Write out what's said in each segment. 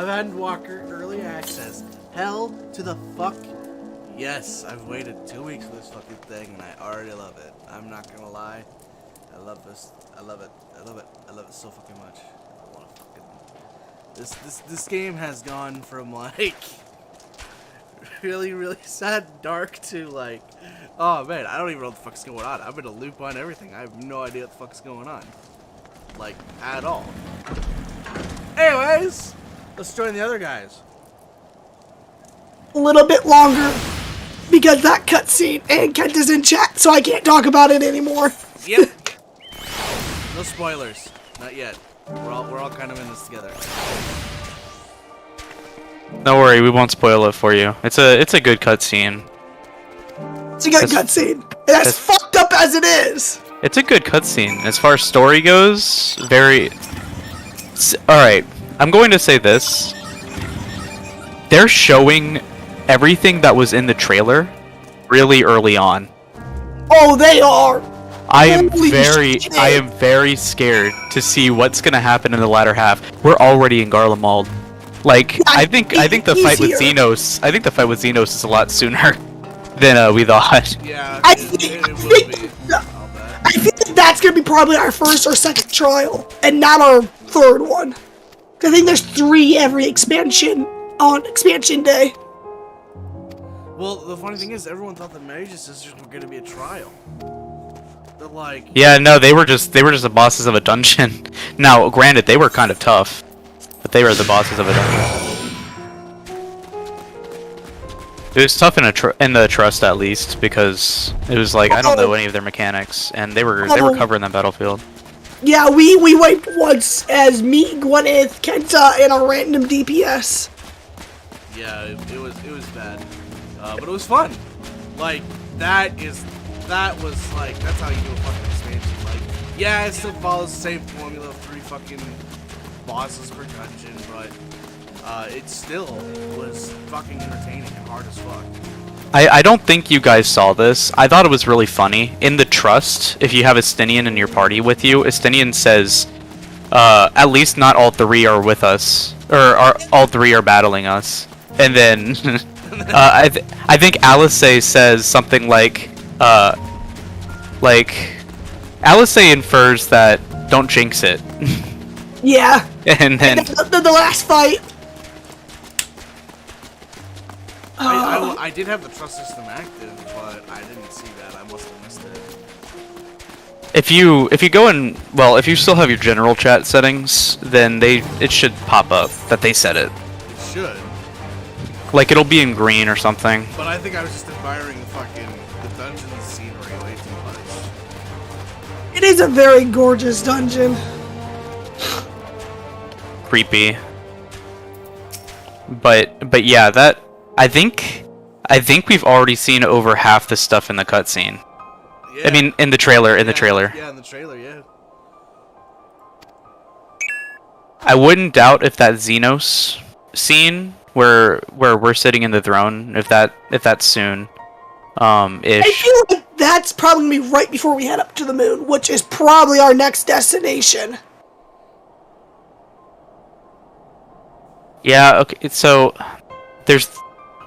Endwalker early access. Hell to the fuck. Yes, I've waited 2 weeks for this fucking thing and I already love it. I'm not gonna lie. I love this. I love it. I love it. I love it so fucking much. I wanna fucking... This game has gone from like really sad dark to like, oh man, I don't even know what the fuck's going on. I'm in a loop on everything. I have no idea what the fuck's going on. Like, at all. Anyways, let's join the other guys. A little bit longer because that cutscene and Kent is in chat, so I can't talk about it anymore. Yep. No spoilers. Not yet. We're all kind of in this together. Don't worry, we won't spoil it for you. It's a good cutscene. It's a good cutscene. As fucked up as it is. It's a good cutscene. As far as story goes, very... Alright, I'm going to say this. They're showing everything that was in the trailer really early on. Oh, they are. I am very scared to see what's gonna happen in the latter half. We're already in Garlemald. Like, I think the fight with Xenos. I think the fight with Xenos is a lot sooner than we thought. Yeah, I think that's gonna be probably our first or second trial, and not our third one. I think there's 3 every expansion on expansion day. Well, the funny thing is, everyone thought the Magi Sisters were gonna be a trial. They're like, yeah, no, they were just the bosses of a dungeon. Now, granted, they were kind of tough, but they were the bosses of a dungeon. It was tough in the trust, at least, because it was like I don't know any of their mechanics, and they were covering the battlefield. Yeah, we wiped once as me, Gwyneth, Kenta, and a random DPS. yeah, it was bad, but it was fun. Like that was like that's how you do a fucking expansion. Like, yeah, it still follows the same formula of 3 fucking bosses per dungeon, but it still was fucking entertaining and hard as fuck. I don't think you guys saw this. I thought it was really funny. In the Trust, if you have Estinian in your party with you, Estinian says, at least not all 3 are with us, or all 3 are battling us. And then, I think Alice says something like Alice infers that don't jinx it. Yeah. And then the last fight. I did have the trust system active, but I didn't see that. I must have missed it. if you go in, well, if you still have your general chat settings, then it should pop up that they set it. It should. Like it'll be in green or something. But I think I was just admiring the dungeon scenery way too much. It is a very gorgeous dungeon. Creepy. But yeah, that I think we've already seen over half the stuff in the cutscene. Yeah. I mean, in the trailer. Yeah, in the trailer, yeah. I wouldn't doubt if that Xenos scene where we're sitting in the throne, if that's soon, ish. I feel like that's probably gonna be right before we head up to the moon, which is probably our next destination. Yeah. Okay. So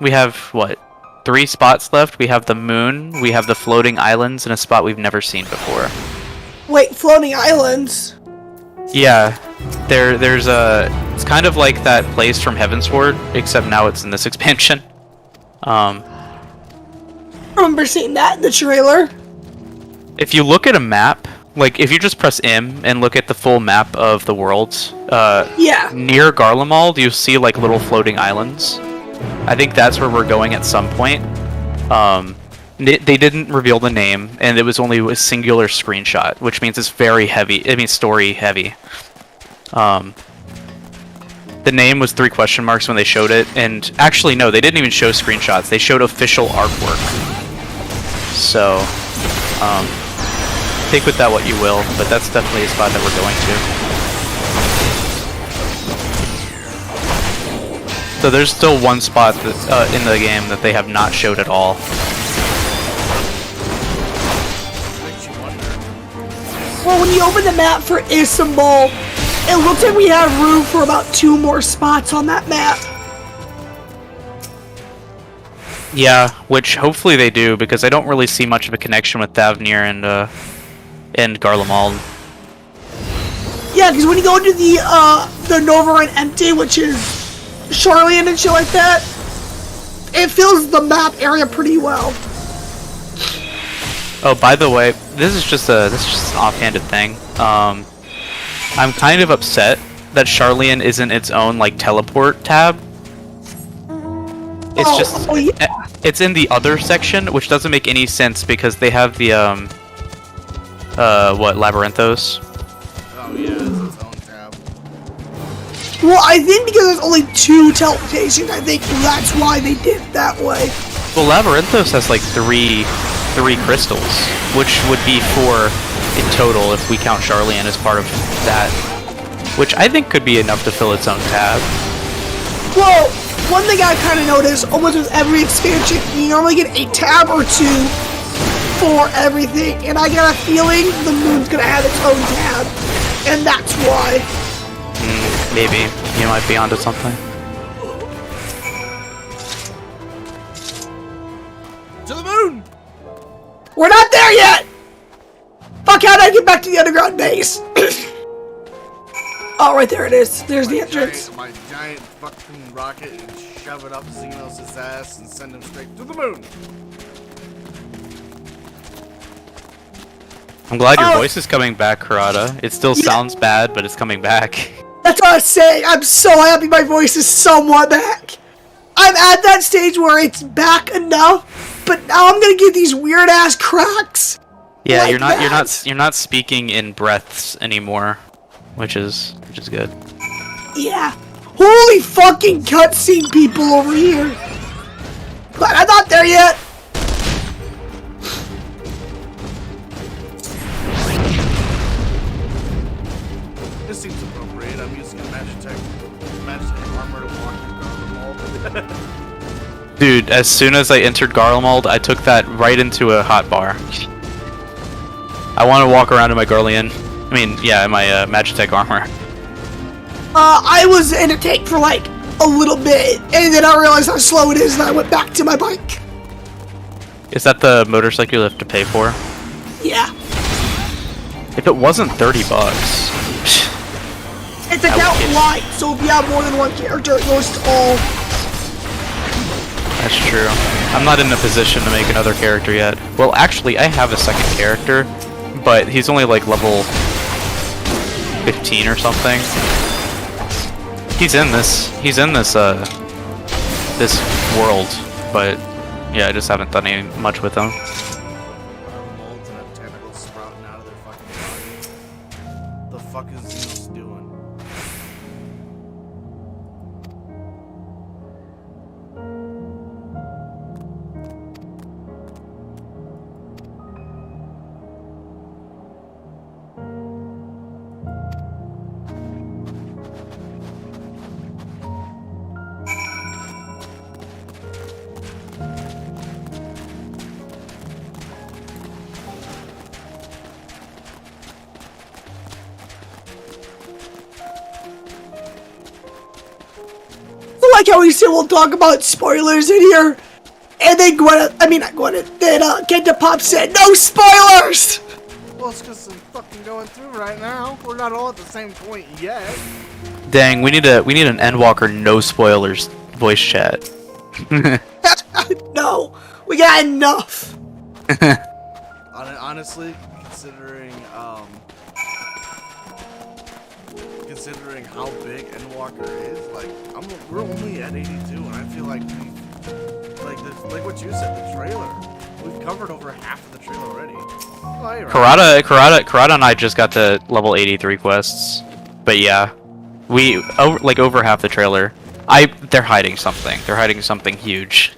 we have what? 3 spots left. We have the moon, we have the floating islands, and a spot we've never seen before. Wait, floating islands? Yeah, there's it's kind of like that place from Heavensward, except now it's in this expansion. I remember seeing that in the trailer. If you look at a map, like if you just press M and look at the full map of the world, yeah, near Garlemald, you see like little floating islands. I think that's where we're going at some point. They didn't reveal the name, and it was only a singular screenshot, which means it's very heavy. I mean, story heavy. The name was 3 question marks when they showed it, and actually no, they didn't even show screenshots. They showed official artwork. So, take with that what you will, but that's definitely a spot that we're going to. So there's still one spot that, in the game that they have not showed at all. Well, when you open the map for Istanbul, It looks like we have room for about 2 more spots on that map. Yeah, which hopefully they do, because I don't really see much of a connection with Thavnir and Garlemald. Yeah, because when you go into the Nova and Empty, which is Charlian and shit like that, it fills the map area pretty well. Oh, by the way, this is just an offhanded thing. I'm kind of upset that Charlian isn't its own like teleport tab. It's yeah. It's in the other section, which doesn't make any sense because they have the Labyrinthos. Oh yeah, it's its own tab. Well, I think because there's only 2 teleportations, I think that's why they did it that way. Well, Labyrinthos has like three crystals, which would be 4 in total if we count Charlian as part of that, which I think could be enough to fill its own tab. Well, one thing I kind of noticed, almost with every expansion, you normally get a tab or 2 for everything, and I got a feeling the moon's gonna have its own tab, and that's why. Maybe. You might be onto something. To the moon! We're not there yet! Fuck, how did I get back to the underground base? Oh, right there it is. There's the entrance. My giant fucking rocket and shove it up Xenos' ass and send him straight to the moon! I'm glad your voice is coming back, Karada. It still sounds bad, but it's coming back. That's what I was saying. I'm so happy my voice is somewhat back. I'm at that stage where it's back enough, but now I'm gonna get these weird ass cracks. Yeah, like you're not speaking in breaths anymore, which is good. Yeah. Holy fucking cutscene people over here. But I'm not there yet. This seems appropriate. I'm using a Magitech armor to walk through Garlemald. Dude, as soon as I entered Garlemald, I took that right into a hot bar. I want to walk around in my Garlean. I mean, yeah, in my Magitech armor. I was in a tank for like a little bit, and then I realized how slow it is, and I went back to my bike. Is that the motorcycle you have to pay for? Yeah. If it wasn't $30. It's account light, so if you have more than one character, it goes to all. That's true. I'm not in a position to make another character yet. Well, actually, I have a second character, but he's only like level 15 or something. He's in this world, but yeah, I just haven't done any much with him. Molds and have tentacles sprouting out of their fucking body. The fuck is Xenos doing? I like how we still will talk about spoilers in here, and then Kenta Pop said, no spoilers! Well, it's because I'm fucking going through right now. We're not all at the same point yet. Dang, we need an Endwalker no spoilers voice chat. No, we got enough. Honestly, considering how big Endwalker is, like we're only at 82, and I feel like like what you said, the trailer. We've covered over half of the trailer already. Oh, hey, right. Karada and I just got to level 83 quests, but yeah, we over half the trailer. They're hiding something. They're hiding something huge.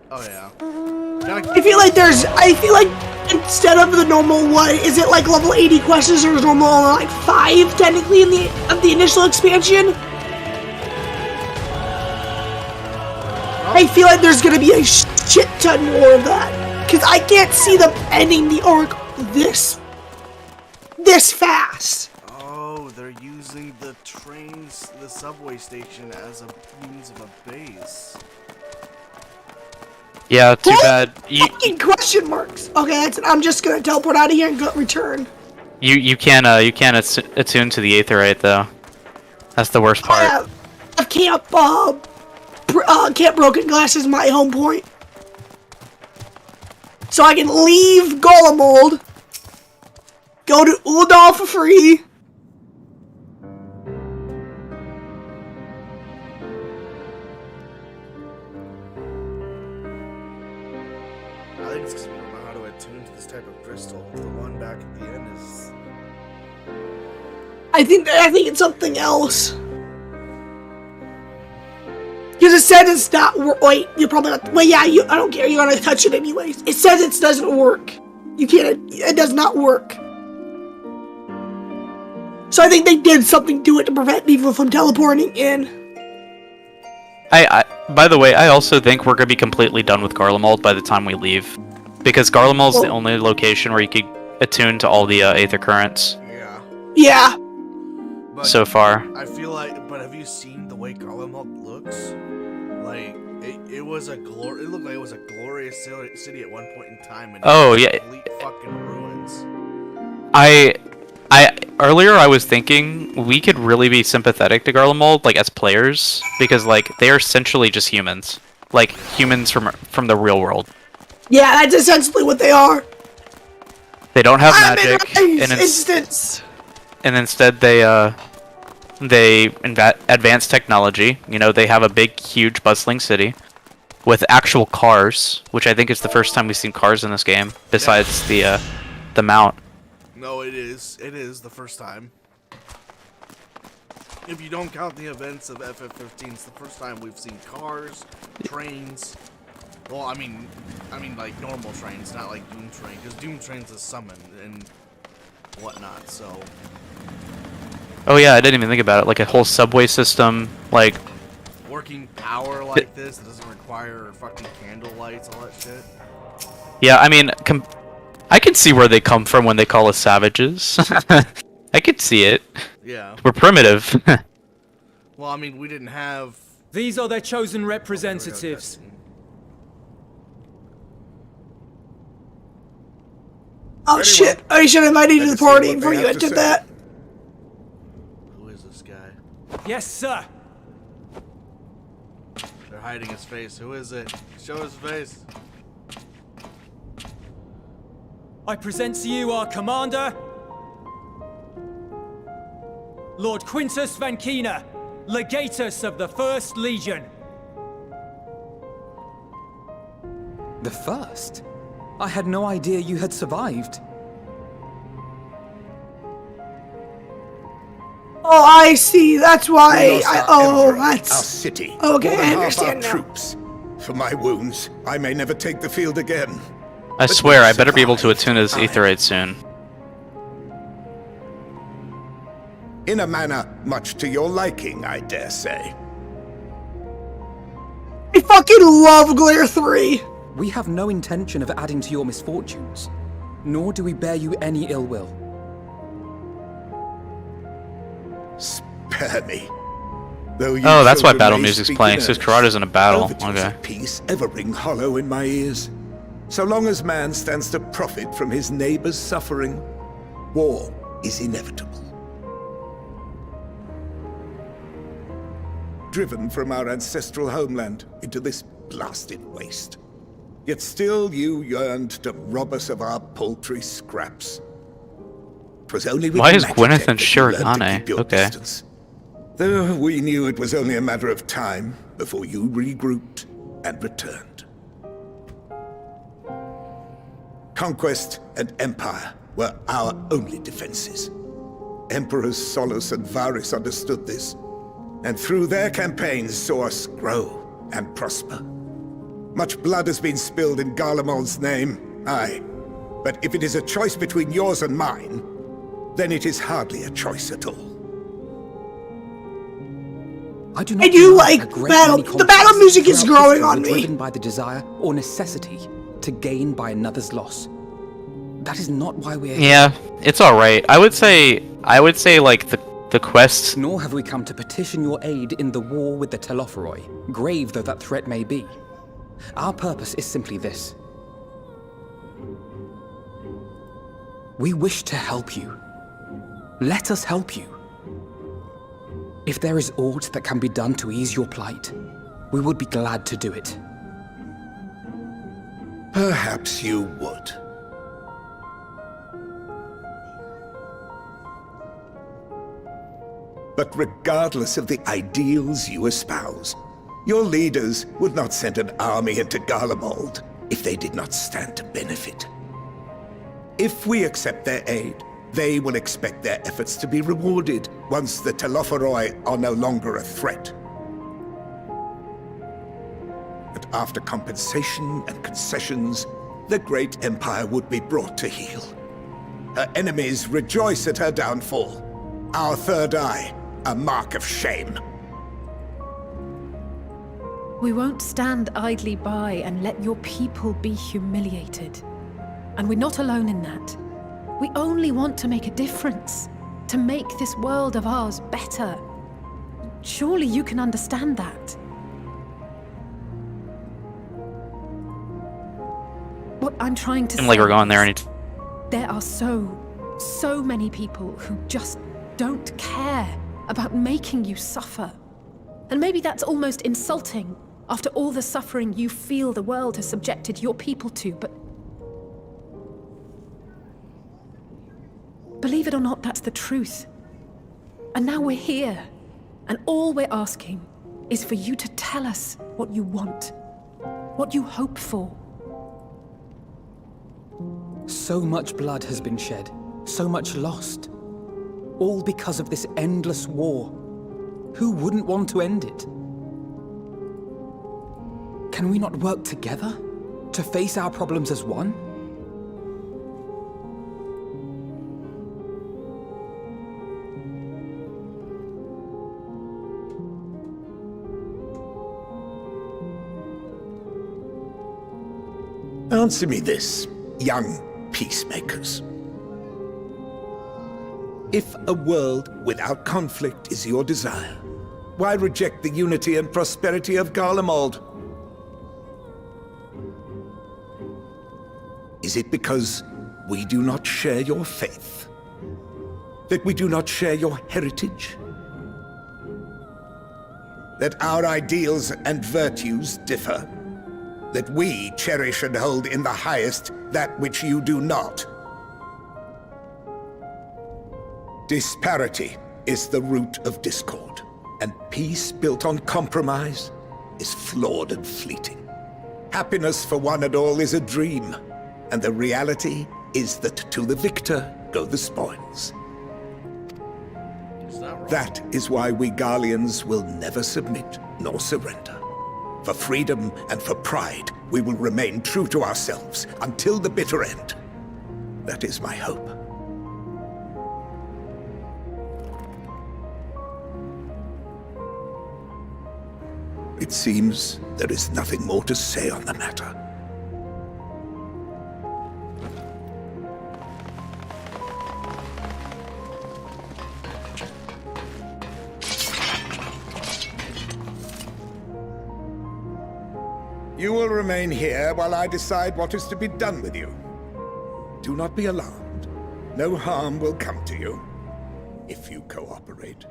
Oh yeah. I feel like instead of the normal one, is it like level 80 quests or is normal like 5 technically in the initial expansion? I feel like there's gonna be a shit ton more of that, because I can't see them ending the arc this fast. Oh, they're using the trains, the subway station as a means of a base. Yeah, too bad. Fucking question marks. Okay, that's it. I'm just gonna teleport out of here and go return. You can't attune to the aetherite though. That's the worst part. I have Camp Broken Glass is my home point. So I can leave Golemold, go to Uldal for free. I think it's because we don't know how to attune to this type of crystal. The one back at the end is... I think it's something else. Because it says it's not. Wait, you're probably not. Well, yeah, I don't care. You're gonna touch it anyways. It says it doesn't work. You can't. It does not work. So I think they did something to it to prevent people from teleporting in. By the way, I also think we're gonna be completely done with Garlemald by the time we leave, because Garlemald's the only location where you could attune to all the aether currents. Yeah. Yeah. But so far. I feel like, but have you seen the way Garlemald looks? Like it was a it looked like it was a glorious city at one point in time, and complete fucking ruins. Earlier I was thinking we could really be sympathetic to Garlemald, like as players, because like they are essentially just humans, like humans from the real world. Yeah, that's essentially what they are. They don't have magic, and instead they advance technology. You know, they have a big, huge, bustling city with actual cars, which I think is the first time we've seen cars in this game, besides the mount. No, it is. It is the first time. If you don't count the events of FF15, it's the first time we've seen cars, trains. Well, I mean like normal trains, not like Doom Train, because Doom Train's a summon and whatnot. So. Oh yeah, I didn't even think about it. Like a whole subway system, like working power like this that doesn't require fucking candle lights, all that shit. Yeah, I mean, I can see where they come from when they call us savages. I could see it. Yeah. We're primitive. Well, I mean, we didn't have... These are their chosen representatives. Oh shit, I should have invited you to the party before you did that. Who is this guy? Yes, sir. They're hiding his face. Who is it? Show his face. I present to you our commander, Lord Quintus Vankina, Legatus of the First Legion. The First? I had no idea you had survived. Oh, I see. That's why. That's our city. Okay, I More than half our understand now. troops. For my wounds, I may never take the field again. I swear, I better be able to attune to this aetherite soon. In a manner much to your liking, I dare say. I fucking love Glare 3. We have no intention of adding to your misfortunes, nor do we bear you any ill will. Spare me. Though you Oh, that's why children battle may music's speak playing, in since earnest, Karada's in a battle. overtures Okay. of peace ever ring hollow in my ears. So long as man stands to profit from his neighbor's suffering, war is inevitable. Driven from our ancestral homeland into this blasted waste. Yet still you yearned to rob us of our paltry scraps. 'Twas only with Why is Magitech Gwyneth and that you learned to Shirogane? keep your Okay. distance. Though we knew it was only a matter of time before you regrouped and returned. Conquest and empire were our only defenses. Emperors Solus and Varus understood this, and through their campaigns saw us grow and prosper. Much blood has been spilled in Garlemald's name, aye. But if it is a choice between yours and mine, then it is hardly a choice at all. I do not I do deny like a great battle- many the battle conflicts music is throughout growing history on were me. driven by the desire or necessity to gain by another's loss. That is not why we're here. Yeah, it's all right. I would say like The quest... Nor have we come to petition your aid in the war with the Telophoroi, grave though that threat may be. Our purpose is simply this. We wish to help you. Let us help you. If there is aught that can be done to ease your plight, we would be glad to do it. Perhaps you would. But regardless of the ideals you espouse, your leaders would not send an army into Garlemald if they did not stand to benefit. If we accept their aid, they will expect their efforts to be rewarded once the Telophoroi are no longer a threat. But after compensation and concessions, the great empire would be brought to heel. Her enemies rejoice at her downfall. Our third eye, a mark of shame. We won't stand idly by and let your people be humiliated. And we're not alone in that. We only want to make a difference, to make this world of ours better. Surely you can understand that. What I'm trying to say like we're going there any... there are so many people who just don't care about making you suffer. And maybe that's almost insulting after all the suffering you feel the world has subjected your people to, but believe it or not, that's the truth. And now we're here, and all we're asking is for you to tell us what you want, what you hope for. So much blood has been shed, so much lost. All because of this endless war. Who wouldn't want to end it? Can we not work together to face our problems as one? Answer me this, young peacemakers. If a world without conflict is your desire, why reject the unity and prosperity of Garlemald? Is it because we do not share your faith? That we do not share your heritage? That our ideals and virtues differ? That we cherish and hold in the highest that which you do not? Disparity is the root of discord, and peace built on compromise is flawed and fleeting. Happiness for one and all is a dream, and the reality is that to the victor go the spoils. That is why we Garleans will never submit nor surrender. For freedom and for pride, we will remain true to ourselves until the bitter end. That is my hope. It seems there is nothing more to say on the matter. You will remain here while I decide what is to be done with you. Do not be alarmed. No harm will come to you if you cooperate.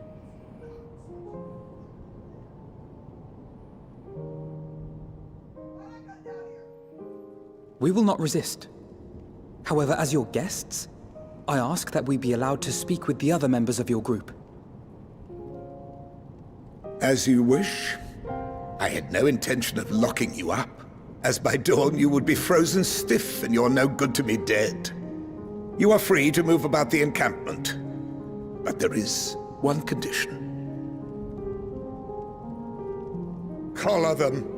We will not resist. However, as your guests, I ask that we be allowed to speak with the other members of your group. As you wish. I had no intention of locking you up, as by dawn you would be frozen stiff and you're no good to me dead. You are free to move about the encampment, but there is one condition. Collar them.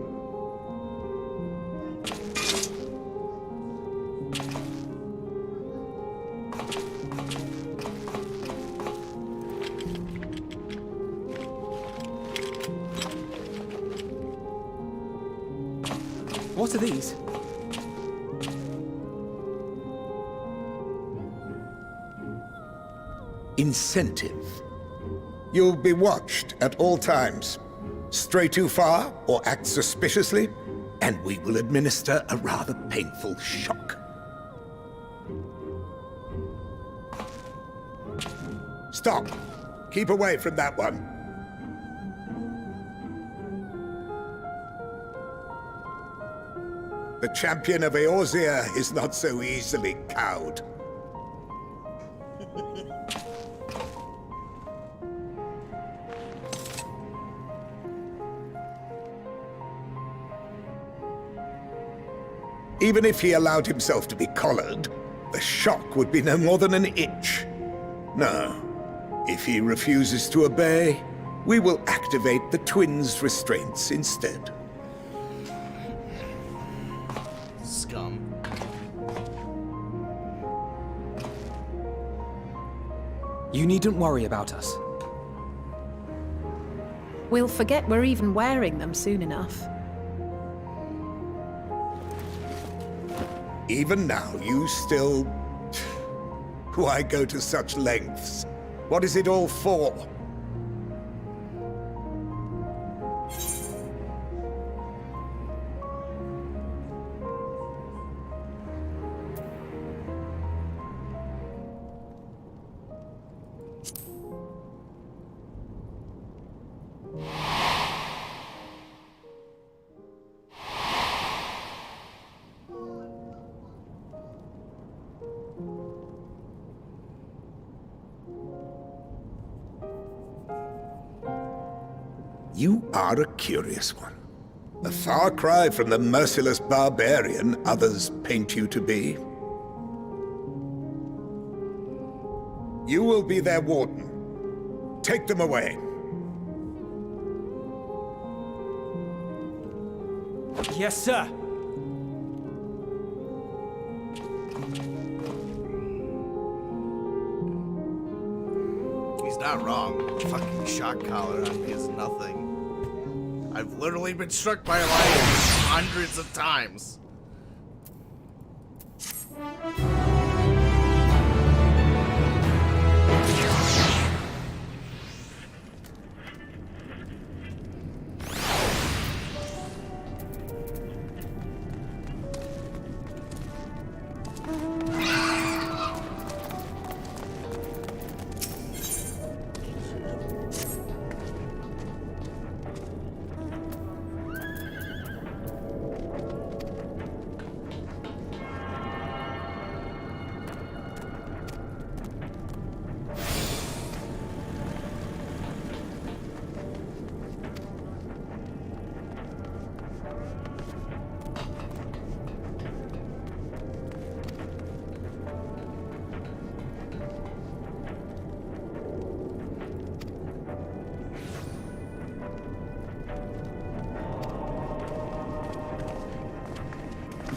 What are these? Incentive. You'll be watched at all times. Stray too far or act suspiciously, and we will administer a rather painful shock. Stop! Keep away from that one. The champion of Eorzea is not so easily cowed. Even if he allowed himself to be collared, the shock would be no more than an itch. No. If he refuses to obey, we will activate the twins' restraints instead. Scum. You needn't worry about us. We'll forget we're even wearing them soon enough. Even now, you still... Why go to such lengths? What is it all for? You are a curious one. A far cry from the merciless barbarian others paint you to be. You will be their warden. Take them away. Yes, sir. He's not wrong. Fucking shock collar on me is nothing. I've literally been struck by lightning hundreds of times.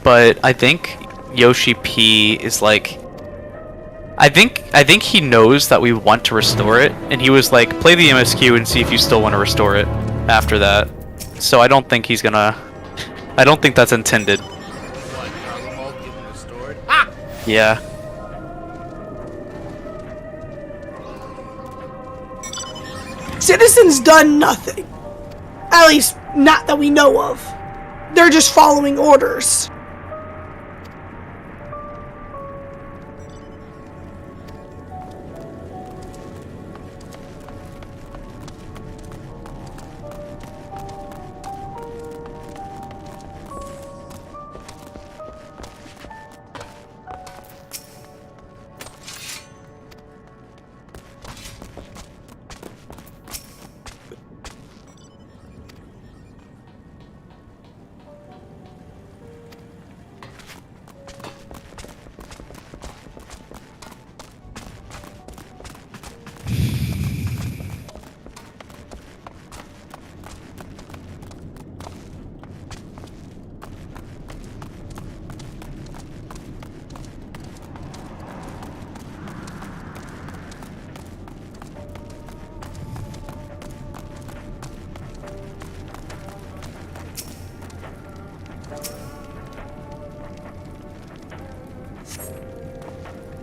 But I think Yoshi P is like, I think he knows that we want to restore it, and he was like, play the MSQ and see if you still want to restore it after that. So I don't think he's gonna, I don't think that's intended. What, all getting restored? Ah! Yeah. Citizens done nothing. At least, not that we know of. They're just following orders.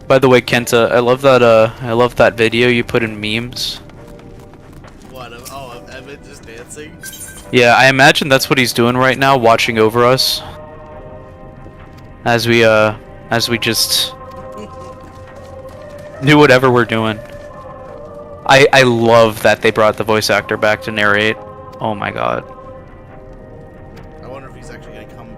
By the way, Kenta, I love that video you put in memes. Yeah, I imagine that's what he's doing right now, watching over us. As we just do whatever we're doing. I love that they brought the voice actor back to narrate. Oh my god. I wonder if he's actually gonna come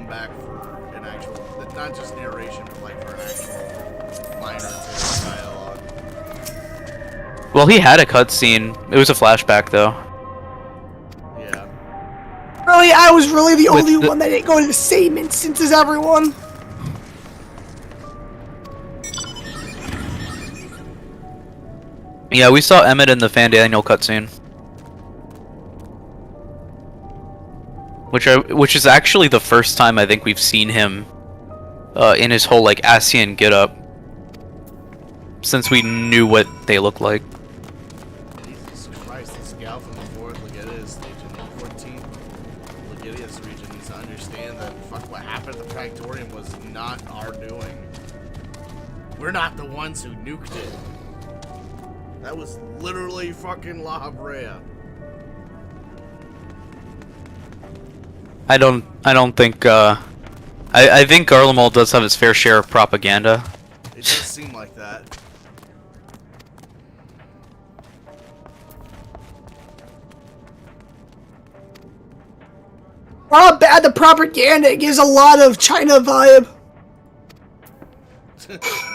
back for an actual, not just narration, but like for an actual line or two dialogue. Well, he had a cutscene. It was a flashback though. Yeah. Really, I was really the only the- one that didn't go to the same instance as everyone. Yeah, we saw Emmett in the Fan Daniel cutscene. Which is actually the first time I think we've seen him in his whole like Asian getup since we knew what they look like. Jesus Christ, this gal from the 4th, look at his Legion 14th. Look at his region. Needs to understand that fuck what happened at the Praetorium was not our doing. We're not the ones who nuked it. That was literally fucking La Habrea. I don't think I think Garlemald does have his fair share of propaganda. It does seem like that. Not bad, the propaganda, it gives a lot of China vibe.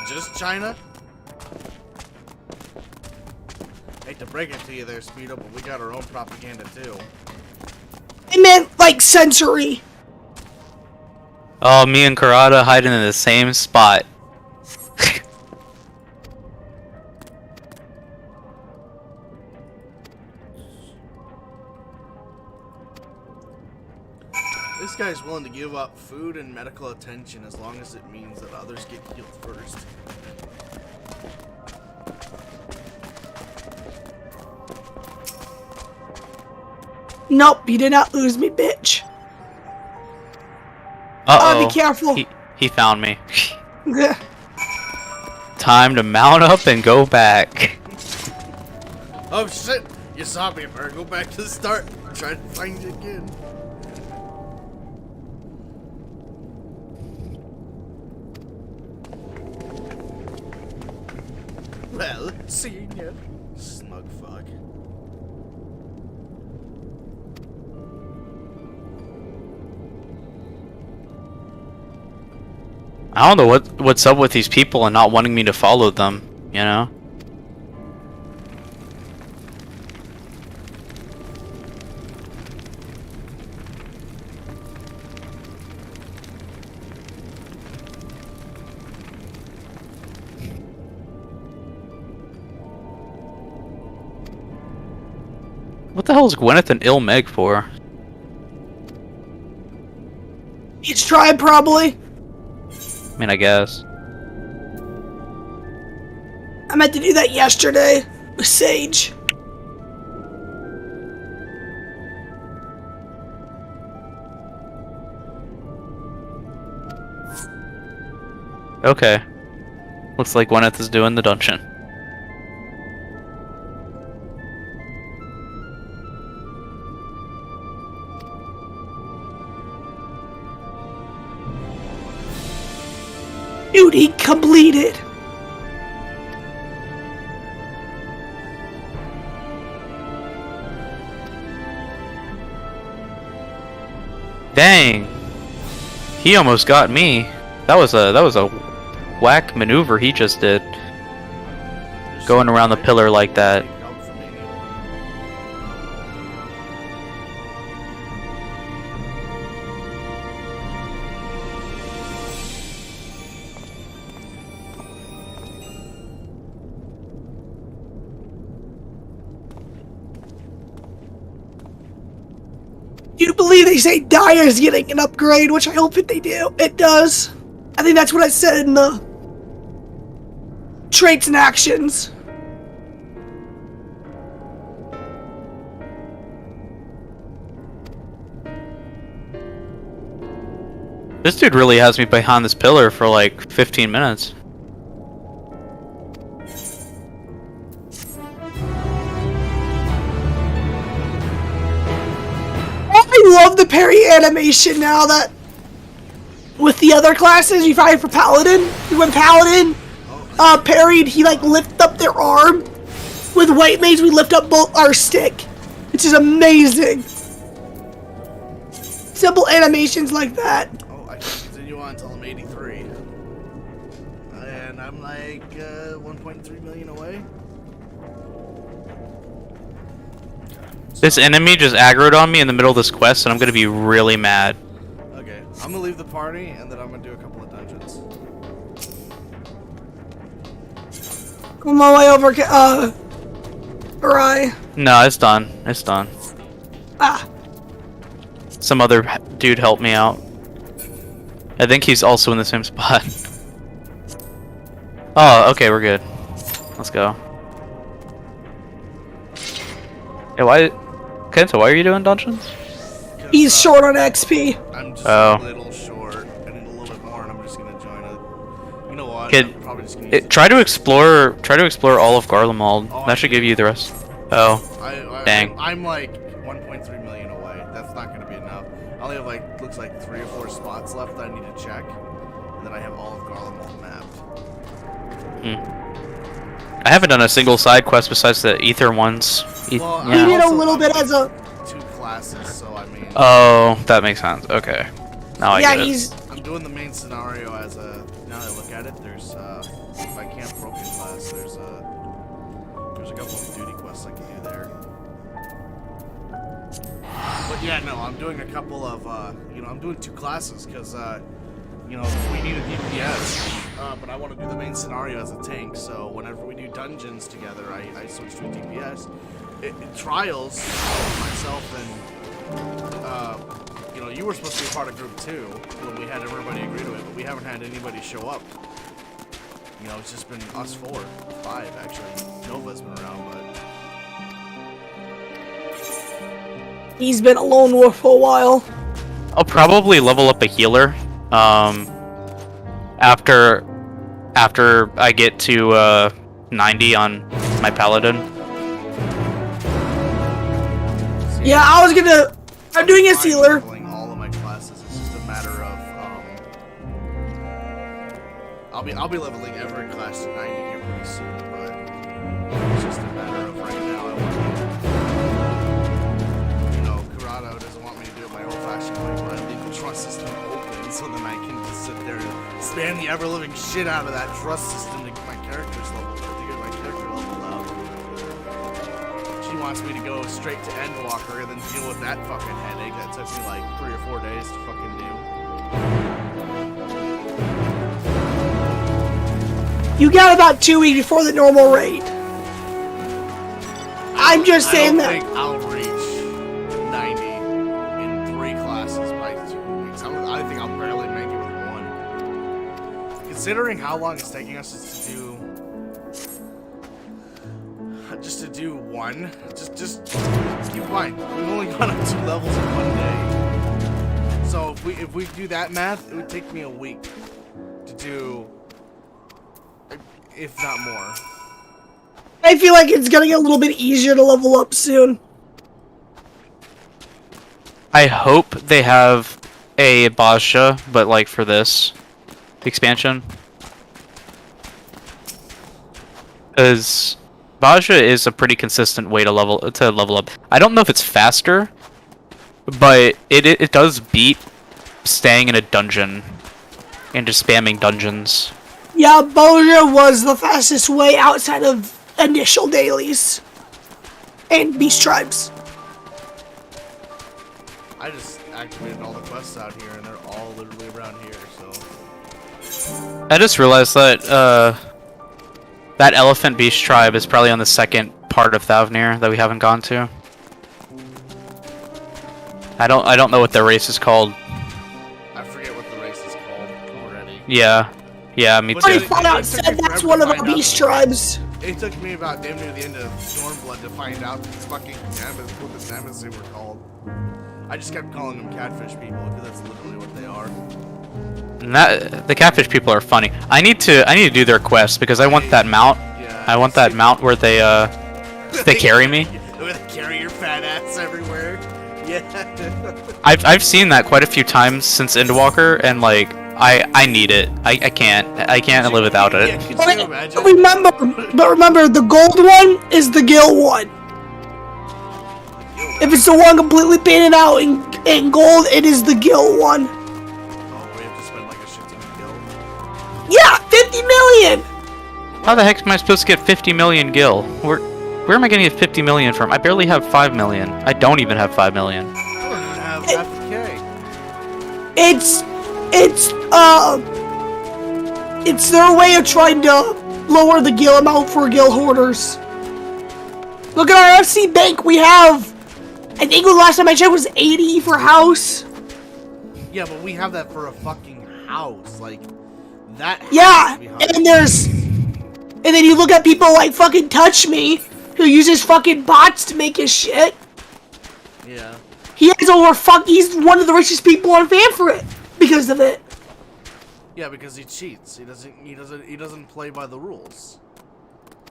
Just China? Hate to break it to you there, Speedo, but we got our own propaganda too. I meant, like, sensory. Oh, me and Karada hiding in the same spot. This guy's willing to give up food and medical attention as long as it means that others get healed first. Nope, you did not lose me, bitch. Uh-oh. Be careful. He found me. Time to mount up and go back. Oh shit! You saw me, Bird. Go back to the start. Try to find you again. Well, seeing you. Smug fuck. I don't know what's up with these people and not wanting me to follow them, you know? What the hell is Gwyneth and Il Meg for? Each tribe, probably. I mean, I guess. I meant to do that yesterday with Sage. Okay. Looks like Gwyneth is doing the dungeon. Duty completed. Dang. He almost got me. That was a whack maneuver he just did. Going around the pillar like that. Do you believe they say Dyer's getting an upgrade, which I hope that they do? It does. I think that's what I said in the traits and actions. This dude really has me behind this pillar for like 15 minutes. love the parry animation now that with the other classes you find for Paladin. When Paladin parried, he like lifted up their arm. With White Mage, we lift up both our stick, which is amazing. Simple animations like that. Oh, I can continue on until I'm 83. And I'm like 1.3 million away. This enemy just aggroed on me in the middle of this quest, and I'm gonna be really mad. Okay, I'm gonna leave the party, and then I'm gonna do a couple of dungeons. On my way over, Arai. No, it's done. It's done. Ah. Some other dude helped me out. I think he's also in the same spot. Oh, okay, we're good. Let's go. Hey, why... Kenta, why are you doing dungeons? He's short on XP. I'm just Oh. a little short. I need a little bit more, and I'm just gonna join a. You know what? Kid, I'm probably just gonna use try to explore all of Garlemald. Oh, That should give you the rest. Oh, dang. I'm like 1.3 million away. That's not gonna be enough. I only have like looks like 3 or 4 spots left that I need to check, and then I have all of Garlemald mapped. I haven't done a single side quest besides the Ether ones. Well, He did a little bit as a. 2 classes, so I mean. Oh, that makes sense. Okay. Now I Yeah, get it. he's. I'm doing the main scenario as a. Now that I look at it, there's if I can't broken class, there's a couple of duty quests I can do there. But yeah, no, I'm doing a couple of I'm doing 2 classes because we need a DPS, but I want to do the main scenario as a tank. So whenever we do dungeons together, I switch to a DPS. Trials, myself and you were supposed to be part of group 2 when we had everybody agree to it, but we haven't had anybody show up. It's just been us 4, 5 actually. Nova's been around, but He's been a lone wolf for a while. I'll probably level up a healer. After I get to 90 on my paladin. Yeah, I'm doing a sealer. All of my classes. It's just a matter of I'll be leveling every class to 90 here pretty soon, but it's just a matter of right now I want Corrado doesn't want me to do it my old-fashioned way, but I leave the trust system open so then I can just sit there and spam the ever-living shit out of that trust system to get my characters leveled up, to get my character leveled up. She wants me to go straight to Endwalker and then deal with that fucking headache that took me like 3 or 4 days to fucking do. You got about 2 weeks before the normal raid. I'm just saying that. I don't think I'll reach 90 in 3 classes by 2 weeks. I think I'll barely make it with 1. Considering how long it's taking us just to do 1, just keep in mind we've only gone up 2 levels in 1 day. So if we do that math, it would take me a week to do, if not more. I feel like it's gonna get a little bit easier to level up soon. I hope they have a Basha, but like for this expansion. Because Basha is a pretty consistent way to level up. I don't know if it's faster, but it does beat staying in a dungeon and just spamming dungeons. Yeah, Boja was the fastest way outside of initial dailies and beast tribes. I just activated all the quests out here, and they're all literally around here, so... I just realized that that elephant beast tribe is probably on the second part of Thavnir that we haven't gone to. I don't know what the race is called. I forget what the race is called already. Yeah, me But too. I found out said that's one of our beast tribes. It took me about damn near the end of Stormblood to find out these fucking Namas, what the Namas they were called. I just kept calling them catfish people because that's literally what they are. And the catfish people are funny. I need to do their quest because I want that mount. Yeah, I want that mount where they carry me. Where they carry your fat ass everywhere. Yeah. I've seen that quite a few times since Endwalker, and like I need it. I can't live without Yeah, it. could you imagine? Remember, the gold one is the Gil one. If it's the one completely painted out in gold, it is the Gil one. Oh, we have to spend like a shit ton of gil. Yeah, 50 million! How the heck am I supposed to get 50 million gil? Where am I gonna get 50 million from? I barely have 5 million. I don't even have 5 million. I don't even have half a K. It's their way of trying to lower the gil amount for gil hoarders. Look at our FC bank, we have, I think the last time I checked was 80 for house. Yeah, but we have that for a fucking house. Like, that has Yeah, to be high. and then you look at people like fucking Touch Me, who uses fucking bots to make his shit. Yeah. He's one of the richest people on Fanfrit because of it. Yeah, because he cheats. He doesn't play by the rules.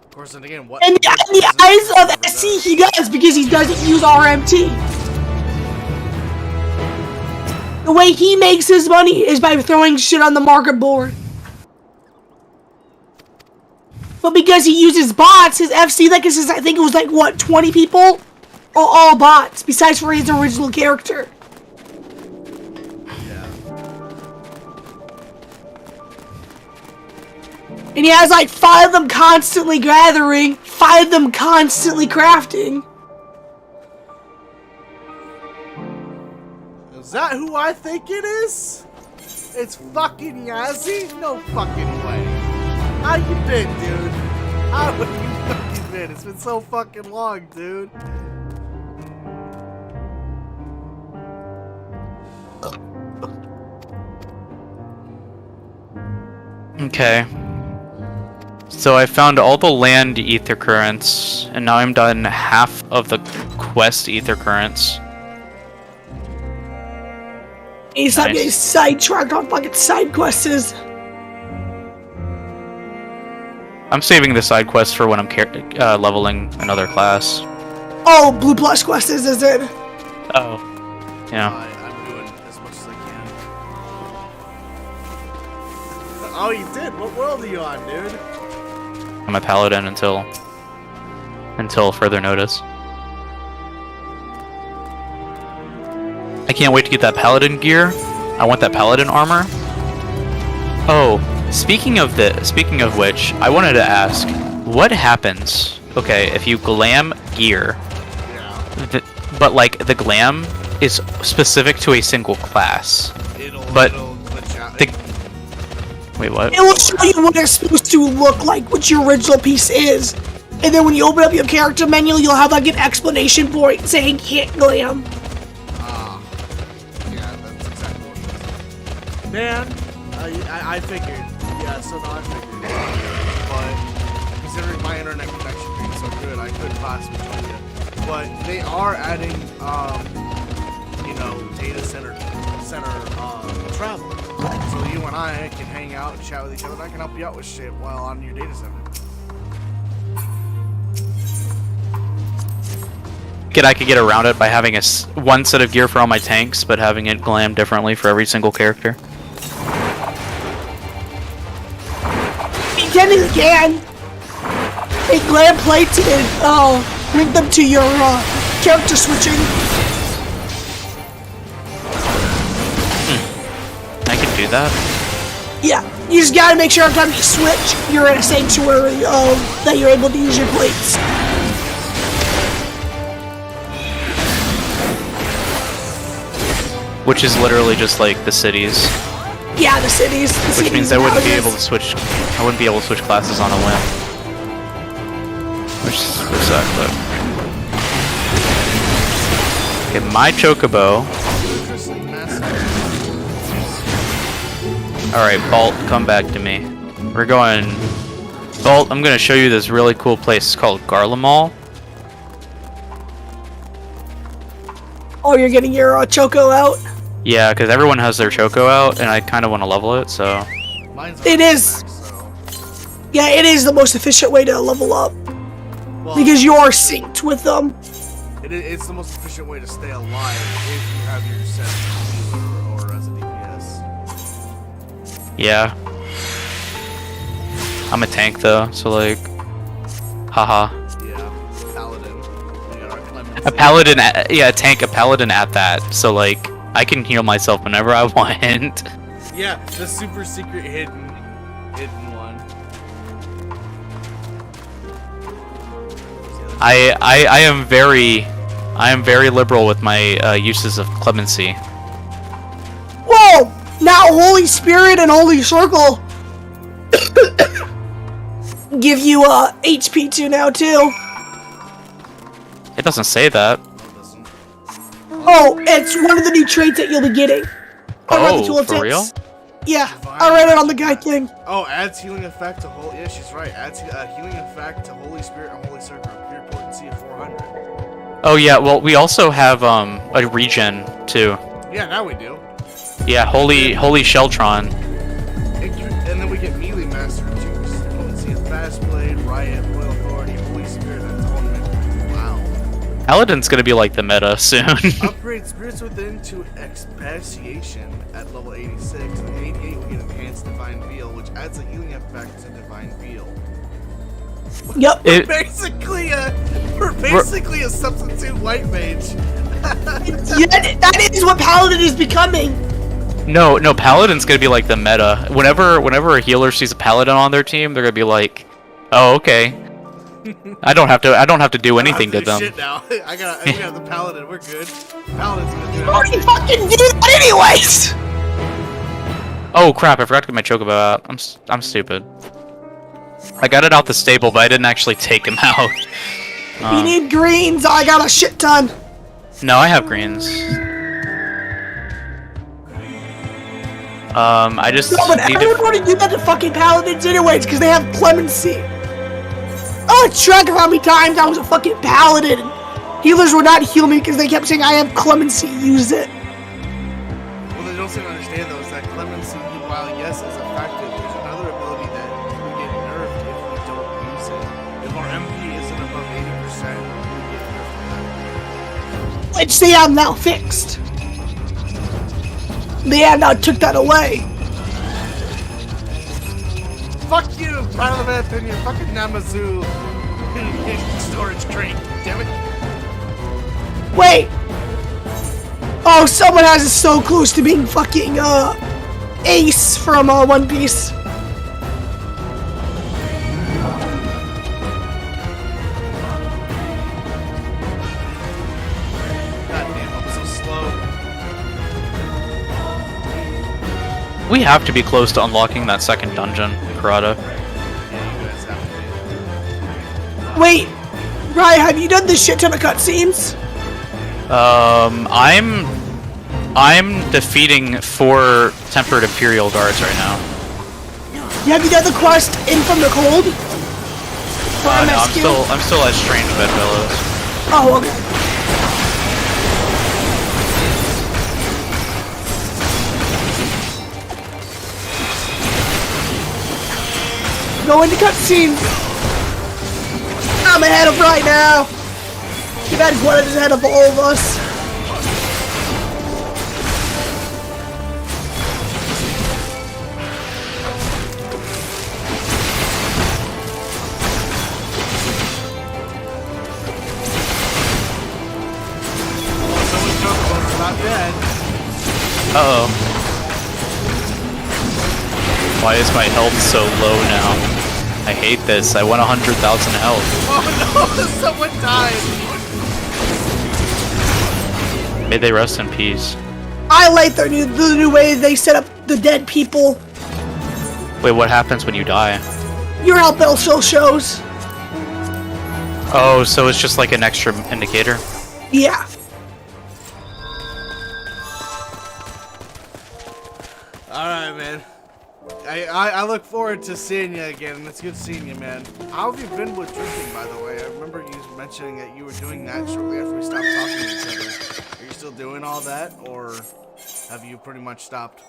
Of course, and again, what? And in the eyes of SC, he does because he doesn't use RMT. The way he makes his money is by throwing shit on the market board. But because he uses bots, his FC like is I think it was like what 20 people, all bots besides for his original character. Yeah. And he has like 5 of them constantly gathering, 5 of them constantly crafting. Is that who I think it is? It's fucking Yazzie? No fucking way. How you been, dude? How have you fucking been? It's been so fucking long, dude. Okay. So I found all the land ether currents, and now I'm done half of the quest ether currents. He's not getting sidetracked on fucking side quests. I'm saving the side quests for when I'm leveling another class. Oh, Blue Plus quests is it? Oh. Yeah. I'm doing as much as I can. Oh, you did? What world are you on, dude? I'm a paladin until further notice. I can't wait to get that paladin gear. I want that paladin armor. Oh, speaking of which, I wanted to ask, what happens? Okay, if you glam gear, Yeah. but like the glam is specific to a single class. It'll glitch out. Wait, what? It will show you what it's supposed to look like, what your original piece is. And then when you open up your character menu, you'll have like an explanation point saying can't glam. Yeah, that's exactly what it is. Man, I figured. Yeah, so no, I figured. But considering my internet connection being so good, I could possibly join you. But they are adding, data center travel. So you and I can hang out and chat with each other, and I can help you out with shit while on your data center. I could get around it by having one set of gear for all my tanks, but having it glam differently for every single character. You can. A glam plates and link them to your character switching. I can do that. Yeah, you just gotta make sure every time you switch, you're in a sanctuary that you're able to use your plates. Which is literally just like the cities. Yeah, the cities. Which means I wouldn't be able to switch. I wouldn't be able to switch classes on a whim. Which would suck, but. Okay, my chocobo. Alright, Bolt, come back to me. We're going... Bolt, I'm gonna show you this really cool place. It's called Garlemald. Oh, you're getting your Choco out? Yeah, because everyone has their Choco out, and I kind of want to level it, so... It is. Yeah, it is the most efficient way to level up. Well, Because you are synced with them. It's the most efficient way to stay alive if you have your set healer or as a DPS. Yeah. I'm a tank though, so like, haha. Yeah, paladin. We got our clemency. A paladin, yeah, a tank, a paladin at that. So like, I can heal myself whenever I want. Yeah, the super secret hidden one. I am very liberal with my uses of clemency. Whoa! Now Holy Spirit and Holy Circle give you HP 2 now too. It doesn't say that. Oh, it's one of the new traits that you'll be getting. Oh, for real? Yeah, I read it on the guide thing. Oh, adds healing effect to Holy. Yeah, she's right. Adds healing effect to Holy Spirit and Holy Circle. Pure potency of 400. Oh yeah, well we also have a regen too. Yeah, now we do. Yeah, holy Sheltron. And then we get melee master juice. Potency of fast blade, riot, royal authority, Holy Spirit, and atonement. Wow. Paladin's gonna be like the meta soon. Upgrade spirits within to expatiation at level 86, and 88 we get enhanced divine veil, which adds a healing effect to divine veil. Yep. We're basically a substitute white mage. Yeah, that is what Paladin is becoming. No, Paladin's gonna be like the meta. Whenever a healer sees a Paladin on their team, they're gonna be like, "Oh, okay. I don't have to do anything to them." Shit now. we got the Paladin. We're good. Paladin's gonna do Already everything. fucking do that anyways. Oh crap! I forgot to get my chocobo out. I'm stupid. I got it out the stable, but I didn't actually take him out. You need greens. I got a shit ton. No, I have greens. I just No, but need everyone to. already do that to fucking Paladins anyways, because they have clemency. I lost track of how many times I was a fucking Paladin. Healers would not heal me because they kept saying I have clemency, use it. What they don't seem to understand though is that clemency, while yes is effective, there's another ability that we get nerfed if we don't use it. If our MP isn't above 80%, we get nerfed from that. Which they have now fixed. They have now took that away. Fuck you, pile of earth in your fucking Namazu storage crate. Damn it. Wait. Oh, someone has it so close to being fucking Ace from One Piece. Goddamn, I'm so slow. We have to be close to unlocking that second dungeon, Karada. Yeah, you guys have to Wait, Ryan, have you done this shit ton of cutscenes? I'm defeating 4 tempered Imperial guards right now. Have you done the quest In From the Cold? For No, MSQ? I'm still at Strange Bedfellows. Oh, okay. Go into cutscenes. I'm ahead of right now. Too bad Gwen is ahead of all of us. Someone's Chocobo's not dead. Uh-oh. Why is my health so low now? I hate this. I want 100,000 health. Oh no, someone died. May they rest in peace. I like the new way they set up the dead people. Wait, what happens when you die? Your health bill still shows. Oh, so it's just like an extra indicator? Yeah. Alright, man. I look forward to seeing you again. It's good seeing you, man. How have you been with drinking, by the way? I remember you mentioning that you were doing that shortly after we stopped talking to each other. Are you still doing all that, or have you pretty much stopped?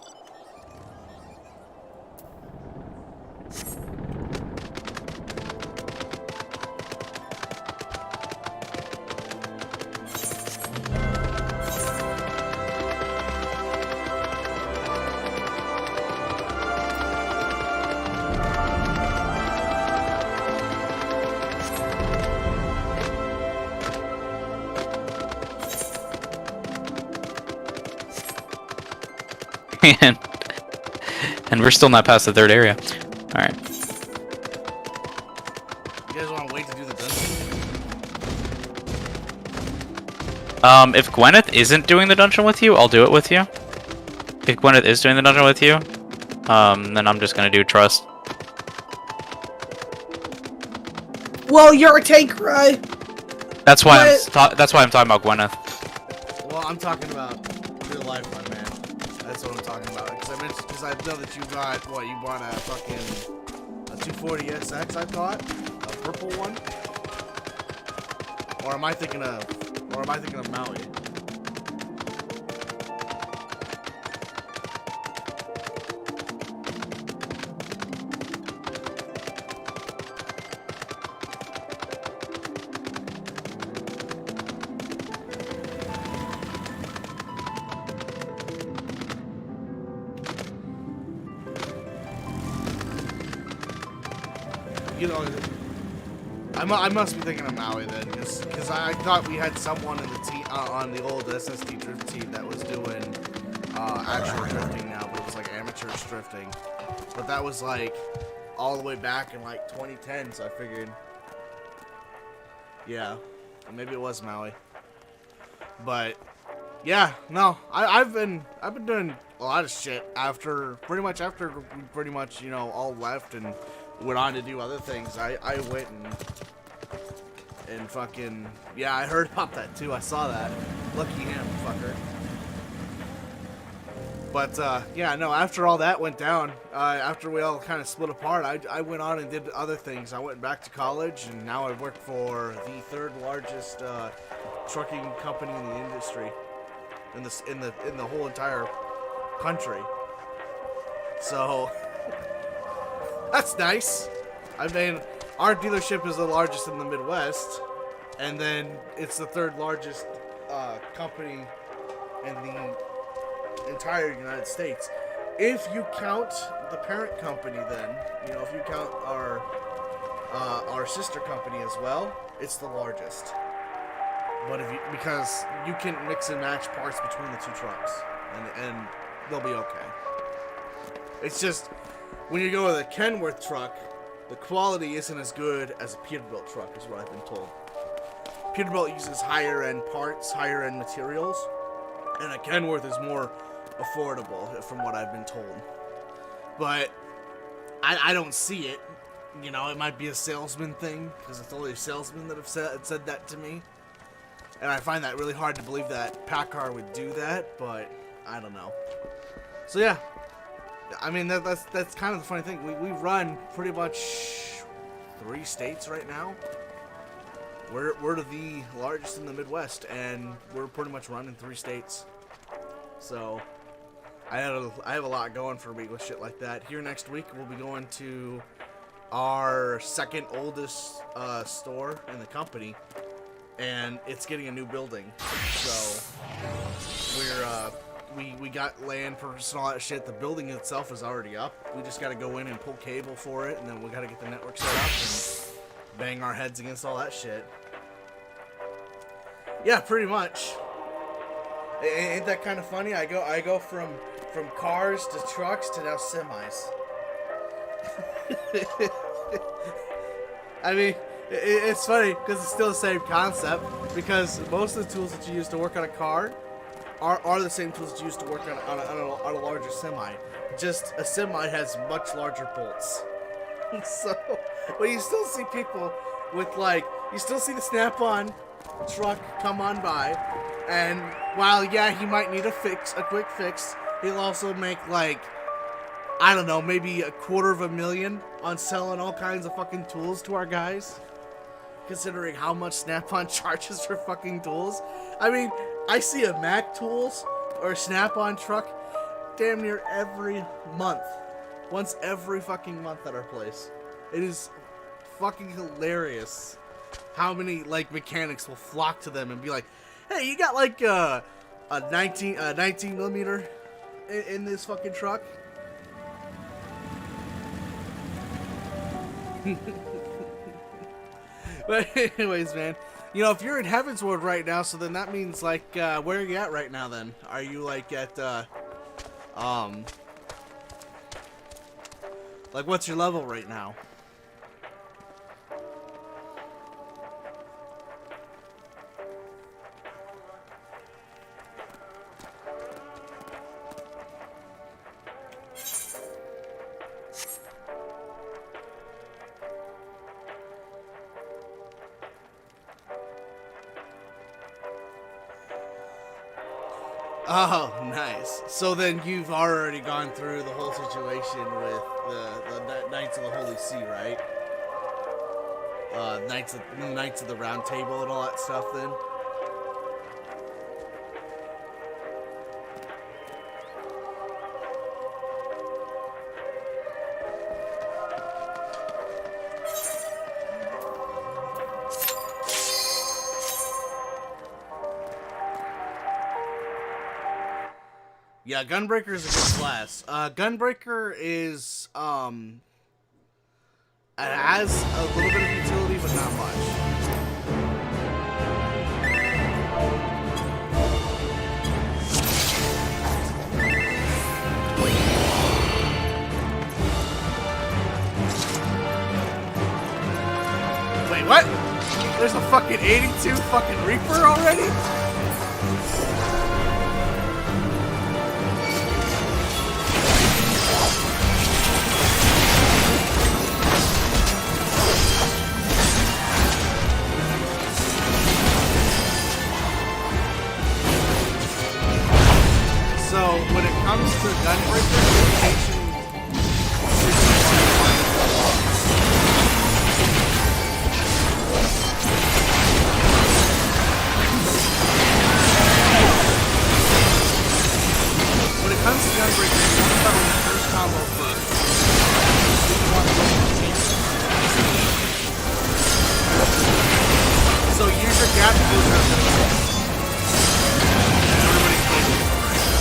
and we're still not past the third area. All right. You guys want to wait to do the dungeon? If Gwyneth isn't doing the dungeon with you, I'll do it with you. If Gwyneth is doing the dungeon with you, then I'm just gonna do trust. Well, you're a tank, right? That's why that's why I'm talking about Gwyneth. Well, I'm talking about real life, my man. That's what I'm talking about. Because I know that you got what you bought a fucking 240 SX. I thought a purple one. Or am I thinking of Maui? You know, I must be thinking of Maui then, because I thought we had someone in the team on the old SSD drift team that was doing actual drifting now, but it was like amateur drifting. But that was like all the way back in like 2010, so I figured, yeah, maybe it was Maui. But yeah, no, I've been doing a lot of shit after we pretty much you know all left and went on to do other things. I went and fucking, yeah, I heard about that too. I saw that. Lucky him, fucker. But yeah, no, after all that went down, after we all kind of split apart, I went on and did other things. I went back to college, and now I work for the third largest trucking company in the industry, in the whole entire country. So that's nice. I mean, our dealership is the largest in the Midwest, and then it's the third largest company in the entire United States. If you count the parent company, then, you know, if you count our sister company as well, it's the largest. But because you can mix and match parts between the two trucks, and they'll be okay. It's just, when you go with a Kenworth truck, the quality isn't as good as a Peterbilt truck, is what I've been told. Peterbilt uses higher end parts, higher end materials, and a Kenworth is more affordable, from what I've been told. But I don't see it. You know, it might be a salesman thing, because it's only salesmen that have said that to me. And I find that really hard to believe that PACCAR would do that, but I don't know. So yeah. I mean, that's kind of the funny thing. We run pretty much 3 states right now. We're the largest in the Midwest, and we're pretty much running 3 states. So I have a lot going for me with shit like that. Here next week, we'll be going to our second oldest store in the company, and it's getting a new building. So we got land purchased and all that shit. The building itself is already up. We just got to go in and pull cable for it, and then we got to get the network set up and bang our heads against all that shit. Yeah, pretty much. Ain't that kind of funny? I go from cars to trucks to now semis. I mean, it's funny because it's still the same concept, because most of the tools that you use to work on a car are the same tools that you use to work on a larger semi. Just a semi has much larger bolts. So, but you still see people with, like, you still see the Snap-on truck come on by, and while, yeah, he might need a quick fix, he'll also make, like, I don't know, maybe $250,000 on selling all kinds of fucking tools to our guys, considering how much Snap-on charges for fucking tools. I mean, I see a Mac Tools or a Snap-on truck damn near every month. Once every fucking month at our place. It is fucking hilarious how many, like, mechanics will flock to them and be like, hey, you got, like, a 19 millimeter in this fucking truck? But anyways, man, you know, if you're in Heaven's Ward right now, so then that means, like, where are you at right now then? Are you, like, at Like, what's your level right now? Oh, nice. So then you've already gone through the whole situation with the Knights of the Holy See, right? Knights of the Round Table and all that stuff then? Yeah, Gunbreaker is a good class. Gunbreaker is, it has a little bit of utility, but not much. Wait, what? There's a fucking 82 fucking Reaper already? So, when it comes to Gunbreaker, rotation when it comes to Gunbreaker, you want to start with the first combo first. You want to rotation. So use your gap to go around. Everybody's playing it right now.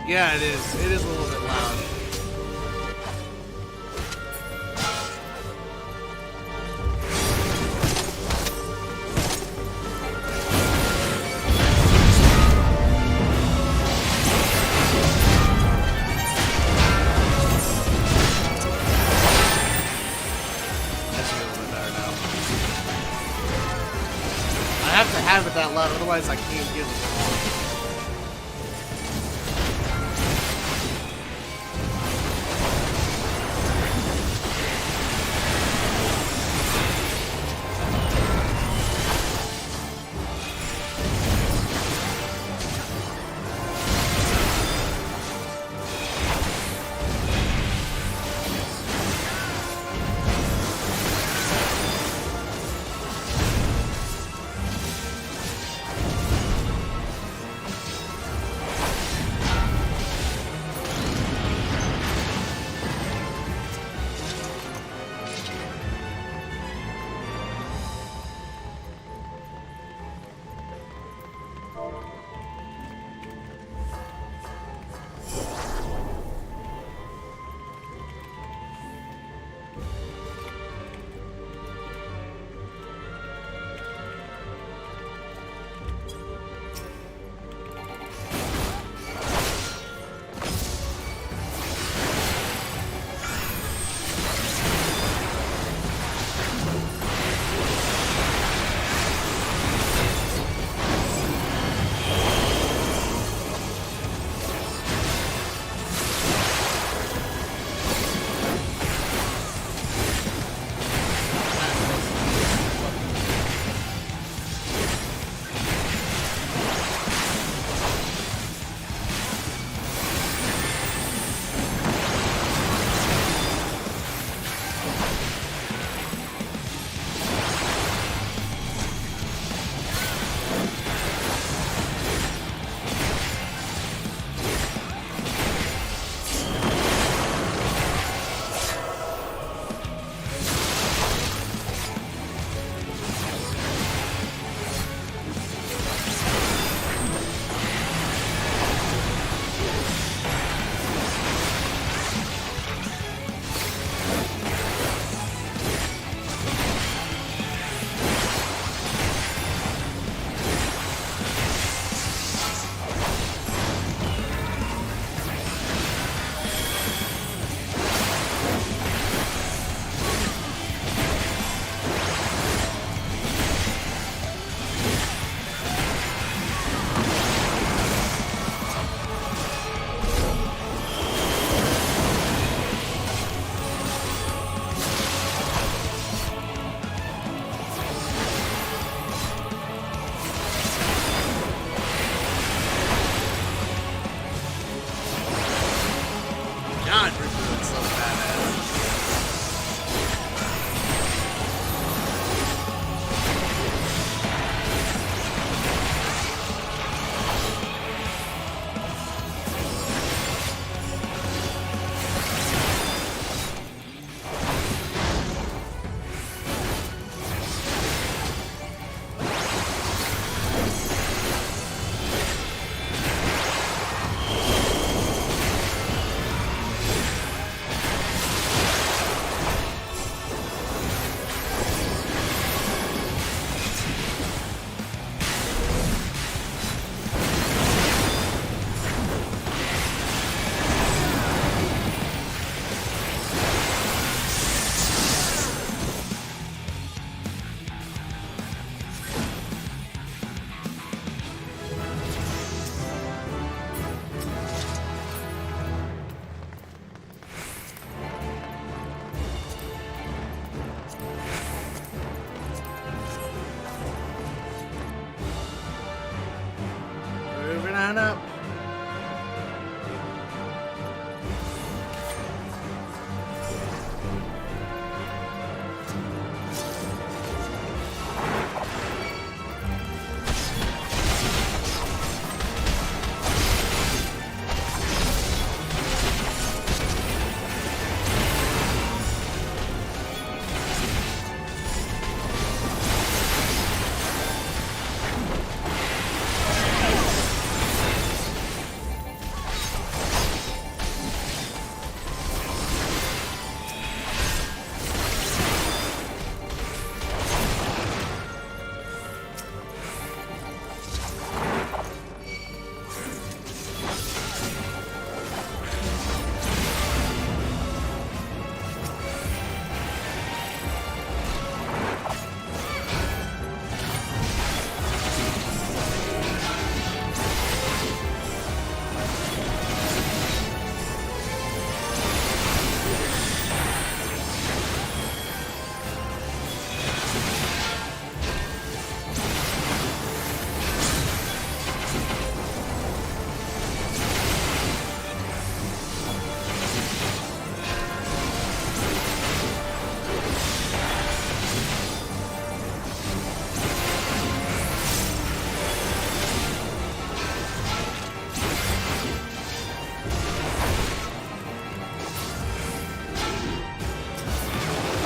Yeah, it is. It is a little bit loud. That's a little bit better now. I have to have it that loud, otherwise I can't give it.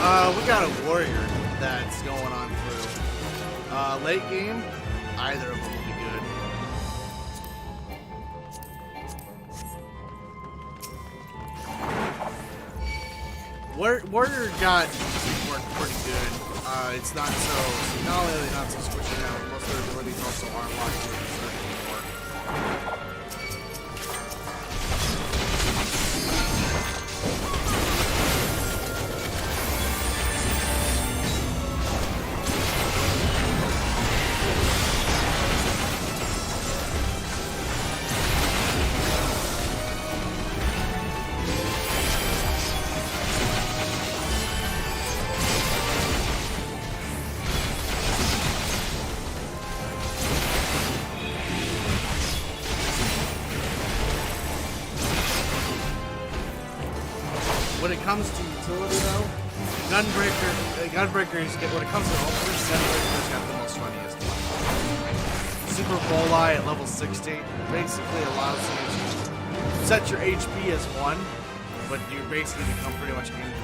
We got a warrior that's going on through. Late game, either of them will be good. Warrior got worked pretty good. It's not so, not only are they not so squishy now, most of their abilities also are locked to a certain work. When it comes to utility, though, Gunbreakers get, when it comes to ultimates, Gunbreakers got the most funniest one. Super Bolai at level 60 basically allows you to set your HP as 1, but you basically become pretty much invulnerable.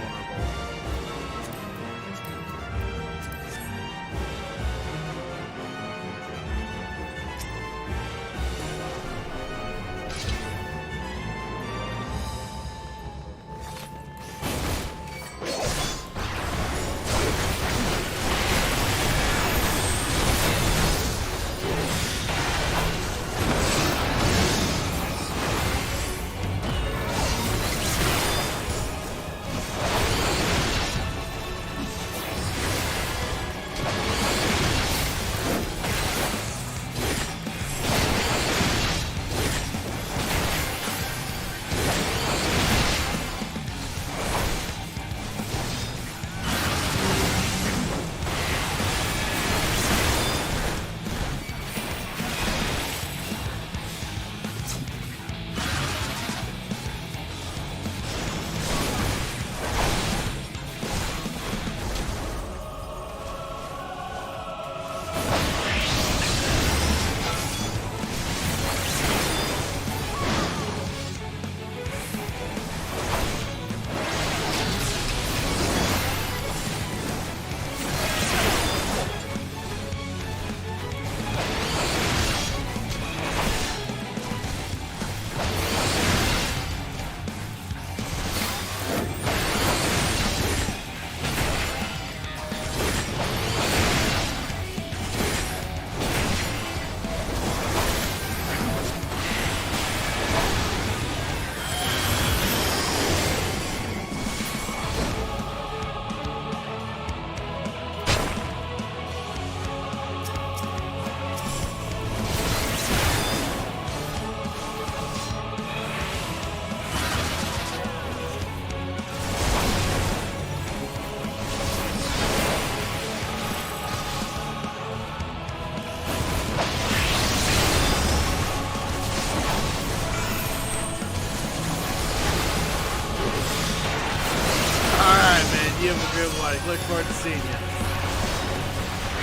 You have a good one. Look forward to seeing you.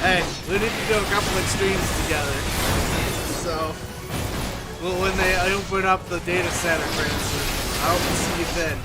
Hey, we need to do a couple extremes together. So, well, when they open up the data center, for instance, I hope to see you then.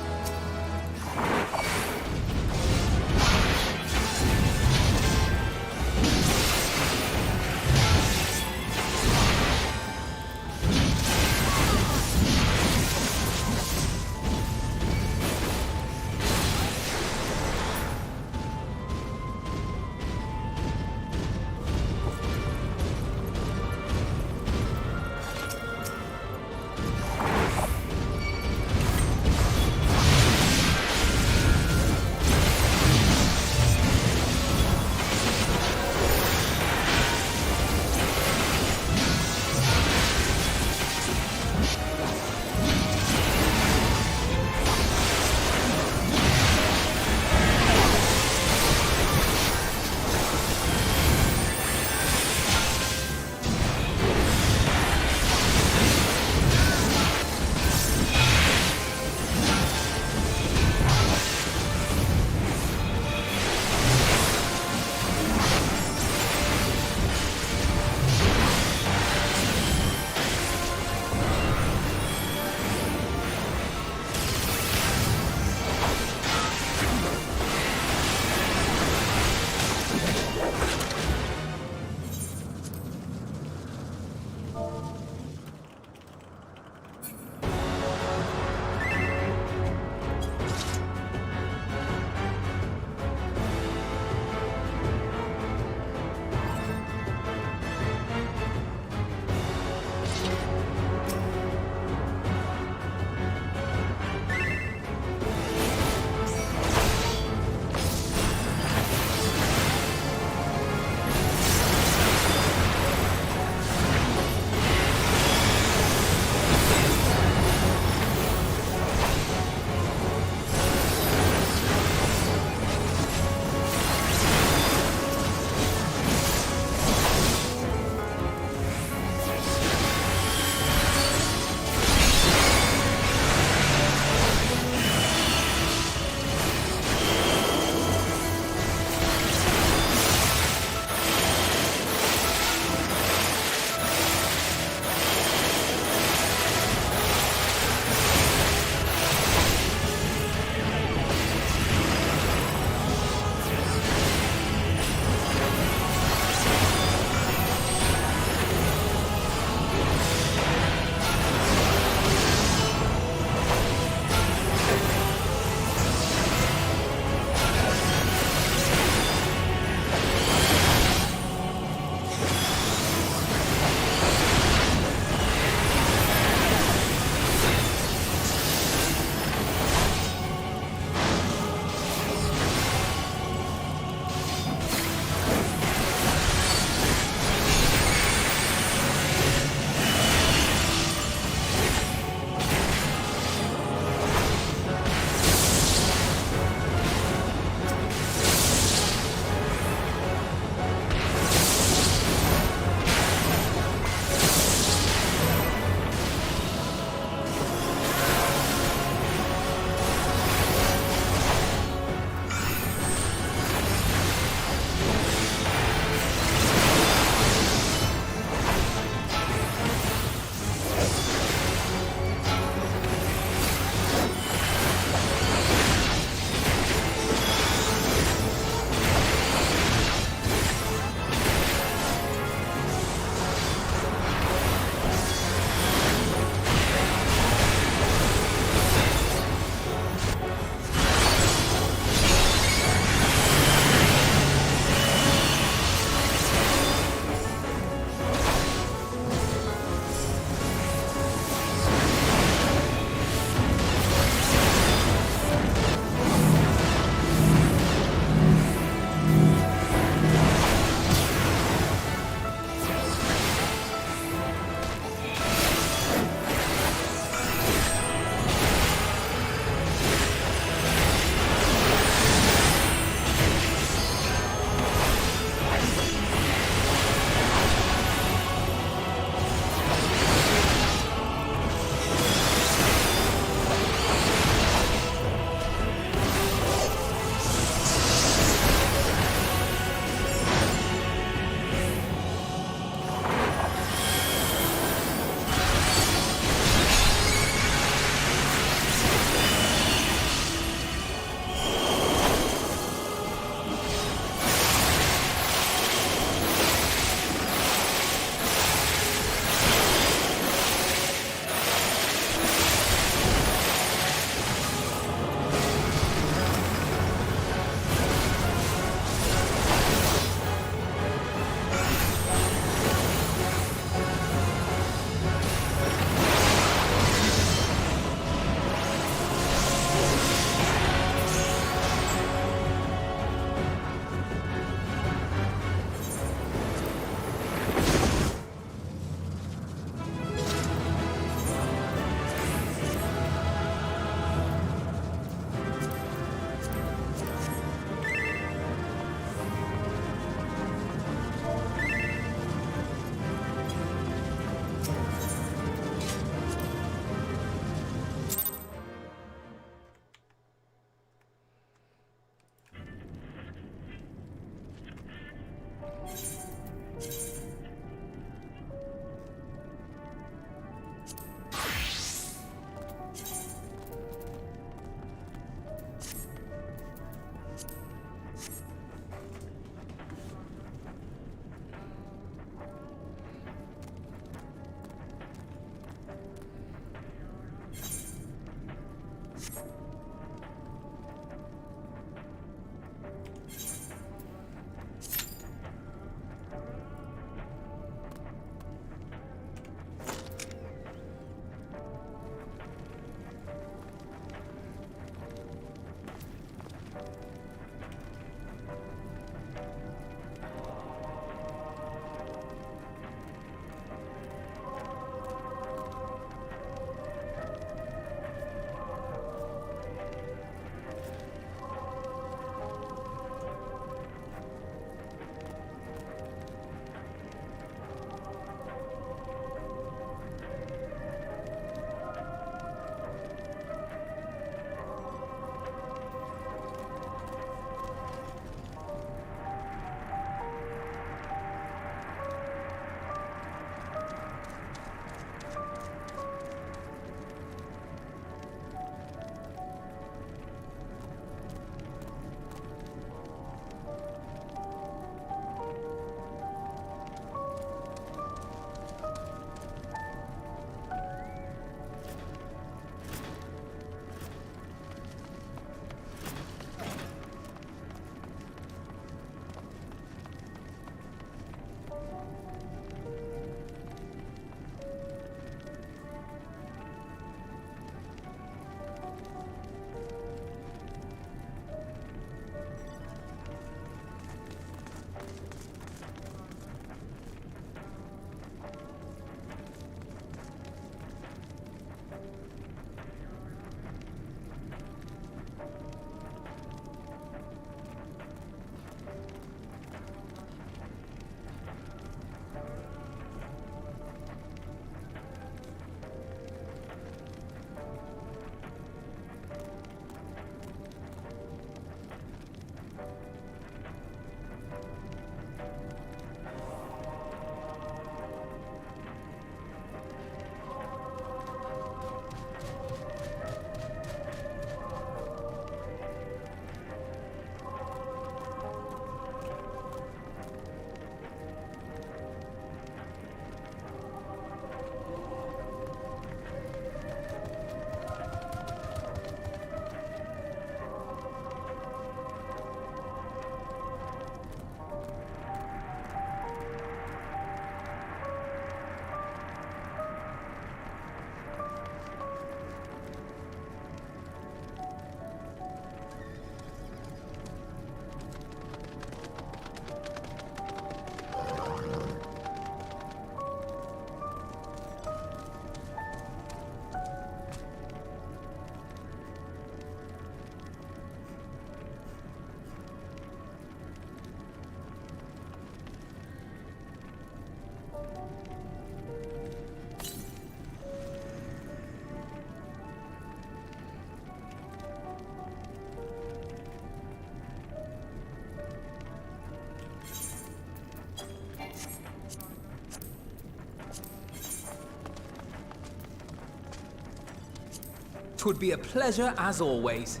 'Twould be a pleasure as always.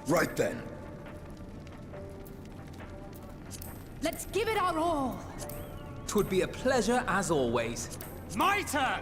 Right then. Let's give it our all. 'Twould be a pleasure as always. My turn!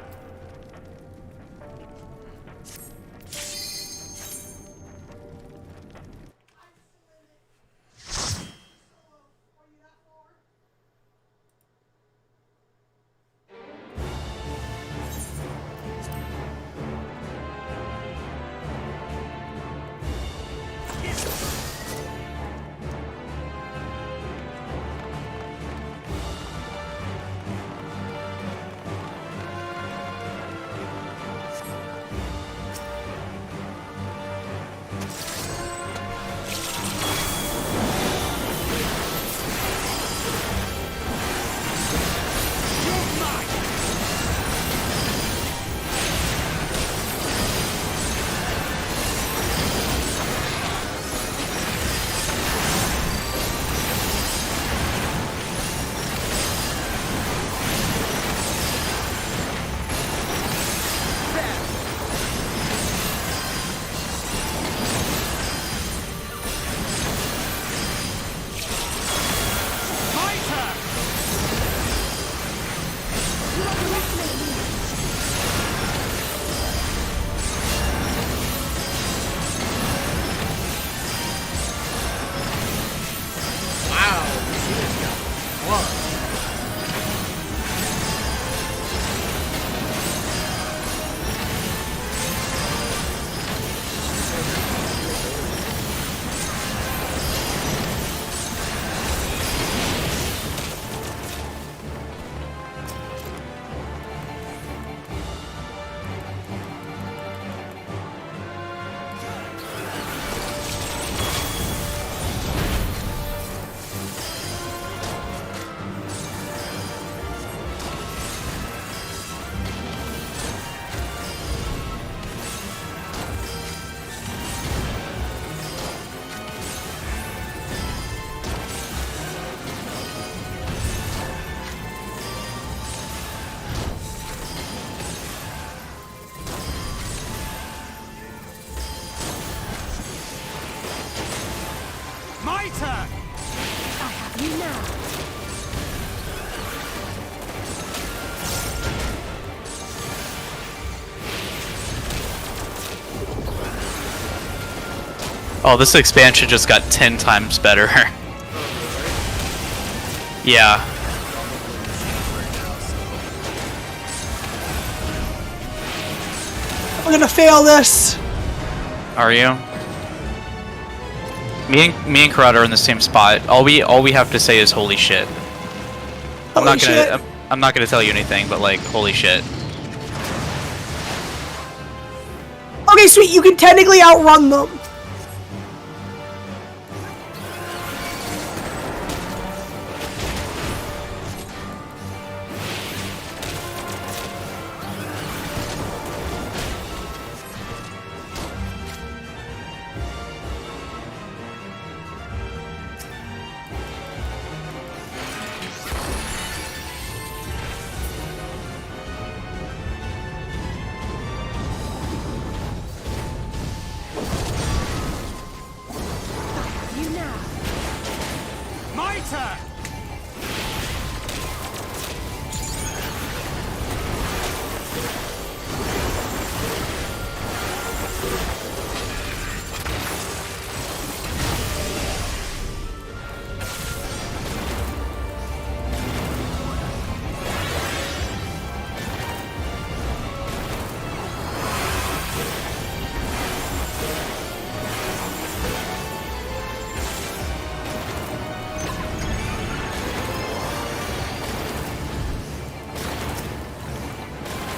My turn! I have you now. Oh, this expansion just got 10 times better. Yeah. I'm gonna fail this. Are you? Me and Karada are in the same spot. All we have to say is holy shit. I'm not gonna tell you anything, but like holy shit. Okay, sweet. You can technically outrun them. You now. My turn!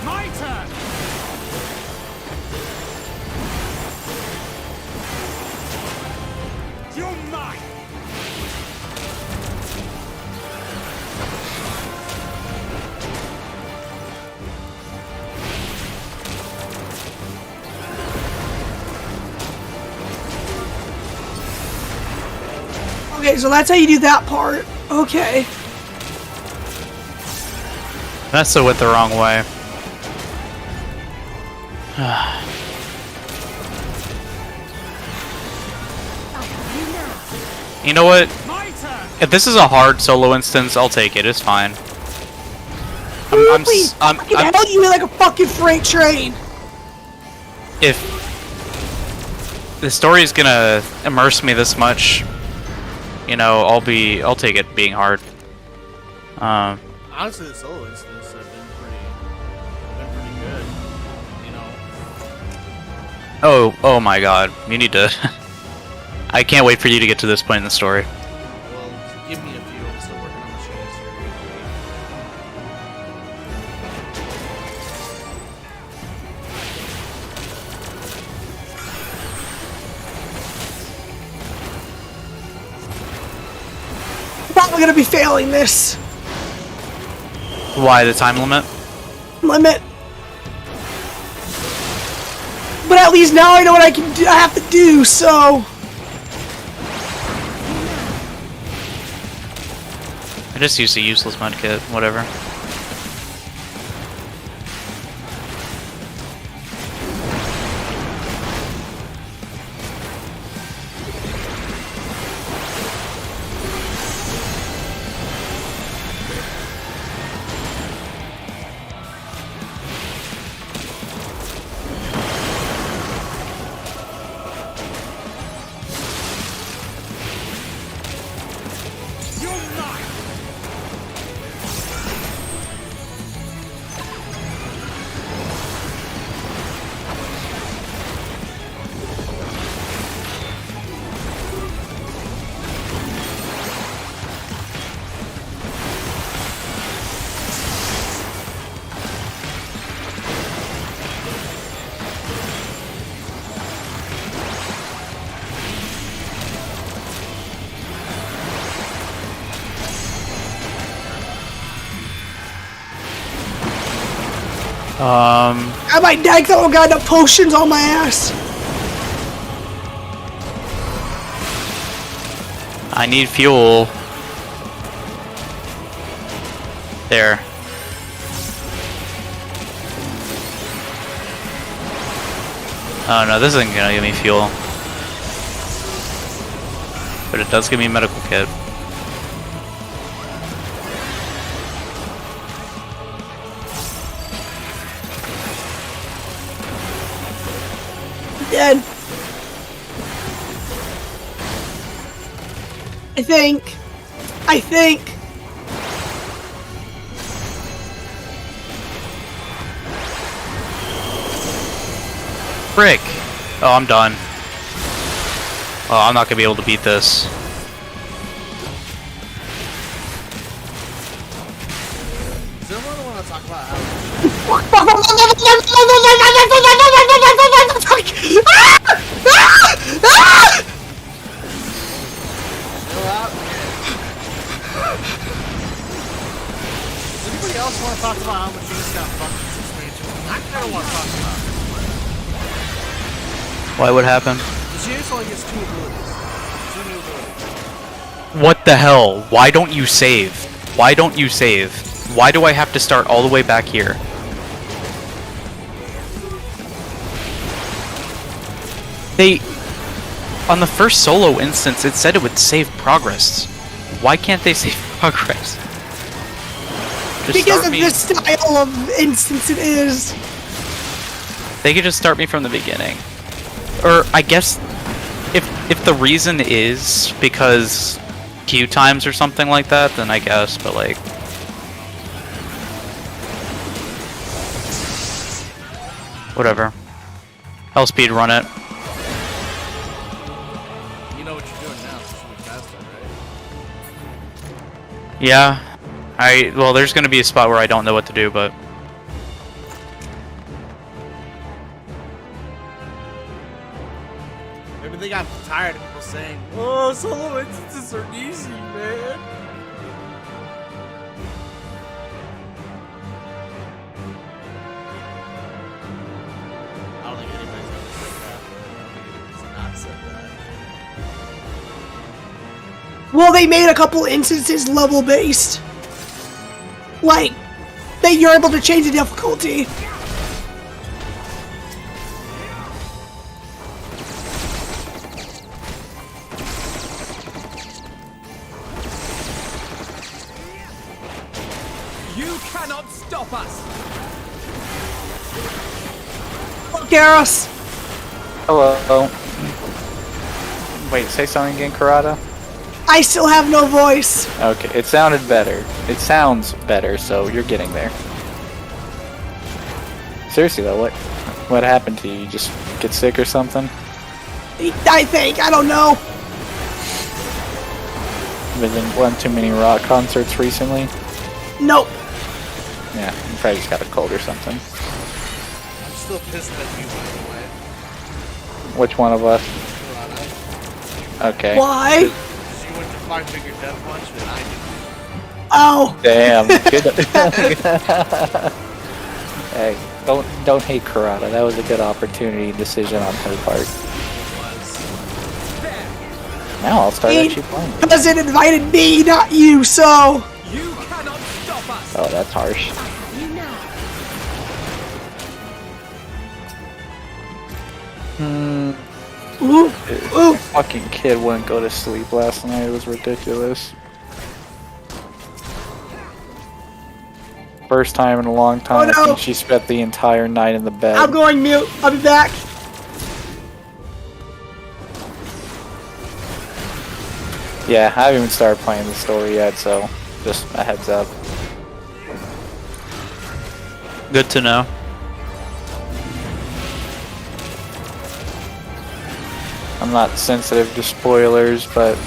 My turn! You're mine! Okay, so that's how you do that part. Okay. That's went the wrong way. You know what? My turn! If this is a hard solo instance, I'll take it. It's fine. Please, fucking hell you like a fucking freight train. If the story is gonna immerse me this much, you know, I'll take it being hard. Honestly, the solo instances have been pretty good. You know. Oh my god, you need to. I can't wait for you to get to this point in the story. Well, give me a few. I'm still working on the shows here. I'm probably gonna be failing this Why the time limit? limit. But at least now I know what I have to do, so... I just used a useless medkit, whatever. I might die because I don't got enough potions on my ass. I need fuel. There. Oh no, this isn't gonna give me fuel. But it does give me a medical kit. Dead. I think. Frick! Oh, I'm done. Oh, I'm not gonna be able to beat this. Does everyone want to talk about how chill out? Does anybody else want to talk about how much you just got fucked in this expansion? I kind of want to talk about it. Why would happen? The Genius only gets 2 abilities. 2 new abilities. What the hell? Why don't you save? Why don't you save? Why do I have to start all the way back here? On the first solo instance, it said it would save progress. Why can't they save progress? Just Because start of me- this style of instance it is. They could just start me from the beginning. Or I guess if the reason is because queue times or something like that, then I guess, but like whatever. I'll speed run it. You know what you're doing now, so you should be faster, right? Yeah. Well, there's gonna be a spot where I don't know what to do, but Maybe they got tired of people saying, "Oh, solo instances are easy, man." I don't think anybody's ever said that. I don't think anybody's not said that. Well, they made a couple instances level based. Like, that you're able to change the difficulty. cannot stop us! Look, Garrus! Hello. Wait, say something again, Karada? I still have no voice. Okay, it sounded better. It sounds better, so you're getting there. Seriously though, what happened to you? You just get sick or something? I think. I don't know. Been in one too many rock concerts recently? Nope. Yeah, you probably just got a cold or something. I'm still pissed at you, by the way. Which one of us? Karada. Okay. Why? You went to 5-finger death punch, and I didn't. Oh. Damn. Good. Hey, don't hate Karada. That was a good opportunity decision on her part. Now I'll start actually playing. Cousin invited me, not you, so. You cannot stop us! Oh, that's harsh. Ooh. Ooh. Fucking kid wouldn't go to sleep last night. It was ridiculous. First time in a long time. Oh, no. I think she spent the entire night in the bed. I'm going mute. I'll be back. Yeah, I haven't even started playing the story yet, so just a heads up. Good to know. I'm not sensitive to spoilers, but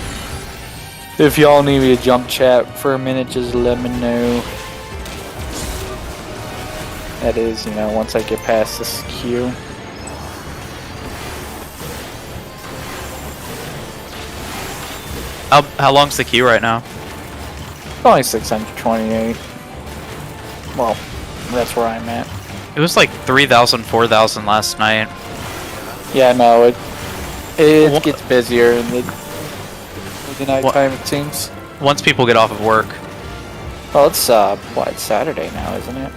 if y'all need me to jump chat for a minute, just let me know. That is, you know, once I get past this queue. How long's the queue right now? Only 628. Well, that's where I'm at. It was like 3,000, 4,000 last night. Yeah, no, it gets busier in the nighttime, it seems. Once people get off of work. Well, it's it's Saturday now, isn't it?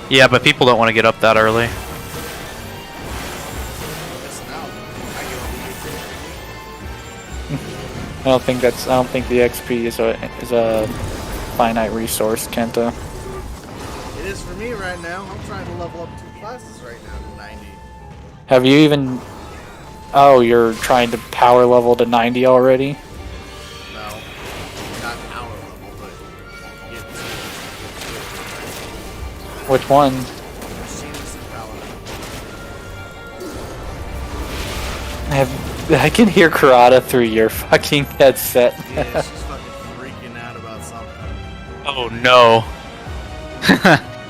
Yeah, but people don't want to get up that early. I don't think the XP is a finite resource, Kenta. It is for me right now. I'm trying to level up 2 classes right now to 90. Have you even? Oh, you're trying to power level to 90 already? No, not power level, but get Which one? Machinist and Paladin. I can hear Karada through your fucking headset. Yeah, she's fucking freaking out about something. Oh no.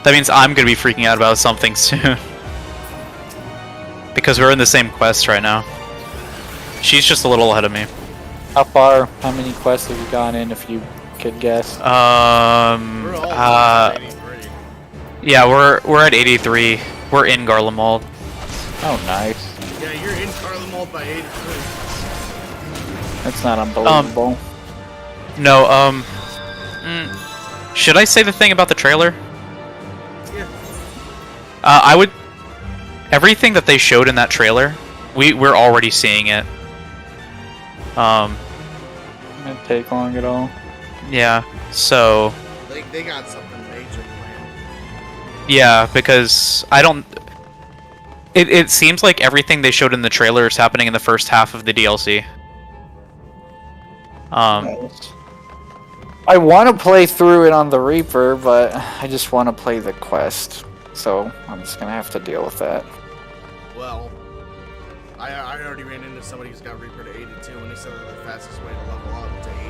That means I'm gonna be freaking out about something soon. Because we're in the same quest right now. She's just a little ahead of me. How far? How many quests have you gone in, if you could guess? We're all at 83. Yeah, we're at 83. We're in Garlemald. Oh, nice. Yeah, you're in Garlemald by 83. That's not unbelievable. No, should I say the thing about the trailer? Yeah. I would. Everything that they showed in that trailer, we're already seeing it. Didn't take long at all. Yeah. So. They got something major planned. Yeah, because I don't. It seems like everything they showed in the trailer is happening in the first half of the DLC. I want to play through it on the Reaper, but I just want to play the quest. So I'm just gonna have to deal with that. Well, I already ran into somebody who's got Reaper to 82, and they said that the fastest way to level up to 80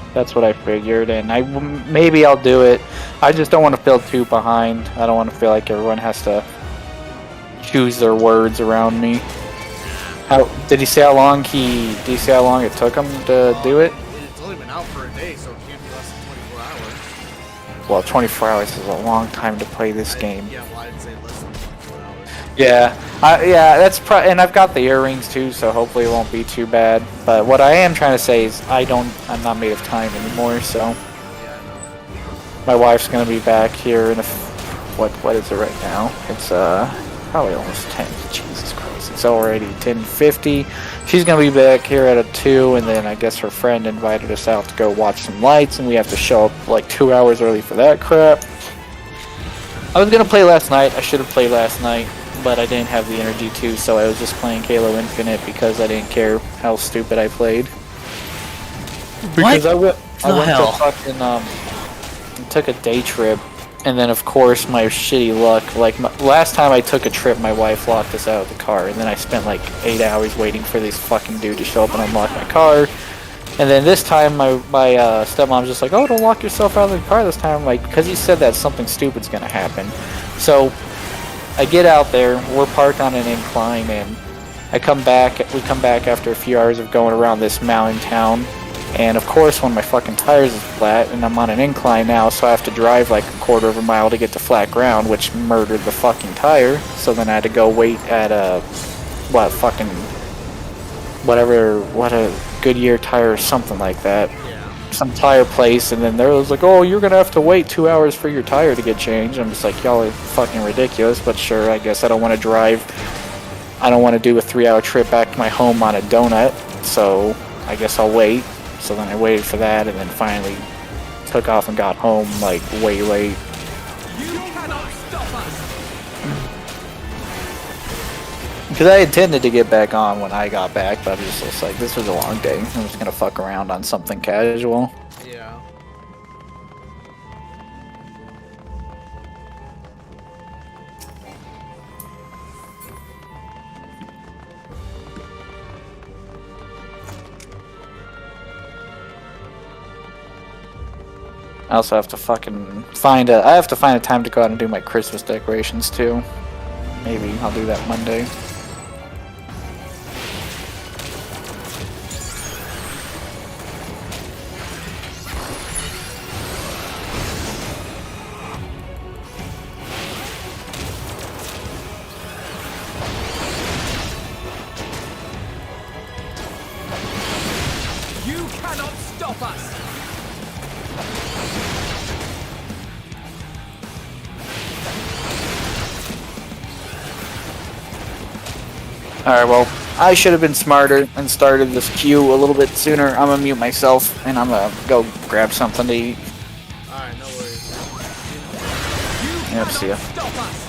is. That's what I figured, and maybe I'll do it. I just don't want to feel too behind. I don't want to feel like everyone has to choose their words around me. Did he say how long it took him to do it? It's only been out for a day, so it can't be less than 24 hours. Well, 24 hours is a long time to play this game. Yeah, well, I'd say less than 24 hours. Yeah, that's and I've got the earrings too, so hopefully it won't be too bad. But what I am trying to say is I'm not made of time anymore. So Yeah, I know. my wife's gonna be back here in what is it right now? It's probably almost 10. Jesus Christ, it's It's already 10:50. She's gonna be back here at a 2, and then I guess her friend invited us out to go watch some lights, and we have to show up like 2 hours early for that crap. I was gonna play last night. I should have played last night, but I didn't have the energy to, so I was just playing Halo Infinite because I didn't care how stupid I played. Because I went to fucking took a day trip, and then of course my shitty luck. Like last time I took a trip, my wife locked us out of the car, and then I spent like 8 hours waiting for this fucking dude to show up and unlock my car. And then this time my stepmom's just like, oh, don't lock yourself out of the car this time. I'm like, because he said that something stupid's gonna happen. So I get out there, we're parked on an incline, and we come back after a few hours of going around this mountain town. And of course, one of my fucking tires is flat, and I'm on an incline now, so I have to drive like a quarter of a mile to get to flat ground, which murdered the fucking tire. So then I had to go wait at a Goodyear tire or something like that. Some tire place, and then they was like, oh, you're gonna have to wait 2 hours for your tire to get changed. I'm just like, y'all are fucking ridiculous, but sure, I guess I don't want to do a 3-hour trip back to my home on a donut, so I guess I'll wait. So then I waited for that, and then finally took off and got home like way late. Because I intended to get back on when I got back, but I was just like, this was a long day. I'm just gonna fuck around on something casual. Yeah. I also have to fucking find a time to go out and do my Christmas decorations too. Maybe I'll do that Monday. You cannot stop us! Alright, well, I should have been smarter and started this queue a little bit sooner. I'm gonna mute myself, and I'm gonna go grab something to eat. Alright, no worries. Yep, see ya. Stop us!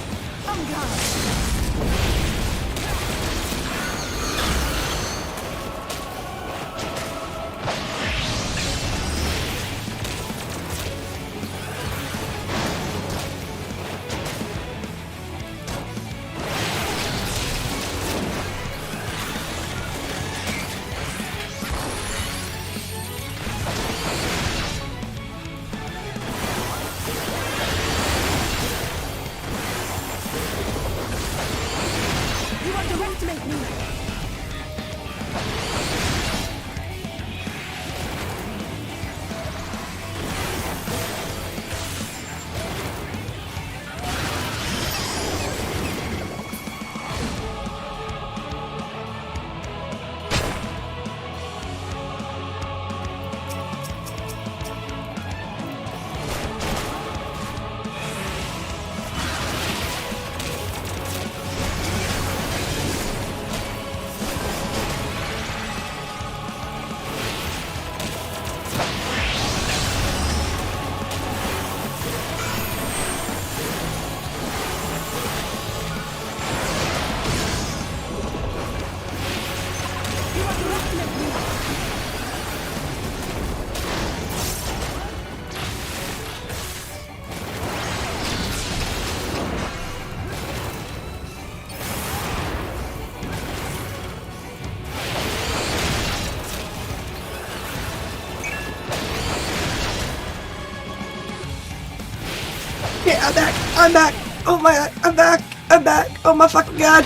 Yeah, I'm back. I'm back. Oh my god, I'm back. I'm back. Oh my fucking god.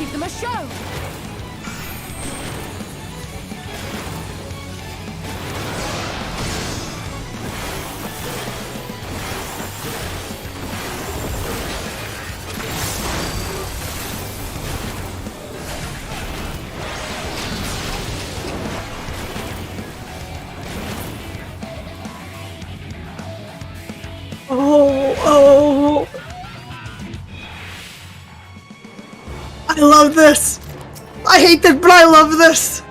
give them a show. Oh. I love this. I hate it, but I love this.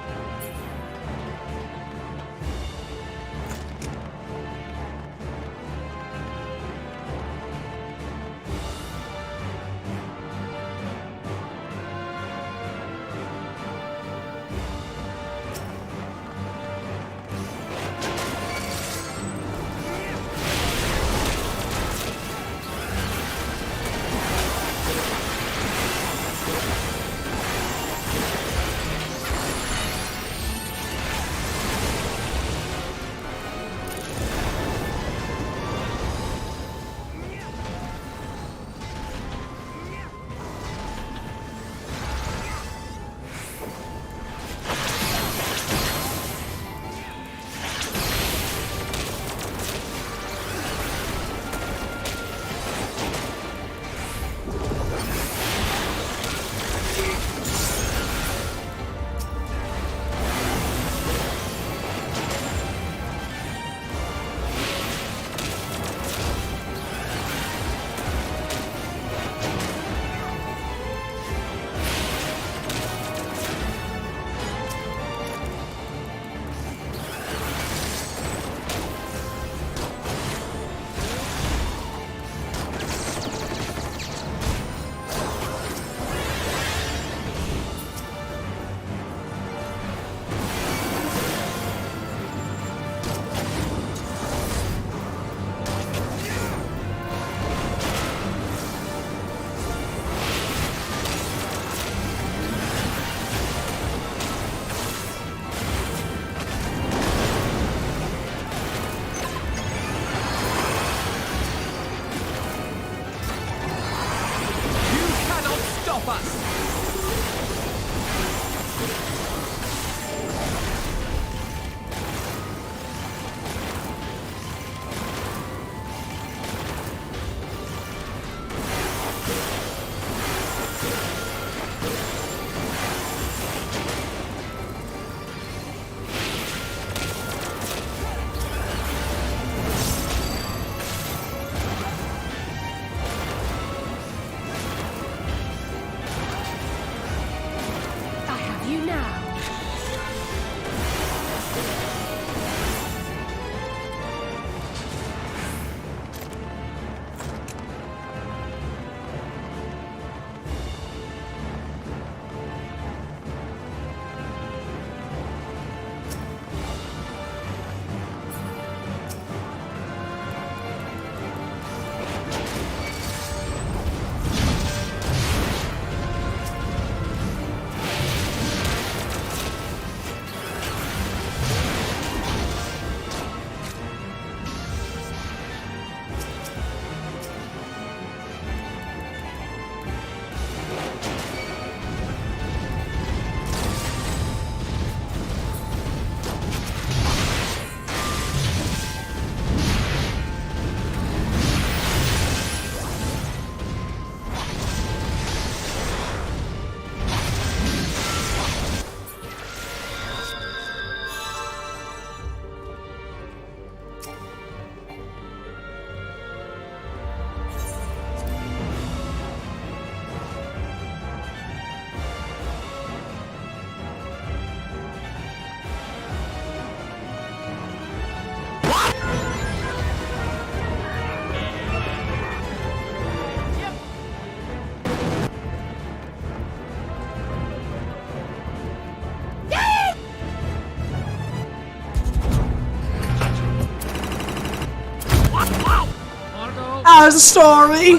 As a story.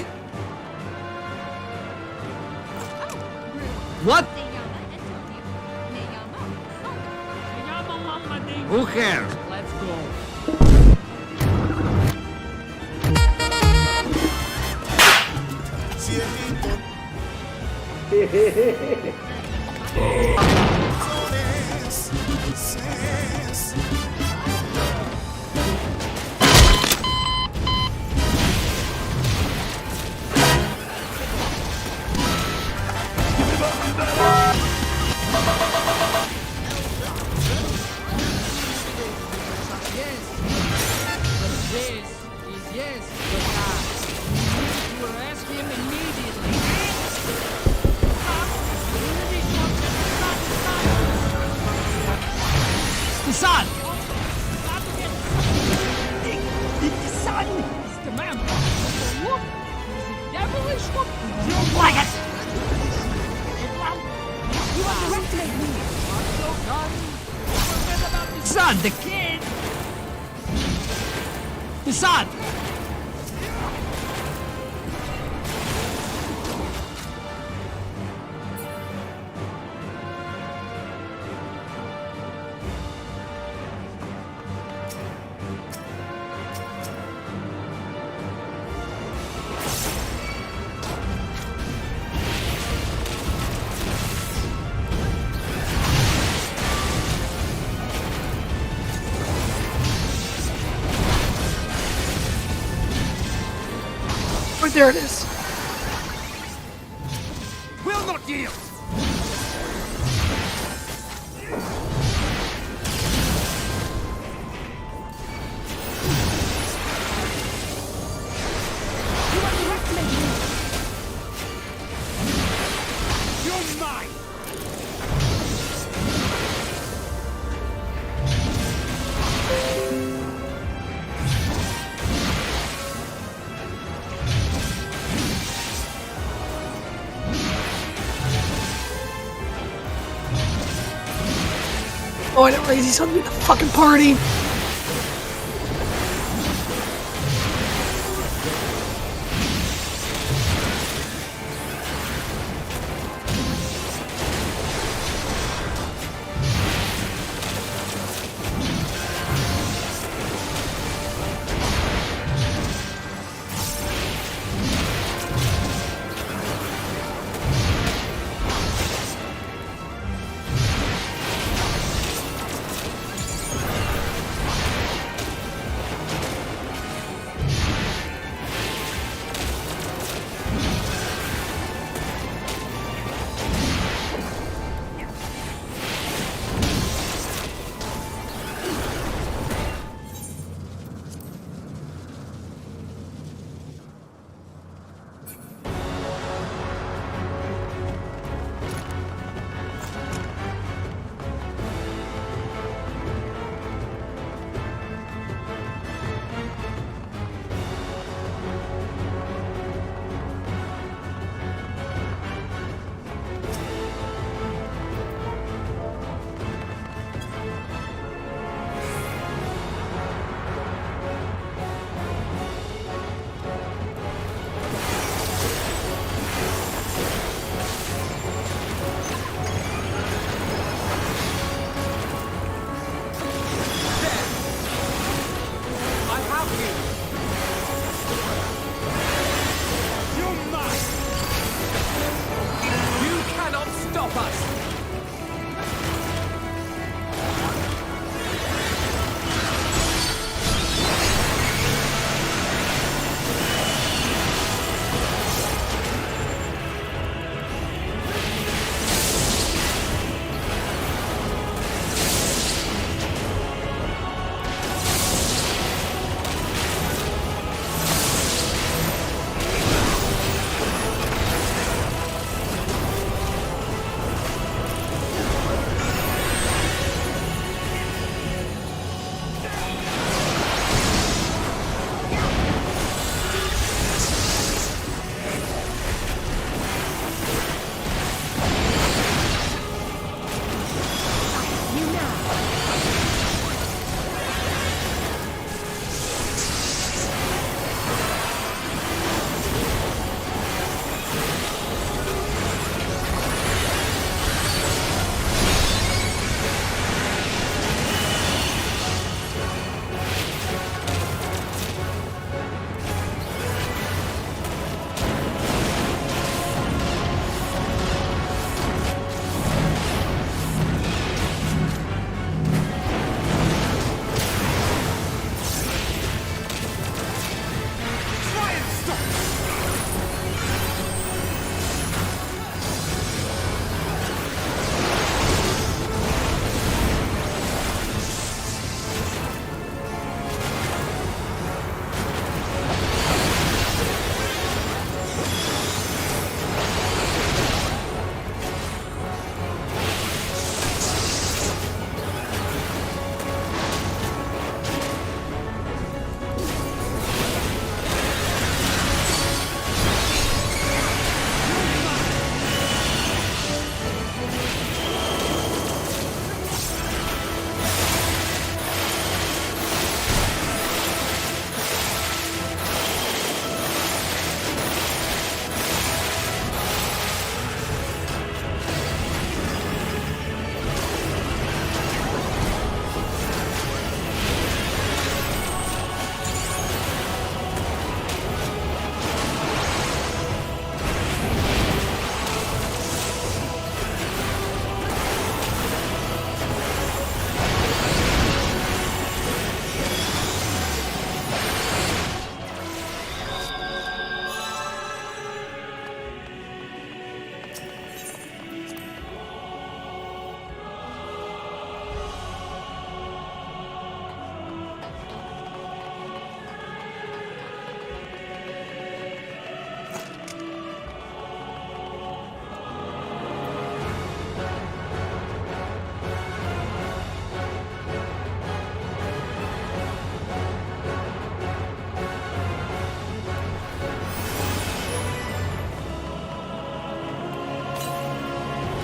What? Who cares? Let's go. Son! The sun! It's the man! The look! The devilish look! You don't like it! You underestimate me! Forget about the son, the kid! The son! Right there it is. Will not yield! You underestimate me! You're mine! Oh, I didn't realize he's gonna be in the fucking party.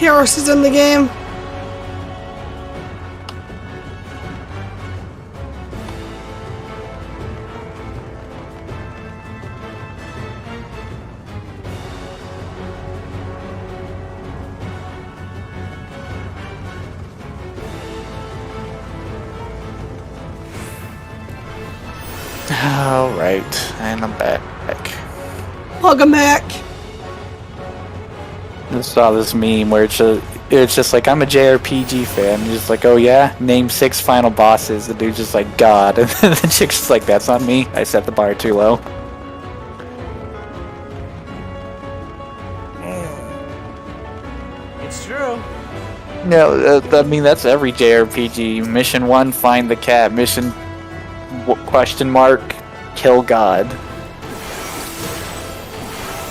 Harris is in the game. Alright, and I'm back. Welcome back. I saw this meme where it's just like, I'm a JRPG fan. You're just like, oh yeah? Name 6 final bosses. The dude's just like, God. And then the chick's just like, that's not me. I set the bar too low. It's true. No, I mean, that's every JRPG. Mission 1, find the cat. Mission question mark, kill God.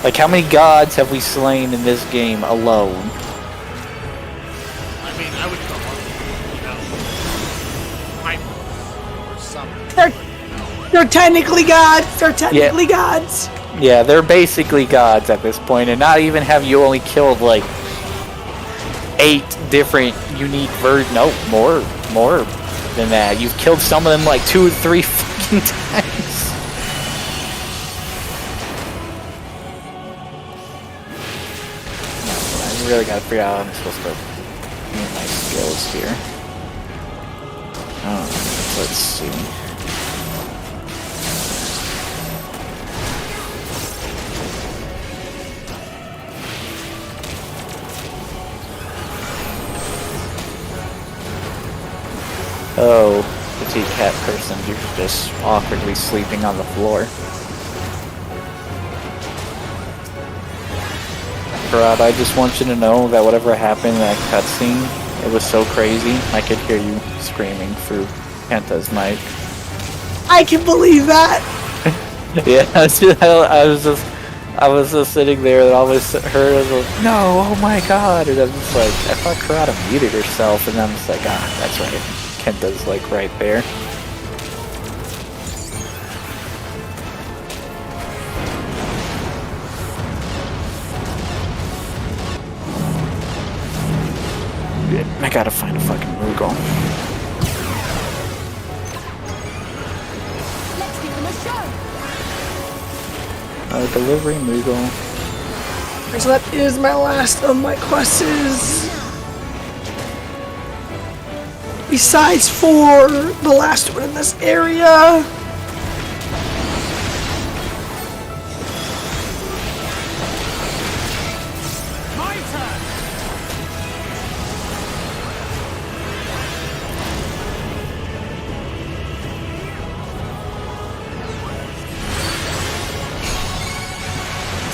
Like, how many gods have we slain in this game alone? I mean, I would come up, or something. They're technically gods. They're technically gods. Yeah, they're basically gods at this point, and not even have you only killed like 8 different unique versions. No, more than that. You've killed some of them like 2 or 3 fucking times. I really gotta figure out how I'm supposed to use my skills here. Let's see. Oh, petite cat person, you're just awkwardly sleeping on the floor. Brad, I just want you to know that whatever happened in that cutscene, it was so crazy, I could hear you screaming through Kenta's mic. I can believe that. Yeah, I was just sitting there and I was heard, I was like, no, oh my god, and I'm just like, I thought Karada muted herself, and I'm just like, ah, that's right. Kenta's like right there. I gotta find a fucking Moogle. Let's give them a show. Delivery Moogle. So that is my last of my quests. Besides for the last one in this area. My turn!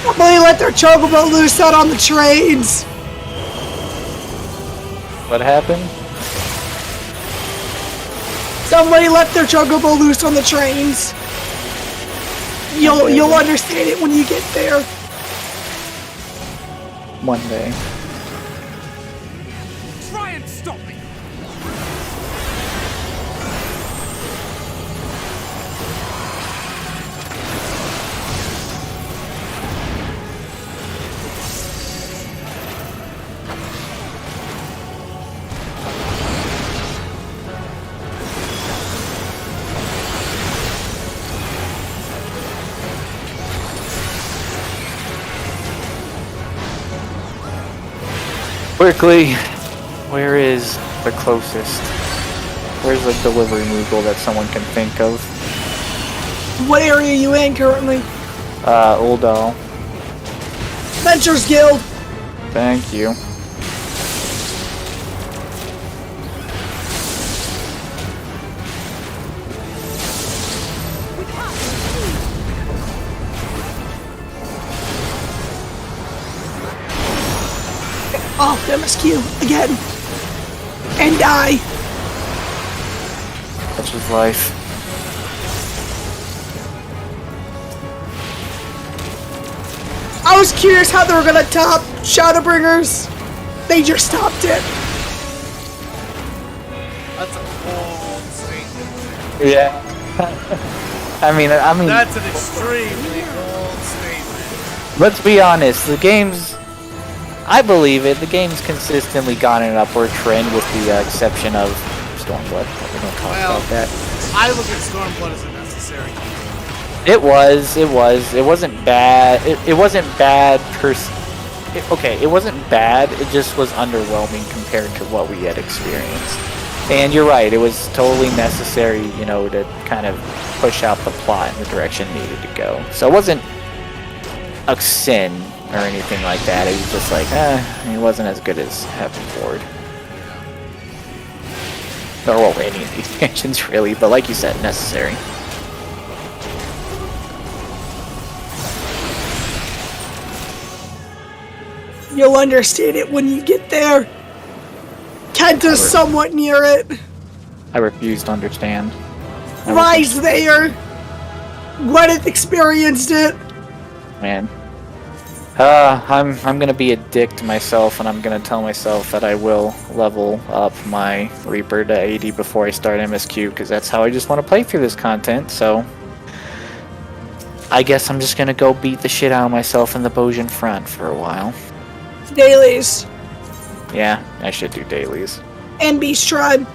Somebody let their chocobo loose out on the trains. What happened? Somebody let their chocobo loose on the trains. You'll understand it when you get there. One day. Try and stop me! Quickly, where is the closest? Where's the delivery Moogle that someone can think of? What area are you in currently? Uldal. Ventures Guild. Thank you. Off MSQ again. And die. That's his life. I was curious how they were gonna top Shadowbringers. They just stopped it. That's a bold statement. Yeah. I mean, That's an extremely bold statement. let's be honest. The game's I believe it. The game's consistently gone in an upward trend, with the exception of Stormblood. But we don't talk Well, about that. I look at Stormblood as a necessary evil. It wasn't bad. It wasn't bad okay, it wasn't bad. It just was underwhelming compared to what we had experienced. And you're right. It was totally necessary, you know, to kind of push out the plot in the direction it needed to go. So it wasn't a sin or anything like that. It was just like, it wasn't as good as Heaven Ward. Or well, any of the expansions really, but like you said, necessary. You'll understand it when you get there. Kenta's somewhat near it. I refuse to understand. Rai's there. Gwyneth experienced it. Man. I'm gonna be a dick to myself, and I'm gonna tell myself that I will level up my Reaper to 80 before I start MSQ, because that's how I just want to play through this content, so... I guess I'm just gonna go beat the shit out of myself in the Bojin front for a while. Dailies. Yeah, I should do dailies. And Beast Tribe.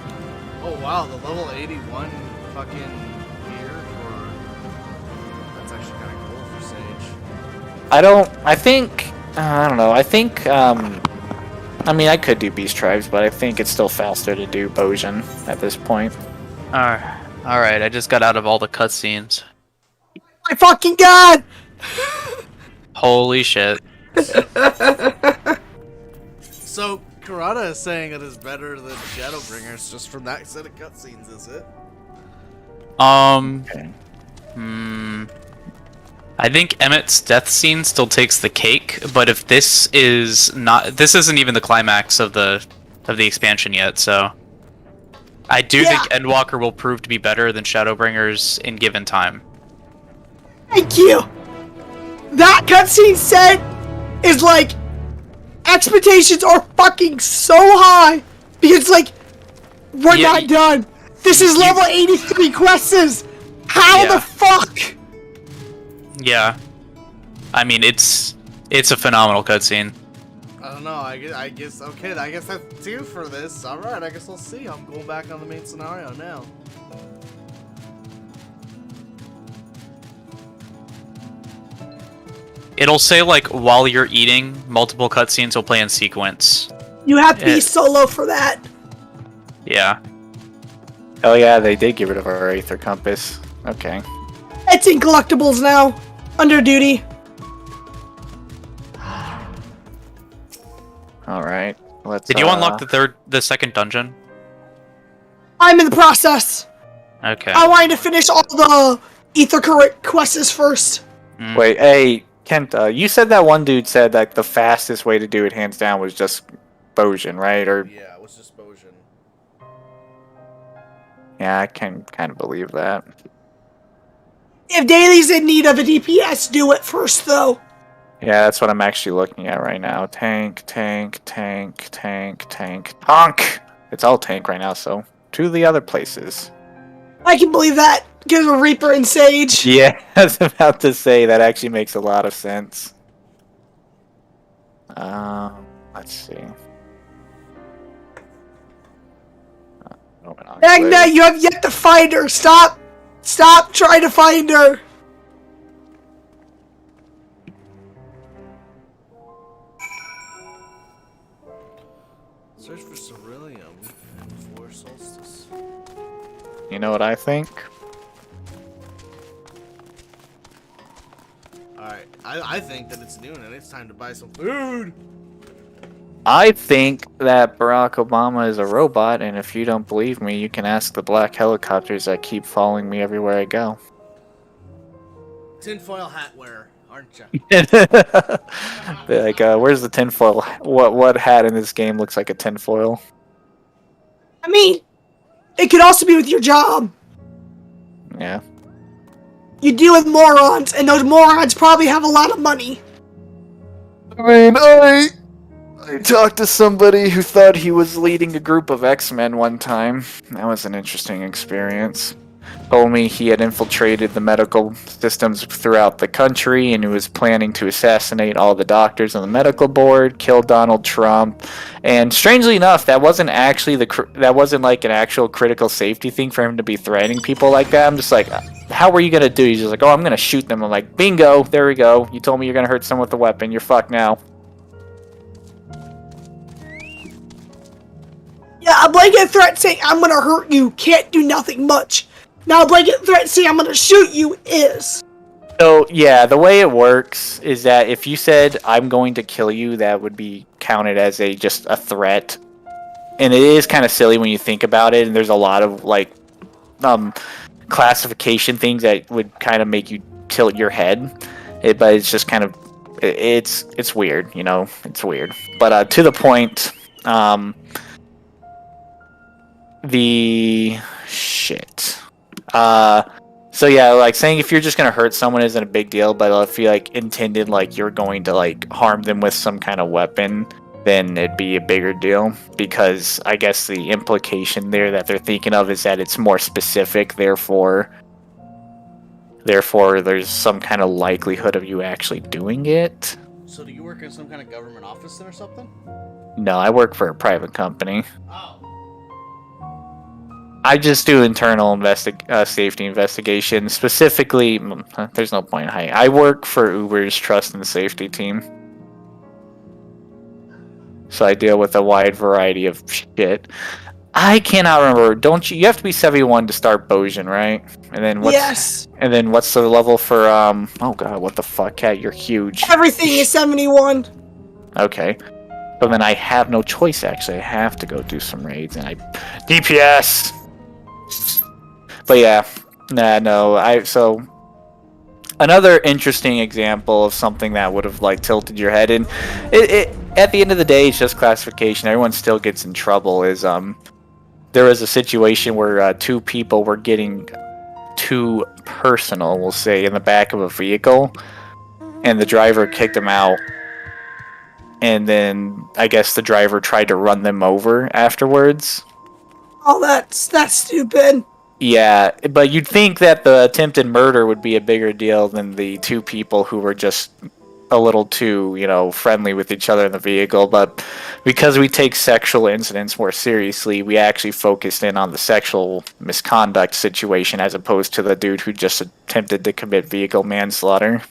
Oh wow, the level 81 fucking gear for... That's actually kind of cool for Sage. I don't know, I mean, I could do Beast Tribes, but I think it's still faster to do Bojin at this point. Alright, I just got out of all the cutscenes. My fucking god! Holy shit. So, Karada is saying it is better than Shadowbringers just from that set of cutscenes, is it? I think Emmett's death scene still takes the cake, but if this isn't even the climax of the expansion yet, so I do think Endwalker will prove to be better than Shadowbringers in given time. Thank you! That cutscene set is like... Expectations are fucking so high! Because, like, we're not done! This is level 83 quests! How the fuck? Yeah. I mean, it's a phenomenal cutscene. I don't know, I guess, okay, I guess that's 2 for this. Alright, I guess we'll see. I'm going back on the main scenario now. It'll say, like, while you're eating, multiple cutscenes will play in sequence. You have to be solo for that. Yeah. Oh yeah, they did get rid of our Aether Compass. Okay. It's in collectibles now. Under duty. Alright, let's... Did you unlock the second dungeon? I'm in the process. Okay. I wanted to finish all the Aether quests first. Wait, hey, Kenta, you said that one dude said that the fastest way to do it, hands down, was just Bojin, right? Or Yeah, it was just Bojin. yeah, I can kind of believe that. If Daily's in need of a DPS, do it first, though. Yeah, that's what I'm actually looking at right now. Tank, tank, tank, tank, tank, tank! It's all tank right now, so to the other places. I can believe that, because of Reaper and Sage. Yeah, I was about to say, that actually makes a lot of sense. Let's see. Magna, you have yet to find her. Stop trying to find her. Search for Ceruleum before Solstice. You know what I think? Alright, I think that it's noon and it's time to buy some food! I think that Barack Obama is a robot, and if you don't believe me, you can ask the black helicopters that keep following me everywhere I go. Tinfoil hat wearer, aren't ya? Like, where's the tinfoil? What hat in this game looks like a tinfoil? I mean, it could also be with your job. Yeah. You deal with morons, and those morons probably have a lot of money. I mean, I talked to somebody who thought he was leading a group of X-Men one time. That was an interesting experience. told me he had infiltrated the medical systems throughout the country and he was planning to assassinate all the doctors on the medical board, kill Donald Trump. And strangely enough, that wasn't actually that wasn't like an actual critical safety thing for him to be threatening people like that. I'm just like, how were you gonna do? He's just like, oh, I'm gonna shoot them. I'm like, bingo, there we go. You told me you're gonna hurt someone with a weapon. You're fucked now. Yeah, a blanket threat saying I'm gonna hurt you can't do nothing much. Now a blanket threat saying I'm gonna shoot you is. So, yeah, the way it works is that if you said, I'm going to kill you, that would be counted as just a threat. And it is kind of silly when you think about it, and there's a lot of, like, classification things that would kind of make you tilt your head. But it's just kind of, it's weird, you know? It's weird. But to the point, so yeah, like saying if you're just gonna hurt someone isn't a big deal, but if you like intended like you're going to like harm them with some kind of weapon, then it'd be a bigger deal, because I guess the implication there that they're thinking of is that it's more specific, therefore there's some kind of likelihood of you actually doing it. So do you work in some kind of government office then or something? No, I work for a private company. Oh. I just do internal safety investigations. Specifically, there's no point in hiding. I work for Uber's trust and safety team. So I deal with a wide variety of shit. I cannot remember. Don't you? You have to be 71 to start Bojan, right? And then what's Yes. And then what's the level for oh god, what the fuck, Cat? You're huge. Everything is 71. Okay. But then I have no choice, actually. I have to go do some raids, and DPS! But yeah, so another interesting example of something that would have like tilted your head, and it at the end of the day, it's just classification. Everyone still gets in trouble. Is there was a situation where two people were getting too personal, we'll say, in the back of a vehicle, and the driver kicked them out. And then I guess the driver tried to run them over afterwards. Oh, that's stupid. Yeah, but you'd think that the attempted murder would be a bigger deal than the two people who were just a little too, friendly with each other in the vehicle. But because we take sexual incidents more seriously, we actually focused in on the sexual misconduct situation as opposed to the dude who just attempted to commit vehicle manslaughter.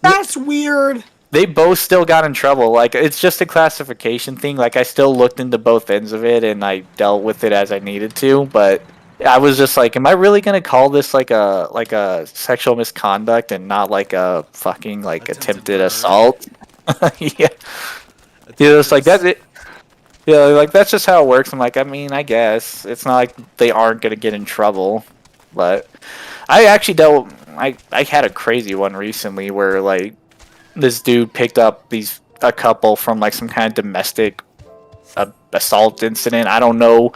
That's weird. They both still got in trouble. Like, it's just a classification thing. Like, I still looked into both ends of it, and I dealt with it as I needed to. But I was just like, am I really gonna call this like a sexual misconduct and not like a fucking like attempted assault? Yeah. It's like that's it. Yeah, like that's just how it works. I'm like, I mean, I guess it's not like they aren't gonna get in trouble. But I actually I had a crazy one recently where like this dude picked up a couple from like some kind of domestic assault incident. I don't know.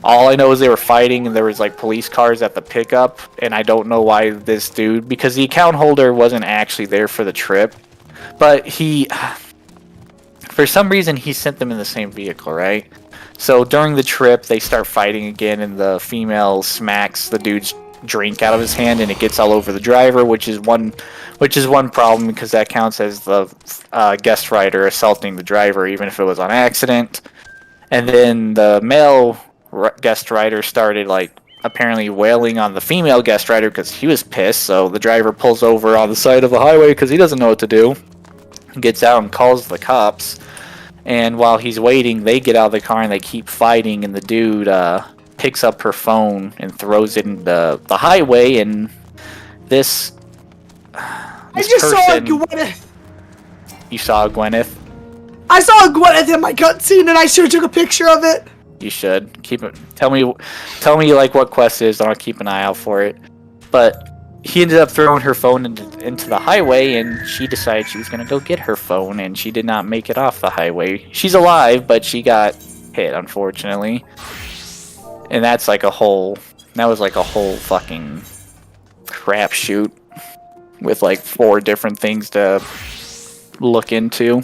All I know is they were fighting and there was like police cars at the pickup, and I don't know why this dude, because the account holder wasn't actually there for the trip, but for some reason he sent them in the same vehicle, right? So during the trip they start fighting again, and the female smacks the dude's drink out of his hand, and it gets all over the driver, which is one problem, because that counts as the guest rider assaulting the driver even if it was on accident. And then the male guest rider started like apparently wailing on the female guest rider because he was pissed. So the driver pulls over on the side of the highway because he doesn't know what to do, gets out and calls the cops. And while he's waiting, they get out of the car and they keep fighting, and the dude picks up her phone and throws it in the highway, and this I just saw a Gwyneth. You saw Gwyneth? I saw a Gwyneth in my cutscene, and I sure took a picture of it. You should keep it. Tell me like what quest it is, and I'll keep an eye out for it. But he ended up throwing her phone into the highway, and she decided she was gonna go get her phone, and she did not make it off the highway. She's alive, but she got hit, unfortunately. And that was like a whole fucking crapshoot with like 4 different things to look into.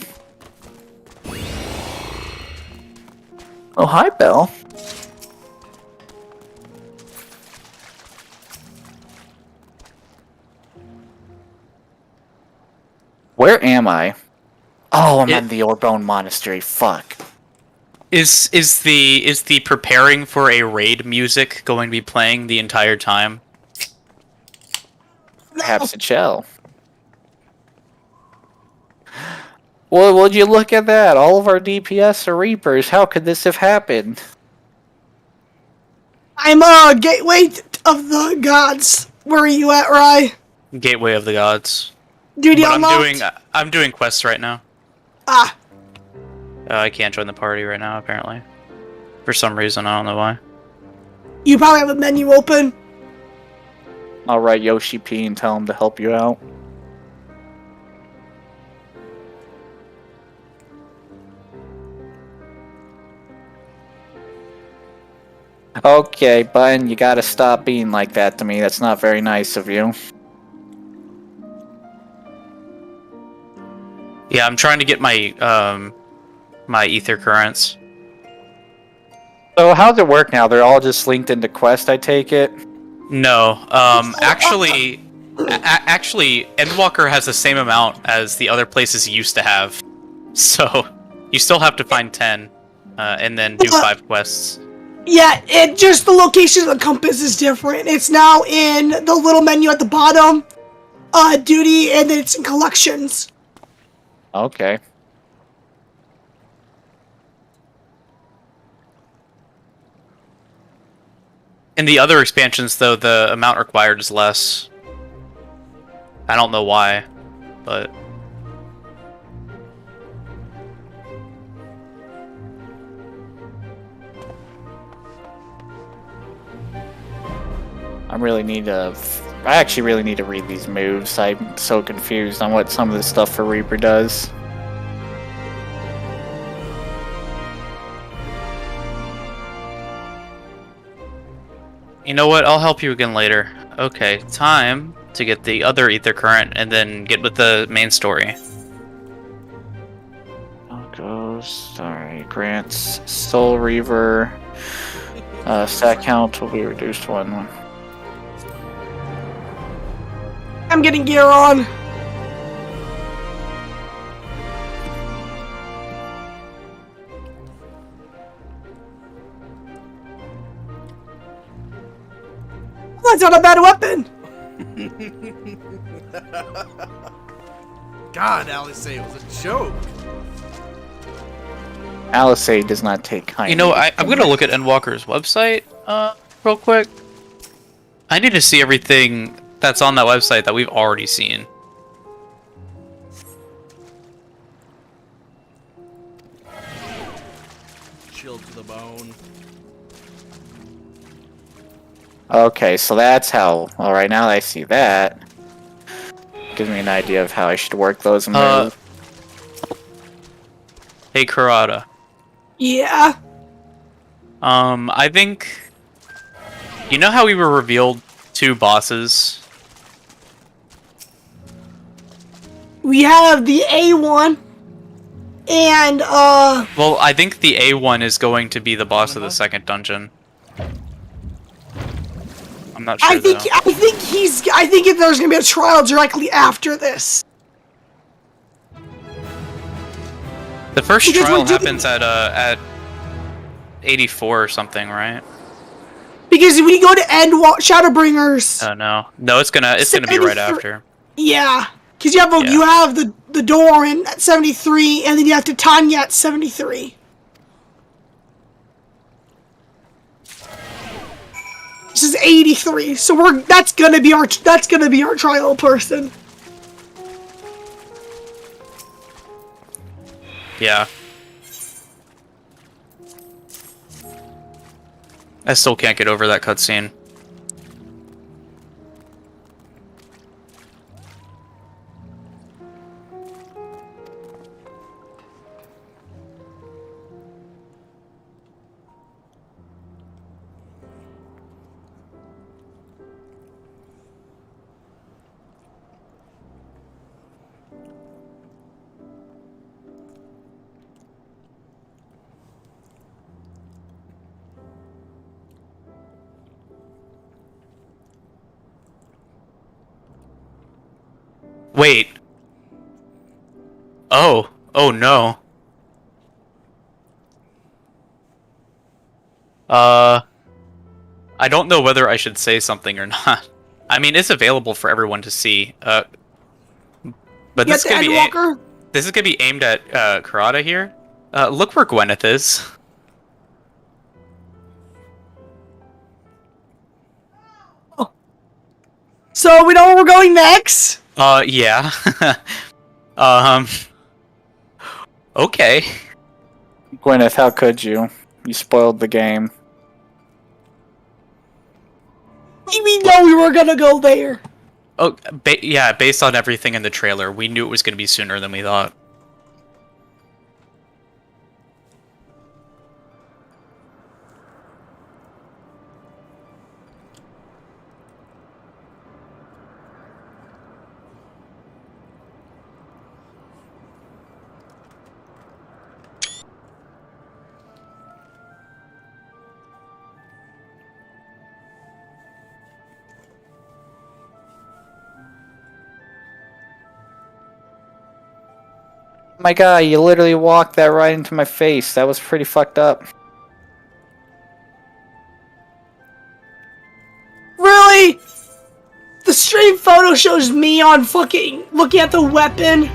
Oh, hi, Belle. Where am I? Oh, I'm It- in the Orbone Monastery. Fuck. Is the preparing for a raid music going to be playing the entire time? Perhaps it shall. Well, would you look at that? All of our DPS are Reapers. How could this have happened? I'm gateway of the gods. Where are you at, Rye? Gateway of the Gods. Duty But unlocked. I'm doing quests right now. Ah, I can't join the party right now, apparently. For some reason, I don't know why. you probably have a menu open. I'll write Yoshi P and tell him to help you out. Okay, Bun, you gotta stop being like that to me. That's not very nice of you. Yeah, I'm trying to get my my ether currents. So how's it work now? They're all just linked into Quest, I take it? No, actually, actually, Endwalker has the same amount as the other places used to have. So, you still have to find 10, and then do 5 quests. Yeah, it just the location of the compass is different. It's now in the little menu at the bottom, duty, and then it's in collections. Okay. In the other expansions, though, the amount required is less. I don't know why, but... I actually really need to read these moves. I'm so confused on what some of this stuff for Reaper does. You know what? I'll help you again later. Okay, time to get the other ether current and then get with the main story. Sorry, grants, Soul Reaver, stat count will be reduced 1. I'm getting gear on. That's not a bad weapon. God, Alice, it was a joke. Alice does not take kindly. You know, I'm gonna look at Endwalker's website, real quick. I need to see everything that's on that website that we've already seen. Chill to the bone. Okay, so that's how. Alright, now that I see that, gives me an idea of how I should work those moves. Hey, Kurata. Yeah. I think... You know how we were revealed 2 bosses? We have the A1 and Well, I think the A1 is going to be the boss of the second dungeon. I'm not sure, I think there's gonna be a trial directly after this. The first Because trial we're doing- happens at 84 or something, right? Because when you go to Shadowbringers, Oh no, no, it's gonna be right after. yeah, because you have the door in at 73, and then you have Titania at 73. This is 83, so that's gonna be our trial person. Yeah. I still can't get over that cutscene. Wait. Oh. Oh no. I don't know whether I should say something or not. I mean, it's available for everyone to see. But this is gonna be Endwalker? this is gonna be aimed at Karada here. Look where Gwyneth is. So we know where we're going next? Yeah. um. Okay. Gwyneth, how could you? You spoiled the game. We know we were gonna go there. Oh, yeah. Based on everything in the trailer, we knew it was gonna be sooner than we thought. My God, you literally walked that right into my face. That was pretty fucked up. Really? The stream photo shows me on fucking looking at the weapon.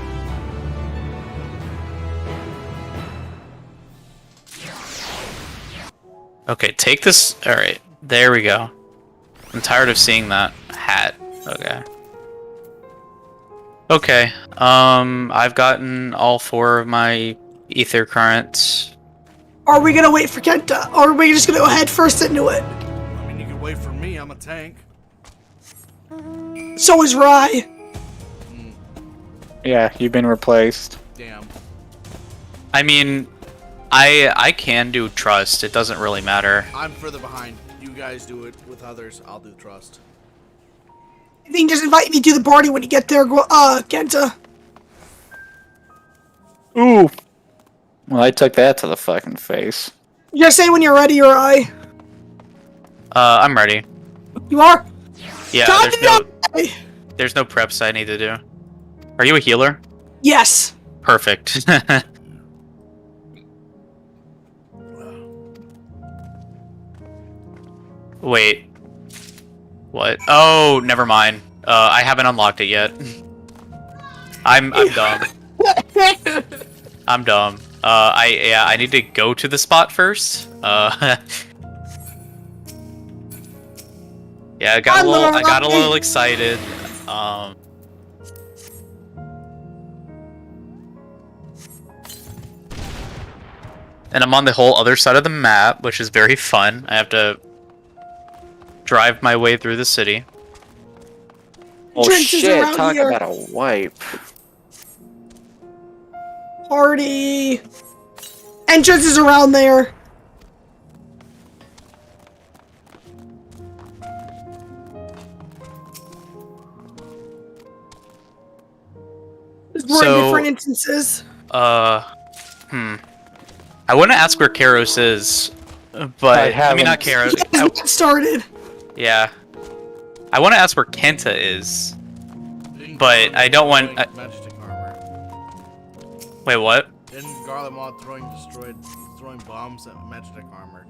Okay, take this. All right, there we go. I'm tired of seeing that hat. Okay. Okay. I've gotten all 4 of my ether currents. Are we gonna wait for Kenta? Or are we just gonna go head first into it? I mean, you can wait for me. I'm a tank. So is Rai. Yeah, you've been replaced. Damn. I mean, I can do trust. It doesn't really matter. I'm further behind. You guys do it with others. I'll do trust. You can just invite me to the party when you get there, Kenta. Ooh. Well, I took that to the fucking face. Just say when you're ready, or I. I'm ready. You are? Yeah, God, there's no preps I need to do. Are you a healer? Yes. Perfect. Wait. What? Oh, never mind. I haven't unlocked it yet. I'm dumb. I'm dumb. I need to go to the spot first. Yeah, I got a little excited. And I'm on the whole other side of the map, which is very fun. I have to drive my way through the city. Oh Drinks is shit, around talk here. about a wipe. Party. Entrance is around there. We're in different instances. I want to ask where Karos is, but I mean not Karos. Started. Yeah, I want to ask where Kenta is, but I don't want. Magic armor. Wait, what? Didn't Garlemald throwing bombs at magic armor?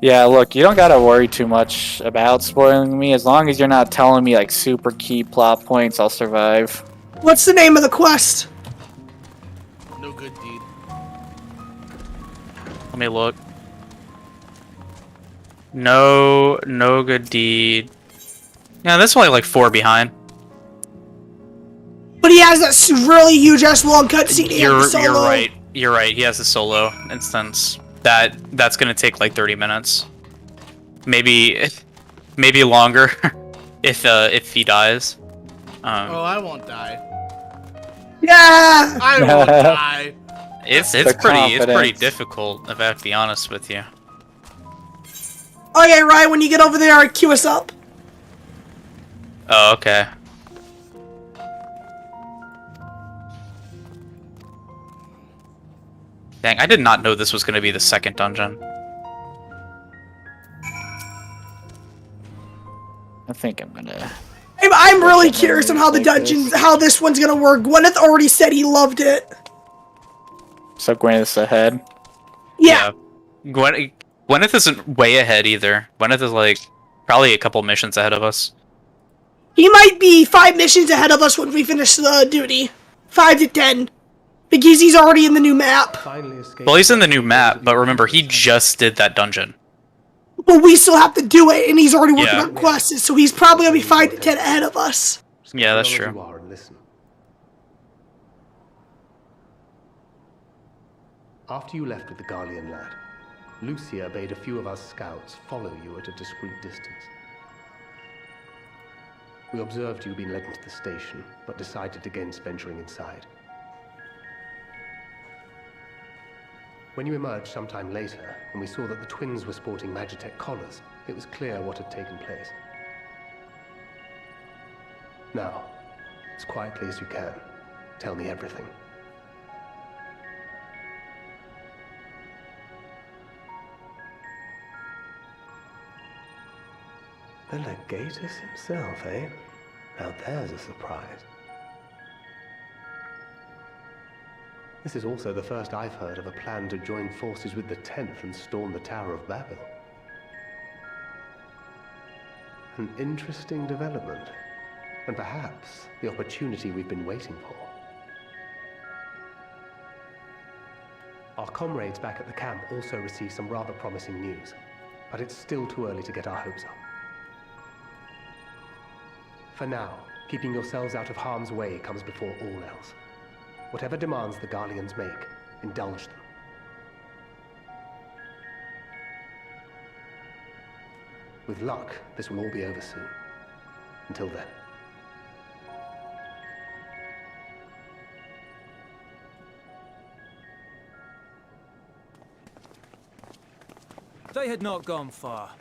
Yeah, look, you don't gotta worry too much about spoiling me. As long as you're not telling me like super key plot points, I'll survive. What's the name of the quest? No good deed. Let me look. No good deed. Yeah, that's only like 4 behind. But he has that really huge ass long cutscene. You're right. You're right. He has a solo instance. That's gonna take like 30 minutes. Maybe longer if he dies. Oh, I won't die. Yeah. I won't die. It's The pretty confidence. difficult, if I have to be honest with you. Okay, Ryan, when you get over there, queue us up. Oh, okay. Dang, I did not know this was going to be the second dungeon. I think I'm gonna I'm really curious on how the dungeons, how this one's gonna work. Gwyneth already said he loved it. So Gwyneth's ahead. Yeah. Gwyneth isn't way ahead either. Gwyneth is like probably a couple missions ahead of us. He might be 5 missions ahead of us when we finish the duty. 5 to 10. Because he's already in the new map. Well, he's in the new map, but remember, he just did that dungeon. But we still have to do it, and he's already working on quests, so he's probably gonna be 5 to 10 ahead of us. Yeah, that's true. After you left with the Garlean lad, Lucia bade a few of us scouts follow you at a discreet distance. We observed you being led into the station, but decided against venturing inside. When you emerged sometime later, and we saw that the twins were sporting Magitech collars, it was clear what had taken place. Now, as quietly as you can, tell me everything. The Legatus himself, eh? Now there's a surprise. This is also the first I've heard of a plan to join forces with the 10th and storm the Tower of Babel. An interesting development, and perhaps the opportunity we've been waiting for. Our comrades back at the camp also received some rather promising news, but it's still too early to get our hopes up. For now, keeping yourselves out of harm's way comes before all else. Whatever demands the Garleans make, indulge them. With luck, this will all be over soon. Until then. They had not gone far.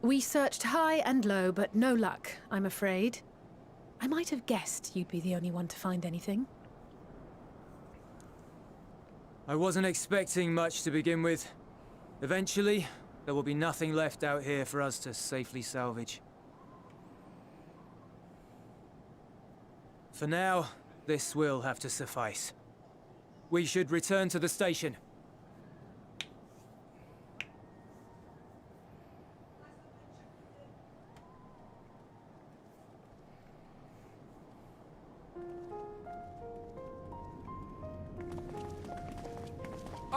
We searched high and low, but no luck, I'm afraid. I might have guessed you'd be the only one to find anything. I wasn't expecting much to begin with. Eventually, there will be nothing left out here for us to safely salvage. For now, this will have to suffice. We should return to the station.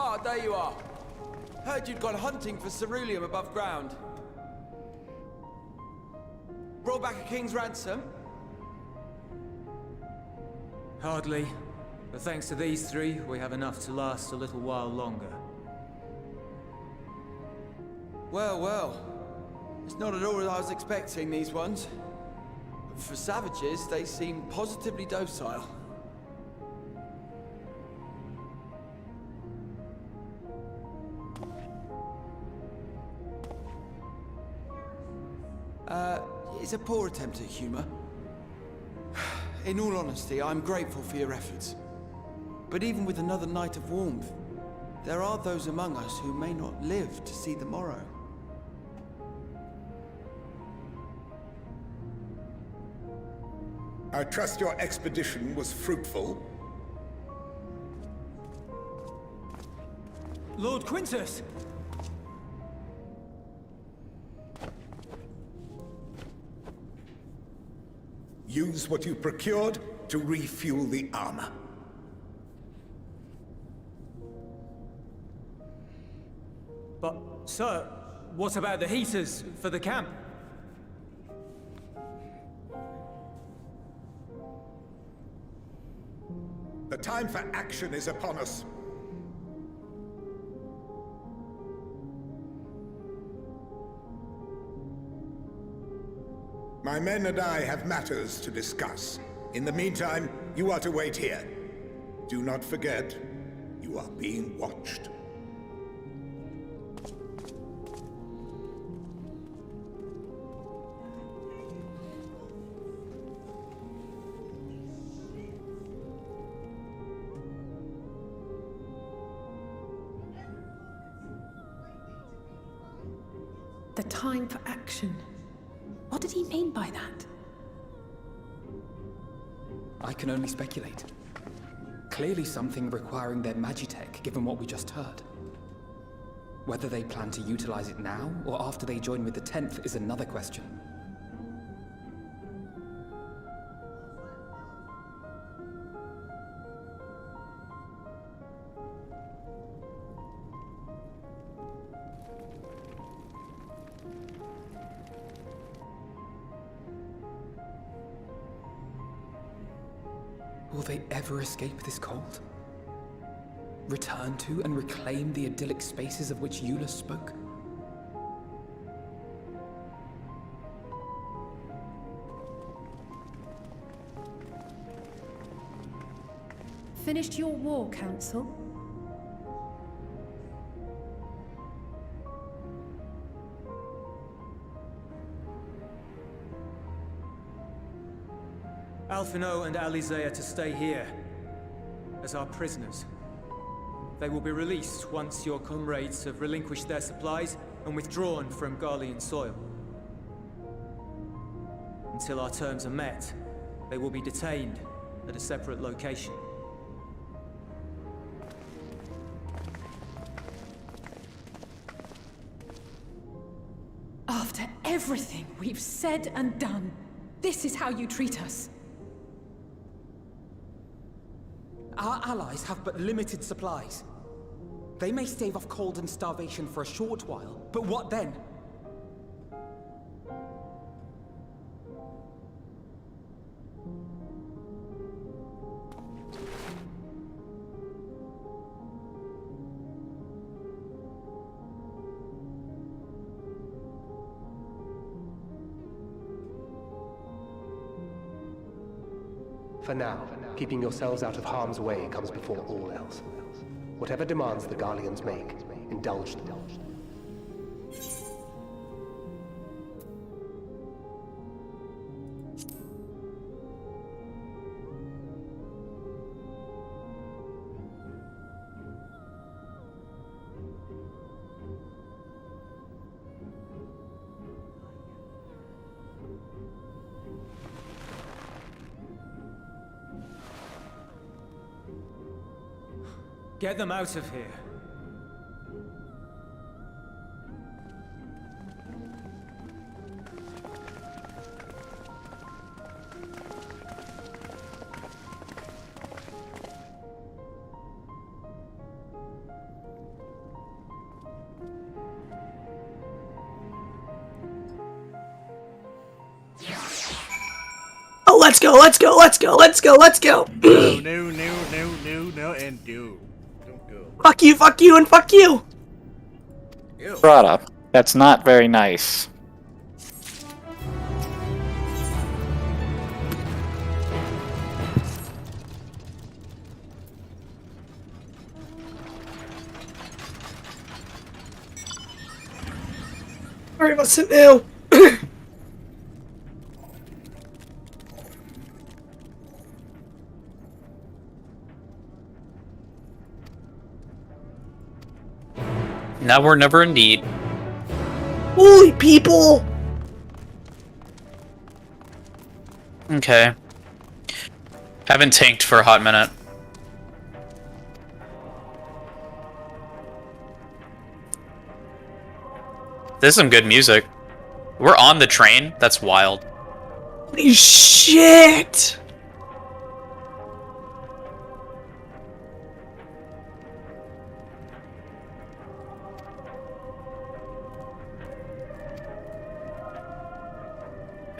Ah, there you are. Heard you'd gone hunting for ceruleum above ground. Brought back a king's ransom? Hardly. But thanks to these three, we have enough to last a little while longer. Well, well. It's not at all as I was expecting, these ones. For savages, they seem positively docile. It's a poor attempt at humor. In all honesty, I'm grateful for your efforts. But even with another night of warmth, there are those among us who may not live to see the morrow. I trust your expedition was fruitful. Lord Quintus! Use what you procured to refuel the armor. But, sir, what about the heaters for the camp? The time for action is upon us. My men and I have matters to discuss. In the meantime, you are to wait here. Do not forget, you are being watched. The time for action. What did he mean by that? I can only speculate. Clearly something requiring their magitech, given what we just heard. Whether they plan to utilize it now, or after they join with the 10th, is another question. Will they ever escape this cult? Return to and reclaim the idyllic spaces of which Eula spoke? Finished your war, Council? Alphino and Alize are to stay here as our prisoners. They will be released once your comrades have relinquished their supplies and withdrawn from Garlean soil. Until our terms are met, they will be detained at a separate location. After everything we've said and done, this is how you treat us. Our allies have but limited supplies. They may stave off cold and starvation for a short while, but what then? For now, keeping yourselves out of harm's way comes before all else. Whatever demands the Garleans make, indulge them. Get them out of here. Oh, let's go, let's go, let's go, let's go, let's go. No, and do. Don't go. Fuck you, and fuck you. Ew. Brada, that's not very nice. Alright, what's it now? Now we're never in need. Holy people! Okay. Haven't tanked for a hot minute. This is some good music. We're on the train? That's wild. Holy shit!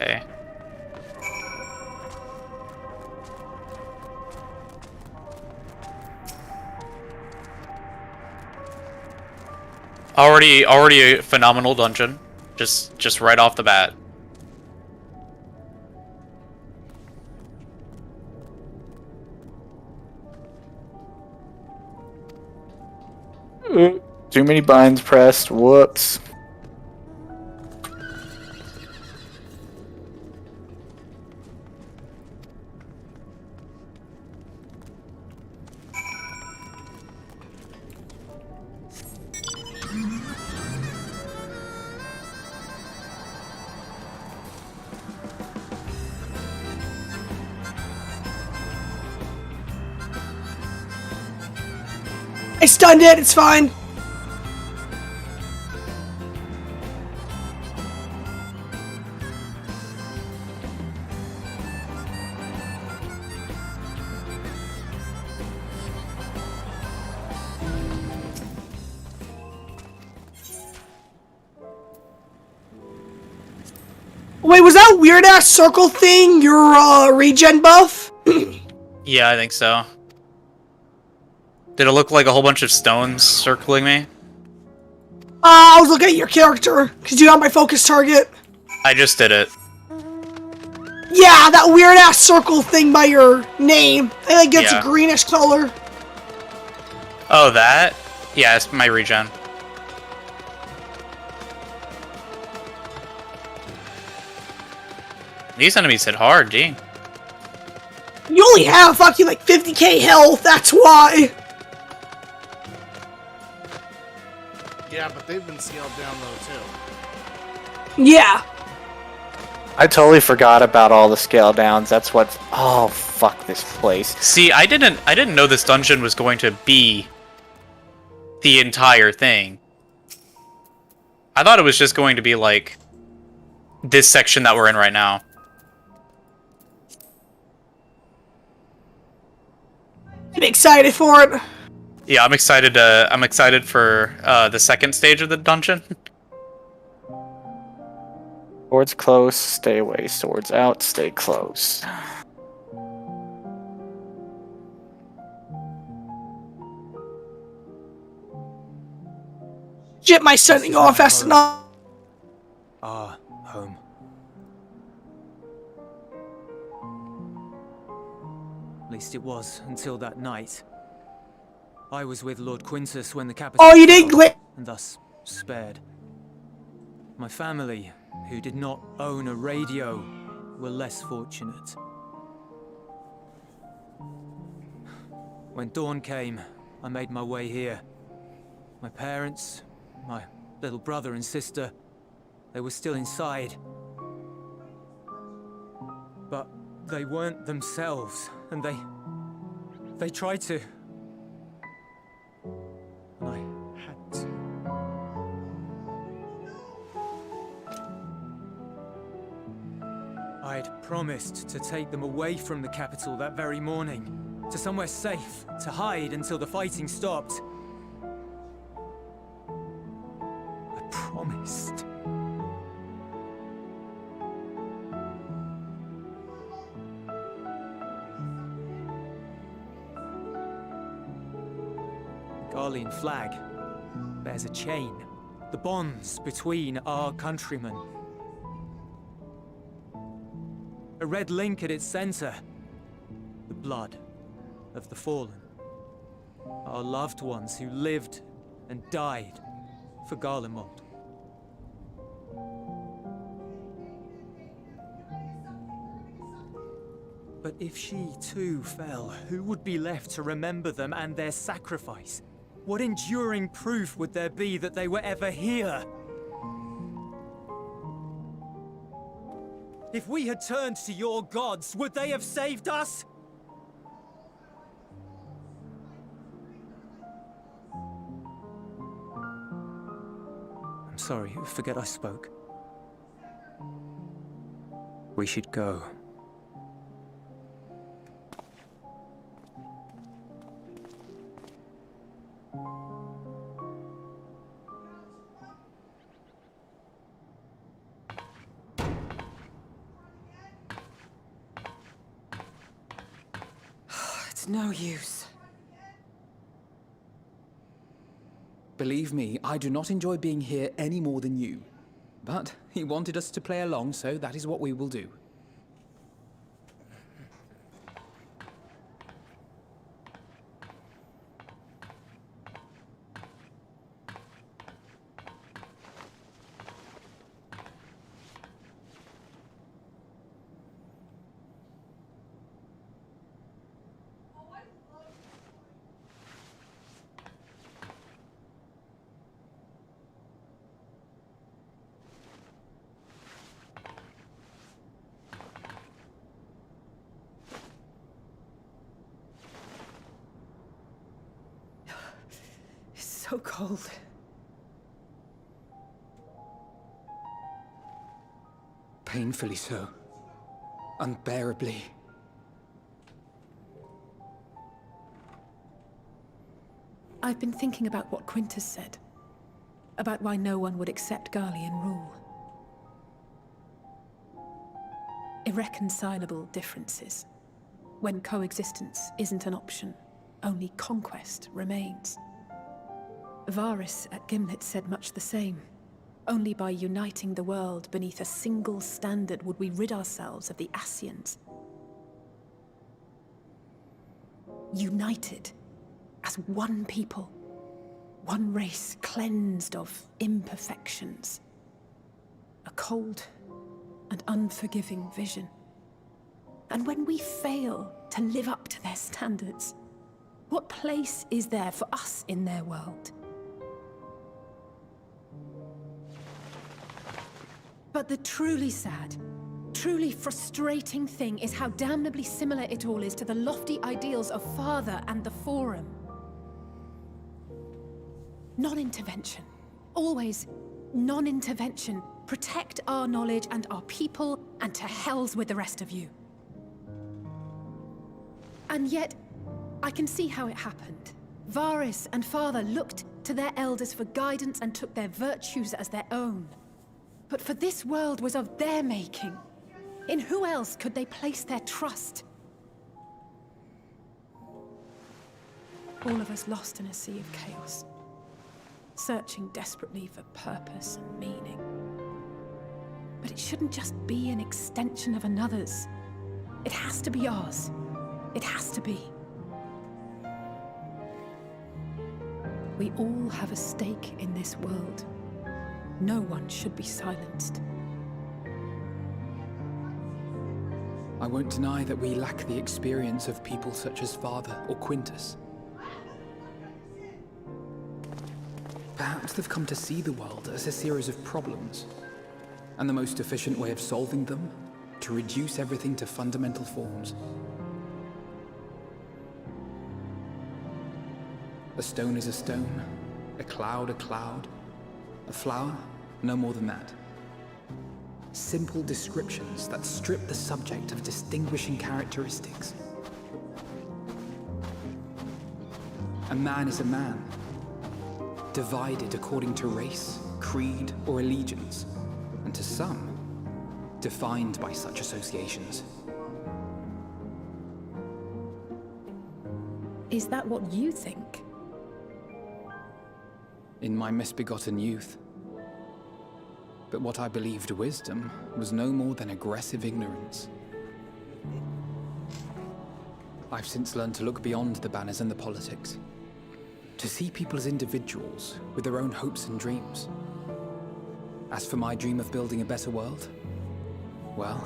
Okay. Already a phenomenal dungeon. Just right off the bat. Too many binds pressed. Whoops. I stunned it, it's fine. Wait, was that weird ass circle thing your regen buff? Yeah, I think so. Did it look like a whole bunch of stones circling me? I was looking at your character, because you got my focus target. I just did it. Yeah, that weird ass circle thing by your name. I think it's a greenish color. Oh, that? Yeah, it's my regen. These enemies hit hard, gee. You only have fucking like 50k health, that's why. Yeah, but they've been scaled down though too. Yeah. I totally forgot about all the scale downs. That's what. Oh fuck this place. See, I didn't know this dungeon was going to be the entire thing. I thought it was just going to be like this section that we're in right now. I'm excited for it. Yeah, I'm excited. I'm excited for the second stage of the dungeon. Swords close, stay away. Swords out, stay close. Shit, my sending off fast enough. Ah, home. At least it was until that night. I was with Lord Quintus when the capital Oh, you didn't fell, and thus spared. My family, who did not own a radio, were less fortunate. When dawn came, I made my way here. My parents, my little brother and sister, they were still inside. But they weren't themselves, and they tried to. And I had to. I'd promised to take them away from the capital that very morning, to somewhere safe, to hide until the fighting stopped. I promised. The Garlean flag bears a chain, the bonds between our countrymen. A red link at its center, the blood of the fallen. Our loved ones who lived and died for Garlemald. But if she too fell, who would be left to remember them and their sacrifice? What enduring proof would there be that they were ever here? If we had turned to your gods, would they have saved us? I'm sorry, forget I spoke. We should go. It's no use. Believe me, I do not enjoy being here any more than you. But he wanted us to play along, so that is what we will do. so cold. Painfully so. Unbearably. I've been thinking about what Quintus said. About why no one would accept Garlean rule. Irreconcilable differences. When coexistence isn't an option, only conquest remains. Varys at Gimlet said much the same. Only by uniting the world beneath a single standard would we rid ourselves of the Ascians. United as one people, one race cleansed of imperfections. A cold and unforgiving vision. And when we fail to live up to their standards, what place is there for us in their world? But the truly sad, truly frustrating thing is how damnably similar it all is to the lofty ideals of Father and the Forum. Non-intervention. Always non-intervention. Protect our knowledge and our people, and to hells with the rest of you. And yet, I can see how it happened. Varys and Father looked to their elders for guidance and took their virtues as their own. But for this world was of their making. In who else could they place their trust? All of us lost in a sea of chaos. Searching desperately for purpose and meaning. But it shouldn't just be an extension of another's. It has to be ours. It has to be. We all have a stake in this world. No one should be silenced. I won't deny that we lack the experience of people such as Father or Quintus. Perhaps they've come to see the world as a series of problems, and the most efficient way of solving them, to reduce everything to fundamental forms. A stone is a stone, a cloud, a flower, no more than that. Simple descriptions that strip the subject of distinguishing characteristics. A man is a man, divided according to race, creed, or allegiance, and to some, defined by such associations. Is that what you think? In my misbegotten youth. But what I believed wisdom was no more than aggressive ignorance. I've since learned to look beyond the banners and the politics. To see people as individuals with their own hopes and dreams. As for my dream of building a better world, well,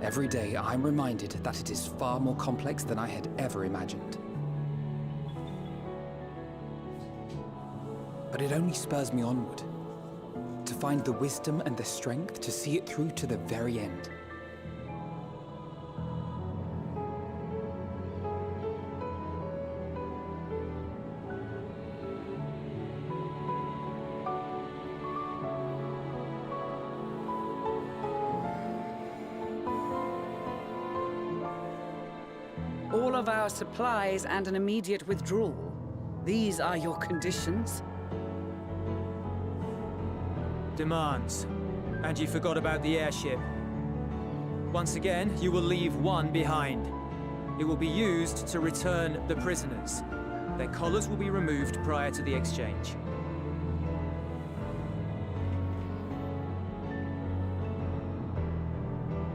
every day I'm reminded that it is far more complex than I had ever imagined. But it only spurs me onward, to find the wisdom and the strength to see it through to the very end. All of our supplies and an immediate withdrawal. These are your conditions? Demands. And you forgot about the airship. Once again, you will leave one behind. It will be used to return the prisoners. Their collars will be removed prior to the exchange.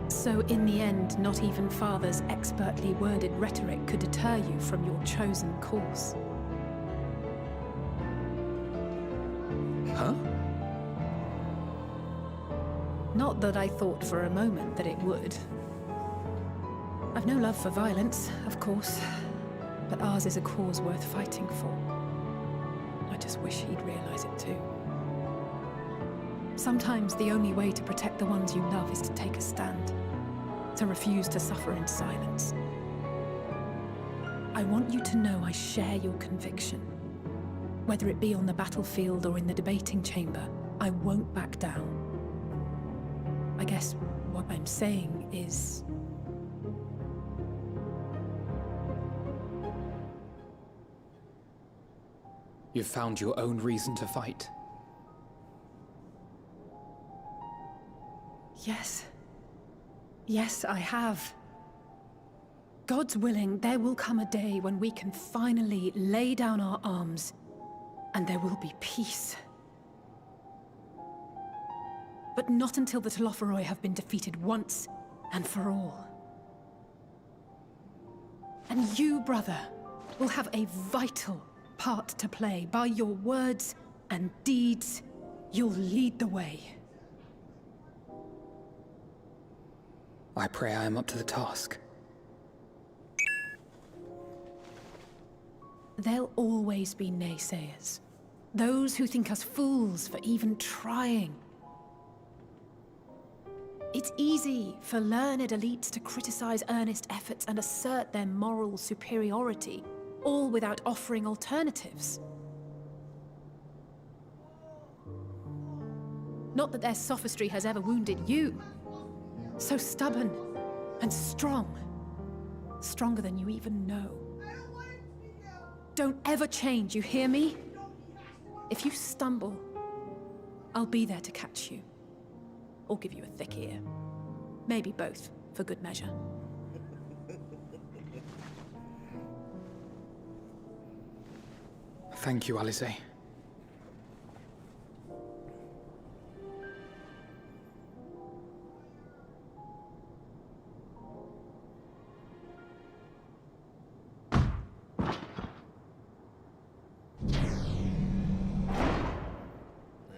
So in the end, not even Father's expertly worded rhetoric could deter you from your chosen course. Huh? Not that I thought for a moment that it would. I've no love for violence, of course, but ours is a cause worth fighting for. I just wish he'd realize it too. Sometimes the only way to protect the ones you love is to take a stand, to refuse to suffer in silence. I want you to know I share your conviction. Whether it be on the battlefield or in the debating chamber, I won't back down. I guess what I'm saying is... You've found your own reason to fight. Yes. Yes, I have. God's willing, there will come a day when we can finally lay down our arms, and there will be peace. But not until the Telophoroi have been defeated once and for all. And you, brother, will have a vital part to play. By your words and deeds, you'll lead the way. I pray I am up to the task. There'll always be naysayers. Those who think us fools for even trying. It's easy for learned elites to criticize earnest efforts and assert their moral superiority, all without offering alternatives. Not that their sophistry has ever wounded you. So stubborn and strong. Stronger than you even know. Don't ever change, you hear me? If you stumble, I'll be there to catch you. Or give you a thick ear. Maybe both, for good measure. Thank you, Alize.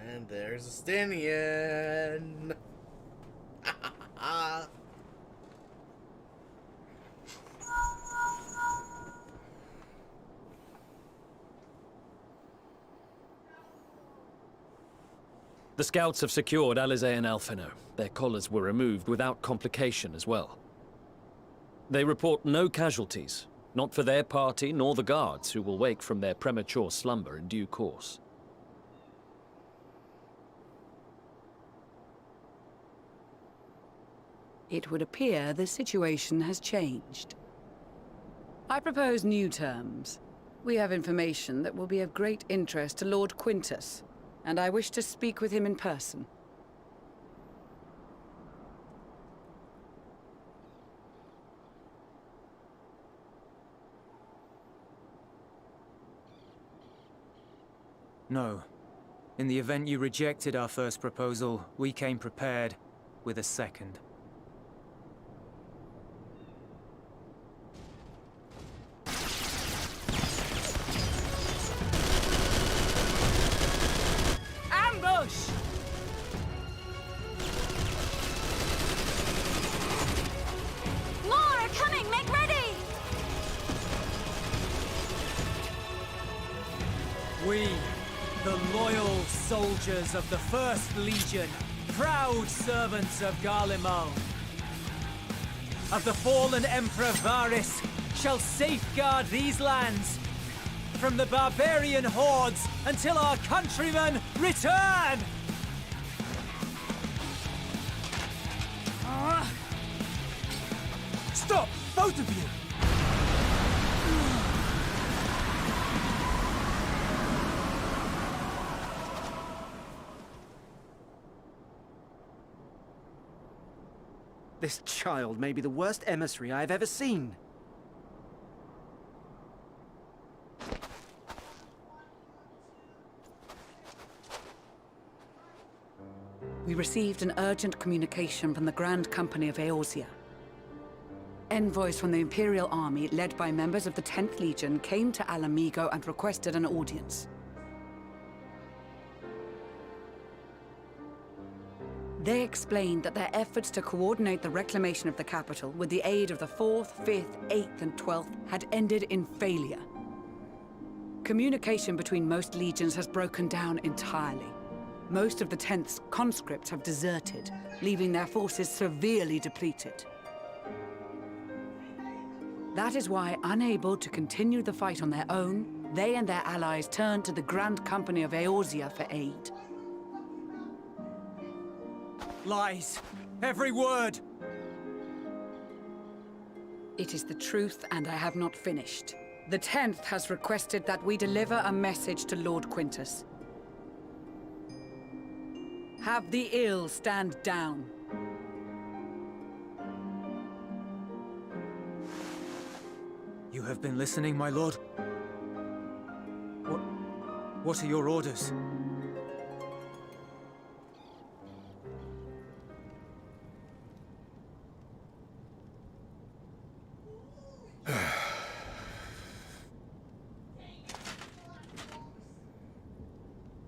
And there's a Stanian. The scouts have secured Alize and Alphino. Their collars were removed without complication as well. They report no casualties, not for their party nor the guards, who will wake from their premature slumber in due course. It would appear the situation has changed. I propose new terms. We have information that will be of great interest to Lord Quintus, and I wish to speak with him in person. No. In the event you rejected our first proposal, we came prepared with a second. Ambush! More are coming! Make ready! We, the loyal soldiers of the First Legion, proud servants of Garlemald, of the fallen Emperor Varys, shall safeguard these lands from the barbarian hordes until our countrymen return! Stop, both of you! This child may be the worst emissary I have ever seen. We received an urgent communication from the Grand Company of Eorzea. Envoys from the Imperial Army, led by members of the 10th Legion, came to Alamigo and requested an audience. They explained that their efforts to coordinate the reclamation of the capital with the aid of the 4th, 5th, 8th, and 12th had ended in failure. Communication between most legions has broken down entirely. Most of the 10th's conscripts have deserted, leaving their forces severely depleted. That is why, unable to continue the fight on their own, they and their allies turned to the Grand Company of Eorzea for aid. Lies! Every word! It is the truth, and I have not finished. The 10th has requested that we deliver a message to Lord Quintus. Have the ill stand down. You have been listening, my lord? What are your orders?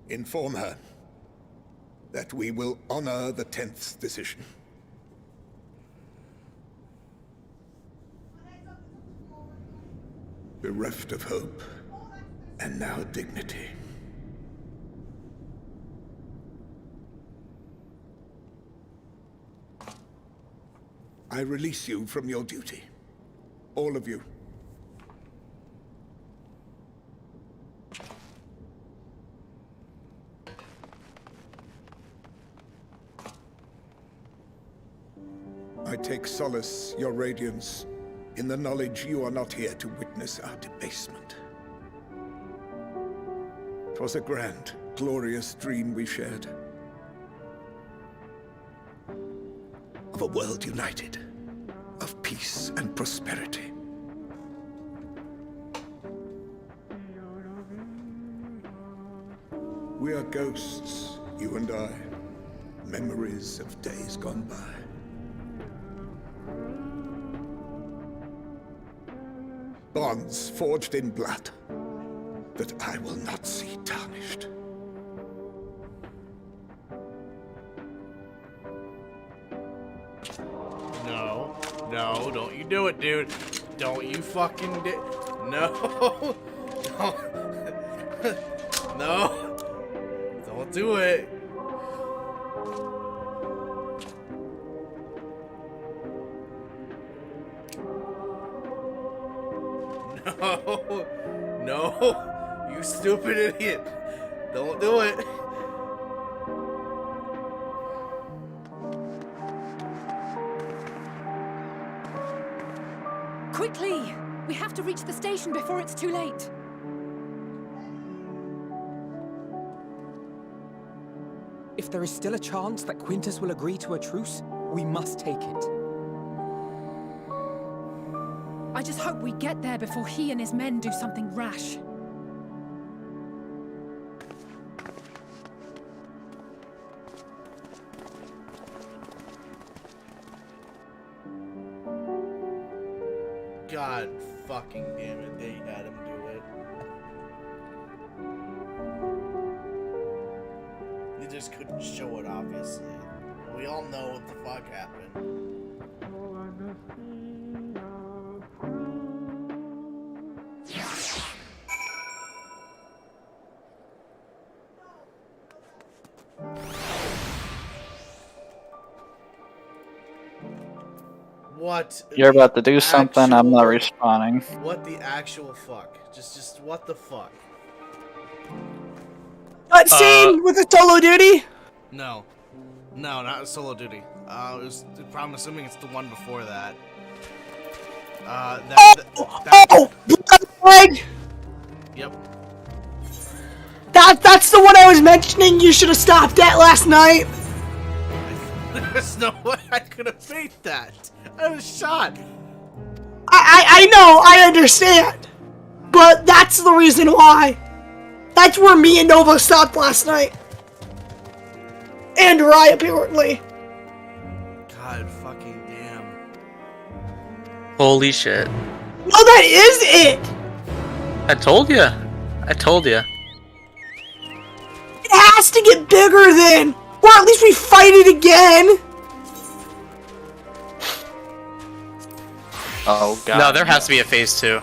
Inform her that we will honor the 10th's decision. Bereft of hope, and now dignity. I release you from your duty. All of you. I take solace, your radiance, in the knowledge you are not here to witness our debasement. 'Twas a grand, glorious dream we shared. Of a world united, of peace and prosperity. We are ghosts, you and I, memories of days gone by. Bonds forged in blood that I will not see tarnished. No, no, don't you do it, dude. Don't you fucking no. No. Don't do it. No. No. You stupid idiot. Don't do it. Quickly! We have to reach the station before it's too late. If there is still a chance that Quintus will agree to a truce, we must take it. I just hope we get there before he and his men do something rash. God fucking damn it, they had him do it. They just couldn't show it, obviously. We all know what the fuck happened. What? You're about to do something, I'm not responding. What the actual fuck? Just what the fuck? Cutscene with a solo duty? No. No, not a solo duty. I'm assuming it's the one before that. Blood Flag! Yep. That's the one I was mentioning you should have stopped at last night. There's no way I could have made that. I was shot. I know, I understand. But that's the reason why. That's where me and Nova stopped last night. And Rai, apparently. God fucking damn. Holy shit. No, that is it! I told you. I told you. It has to get bigger then! Or at least we fight it again! Oh god. No, there has to be a phase 2.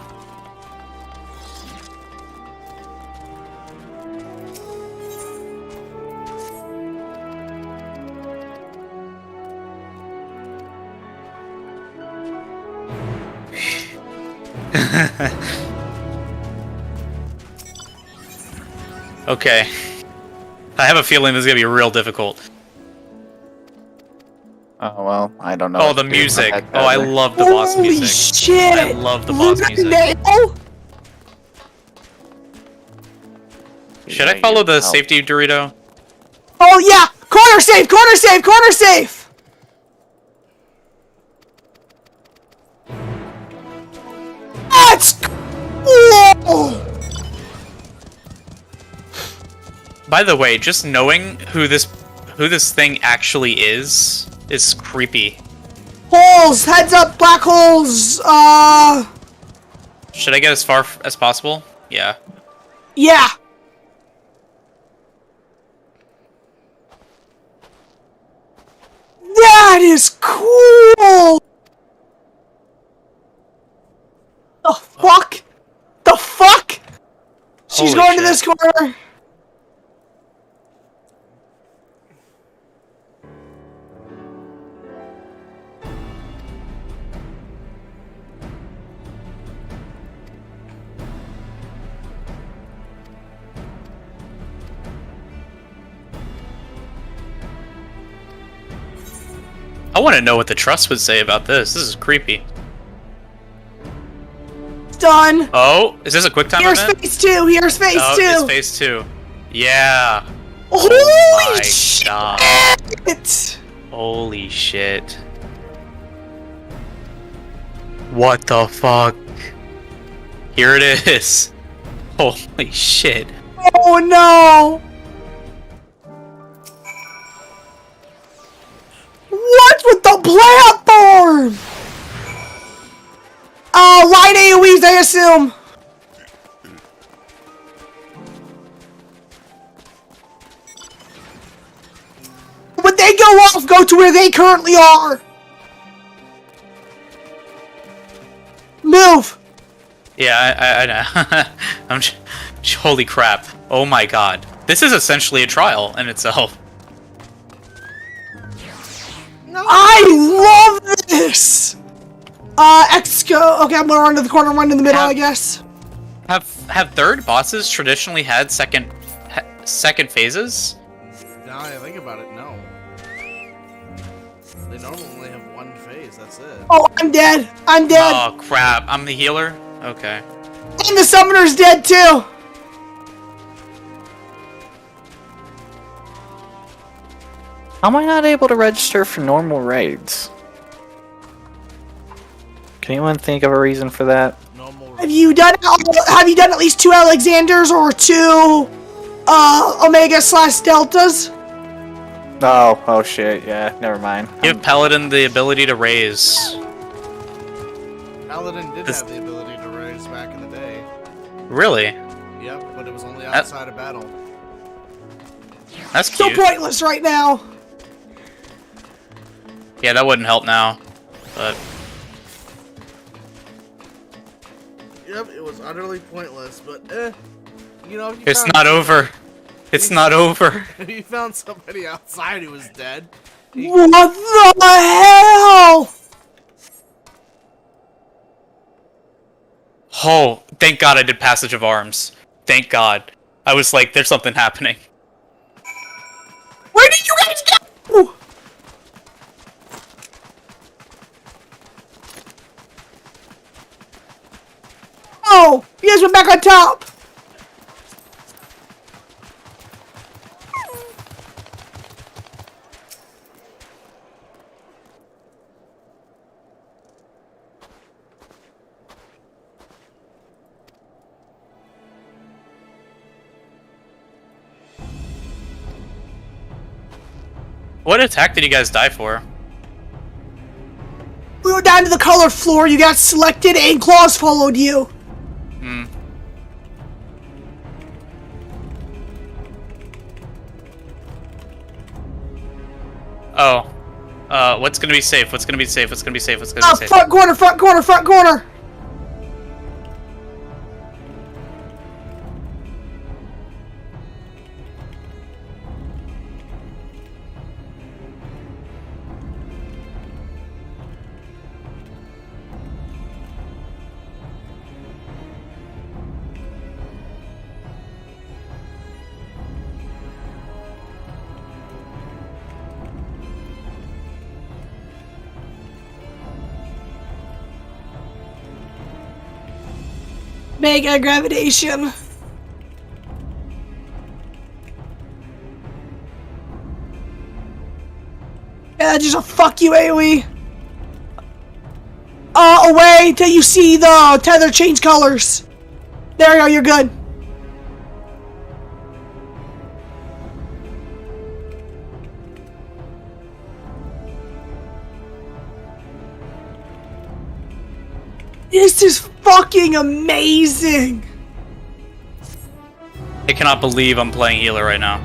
Okay. I have a feeling this is gonna be real difficult. Oh well, I don't know. Oh, what the to do about music. that Oh, I badly. love the boss Holy music. shit! I love the boss music. Nail? Should I follow the safety Dorito? Oh yeah! Corner safe! Corner safe! Corner safe! Let's go! By the way, just knowing who this thing actually is creepy. Holes! Heads up! Black holes! Should I get as far as possible? Yeah. Yeah! That is cool! The fuck? The fuck? She's Holy going to shit. this corner. I want to know what the trust would say about this. This is creepy. Done. Oh, is this a quick time Here's event? phase 2. Here's phase 2. It's phase 2. Yeah. Holy oh my shit! God. Holy shit. What the fuck? Here it is. Holy shit. Oh no! What's with the platform? Light AoEs, I assume. When they go off, go to where they currently are. Move. Yeah, I know. Holy crap. Oh my god. This is essentially a trial in itself. I love this. X go. Okay, I'm gonna run to the corner, run in the middle, I guess. Have third bosses traditionally had second phases? Now I think about it, no. They normally have one phase, that's it. Oh, I'm dead. I'm dead. Oh crap, I'm the healer? Okay. And the summoner's dead too. How am I not able to register for normal raids? Can anyone think of a reason for that? Have you done at least 2 Alexanders or 2 Omega/Deltas? Oh shit, yeah, never mind. Give Paladin the ability to raise. Paladin did have the ability to raise back in the day. Really? Yep, but it was only outside of battle. That's So cute. pointless right now. Yeah, that wouldn't help now. But Yep, it was utterly pointless, but you know, if you it's found not over. It's not over. If you found somebody outside who was dead. What the hell? Oh, thank God I did Passage of Arms. Thank God. I was like, there's something happening. Where did you guys go? Oh, you guys went back on top. What attack did you guys die for? We were down to the color floor, you got selected, and claws followed you. Hmm. Oh. What's gonna be safe? What's gonna be safe? What's gonna be safe? What's gonna be safe? Front corner, front corner, front corner. Mega gravitation. Yeah, just a fuck you, AoE. Away till you see the tether change colors. There you go, you're good. This is fucking amazing. I cannot believe I'm playing healer right now.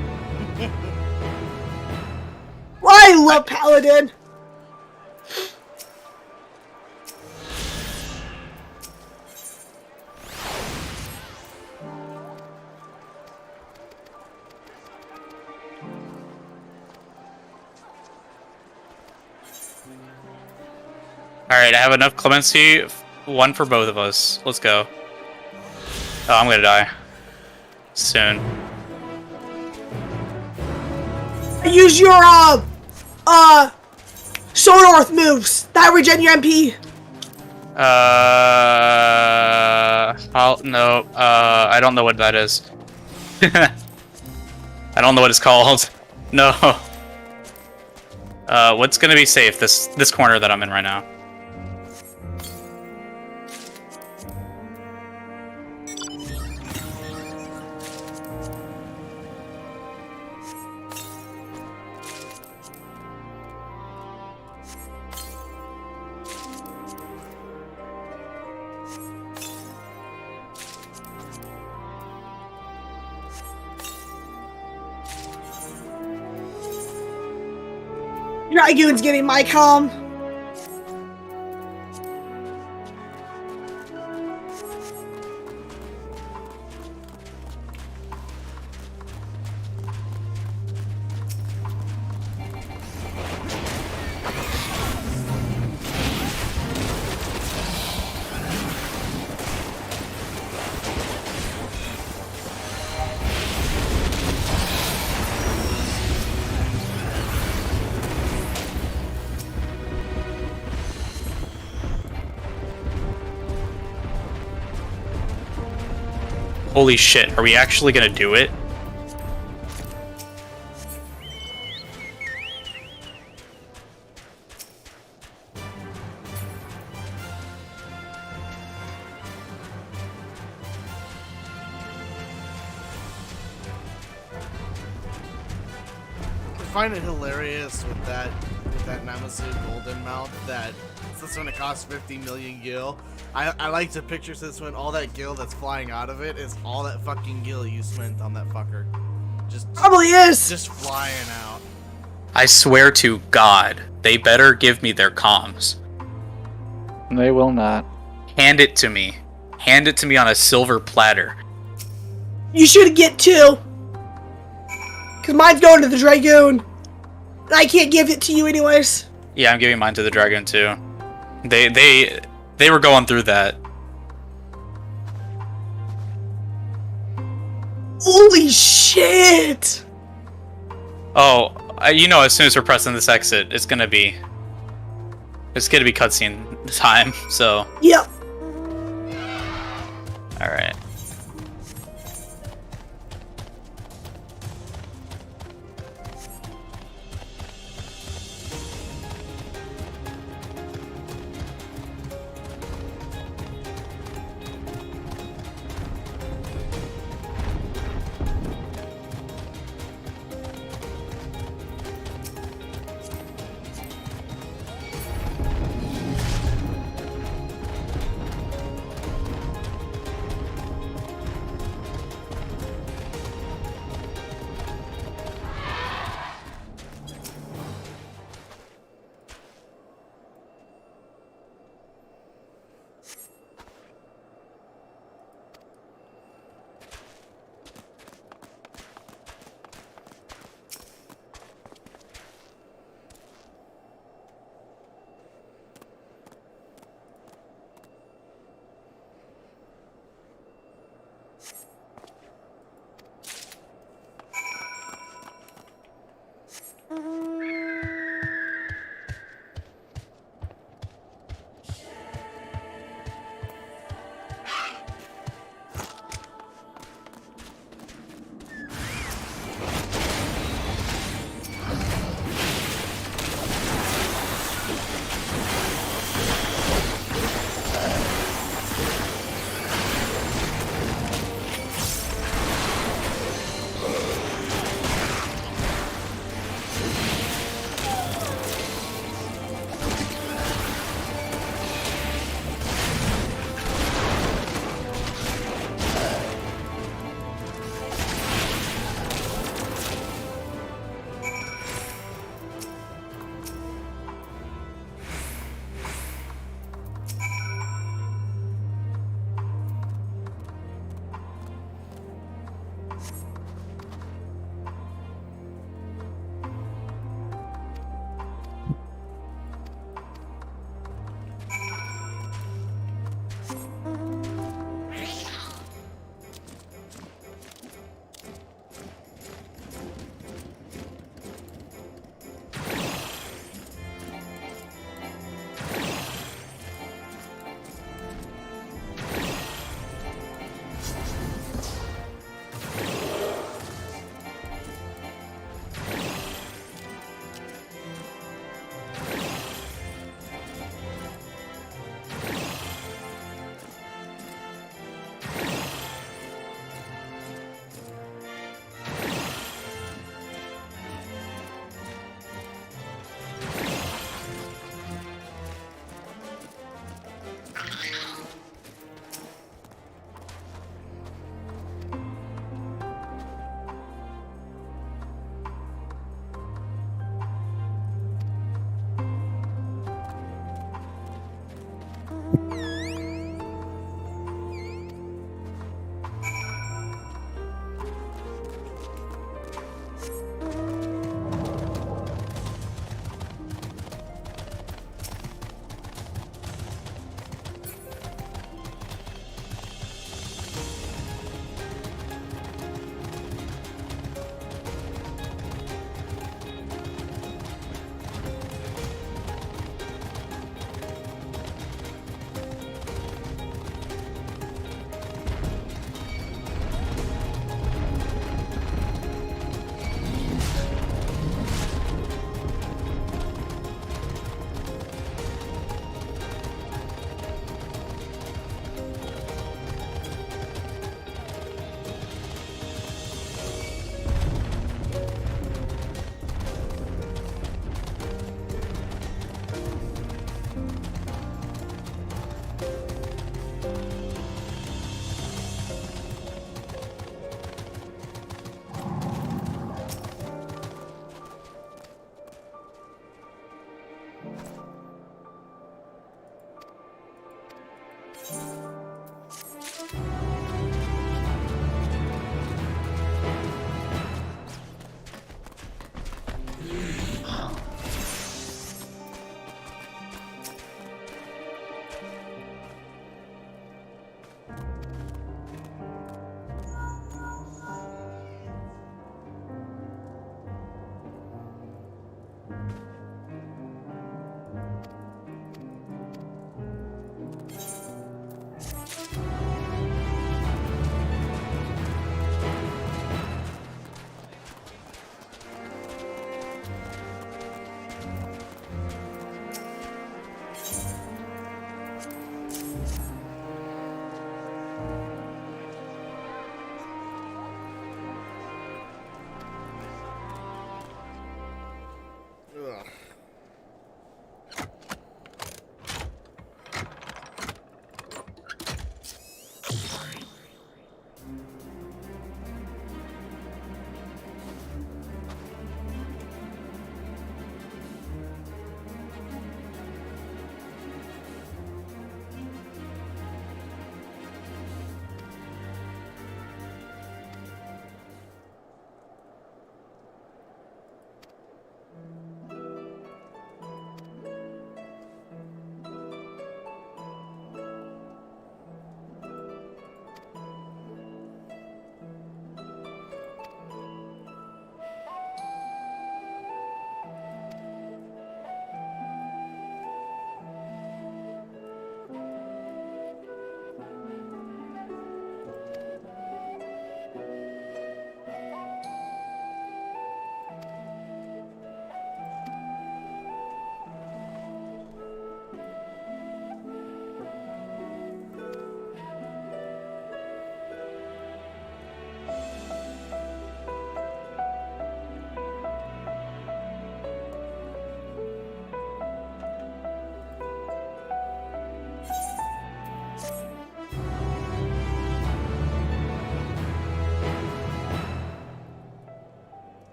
I love Paladin. Alright, I have enough clemency. One for both of us. Let's go. Oh, I'm gonna die. Soon. Use your, Sonorth moves. That regen your MP. No, I don't know what that is. I don't know what it's called. No. What's gonna be safe? This corner that I'm in right now. Dragoon's getting my calm. Holy shit, are we actually gonna do it? I find it hilarious with that Namasu golden mount that it's gonna cost 50 million gil. I like to picture this when all that gil that's flying out of it is all that fucking gil you spent on that fucker. Probably is. Just flying out. I swear to God, they better give me their comms. They will not. Hand it to me. Hand it to me on a silver platter. You should get 2. Cause mine's going to the Dragoon. And I can't give it to you anyways. Yeah, I'm giving mine to the Dragon too. They were going through that. Holy shit! Oh, you know, as soon as we're pressing this exit, it's gonna be cutscene time. So. Yep. All right.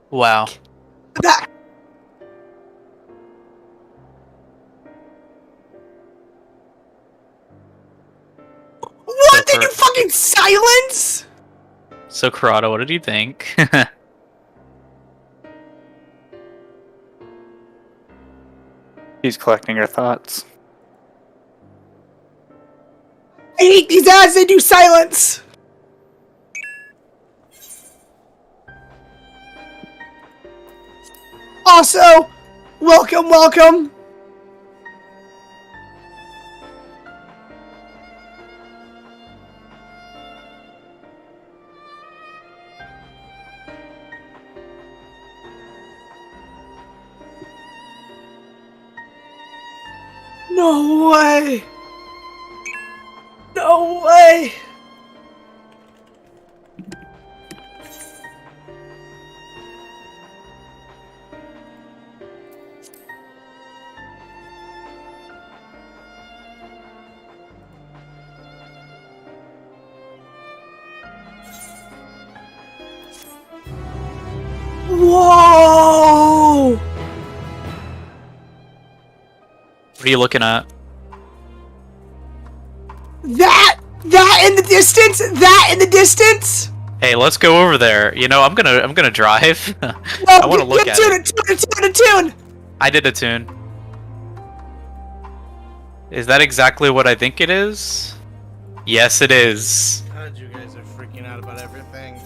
Wow. That. What? Did you fucking silence? So, Corrado, what did you think? She's collecting her thoughts. I hate these ads, they do silence! Also, welcome. No way! No way! Whoa! What are you looking at? That in the distance? That in the distance? Hey, let's go over there. You know, I'm gonna drive. No, I want to look at it. Tune. I did a tune. Is that exactly what I think it is? Yes, it is. God, you guys are freaking out about everything.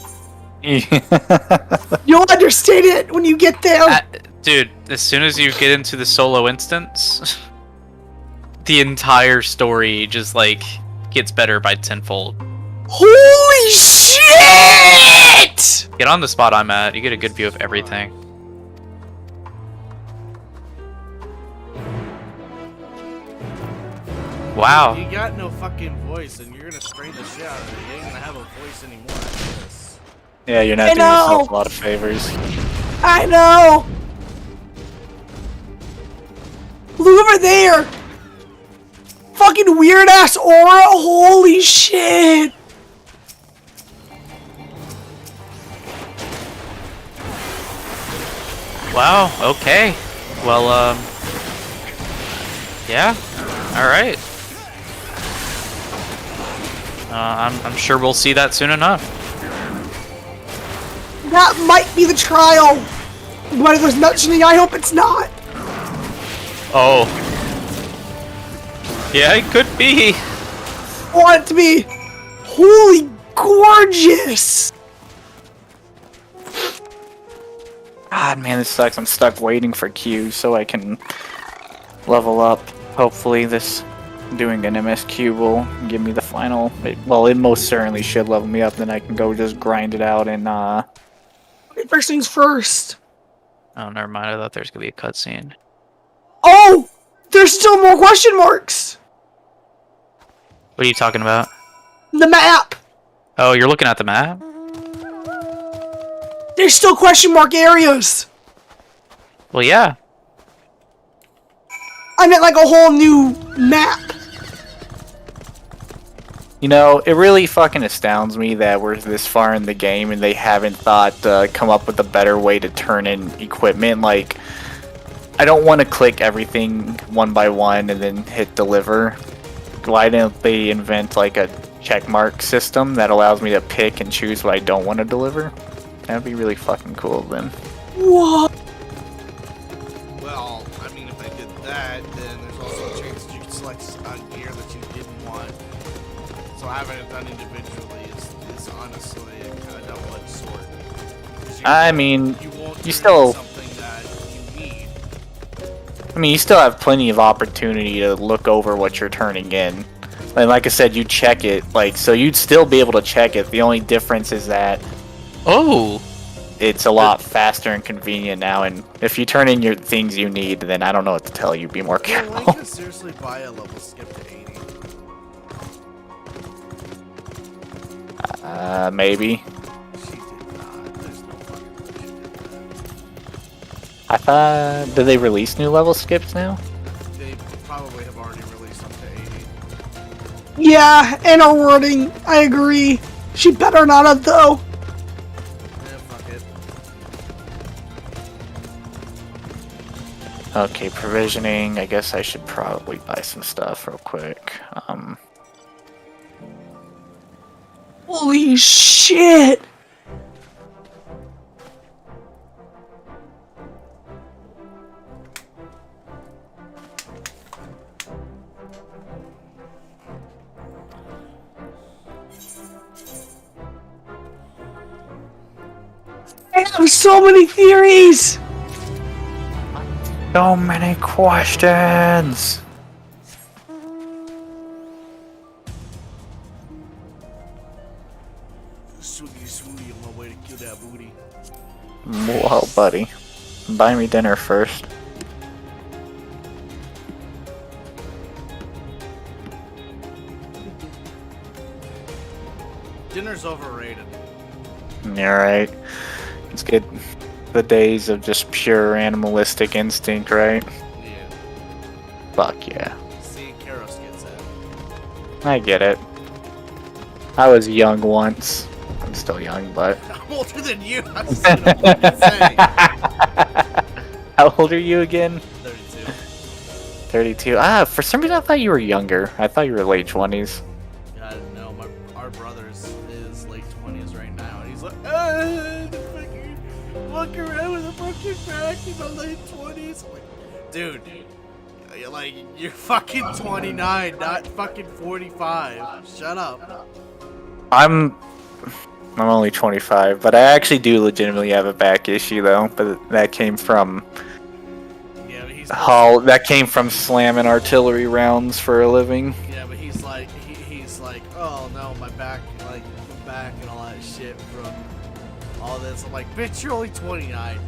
You'll understand it when you get there. Dude, as soon as you get into the solo instance, the entire story just like gets better by tenfold. Holy shit! Get on the spot I'm at. You get a good view of everything. Wow. You got no fucking voice, and you're gonna strain the shit out of it. You ain't gonna have a voice anymore after this. Yeah, you're not doing yourself a lot of favors. I know! Look over there! Fucking weird ass aura, holy shit! Wow, okay. Well, yeah, alright. I'm sure we'll see that soon enough. That might be the trial! But it was mentioning, I hope it's not! Oh. Yeah, it could be. I want it to be holy gorgeous! God, man, this sucks. I'm stuck waiting for Q so I can level up. Hopefully this doing an MSQ will give me the final... Well, it most certainly should level me up, then I can go just grind it out and, First things first. Oh, never mind. I thought there was going to be a cutscene. Oh! There's still more question marks! What are you talking about? The map! Oh, you're looking at the map? There's still question mark areas! Well, yeah. I meant like a whole new map. You know, it really fucking astounds me that we're this far in the game and they haven't thought to come up with a better way to turn in equipment. Like, I don't want to click everything one by one and then hit deliver. Why didn't they invent like a checkmark system that allows me to pick and choose what I don't want to deliver? That'd be really fucking cool of them. What? Well, I mean, if they did that, then there's also a chance that you could select a gear that you didn't want. So having it done individually is honestly a double-edged sword. I mean, you still... I mean, you still have plenty of opportunity to look over what you're turning in. And like I said, you check it, like, so you'd still be able to check it. The only difference is that... Oh! It's a lot faster and convenient now, and if you turn in your things you need, then I don't know what to tell you. Be more careful. Well, you could seriously buy a level skip to 80. Maybe. I thought... Did they release new level skips now? They probably have already released them to 80. Yeah, and her wording, I agree. She better not have, though. Yeah, fuck it. Okay, provisioning. I guess I should probably buy some stuff real quick. Holy shit! I have so many theories! So many questions! Swooty, swooty, on my way to kill that booty. Whoa, buddy. Buy me dinner first. Dinner's overrated. Yeah, right. Let's get the days of just pure animalistic instinct, right? Yeah. Fuck yeah. See, Karos gets that. I get it. I was young once. I'm still young, but... I'm older than you. I was gonna say. How old are you again? 32. 32. Ah, for some reason I thought you were younger. I thought you were late 20s. God, no, our brother's is late 20s right now, and he's like, fucking walk around with a broken back in my late 20s. I'm like, dude, you're fucking 29, not fucking 45. Shut up. I'm only 25, but I actually do legitimately have a back issue though. But that came from that came from slamming artillery rounds for a living. Yeah, but he's like, oh no, my back, and all that shit from all this. I'm like, bitch, you're only 29.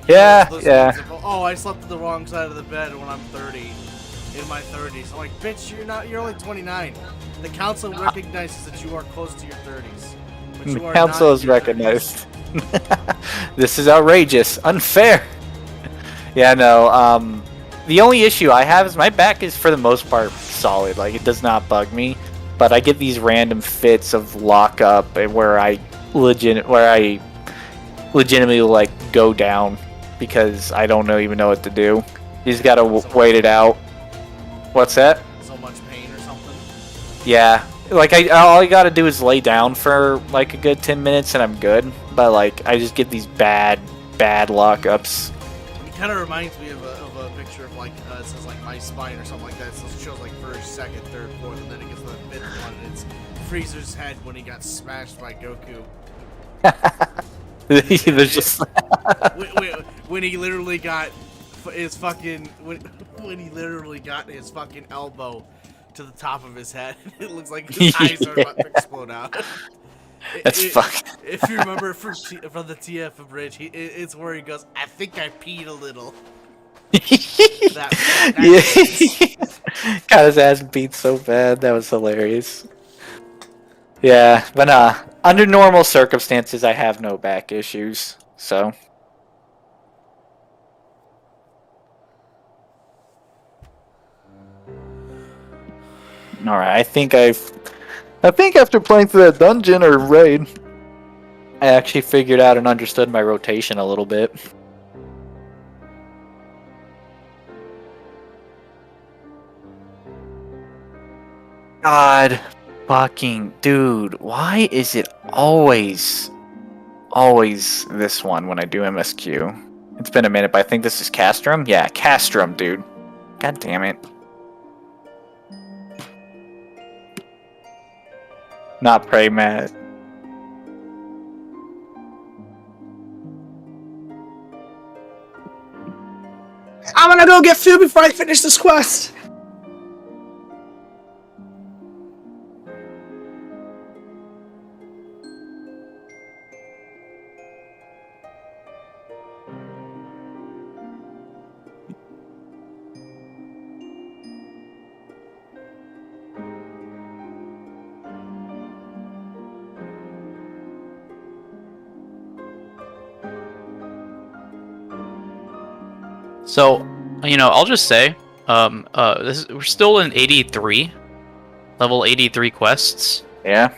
Yeah, those yeah. things of, oh, I slept on the wrong side of the bed when I'm 30, in my 30s. I'm like, bitch, you're only 29. The council recognizes that you are close to your 30s. But you The are council not is in your recognized. This is outrageous, unfair. Yeah, no. The only issue I have is my back is for the most part solid. Like it does not bug me, but I get these random fits of lockup and where I legitimately like go down because I don't even know what to do. You just gotta wait it out. What's that? So much pain or something. Yeah, like all I gotta do is lay down for like a good 10 minutes and I'm good. But like I just get these bad lockups. It kind of reminds me of a picture of it says like my spine or something like that. So it shows like first, second, third, fourth, and then it gets to the fifth one, and it's Freezer's head when he got smashed by Goku. There's just when he literally got his fucking when he literally got his fucking elbow to the top of his head. It looks like his eyes are about to explode out. That's fucked. If you remember from the TF bridge, it's where he goes, I think I peed a little. Yeah. Got his ass beat so bad. That was hilarious. Yeah, but under normal circumstances, I have no back issues. So. All right, I think after playing through that dungeon or raid, I actually figured out and understood my rotation a little bit. God fucking dude, why is it always this one when I do MSQ? It's been a minute, but I think this is Castrum? Yeah, Castrum, dude. God damn it. Not pray, Matt. I'm gonna go get food before I finish this quest. So, I'll just say, we're still in 83, level 83 quests. Yeah.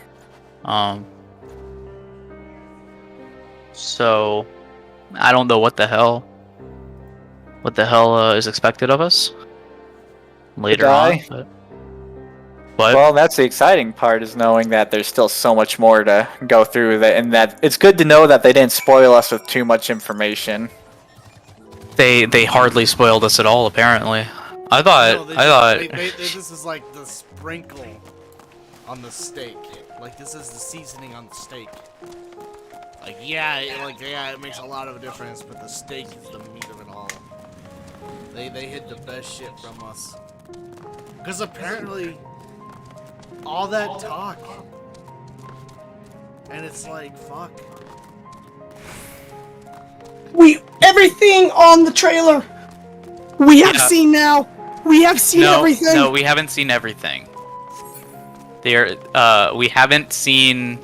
So, I don't know what the hell. what the hell is expected of us later on. die? But Well, that's the exciting part, is knowing that there's still so much more to go through, that, and that it's good to know that they didn't spoil us with too much information. they hardly spoiled us at all. Apparently, I thought This is like the sprinkle on the steak. Like this is the seasoning on the steak. Like yeah, it makes a lot of a difference, but the steak is the meat of it all. They hid the best shit from us. Because apparently, all that talk, and it's like fuck. Everything on the trailer, we have seen now. We have seen everything. No, we haven't seen everything. We haven't seen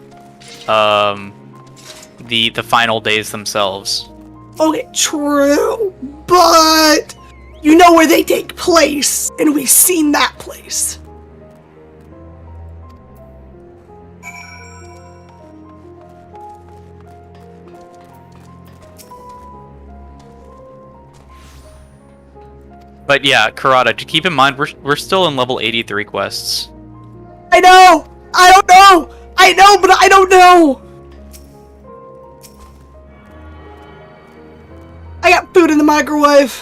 the final days themselves. Okay, true, but you know where they take place, and we've seen that place. But yeah, Karada, to keep in mind, we're still in level 83 quests. I know! I don't know! I know, but I don't know! I got food in the microwave.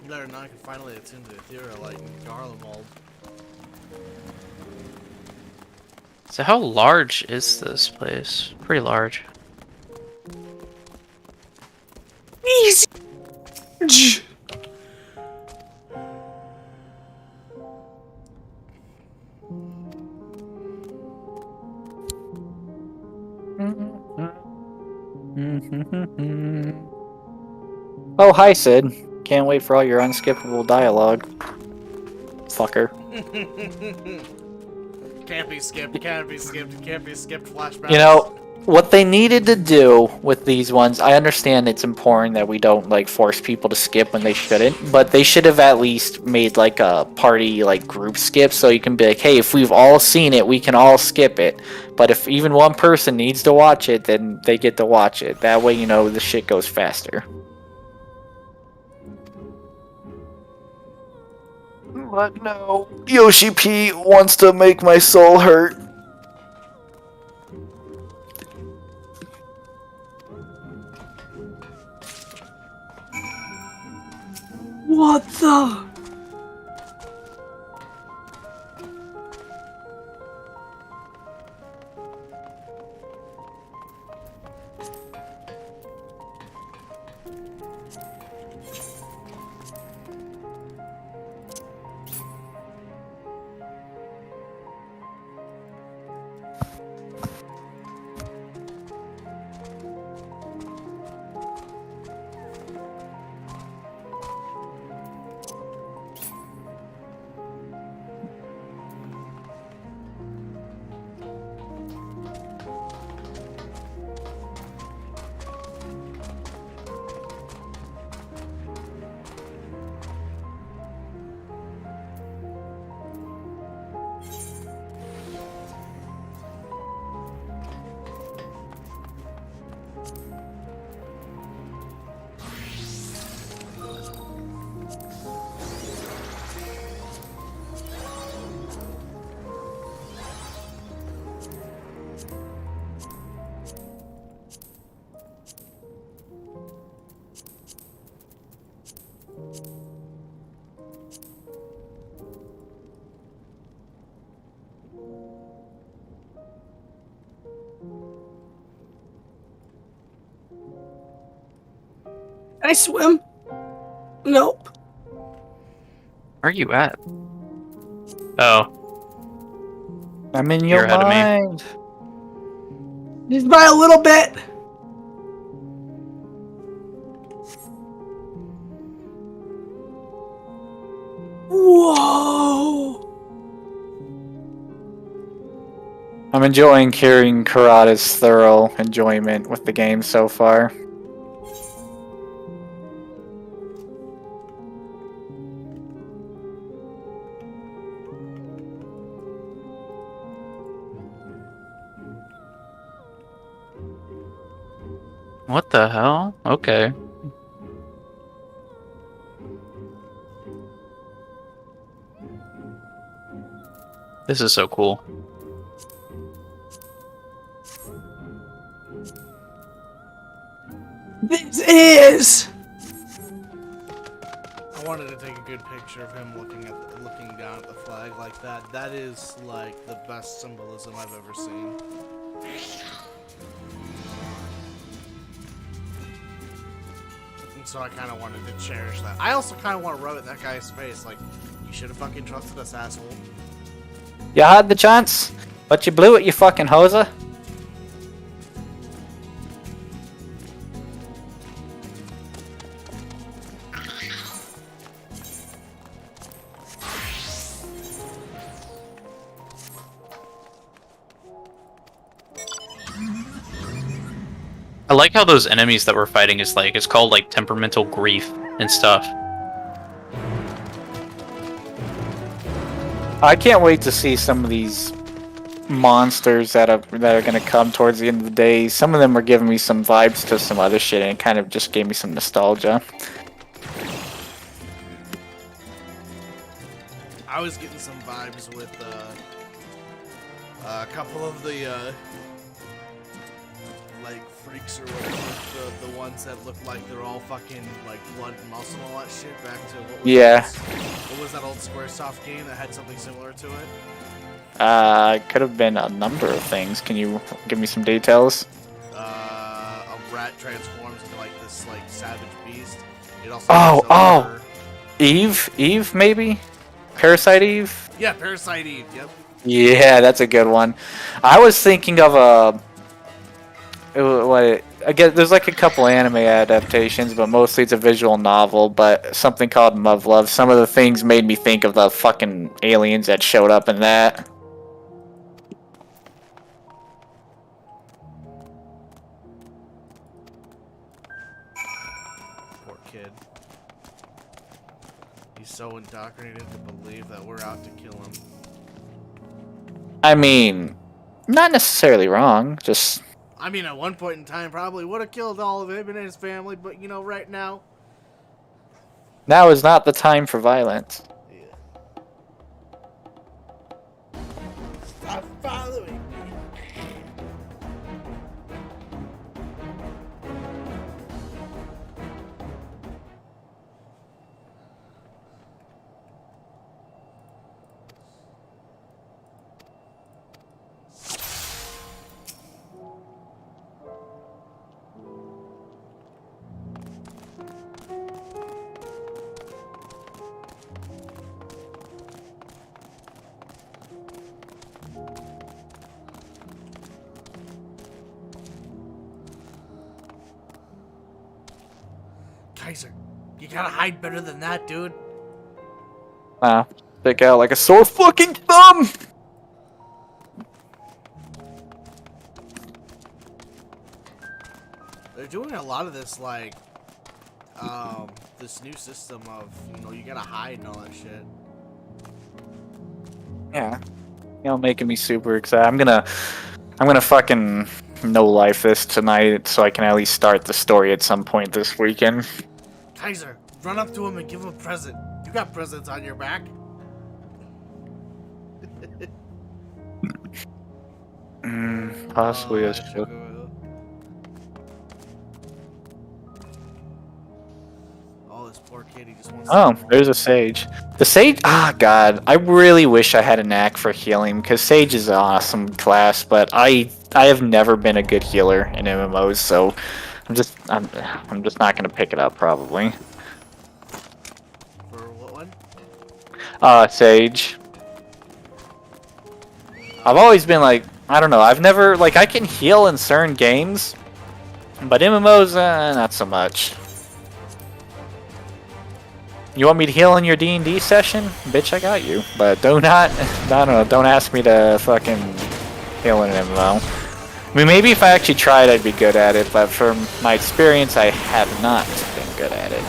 Better not, I can finally attune to the ethereal light in Garlemald. So how large is this place? Pretty large. Easy. Oh, hi, Sid. Can't wait for all your unskippable dialogue. Fucker. Can't be skipped, can't be skipped, can't be skipped flashbacks. You know, what they needed to do with these ones, I understand it's important that we don't, like, force people to skip when they shouldn't, but they should have at least made, like, a party, like, group skip, so you can be like, hey, if we've all seen it, we can all skip it. But if even one person needs to watch it, then they get to watch it. That way, you know, the shit goes faster. But no, Yoshi P wants to make my soul hurt. What the? Can I swim? Nope. Where are you at? Oh. I'm in You're your ahead of me. mind. Just by a little bit. Whoa. I'm enjoying hearing Karada's thorough enjoyment with the game so far. What the hell? Okay. This is so cool. This is. I wanted to take a good picture of him looking down at the flag like that. That is like the best symbolism I've ever seen. And so I kind of wanted to cherish that. I also kind of want to rub it in that guy's face, like, you should have fucking trusted us, asshole. You had the chance, but you blew it, you fucking hoser. I like how those enemies that we're fighting is like, it's called like temperamental grief and stuff. I can't wait to see some of these monsters that are gonna come towards the end of the day. Some of them are giving me some vibes to some other shit, and it kind of just gave me some nostalgia. I was getting some vibes with a couple of the like freaks or whatever, the ones that look like they're all fucking like blood and muscle and all that shit. Back to what was that old SquareSoft game that had something similar to it? It could have been a number of things. Can you give me some details? A rat transforms into like this like savage beast. It also Eve maybe? Parasite Eve? Yeah, Parasite Eve, yep. Yeah, that's a good one. I was thinking of I guess there's like a couple anime adaptations, but mostly it's a visual novel, but something called Muv-Luv. Some of the things made me think of the fucking aliens that showed up in that. Poor kid. He's so indoctrinated to believe that we're out to kill him. I mean, not necessarily wrong, just... I mean, at one point in time, probably would have killed all of him and his family, but you know, right now... Now is not the time for violence. Stop following me. Kaiser, you gotta hide better than that, dude. Stick out like a sore fucking thumb! They're doing a lot of this, like, this new system of, you know, you gotta hide and all that shit. Yeah. You know, making me super excited. I'm gonna fucking no-life this tonight so I can at least start the story at some point this weekend. Kaiser, run up to him and give him a present. You got presents on your back. Possibly as shit. Oh, this poor kid, he just wants There's a sage. The sage, god, I really wish I had a knack for healing, because sage is an awesome class, but I have never been a good healer in MMOs, so I'm just not gonna pick it up probably. For what one? Sage. I've always been like, I don't know, I've never, like, I can heal in certain games, but MMOs, not so much. You want me to heal in your D&D session? Bitch, I got you. But don't ask me to fucking heal in an MMO. I mean, maybe if I actually tried, I'd be good at it, but from my experience, I have not been good at it.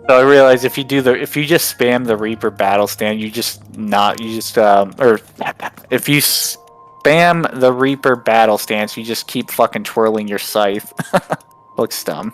So I realize if you just spam the Reaper battle stand, or if you spam the Reaper battle stance, you just keep fucking twirling your scythe. Looks dumb.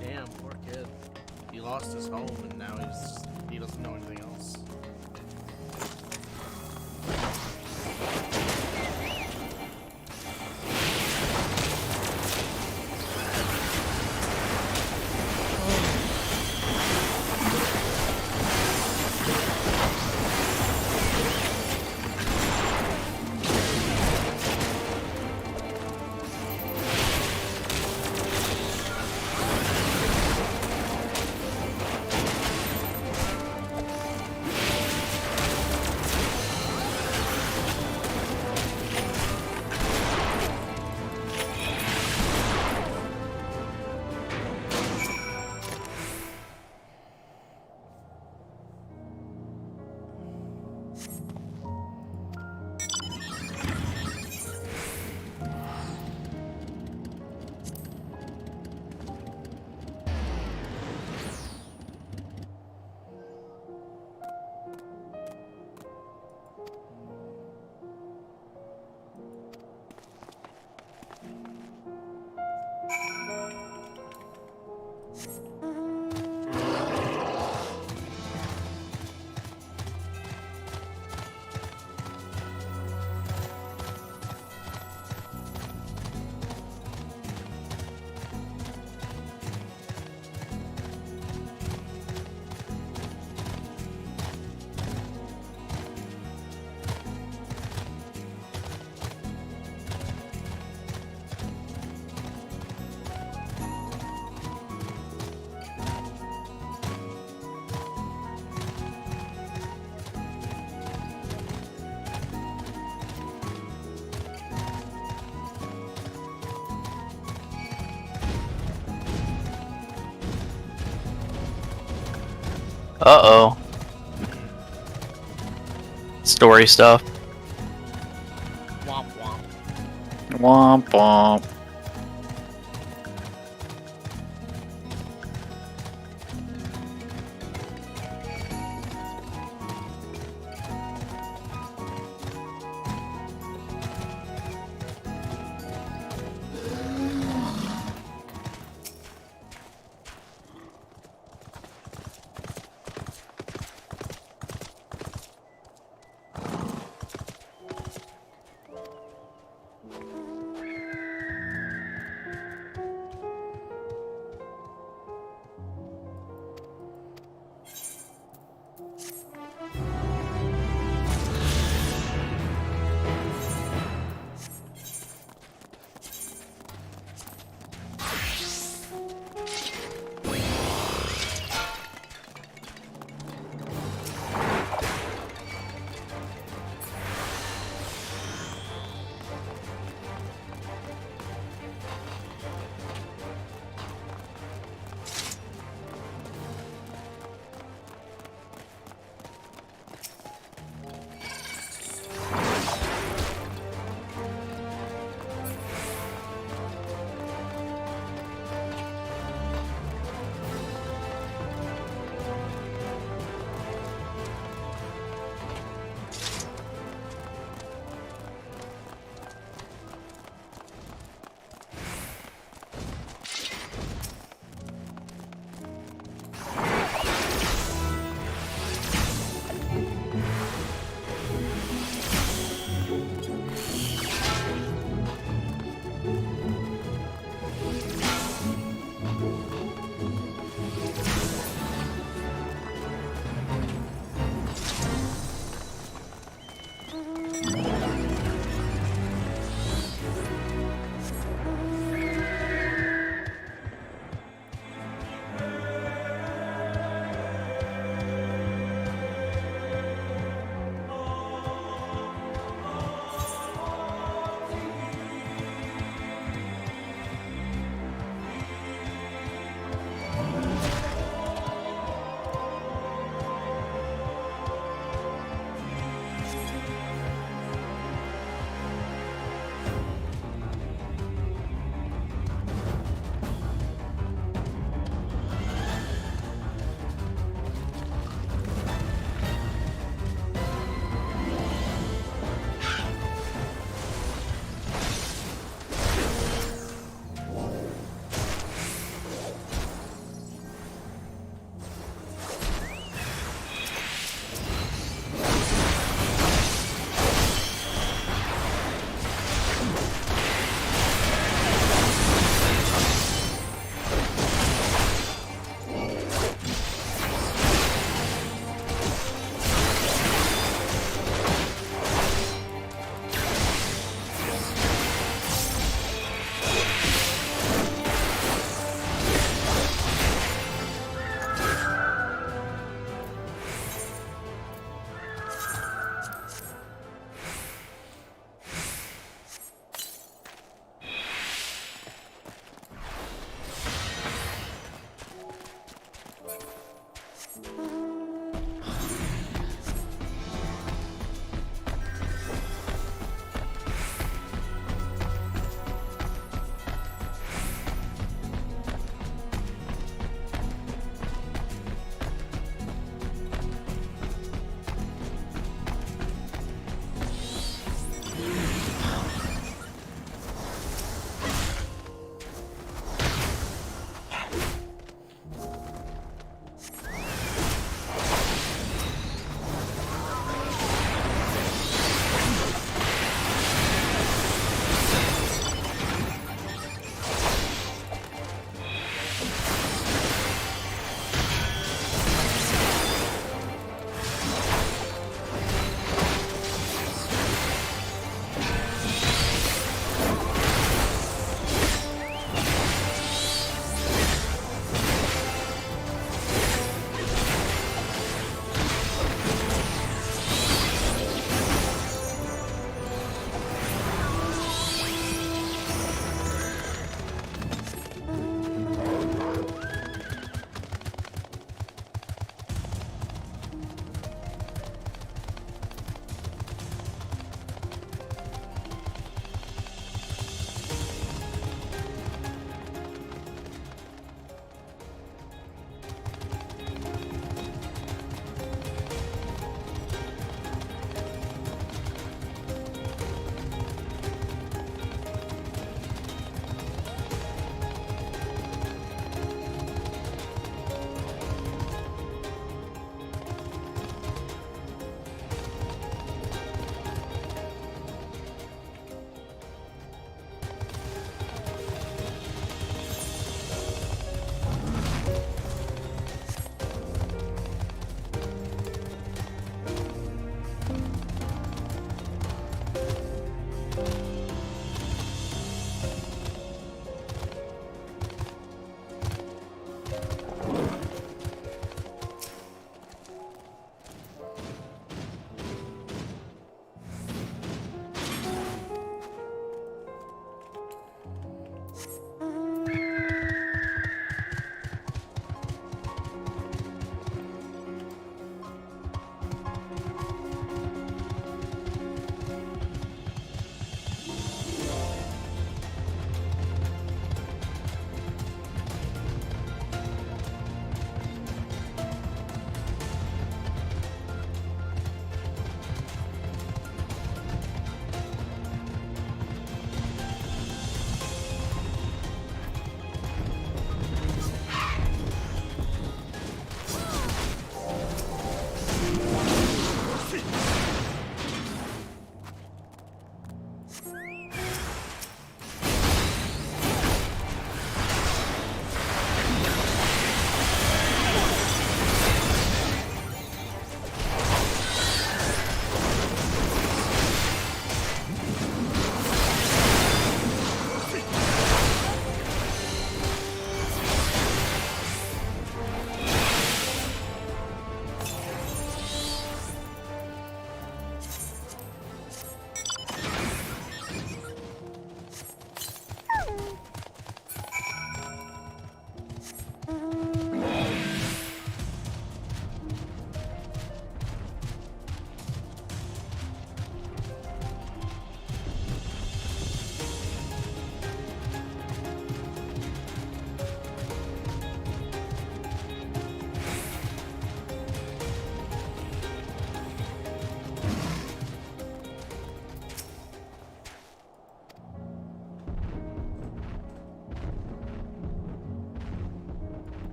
Damn, poor kid. He lost his home and now he doesn't know anything else. Uh-oh. Story stuff. Womp womp. Womp womp.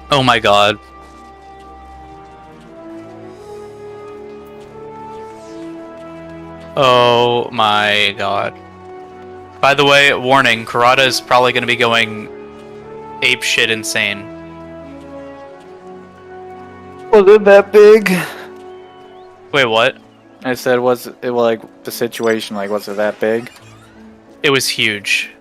Oh my god. Oh my god. By the way, warning, Kurata is probably going to be going ape shit insane. Was it that big? Wait, what? I said, was it like the situation? Like, was it that big? It was huge.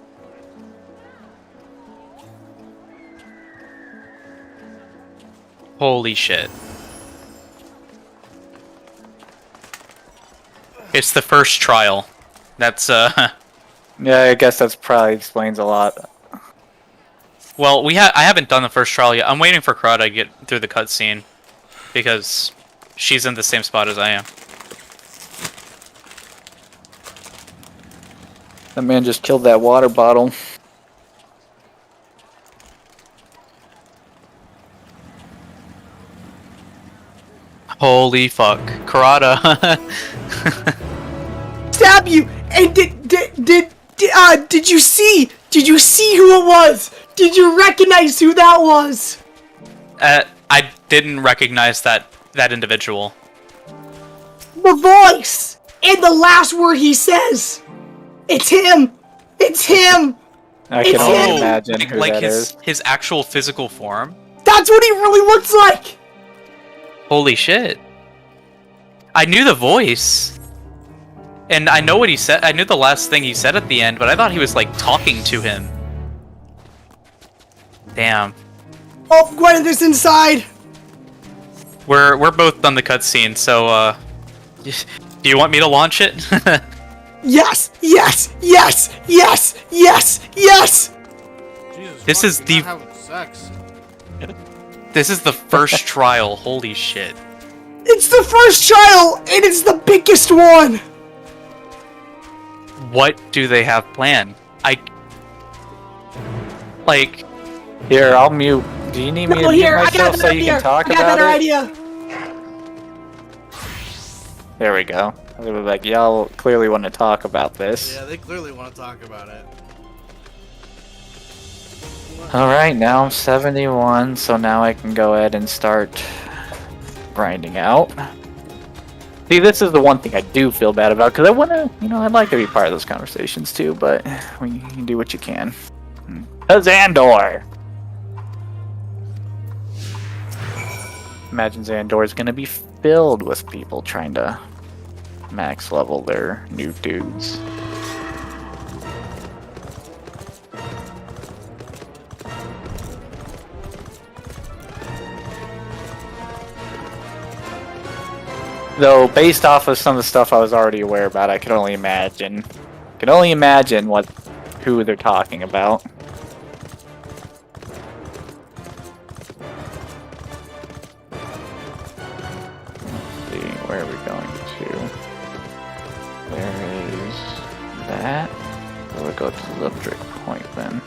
Holy shit. It's the first trial. That's, Yeah, I guess that's probably explains a lot. Well, I haven't done the first trial yet. I'm waiting for Kurata to get through the cutscene. Because she's in the same spot as I am. That man just killed that water bottle. Holy fuck. Kurata. Stab you! And did you see? Did you see who it was? Did you recognize who that was? I didn't recognize that individual. The voice! And the last word he says! It's him! It's him! I can only imagine who like that is. his actual physical form? That's what he really looks like! Holy shit. I knew the voice. And I know what he said. I knew the last thing he said at the end, but I thought he was like talking to him. Damn. Oh, Gwyneth is inside! We're both done the cutscene, so do you want me to launch it? Yes! Yes! Yes! Yes! Yes! Yes! Jesus, This is you're the- not having sex. This is the first trial. Holy shit. It's the first trial, and it's the biggest one! What do they have planned? Like... Here, I'll mute. Do you need me to mute myself so you can talk about it? I got a better idea! There we go. I was like, y'all clearly want to talk about this. Yeah, they clearly want to talk about it. Alright, now I'm 71, so now I can go ahead and start grinding out. See, this is the one thing I do feel bad about, because I want to, I'd like to be part of those conversations too, but you can do what you can. Because Andor! Imagine Xandor is going to be filled with people trying to max level their new dudes. Though, based off of some of the stuff I was already aware about, I can only imagine. Who they're talking about. Let's see, where are we going to? There is that. We'll go to the electric point then.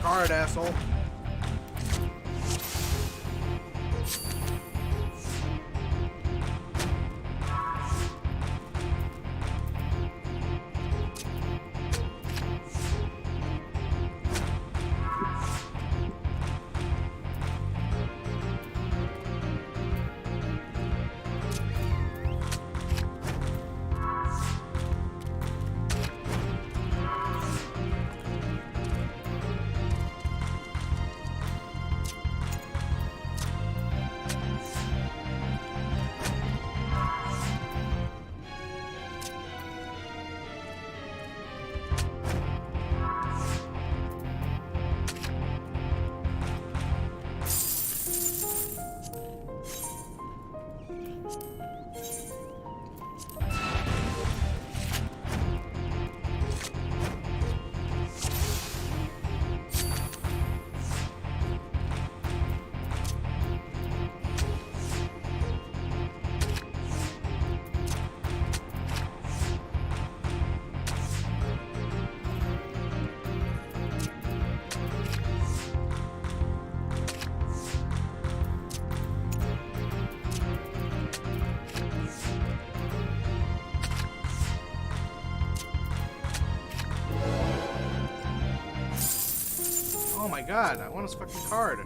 card, asshole. Oh my god, I want his fucking card.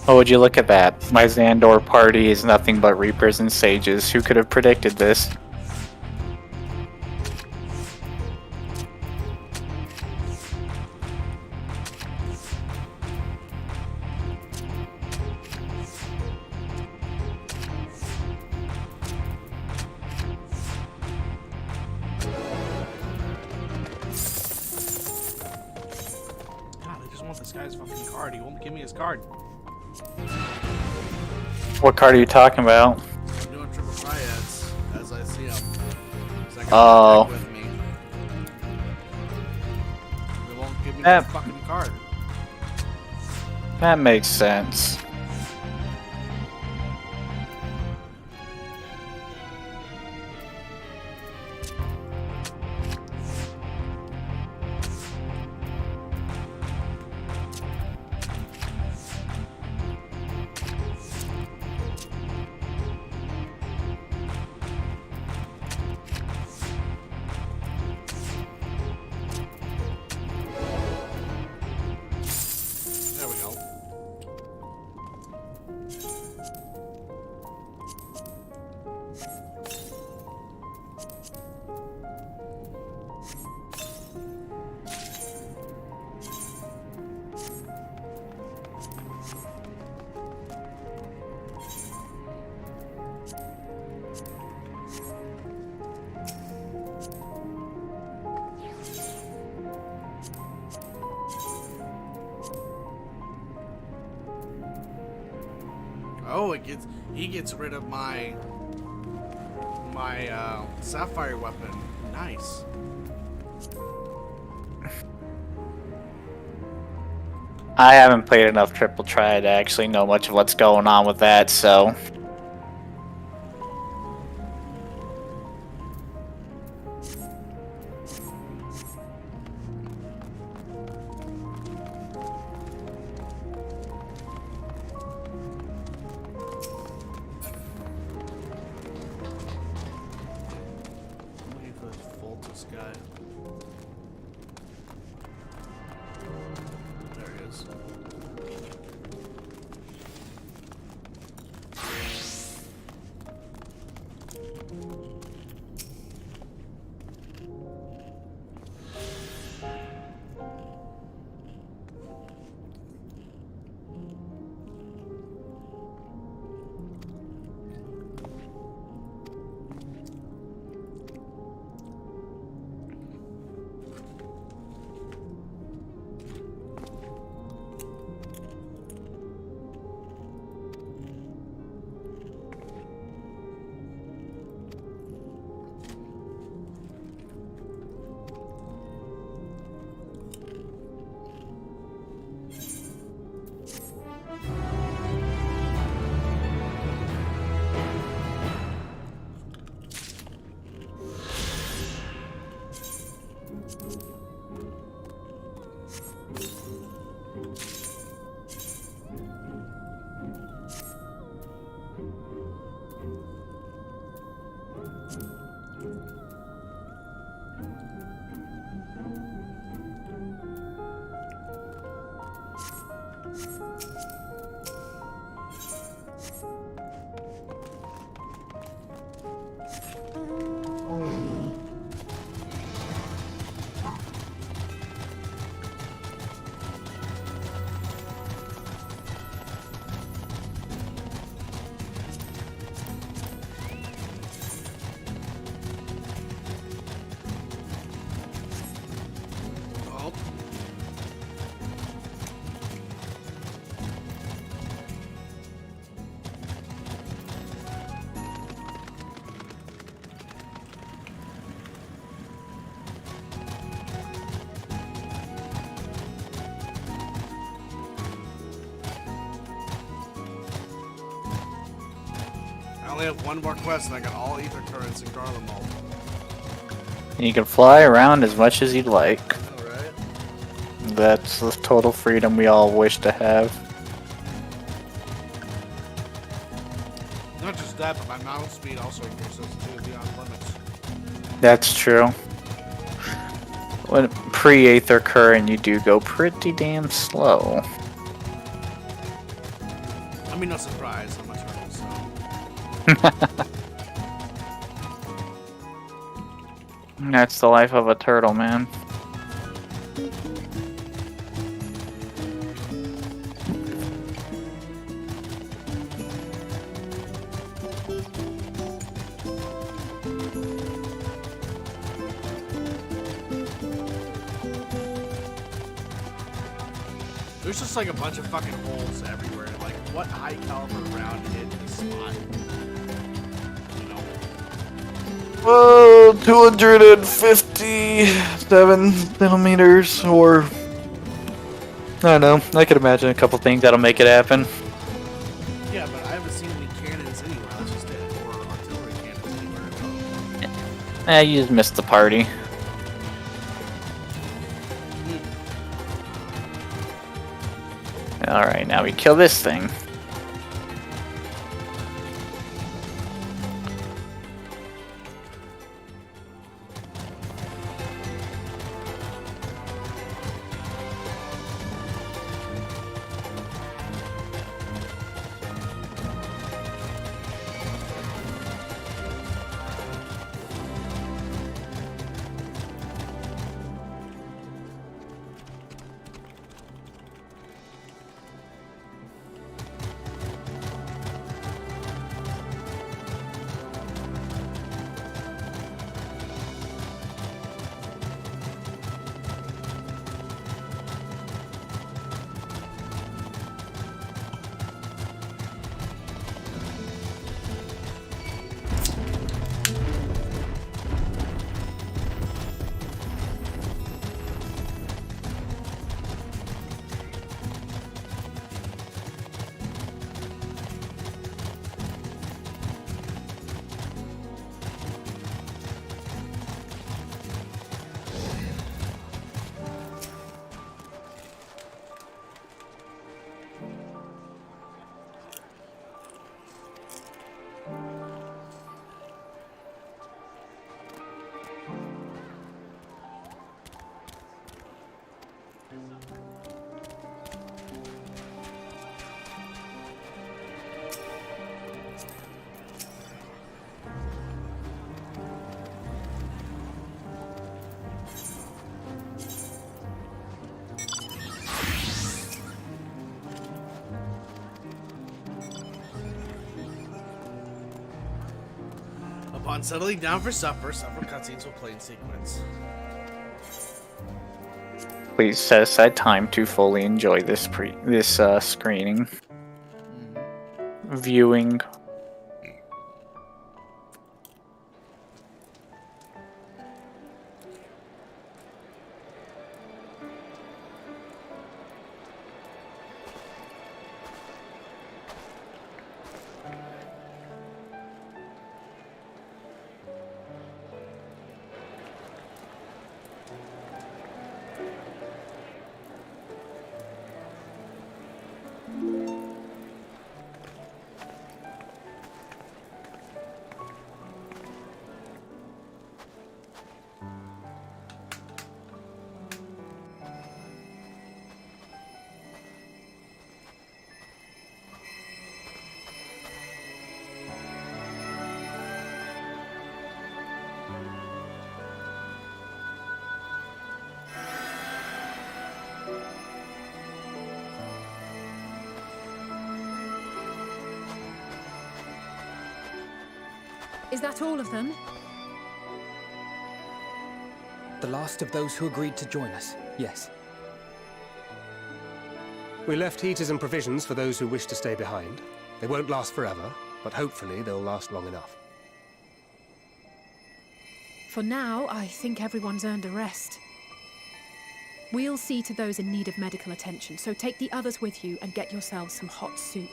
Oh, would you look at that? My Xandor party is nothing but Reapers and Sages. Who could have predicted this? God, I just want this guy's fucking card. He won't give me his card. What card are you talking about? I'm doing triple triads as I see him. Oh. With me. They won't give me the fucking card. That makes sense. There we go. Oh, he gets rid of my sapphire weapon. Nice. I haven't played enough Triple Triad to actually know much of what's going on with that, so... I'm waiting for this Voltus guy. I only have one more quest and I got all ether currents in Garlemald. And you can fly around as much as you'd like. Alright. That's the total freedom we all wish to have. Not just that, but my mount speed also increases to beyond limits. That's true. When pre-Aether Current, you do go pretty damn slow. I mean, no surprise. I'm a turtle, so. That's the life of a turtle, man. There's just like a bunch of fucking holes everywhere. Like, what high caliber round hit this spot? You know? Well, 257 millimeters, or I don't know. I could imagine a couple things that'll make it happen. Yeah, but I haven't seen any cannons anywhere. That's just it. Or artillery cannons anywhere. You just missed the party. Alright, now we kill this thing. Upon settling down for supper, several cutscenes will play in sequence. Please set aside time to fully enjoy this screening. Viewing. Is that all of them? The last of those who agreed to join us, yes. We left heaters and provisions for those who wish to stay behind. They won't last forever, but hopefully they'll last long enough. For now, I think everyone's earned a rest. We'll see to those in need of medical attention, so take the others with you and get yourselves some hot soup.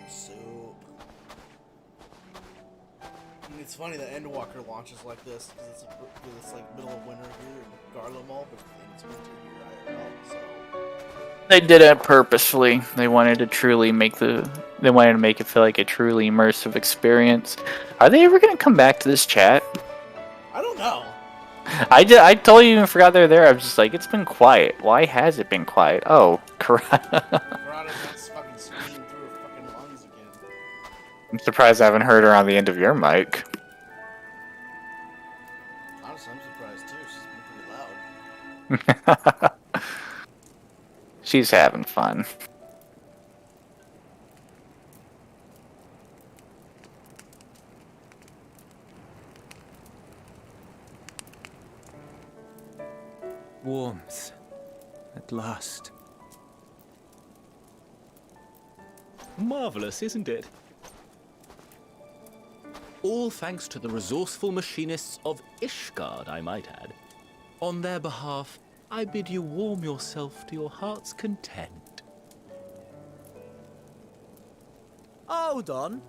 Soup. It's funny that Endwalker launches like this, because it's like middle of winter here in Garlemald, but it's winter here IRL, so... They did it purposefully. They wanted to truly make they wanted to make it feel like a truly immersive experience. Are they ever going to come back to this chat? I don't know. I totally even forgot they're there. I was just like, it's been quiet. Why has it been quiet? Oh, Karada's fucking screaming through her fucking lungs again. I'm surprised I haven't heard her on the end of your mic. Honestly, I'm surprised too. She's been pretty loud. She's having fun. Warmth. At last. Marvelous, isn't it? All thanks to the resourceful machinists of Ishgard, I might add. On their behalf, I bid you warm yourself to your heart's content. Hold on.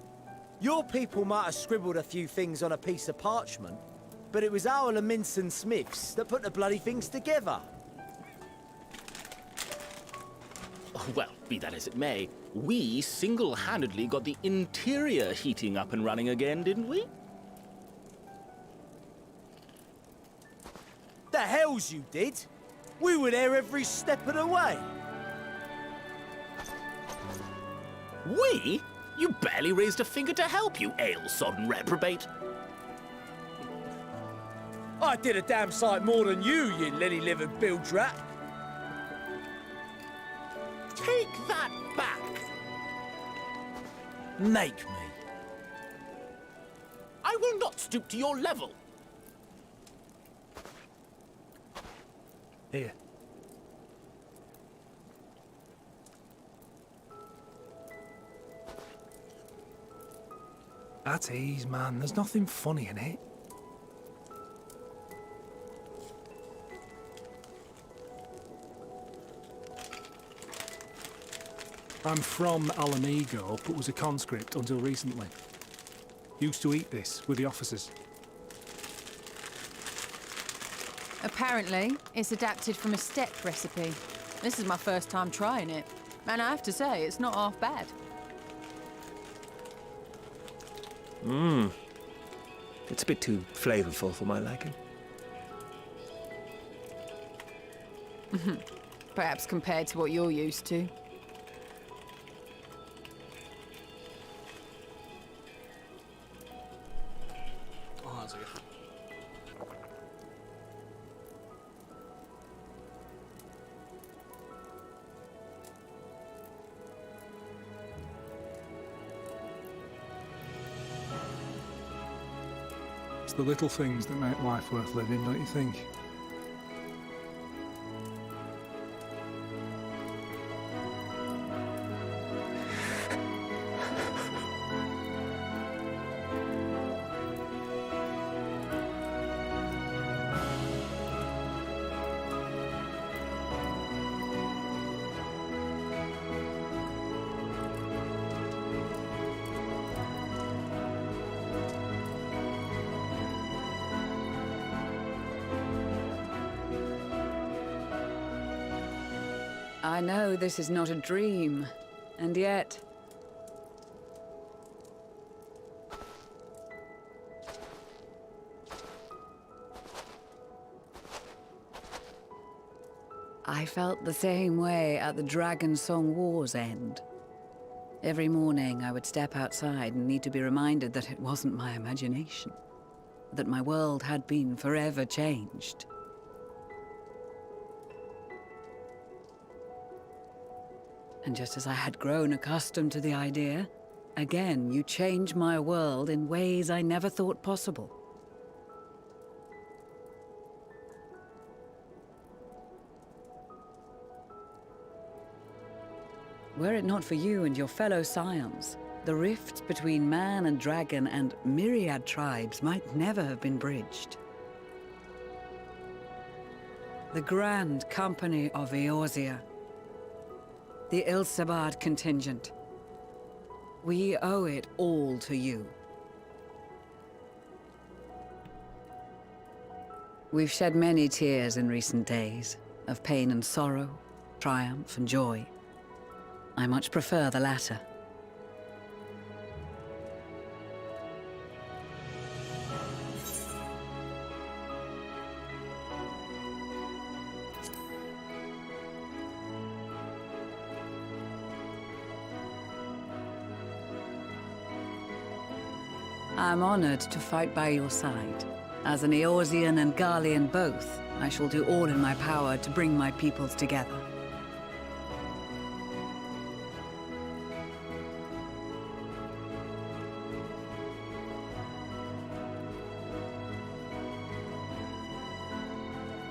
Your people might have scribbled a few things on a piece of parchment, but it was our Minson Smiths that put the bloody things together. Well, be that as it may, we single-handedly got the interior heating up and running again, didn't we? The hells you did! We were there every step of the way. We? You barely raised a finger to help, you ale-sodden reprobate. I did a damn sight more than you lily-livered bilge rat. Take that back! Make me. I will not stoop to your level. Here. At ease, man. There's nothing funny in it. I'm from Alamigo, but was a conscript until recently. Used to eat this with the officers. Apparently, it's adapted from a steppe recipe. This is my first time trying it, and I have to say, it's not half bad. Mmm. It's a bit too flavorful for my liking. Perhaps compared to what you're used to. It's the little things that make life worth living, don't you think? I know this is not a dream, and yet... I felt the same way at the Dragon Song War's end. Every morning I would step outside and need to be reminded that it wasn't my imagination, that my world had been forever changed. And just as I had grown accustomed to the idea, Again, you change my world in ways I never thought possible. Were it not for you and your fellow scions, the rift between man and dragon and myriad tribes might never have been bridged. The Grand Company of Eorzea. The Ilsabard contingent. We owe it all to you. We've shed many tears in recent days, of pain and sorrow, triumph and joy. I much prefer the latter. I'm honored to fight by your side. As an Eorzean and Garlean both, I shall do all in my power to bring my peoples together.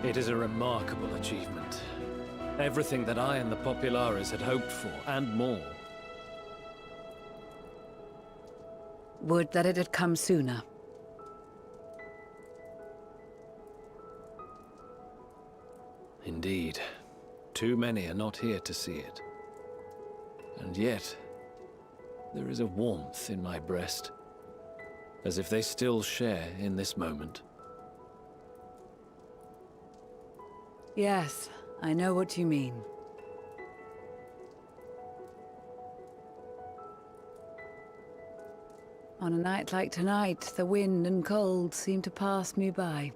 It is a remarkable achievement. Everything that I and the Populares had hoped for, and more. Would that it had come sooner. Indeed. Too many are not here to see it. And yet, there is a warmth in my breast, as if they still share in this moment. Yes, I know what you mean. On a night like tonight, the wind and cold seem to pass me by.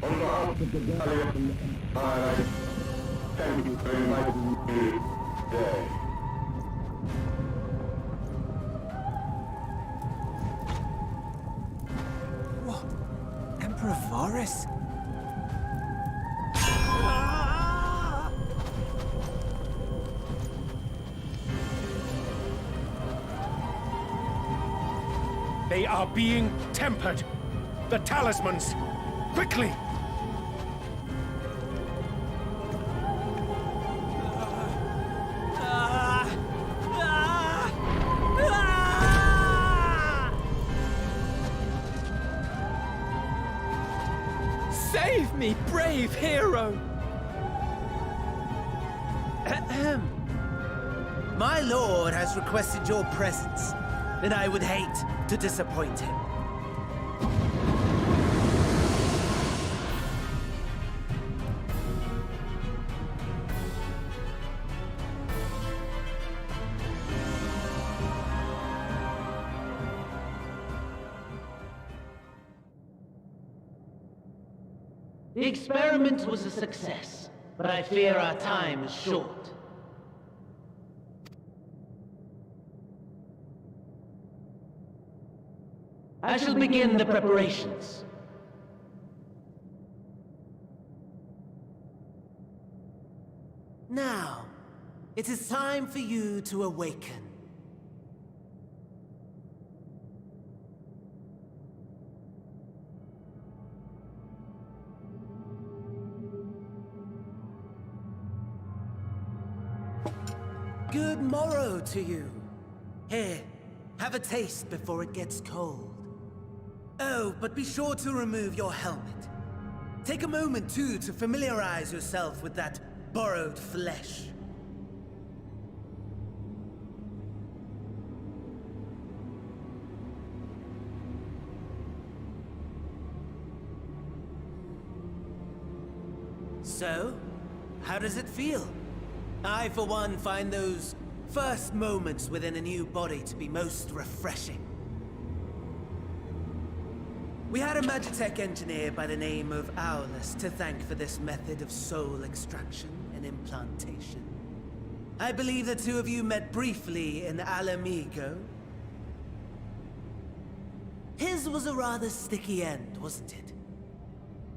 On behalf of the Gallian Empire, thank you for inviting me today. What? Emperor Varys? They are being tempered. The talismans. Quickly! Save me, brave hero! Ahem. My lord has requested your presence, and I would hate to disappoint him. The experiment was a success, but I fear our time is short. I shall begin the preparations. Now, it is time for you to awaken. Good morrow to you. Here, have a taste before it gets cold. Oh, but be sure to remove your helmet. Take a moment, too, to familiarize yourself with that borrowed flesh. So, how does it feel? I, for one, find those first moments within a new body to be most refreshing. We had a Magitech engineer by the name of Owlus to thank for this method of soul extraction and implantation. I believe the two of you met briefly in Alamigo. His was a rather sticky end, wasn't it?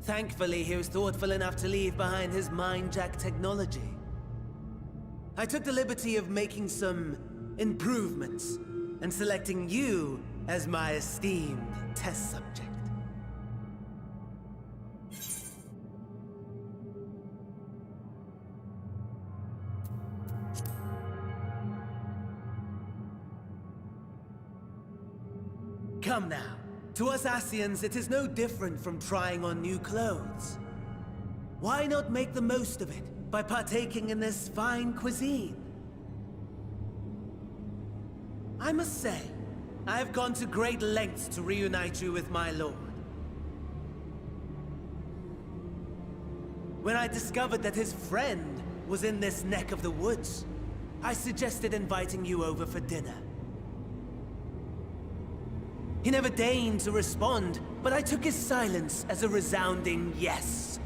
Thankfully, he was thoughtful enough to leave behind his mind-jack technology. I took the liberty of making some improvements and selecting you as my esteemed test subject. Come now. To us Asians, it is no different from trying on new clothes. Why not make the most of it by partaking in this fine cuisine? I must say, I have gone to great lengths to reunite you with my lord. When I discovered that his friend was in this neck of the woods, I suggested inviting you over for dinner. He never deigned to respond, but I took his silence as a resounding yes.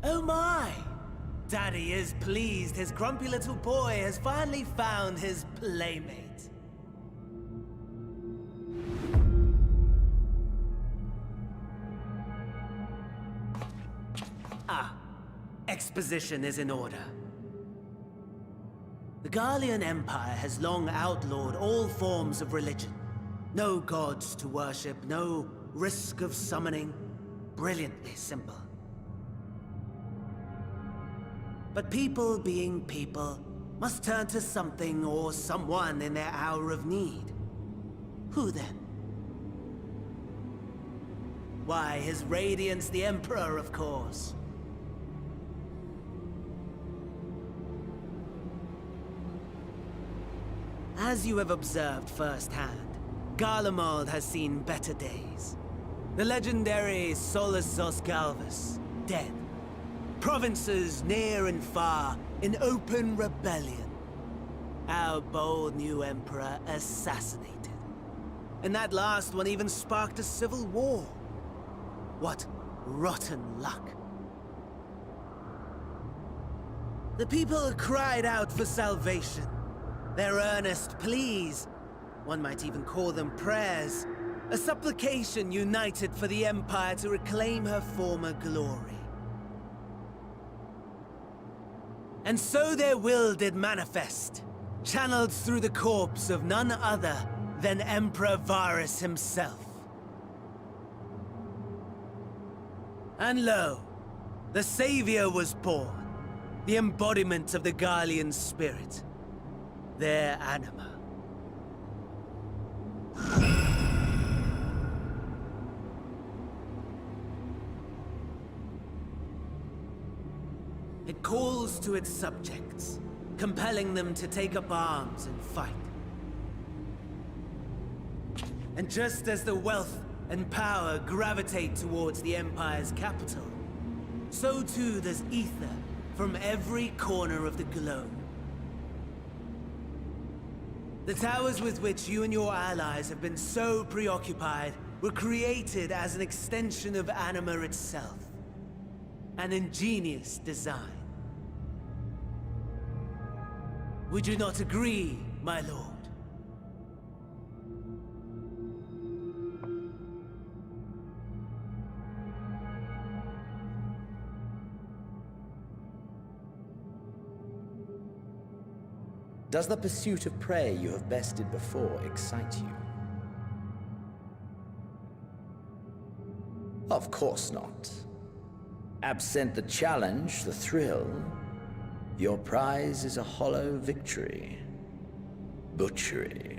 Oh my! Daddy is pleased his grumpy little boy has finally found his playmate. Exposition is in order. The Garlean Empire has long outlawed all forms of religion. No gods to worship, no risk of summoning. Brilliantly simple. But people being people must turn to something or someone in their hour of need. Who then? Why, His Radiance the Emperor, of course. As you have observed firsthand, Garlemald has seen better days. The legendary Solus Zosgalvus, dead. Provinces near and far in open rebellion. Our bold new emperor assassinated. And that last one even sparked a civil war. What rotten luck. The people cried out for salvation. Their earnest pleas, one might even call them prayers, a supplication united for the Empire to reclaim her former glory. And so their will did manifest, channeled through the corpse of none other than Emperor Varus himself. And lo, the Savior was born, the embodiment of the Garlean spirit. Their anima. It calls to its subjects, compelling them to take up arms and fight. And just as the wealth and power gravitate towards the Empire's capital, so too does ether from every corner of the globe. The towers with which you and your allies have been so preoccupied were created as an extension of Anima itself. An ingenious design. Would you not agree, my lord? Does the pursuit of prey you have bested before excite you? Of course not. Absent the challenge, the thrill, your prize is a hollow victory. Butchery.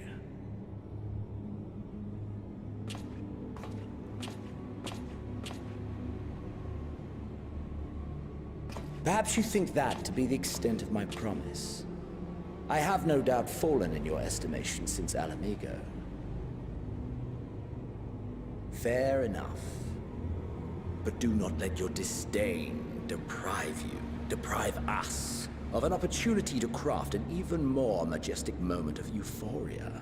Perhaps you think that to be the extent of my promise. I have no doubt fallen in your estimation since Alamigo. Fair enough. But do not let your disdain deprive us, of an opportunity to craft an even more majestic moment of euphoria.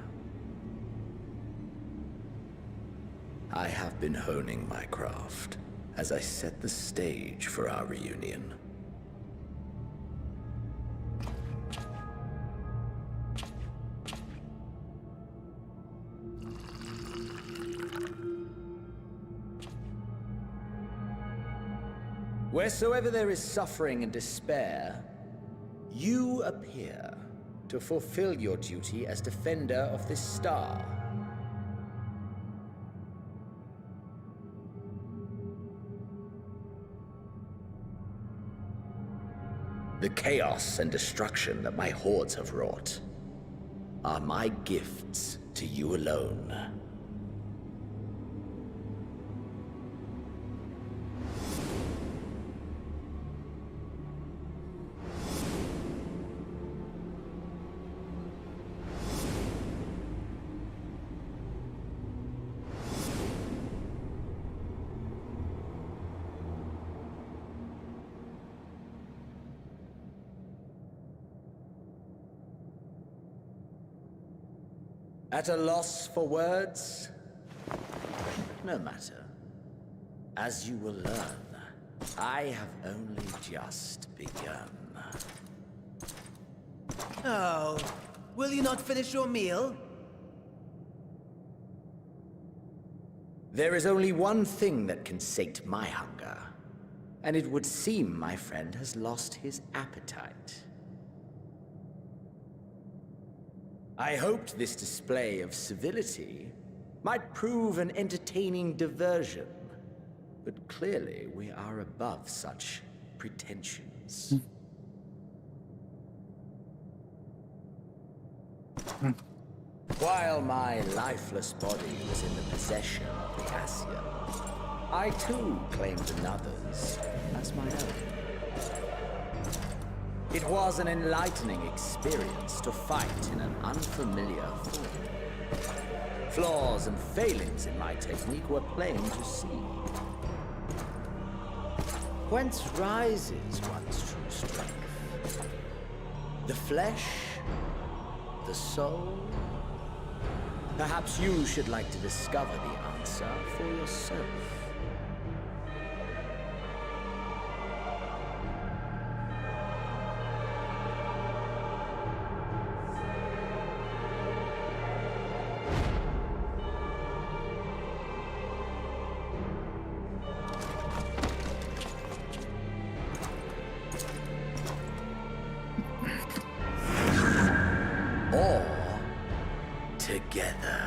I have been honing my craft as I set the stage for our reunion. Wheresoever there is suffering and despair, you appear to fulfill your duty as defender of this star. The chaos and destruction that my hordes have wrought are my gifts to you alone. At a loss for words? No matter. As you will learn, I have only just begun. Oh, will you not finish your meal? There is only one thing that can sate my hunger, and it would seem my friend has lost his appetite. I hoped this display of civility might prove an entertaining diversion, but clearly we are above such pretensions. While my lifeless body was in the possession of the Assia, I too claimed another's as my own. It was an enlightening experience to fight in an unfamiliar form. Flaws and failings in my technique were plain to see. Whence rises one's true strength? The flesh? The soul? Perhaps you should like to discover the answer for yourself. Or together.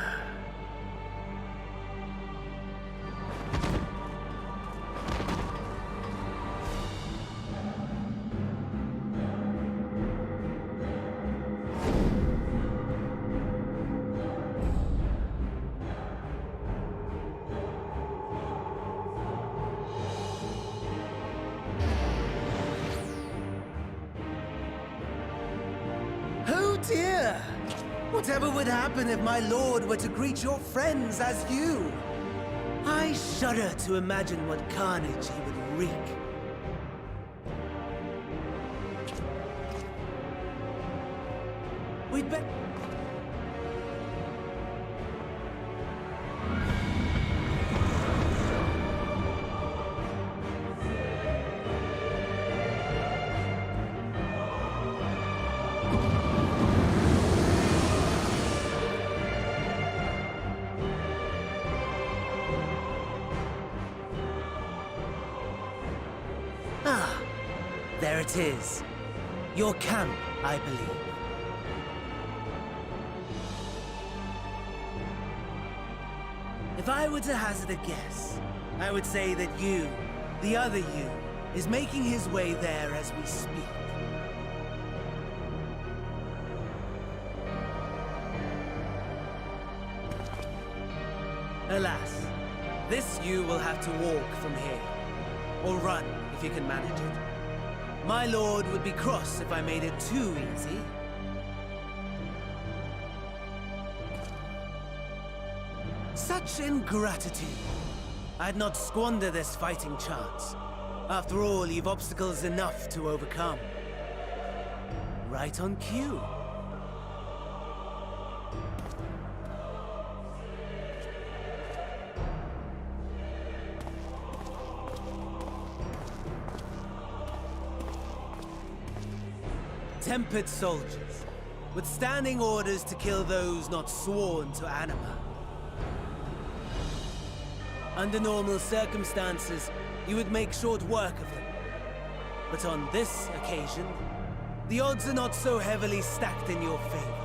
Oh dear! Whatever would happen if my lord were to greet your friends as you? I shudder to imagine what carnage he would wreak. We'd better... Ah, there it is. Your camp, I believe. If I were to hazard a guess, I would say that you, the other you, is making his way there as we speak. Alas, this you will have to walk from here. Or run, if you can manage it. My lord would be cross if I made it too easy. Such ingratitude. I'd not squander this fighting chance. After all, you've obstacles enough to overcome. Right on cue. Tempered soldiers, with standing orders to kill those not sworn to Anima. Under normal circumstances, you would make short work of them. But on this occasion, the odds are not so heavily stacked in your favor.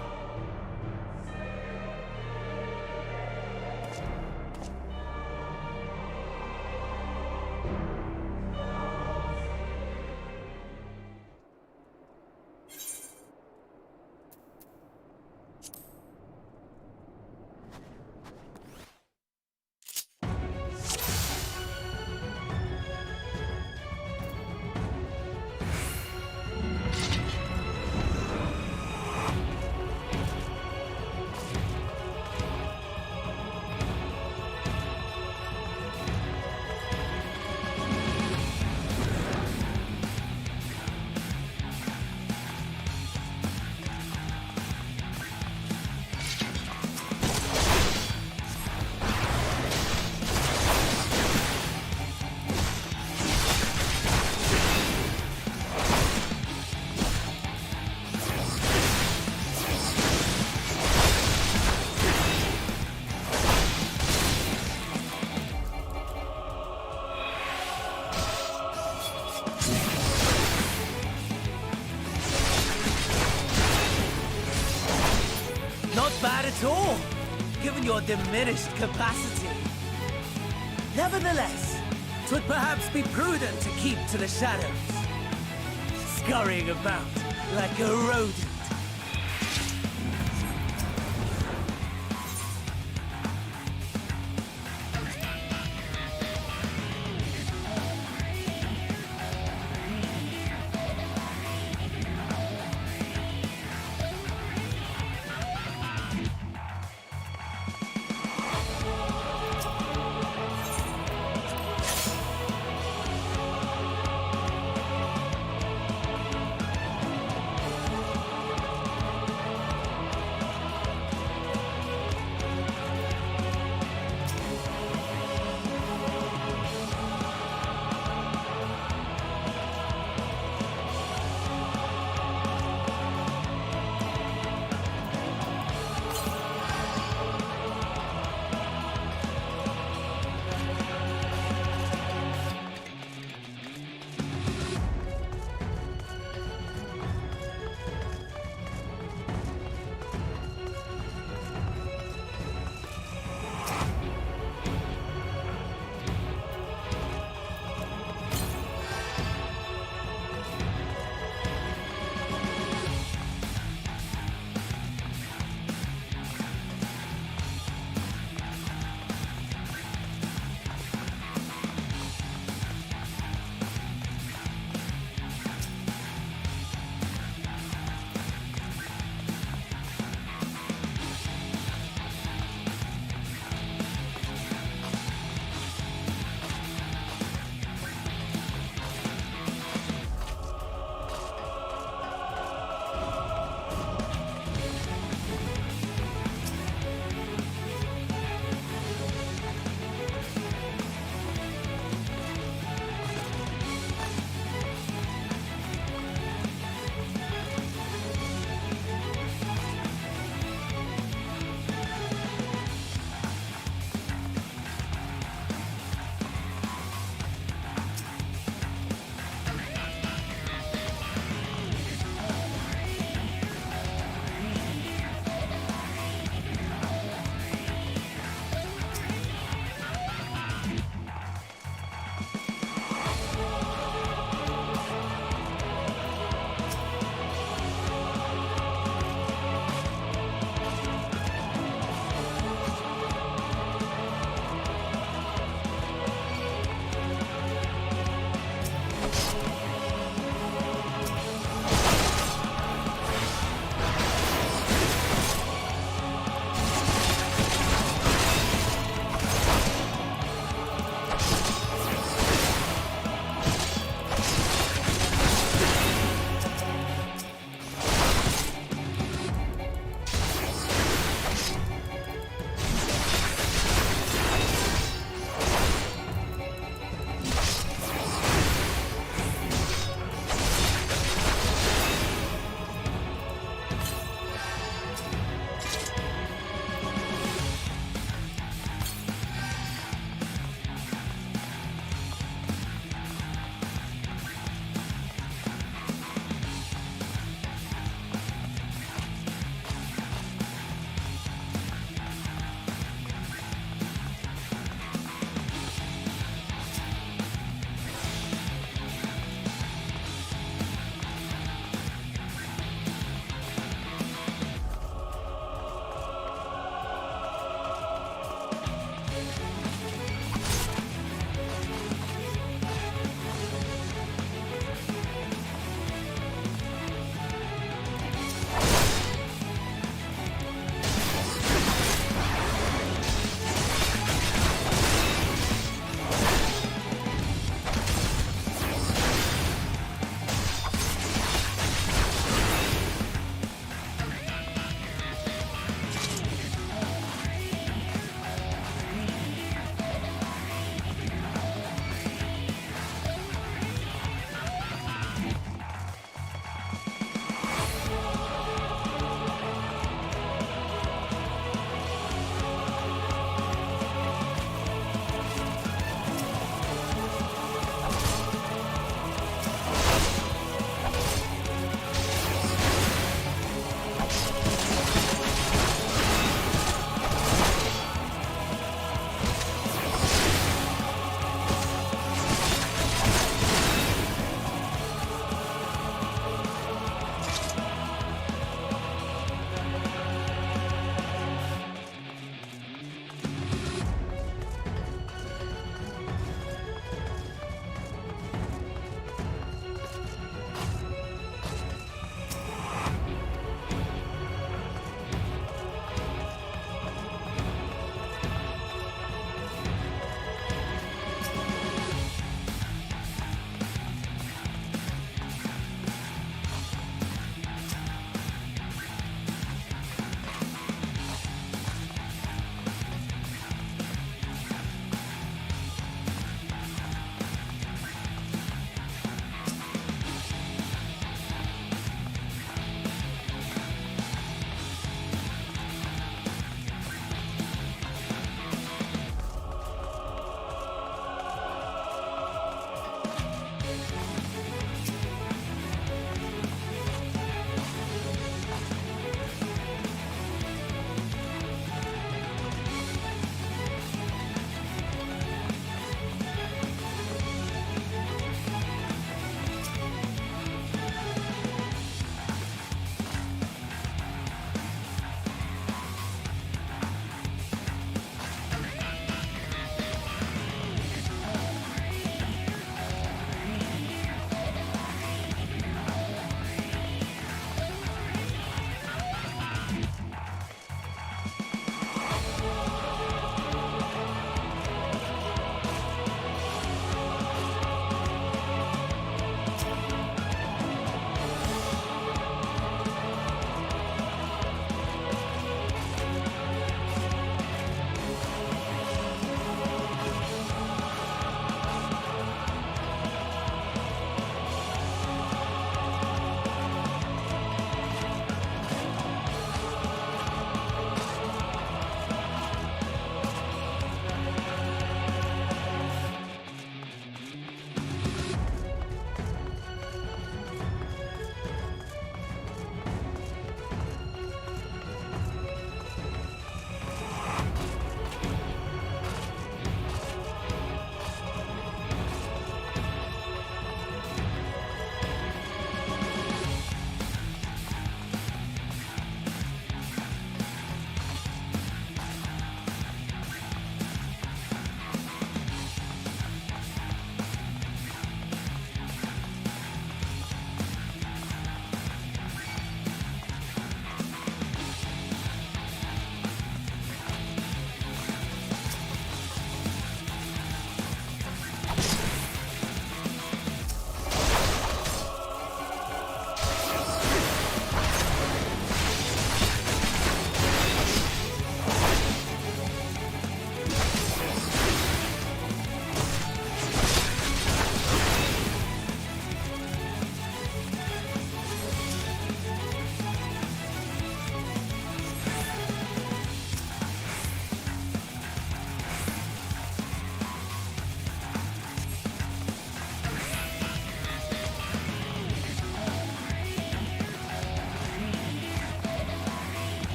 Not bad at all, given your diminished capacity. Nevertheless, 'twould perhaps be prudent to keep to the shadows, scurrying about like a rodent.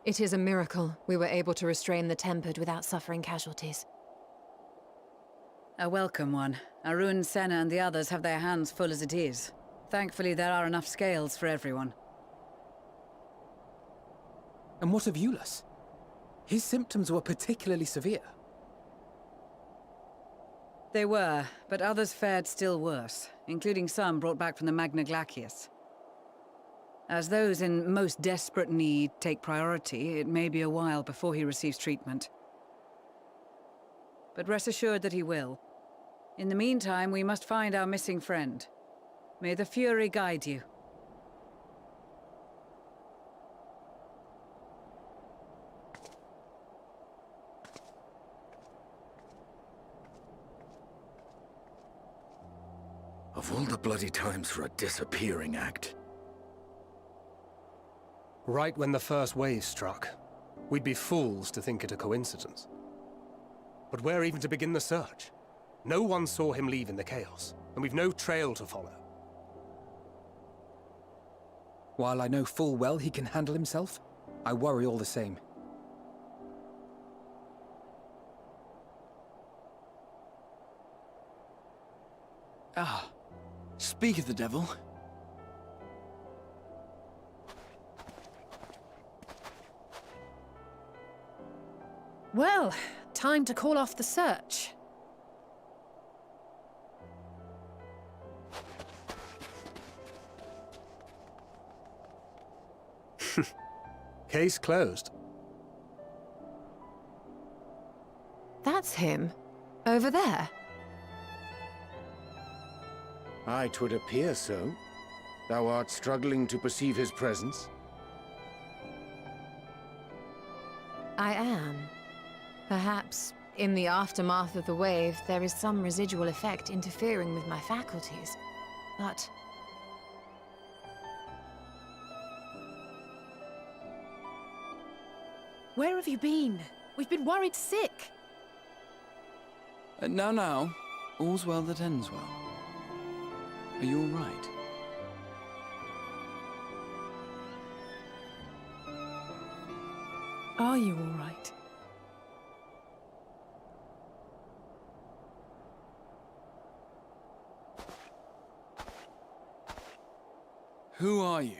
It is a miracle we were able to restrain the Tempered without suffering casualties. A welcome one. Arun, Senna, and the others have their hands full as it is. Thankfully, there are enough scales for everyone. And what of Euless? His symptoms were particularly severe. They were, but others fared still worse, including some brought back from the Magna Glacius. As those in most desperate need take priority, it may be a while before he receives treatment. But rest assured that he will. In the meantime, we must find our missing friend. May the Fury guide you. Of all the bloody times for a disappearing act. Right when the first wave struck, we'd be fools to think it a coincidence. But where even to begin the search? No one saw him leave in the chaos, and we've no trail to follow. While I know full well he can handle himself, I worry all the same. Ah, speak of the devil. Well, time to call off the search. Case closed. That's him. Over there. Aye, 'twould appear so. Thou art struggling to perceive his presence? I am. Perhaps, in the aftermath of the wave, there is some residual effect interfering with my faculties. But... Where have you been? We've been worried sick. Now. All's well that ends well. Are you all right? Are you all right? Who are you?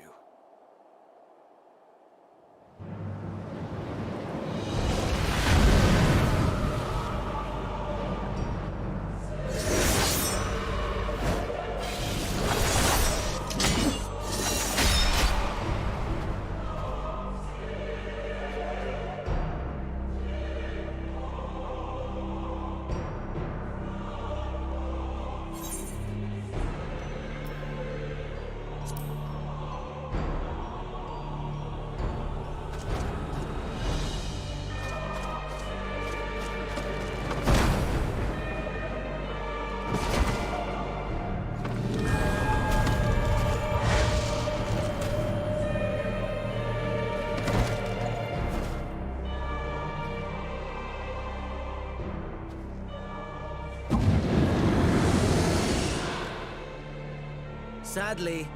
Sadly,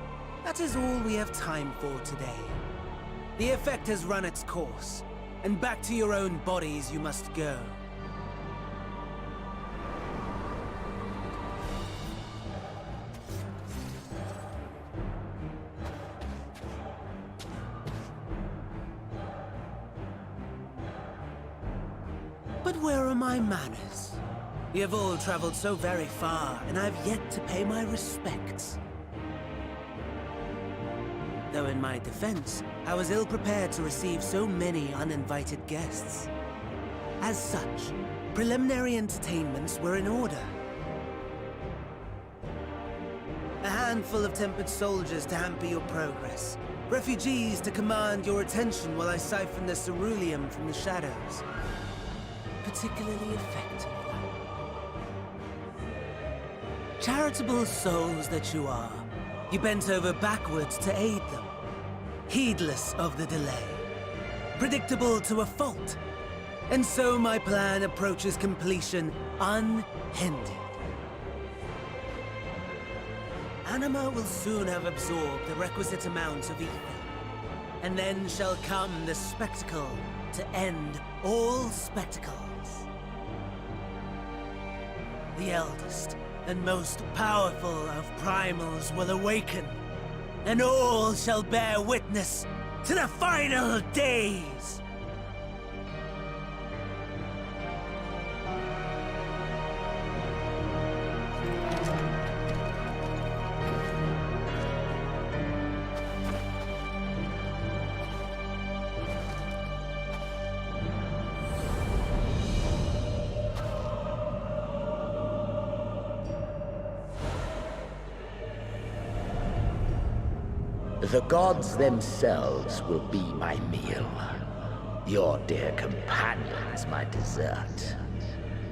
that is all we have time for today. The effect has run its course, and back to your own bodies you must go. But where are my manners? You have all traveled so very far, and I have yet to pay my respects. Though in my defense, I was ill-prepared to receive so many uninvited guests. As such, preliminary entertainments were in order. A handful of tempered soldiers to hamper your progress. Refugees to command your attention while I siphon the ceruleum from the shadows. Particularly effective. Charitable souls that you are. You bent over backwards to aid them, heedless of the delay, predictable to a fault. And so my plan approaches completion unhindered. Anima will soon have absorbed the requisite amount of ether. And then shall come the spectacle to end all spectacles. The eldest and most powerful of primals will awaken, and all shall bear witness to the final days. The gods themselves will be my meal. Your dear companions my dessert.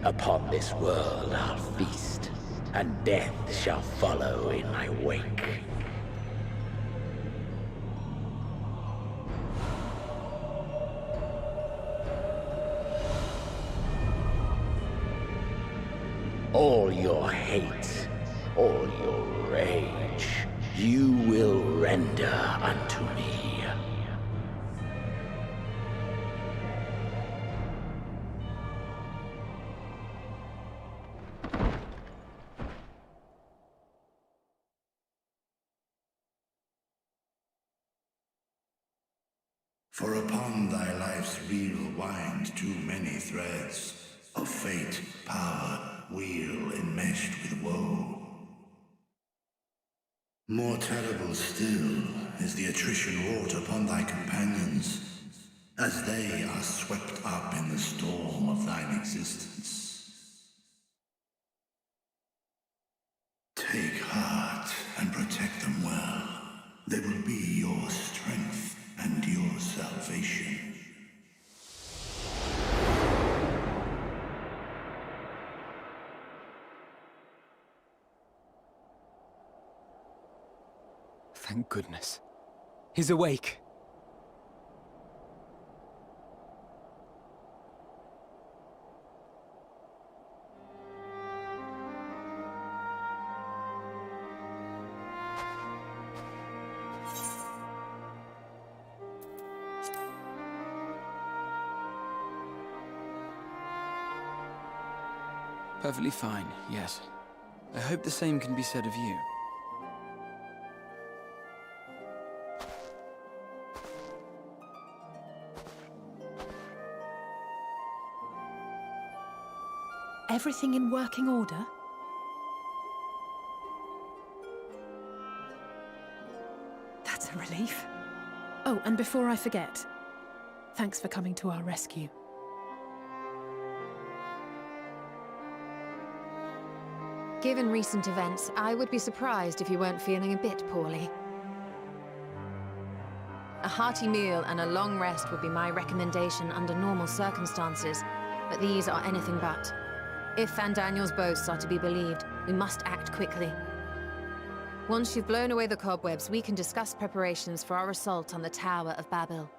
Upon this world I'll feast, and death shall follow in my wake. All your hate, all your rage, you will render unto me. For upon thy life's reel wind too many threads of fate, power, wheel enmeshed with woe. More terrible still is the attrition wrought upon thy companions, as they are swept up in the storm of thine existence. Take heart and protect them well. They will be your strength and your salvation. Thank goodness. He's awake. Perfectly fine, yes. I hope the same can be said of you. Everything in working order? That's a relief. Oh, and before I forget, thanks for coming to our rescue. Given recent events, I would be surprised if you weren't feeling a bit poorly. A hearty meal and a long rest would be my recommendation under normal circumstances, but these are anything but. If Van Daniel's boasts are to be believed, we must act quickly. Once you've blown away the cobwebs, we can discuss preparations for our assault on the Tower of Babel.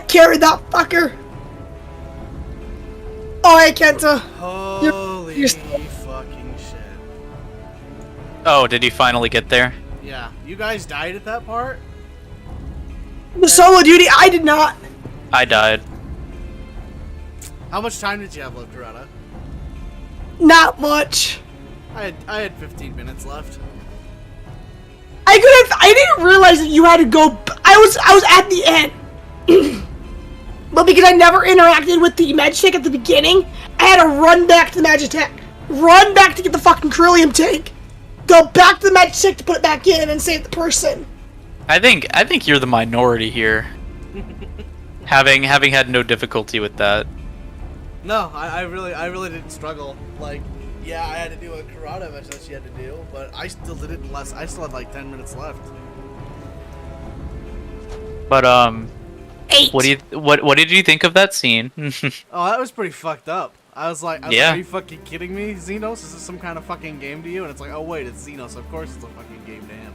carried that fucker. Oh, hey, Kenta. Holy fucking shit. Oh, did you finally get there? Yeah, you guys died at that part? The solo duty, I did not. I died. How much time did you have left, Dorada? Not much. I had 15 minutes left. I didn't realize that you had to go. I was at the end. But because I never interacted with the Magitech at the beginning, I had to run back to the Magitech. Run back to get the fucking Corellium tank. Go back to the Magitech to put it back in and save the person. I think you're the minority here. having had no difficulty with that. No, I really didn't struggle. Like, yeah, I had to do a karate match that she had to do, but I still did it in less. I still had like 10 minutes left. But 8. What did you think of that scene? Oh, that was pretty fucked up. I was like, Yeah. are you fucking kidding me, Xenos? Is this some kind of fucking game to you? And it's like, oh wait, it's Xenos. Of course it's a fucking game to him.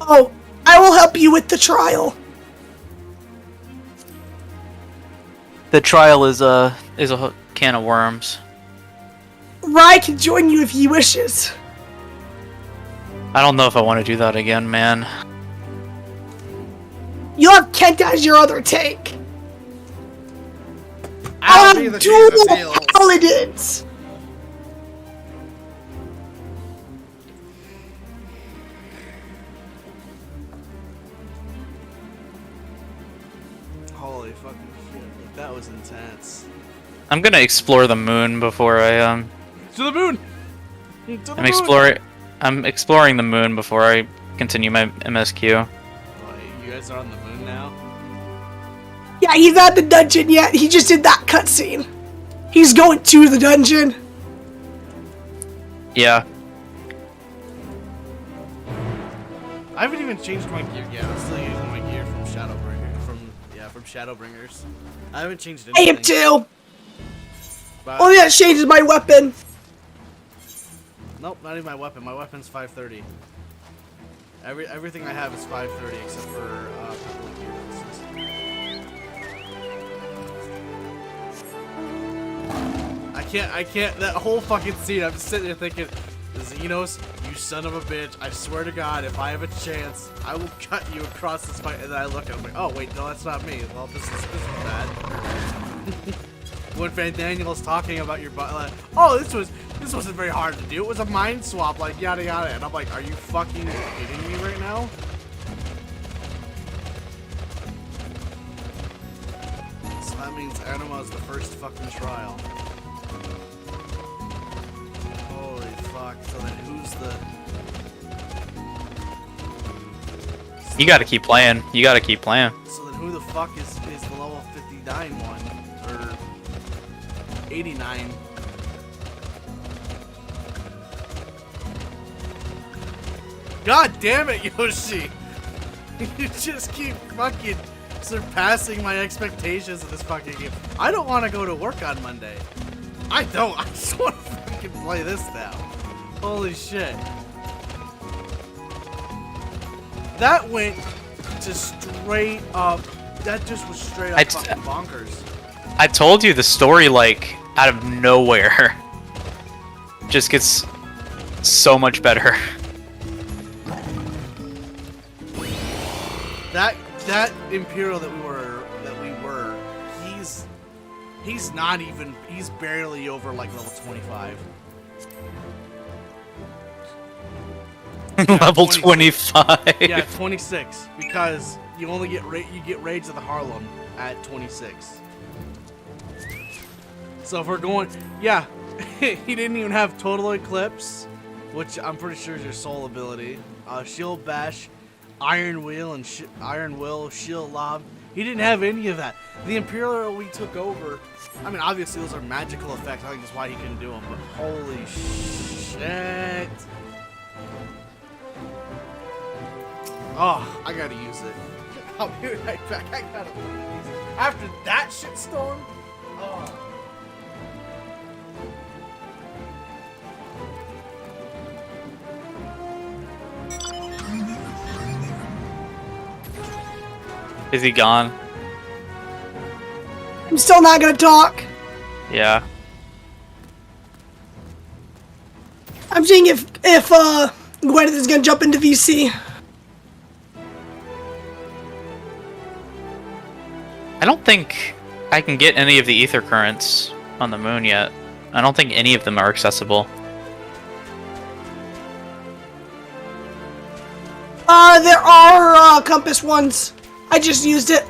Oh, I will help you with the trial. The trial is a can of worms. Rai can join you if he wishes. I don't know if I want to do that again, man. You'll have Kent as your other tank. I'll be the dual chief of heals. paladins. Holy fucking shit. That was intense. I'm gonna explore the moon before I To the moon! To the moon! I'm exploring the moon before I continue my MSQ. You guys are on the moon now? Yeah, he's not in the dungeon yet. He just did that cutscene. He's going to the dungeon. Yeah. I haven't even changed my gear yet. I'm still using my gear from Shadowbringers. I haven't changed I anything. am too. But Only that changes my weapon. nope, not even my weapon. My weapon's 530. Everything I have is 530 except for a couple of gear pieces. I can't. That whole fucking scene. I'm just sitting there thinking, Xenos, you son of a bitch! I swear to God, if I have a chance, I will cut you across this fight. And then I look at him like, oh wait, no, that's not me. Well, this is bad. When Van Daniel's talking about your butt, like, oh, this wasn't very hard to do. It was a mind swap, like yada yada. And I'm like, are you fucking kidding me right now? So that means Anima is the first fucking trial. Holy fuck! So then who's the? You gotta keep playing. You gotta keep playing. So then who the fuck is the level 59 one or 89? God damn it, Yoshi! You just keep fucking surpassing my expectations of this fucking game. I don't want to go to work on Monday. I don't. I just want to fucking play this now. Holy shit. That went to straight up. That just was straight up fucking bonkers. I told you the story, like, out of nowhere, just gets so much better. That Imperial that we were, he's not even, he's barely over like level 25. Level 25. Yeah, 26 because you only get Raids of the Harlem at 26. So if we're going, yeah, he didn't even have Total Eclipse, which I'm pretty sure is your soul ability. Shield Bash, Iron Will, Shield Lob. He didn't have any of that. The Imperial we took over, I mean, obviously those are magical effects. I think that's why he couldn't do them, but holy shit. Oh, I gotta use it. I'll be right back. I gotta use it. After that shitstorm? Oh. Is he gone? I'm still not gonna talk. Yeah. I'm seeing if Gwyneth is gonna jump into VC. I don't think I can get any of the ether currents on the moon yet. I don't think any of them are accessible. There are compass ones. I just used it.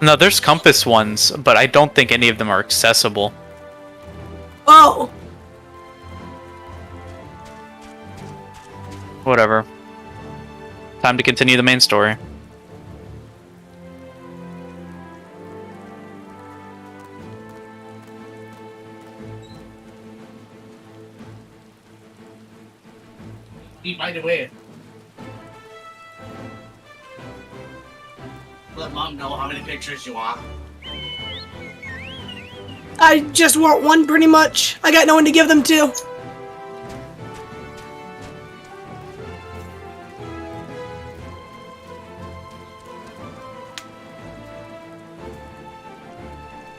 No, there's compass ones, but I don't think any of them are accessible. Oh. Whatever. Time to continue the main story. By the way, let Mom know how many pictures you want. I just want one, pretty much. I got no one to give them to.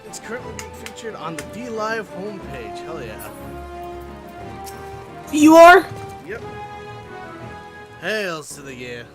It's currently being featured on the DLive homepage. Hell yeah. You are? Yep. Hails to the year.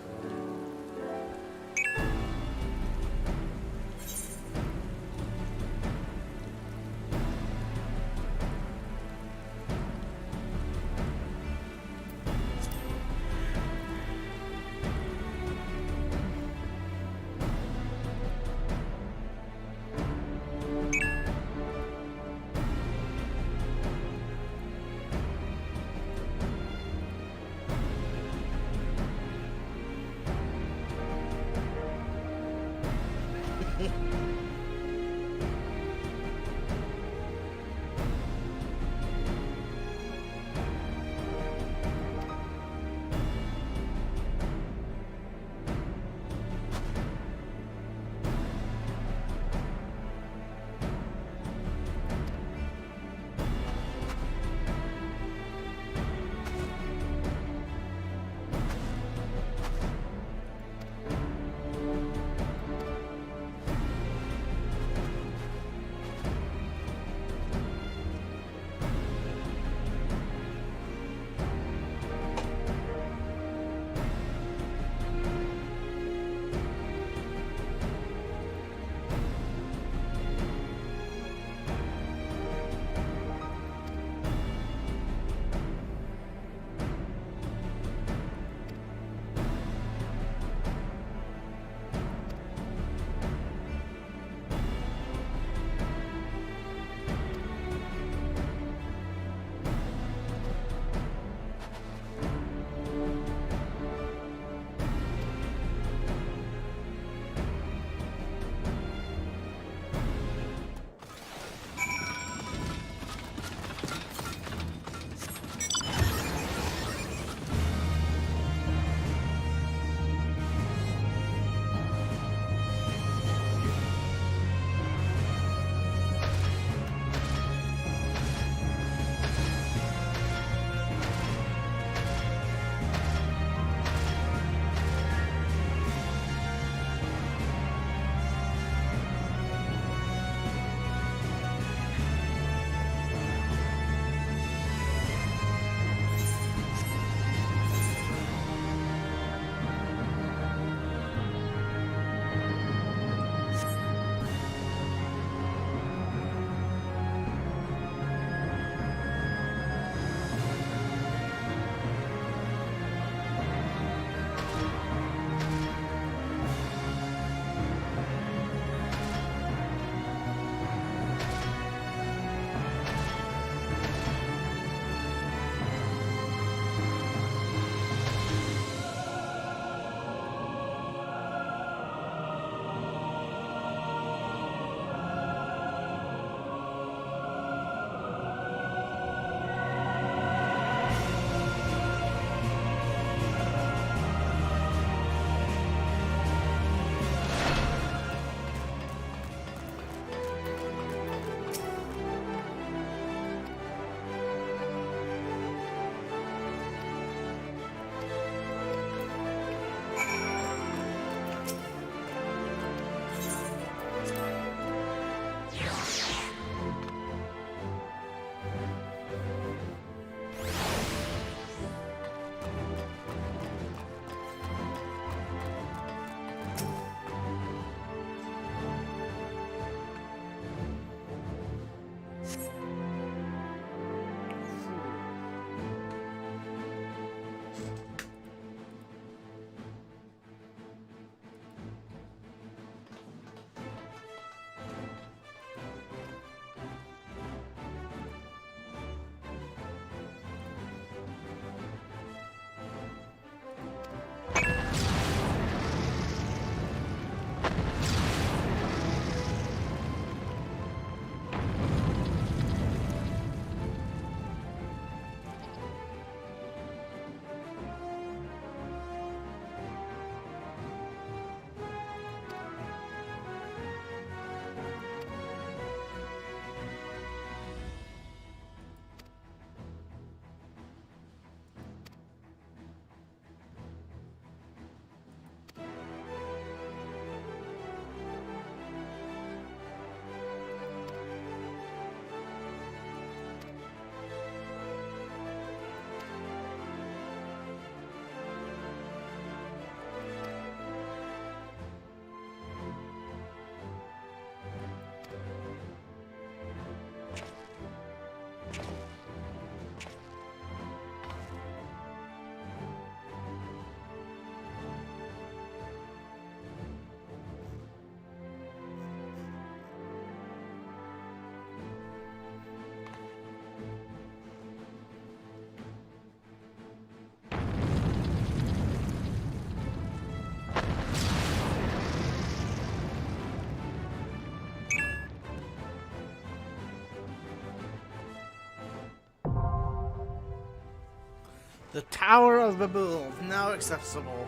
The Tower of Babul, now accessible.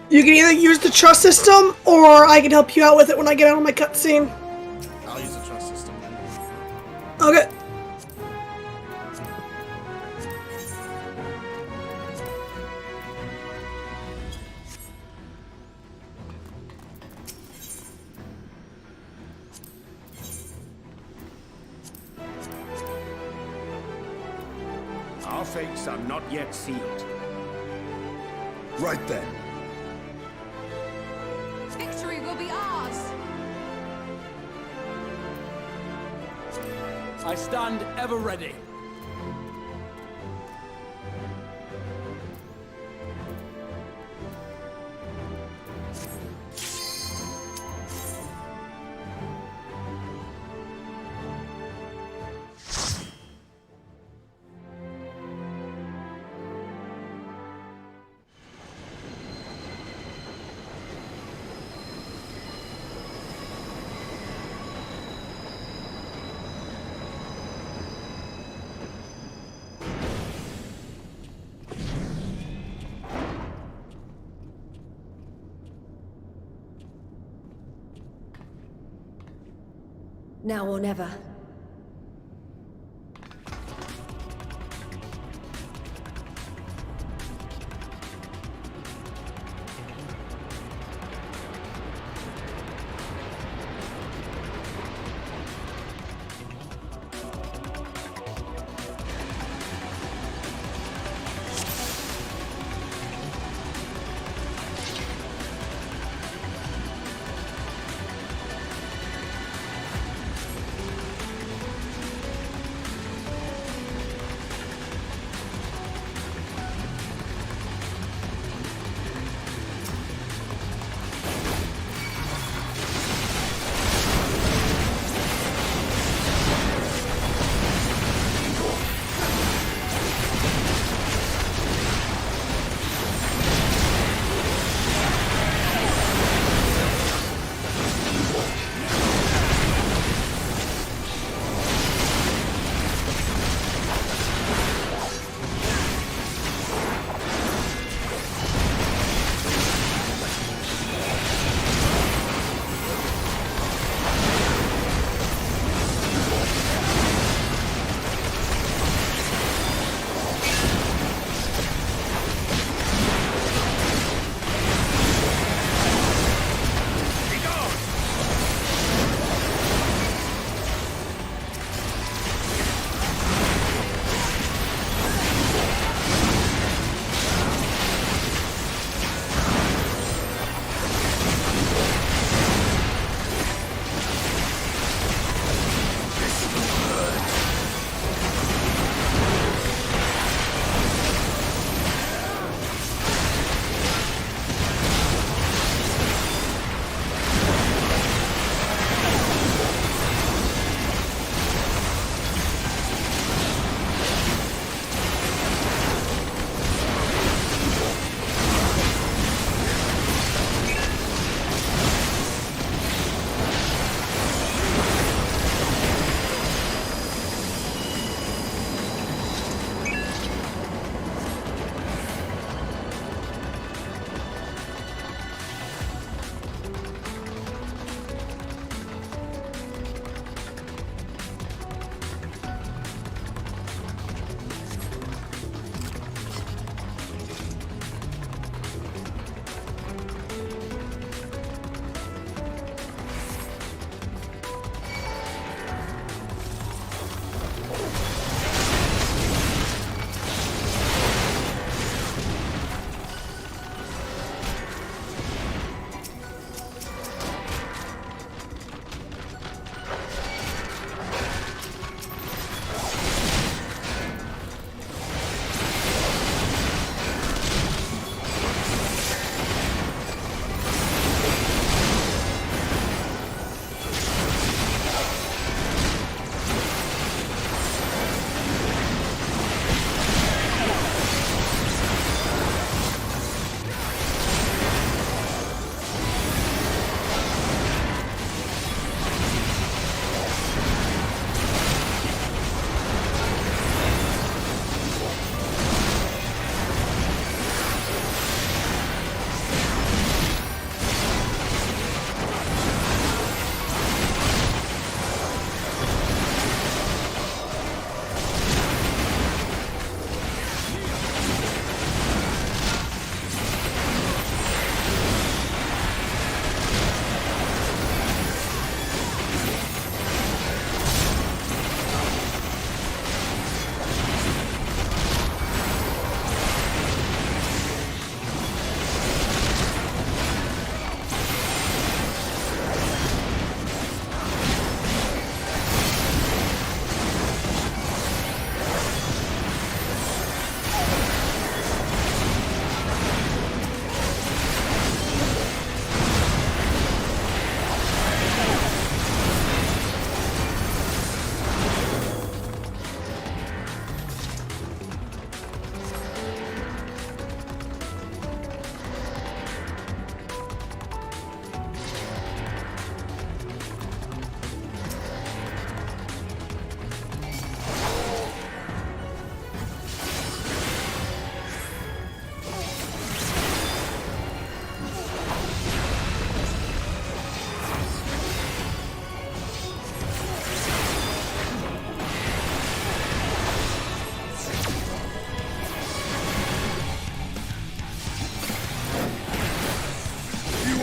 You can either use the trust system, or I can help you out with it when I get out of my cutscene. I'll use the trust system then. Okay. Our fates are not yet sealed. Right then. Victory will be ours! I stand ever ready. Now or never.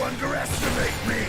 underestimate me!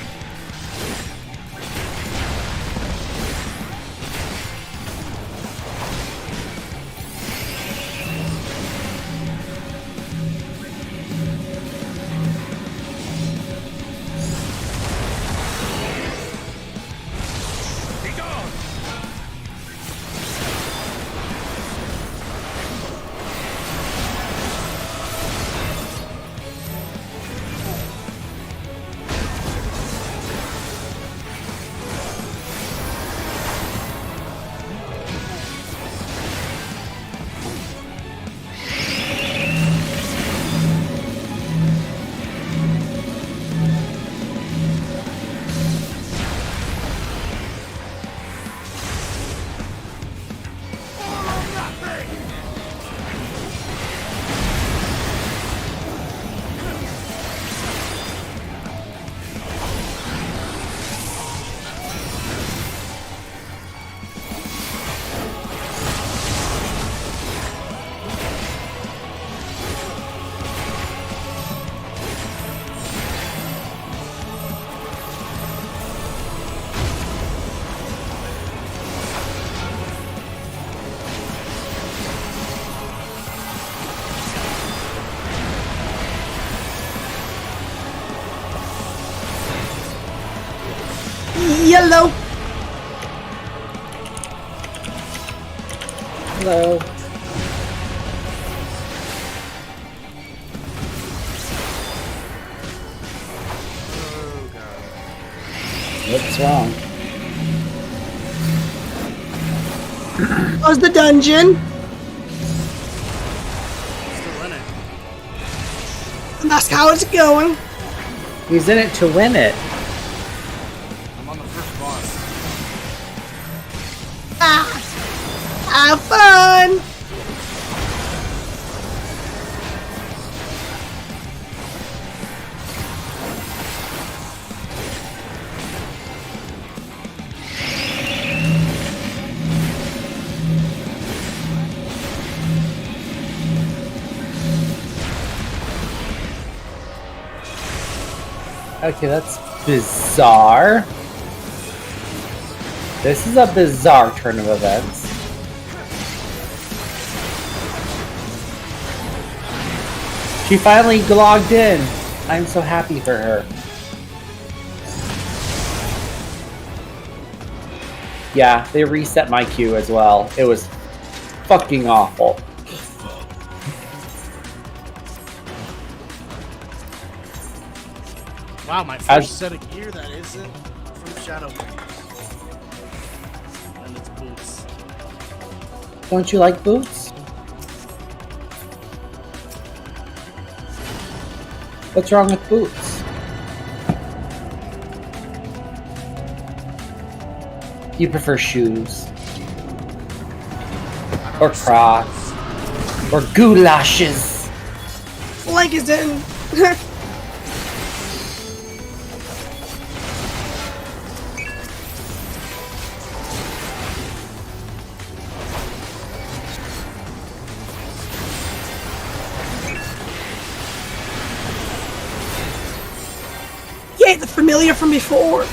Yellow. Hello. What's wrong? How's the dungeon? Still in it. And that's how it's going. He's in it to win it. I'm on the first boss. Have fun. Okay, that's bizarre. This is a bizarre turn of events. She finally logged in. I'm so happy for her. Yeah, they reset my queue as well. It was fucking awful. Wow, my first set of gear that isn't from Shadow and it's boots. Don't you like boots? What's wrong with boots? You prefer shoes. Or Crocs. Or goulashes. Like it's in. Yay, the familiar from before.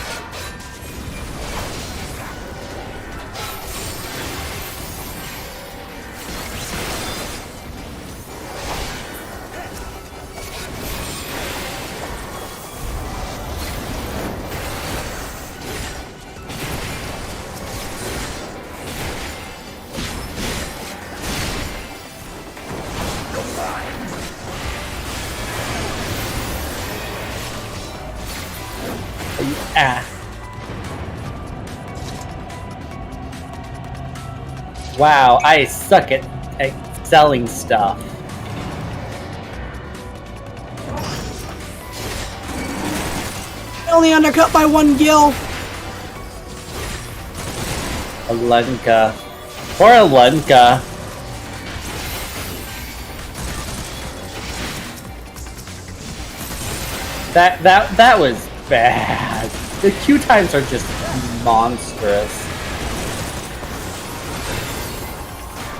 Ah. Wow, I suck at selling stuff. Only undercut by one gill. Alenka. Poor Alenka. That was bad. The queue times are just monstrous.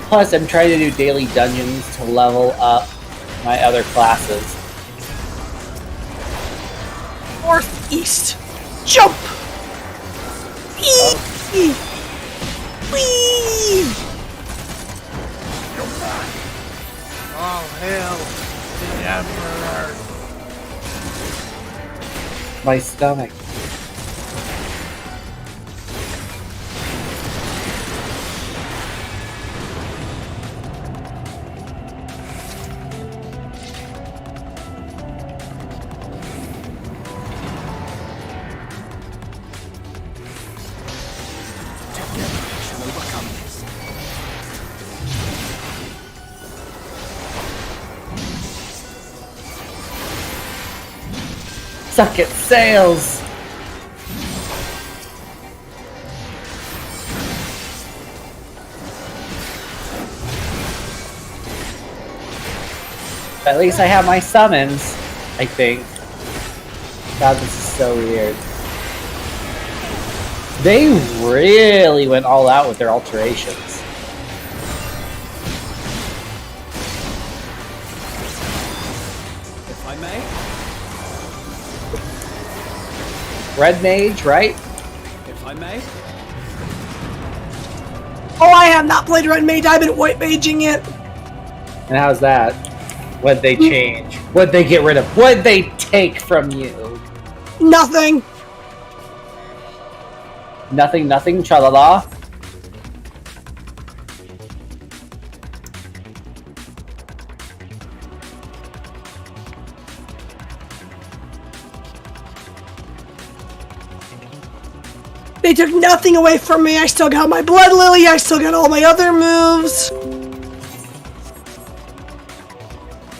Plus, I'm trying to do daily dungeons to level up my other classes. Northeast. Jump! Whee! Whee! Oh, hell. The Emperor. My stomach. Suck it, sails! At least I have my summons, I think. God, this is so weird. They really went all out with their alterations. If I may? Red Mage, right? If I may? Oh, I have not played Red Mage. I've been White Maging it. And how's that? What'd they change? What'd they get rid of? What'd they take from you? Nothing. Nothing, nothing, tra-la-la. They took nothing away from me. I still got my Blood Lily. I still got all my other moves.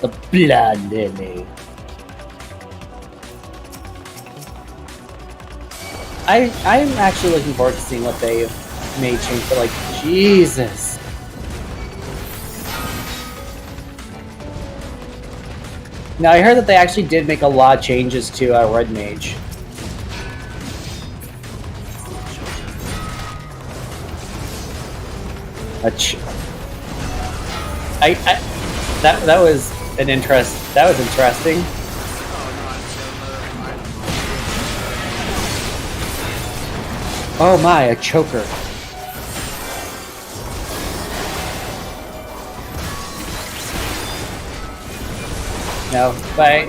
The Blood Lily. I'm actually looking forward to seeing what they may change, but like, Jesus. Now, I heard that they actually did make a lot of changes to Red Mage. That was an interest. That was interesting. Oh my, a choker. No, but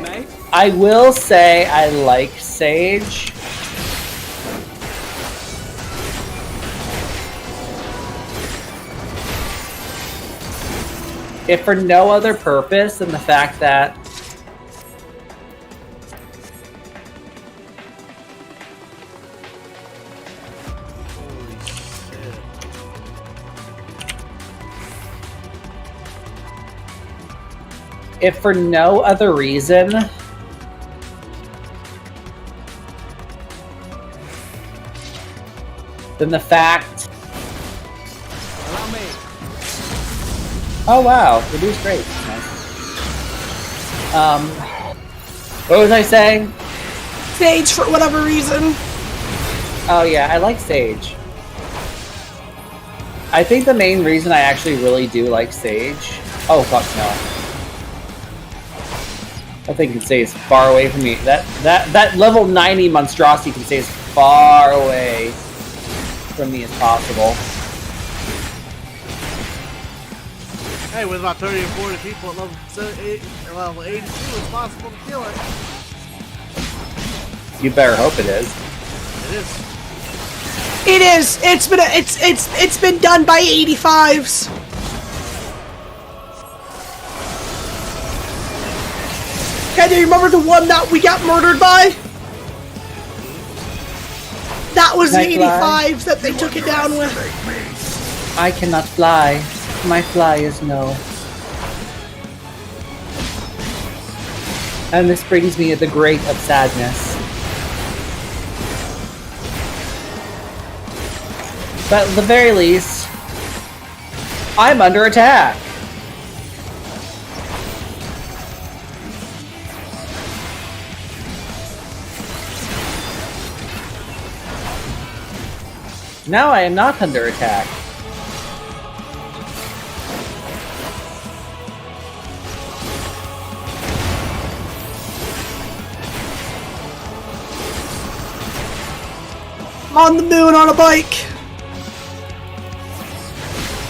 I will say I like Sage. If for no other purpose than the fact that if for no other reason than the fact. Allow me. Oh wow, reduced rate. Nice. What was I saying? Sage for whatever reason. Oh yeah, I like Sage. I think the main reason I actually really do like Sage. Oh fuck no. That thing can stay as far away from me. That level 90 monstrosity can stay as far away from me as possible. Hey, with about 30 or 40 people at level 82, it's possible to kill it. You better hope it is. It is. It is. It's been done by 85s. Okay, do you remember the one that we got murdered by? That was the 85s that they took it down with. I cannot fly. My fly is no. And this brings me at the grate of sadness. But at the very least, I'm under attack. Now I am not under attack. On the moon on a bike.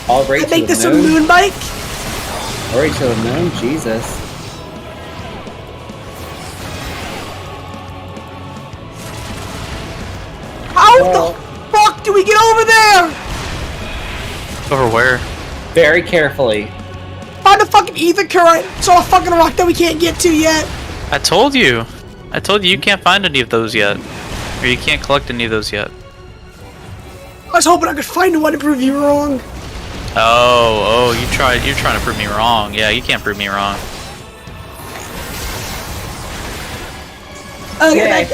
All right to Make the this a moon? moon bike? All right to the moon? Jesus. How the fuck do we get over there? Over where? Very carefully. Find a fucking ether current. It's on a fucking rock that we can't get to yet. I told you. I told you can't find any of those yet. Or you can't collect any of those yet. I was hoping I could find one to prove you wrong. Oh, you're trying to prove me wrong. Yeah, you can't prove me wrong. Okay, I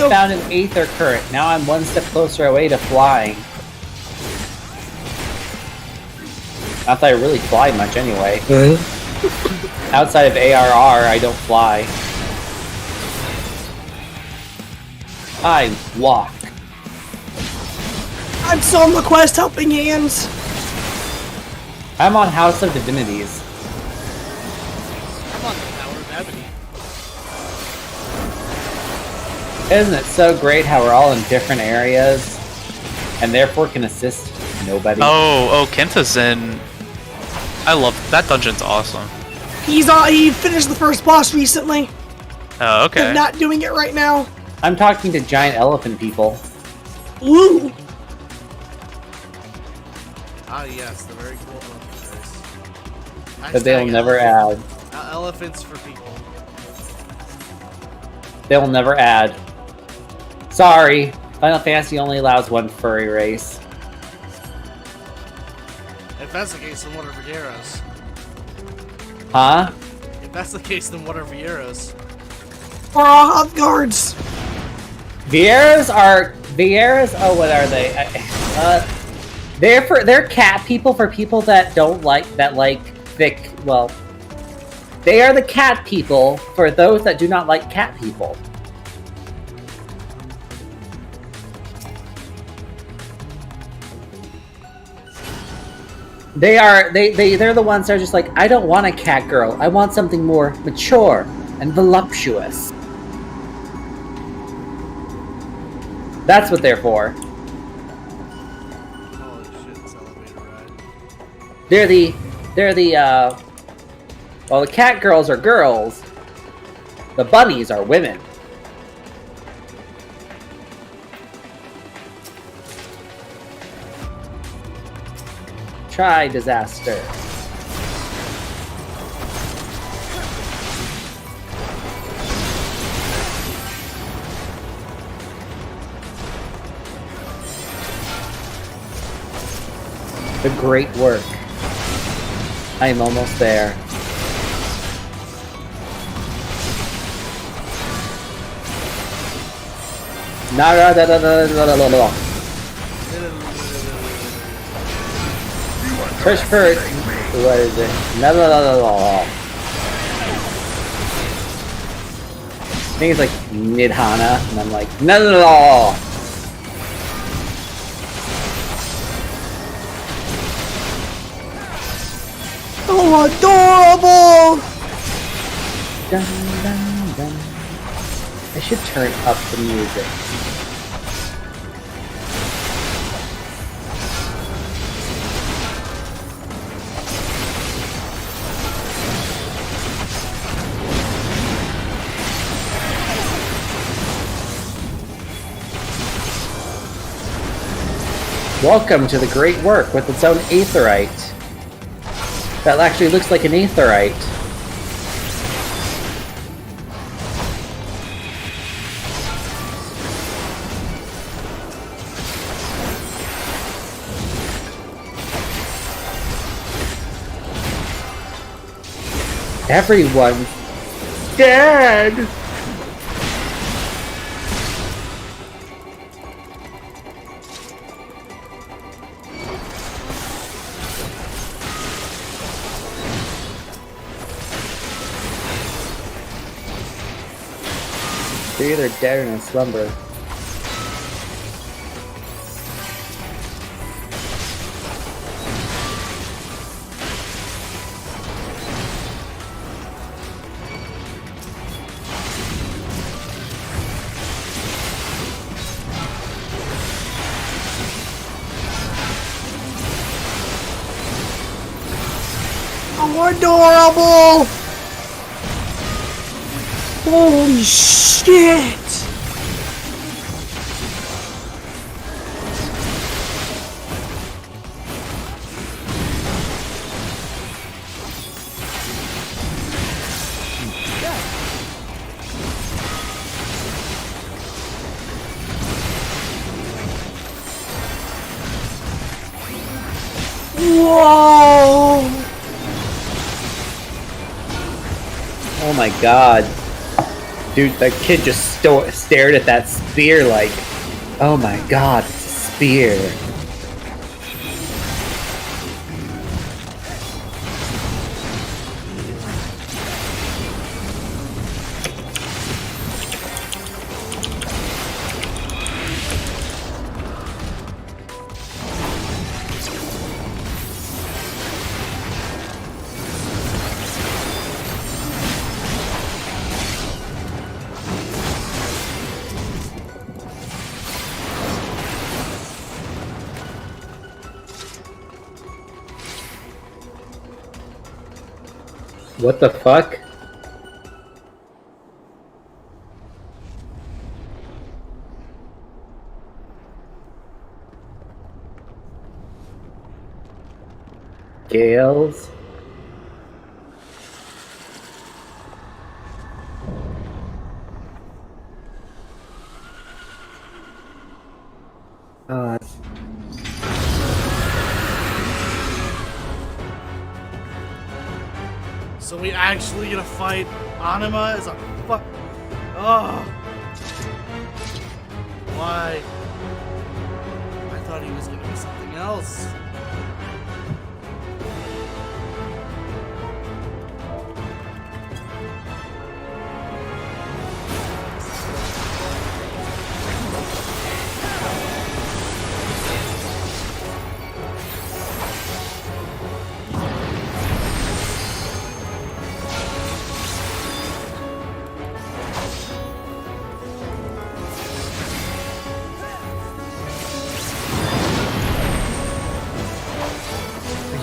found an aether current. Now I'm one step closer away to flying. Not that I really fly much anyway. Outside of ARR, I don't fly. I walk. I'm still on the quest helping hands. I'm on House of Divinities. I'm on the Tower of Ebony. Isn't it so great how we're all in different areas and therefore can assist nobody? Oh, Kenta's in. I love that dungeon's awesome. He finished the first boss recently. Oh, okay. I'm not doing it right now. I'm talking to giant elephant people. Ooh. Ah, yes, the very cool elephant race. But they'll Hashtag never add. Elephants for people. They'll never add. Sorry, Final Fantasy only allows one furry race. If that's the case, then what are Vieras? Huh? If that's the case, then what are Vieras? Or Hoth guards. Vieras, oh, what are they? They're cat people for people that don't like thick, well, they are the cat people for those that do not like cat people. They're the ones that are just like, I don't want a cat girl. I want something more mature and voluptuous. That's what they're for. Holy shit, this elevator ride. They're the well, the cat girls are girls. The bunnies are women. Try disaster. The great work. I am almost there. Push first. What is it? I think it's like Nidhana, and I'm like, no. Oh, adorable! Dun, dun, dun. I should turn up the music. Welcome to the great work with its own aetherite. That actually looks like an aetherite. Everyone's dead! They're either dead or in a slumber. so adorable! Holy shit! Whoa! Oh my god. Dude, that kid just stared at that spear like, oh my god, it's a spear. What the fuck? Gales? So we actually gonna fight Anima as a fuck? Oh. Why? I thought he was gonna be something else.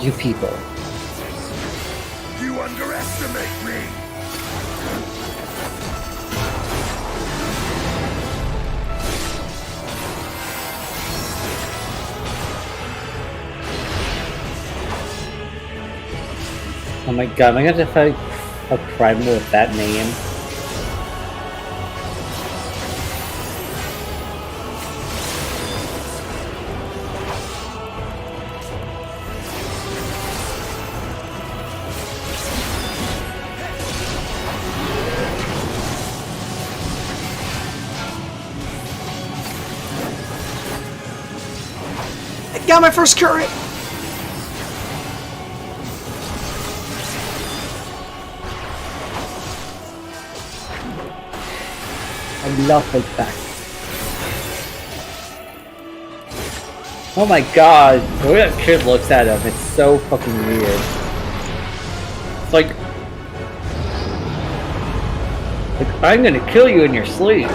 You people. You underestimate me! Oh my god, am I gonna fight a primal with that name? Got my first current. I love it back. Oh my god, the way that kid looks at him, it's so fucking weird. It's like I'm gonna kill you in your sleep.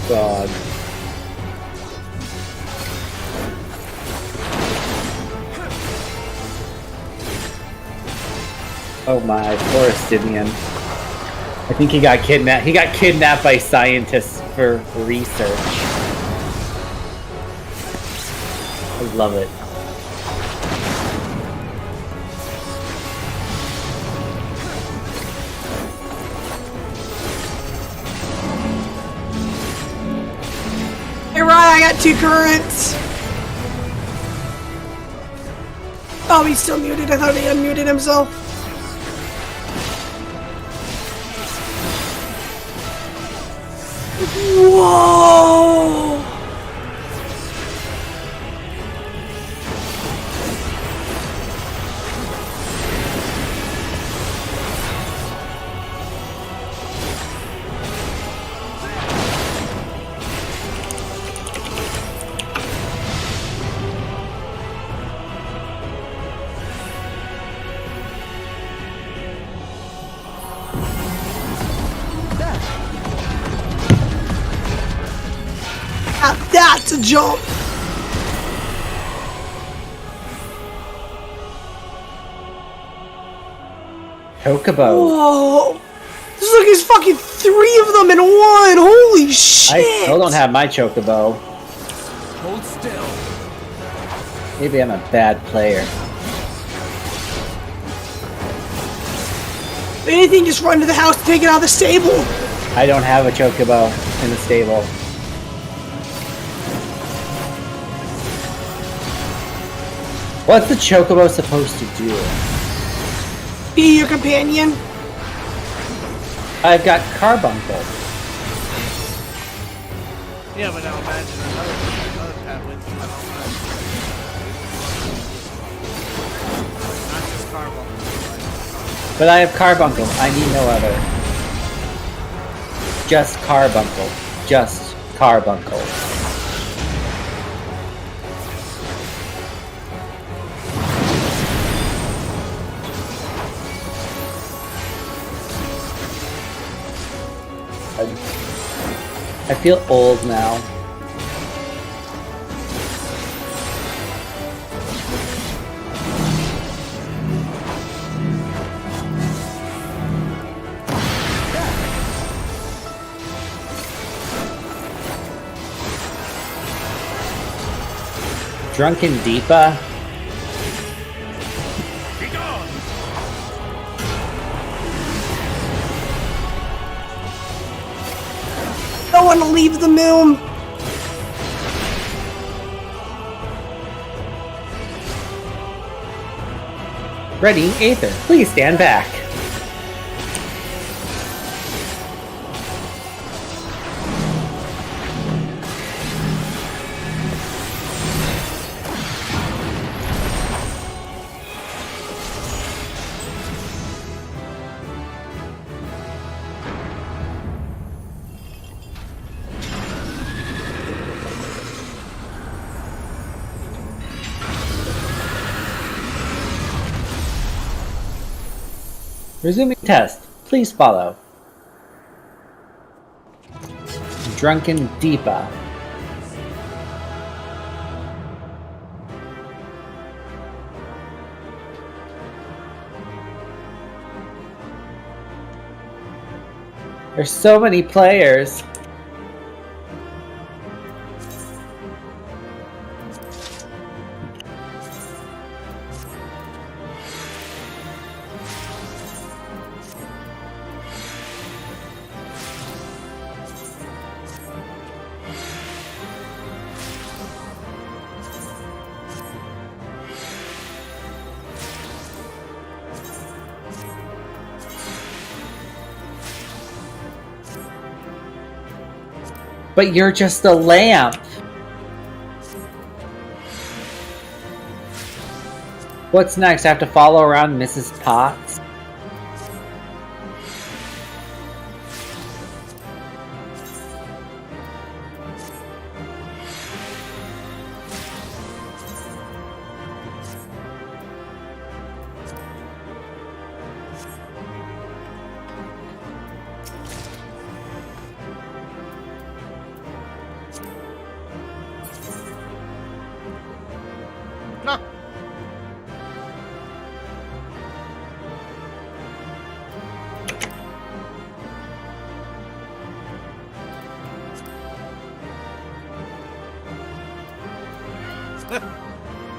God. Oh my, poor Simeon. I think he got kidnapped. He got kidnapped by scientists for research. I love it. Hey Ryan, I got 2 currents. Oh, he's still muted. I thought he unmuted himself. Whoa! That's a jump. Chocobo. Whoa. There's like there's fucking 3 of them in one. Holy shit. I still don't have my Chocobo. Hold still. Maybe I'm a bad player. If anything, just run to the house to take it out of the stable. I don't have a Chocobo in the stable. What's the Chocobo supposed to do? Be your companion. I've got Carbuncle. Yeah, but now imagine another pet with you. Not just Carbuncle. But I have Carbuncle. I need no other. Just Carbuncle. Just Carbuncle. I feel old now. Drunken Deepa? I don't want to leave the moon. Ready, Aether, please stand back. Resuming test. Please follow. Drunken Deepa. There's so many players. But you're just a lamp. What's next? I have to follow around Mrs. Potts? No.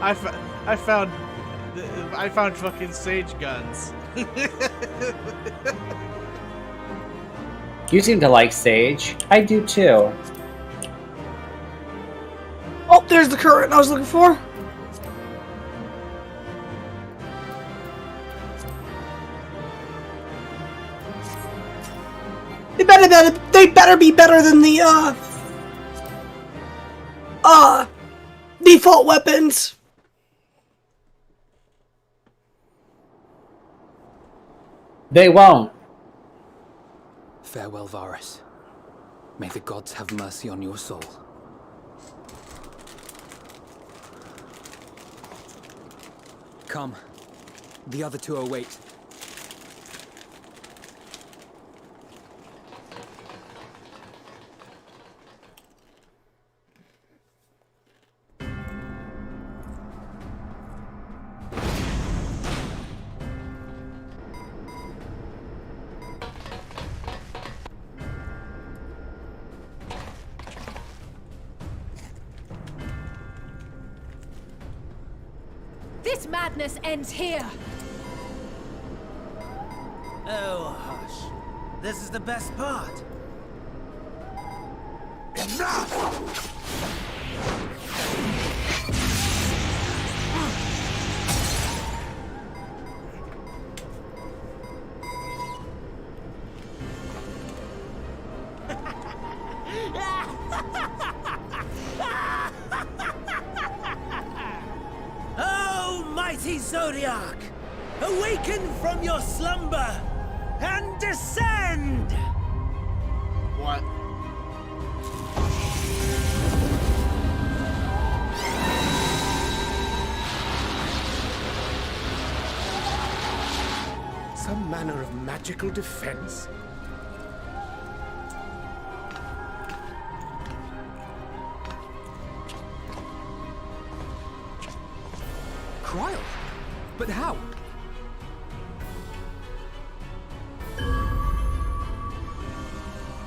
I found fucking sage guns. You seem to like Sage. I do too. Oh, there's the current I was looking for. They better be better than the default weapons. They won't. Farewell, Varus. May the gods have mercy on your soul. Come. The other two await. This madness ends here. Oh, hush. This is the best part. Enough! Oh, mighty Zodiac! Awaken from your slumber and descend! What? Some manner of magical defense? Cryle? But how?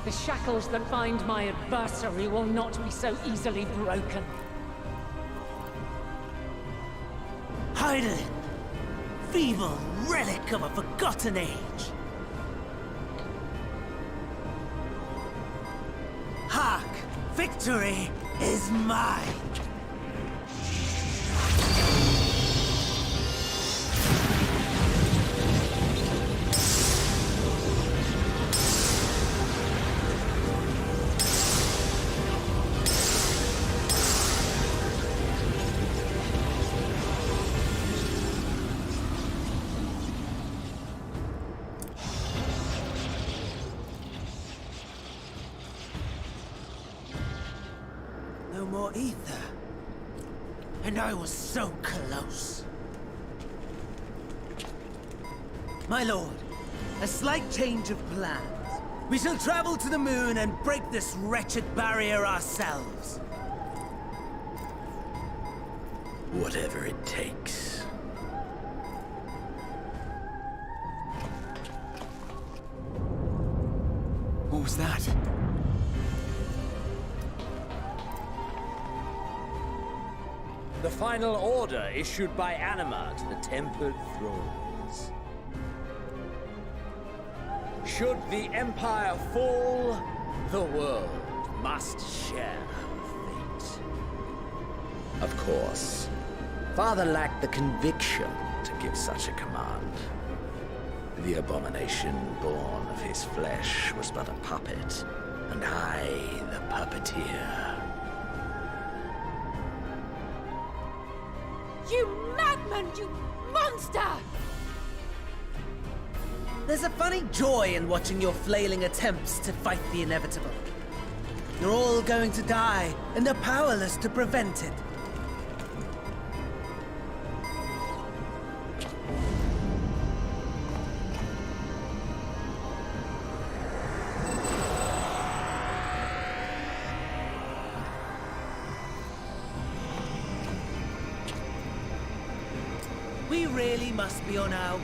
The shackles that bind my adversary will not be so easily broken. Hydaelyn! Feeble relic of a forgotten age! Hark! Victory is mine! No more ether. And I was so close. My lord, a slight change of plans. We shall travel to the moon and break this wretched barrier ourselves. Whatever it takes. What was that? The final order issued by Anima to the Tempered Thrones. Should the Empire fall, the world must share her fate. Of course. Father lacked the conviction to give such a command. The abomination born of his flesh was but a puppet, and I the puppeteer. You madman! You monster! There's a funny joy in watching your flailing attempts to fight the inevitable. You're all going to die, and they're powerless to prevent it. We really must be on our way.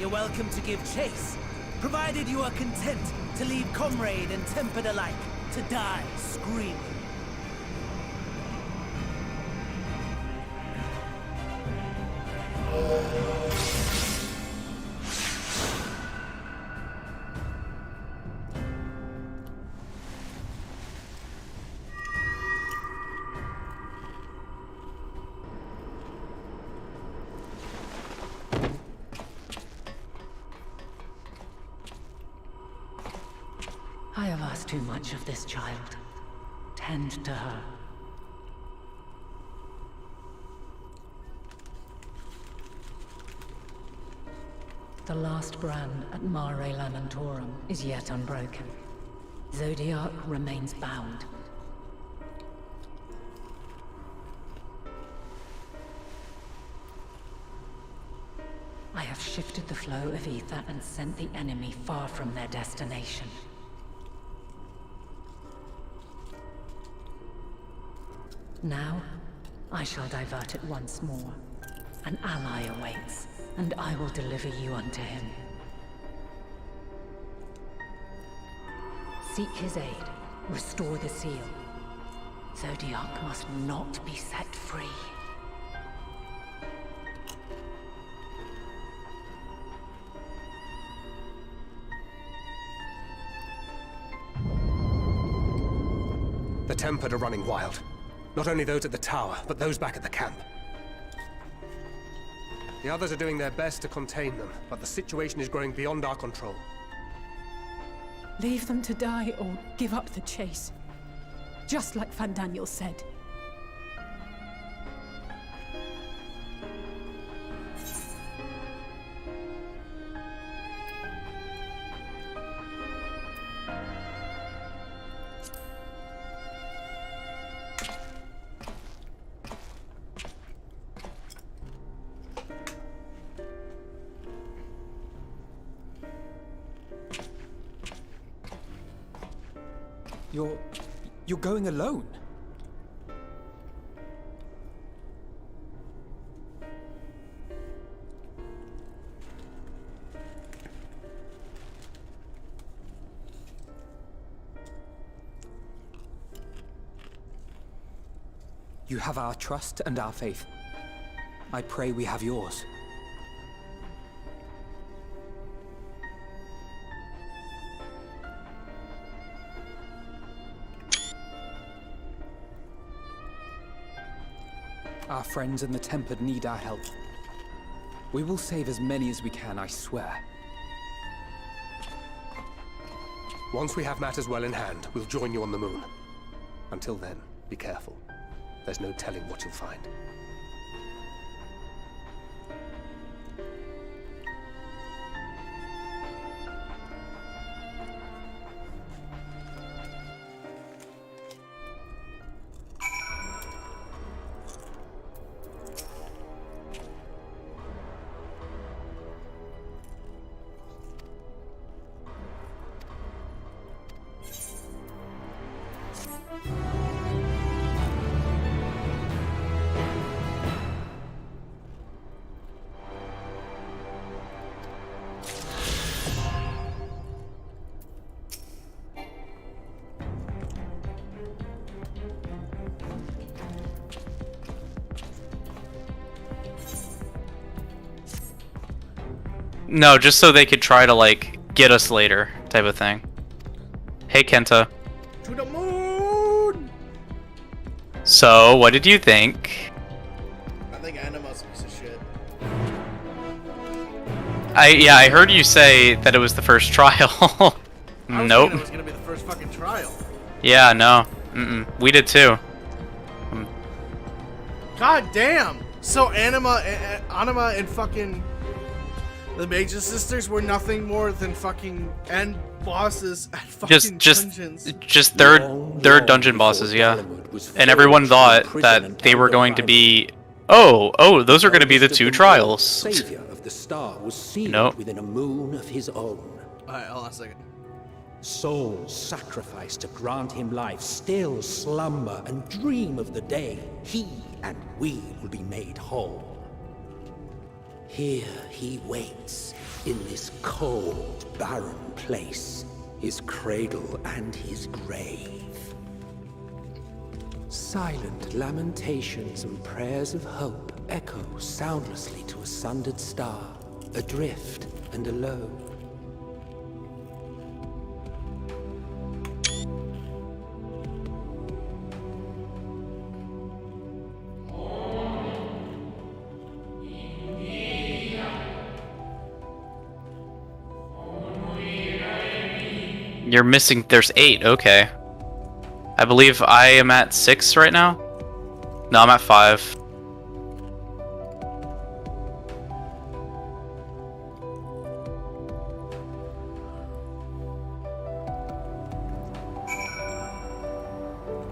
You're welcome to give chase, provided you are content to leave comrade and tempered alike to die screaming. I have asked too much of this child. Tend to her. The last brand at Mare Lamentorum is yet unbroken. Zodiac remains bound. I have shifted the flow of ether and sent the enemy far from their destination. Now, I shall divert it once more. An ally awaits, and I will deliver you unto him. Seek his aid. Restore the seal. Zodiac must not be set free. The Tempered are running wild. Not only those at the tower, but those back at the camp. The others are doing their best to contain them, but the situation is growing beyond our control. Leave them to die or give up the chase. Just like Van Daniel said. You're going alone? You have our trust and our faith. I pray we have yours. Our friends in the Tempered need our help. We will save as many as we can, I swear. Once we have matters well in hand, we'll join you on the moon. Until then, be careful. There's no telling what you'll find. No, just so they could try to, like, get us later, type of thing. Hey, Kenta. To the moon! So, what did you think? I think Anima's a piece of shit. I heard you say that it was the first trial. Nope. It was gonna be the first fucking trial. Yeah, no. We did too. God damn! So Anima and fucking the Mage's Sisters were nothing more than fucking end bosses at fucking dungeons. Just third dungeon bosses, yeah. And everyone thought that they were going to be oh, those are going to be the two trials. Savior of the star was sealed Nope. within a moon of his own. Alright, hold on a second. Souls sacrificed to grant him life still slumber and dream of the day he and we will be made whole. Here he waits, in this cold, barren place, his cradle and his grave. Silent lamentations and prayers of hope echo soundlessly to a sundered star, adrift and alone. You're missing. There's 8. Okay. I believe I am at 6 right now. No, I'm at 5.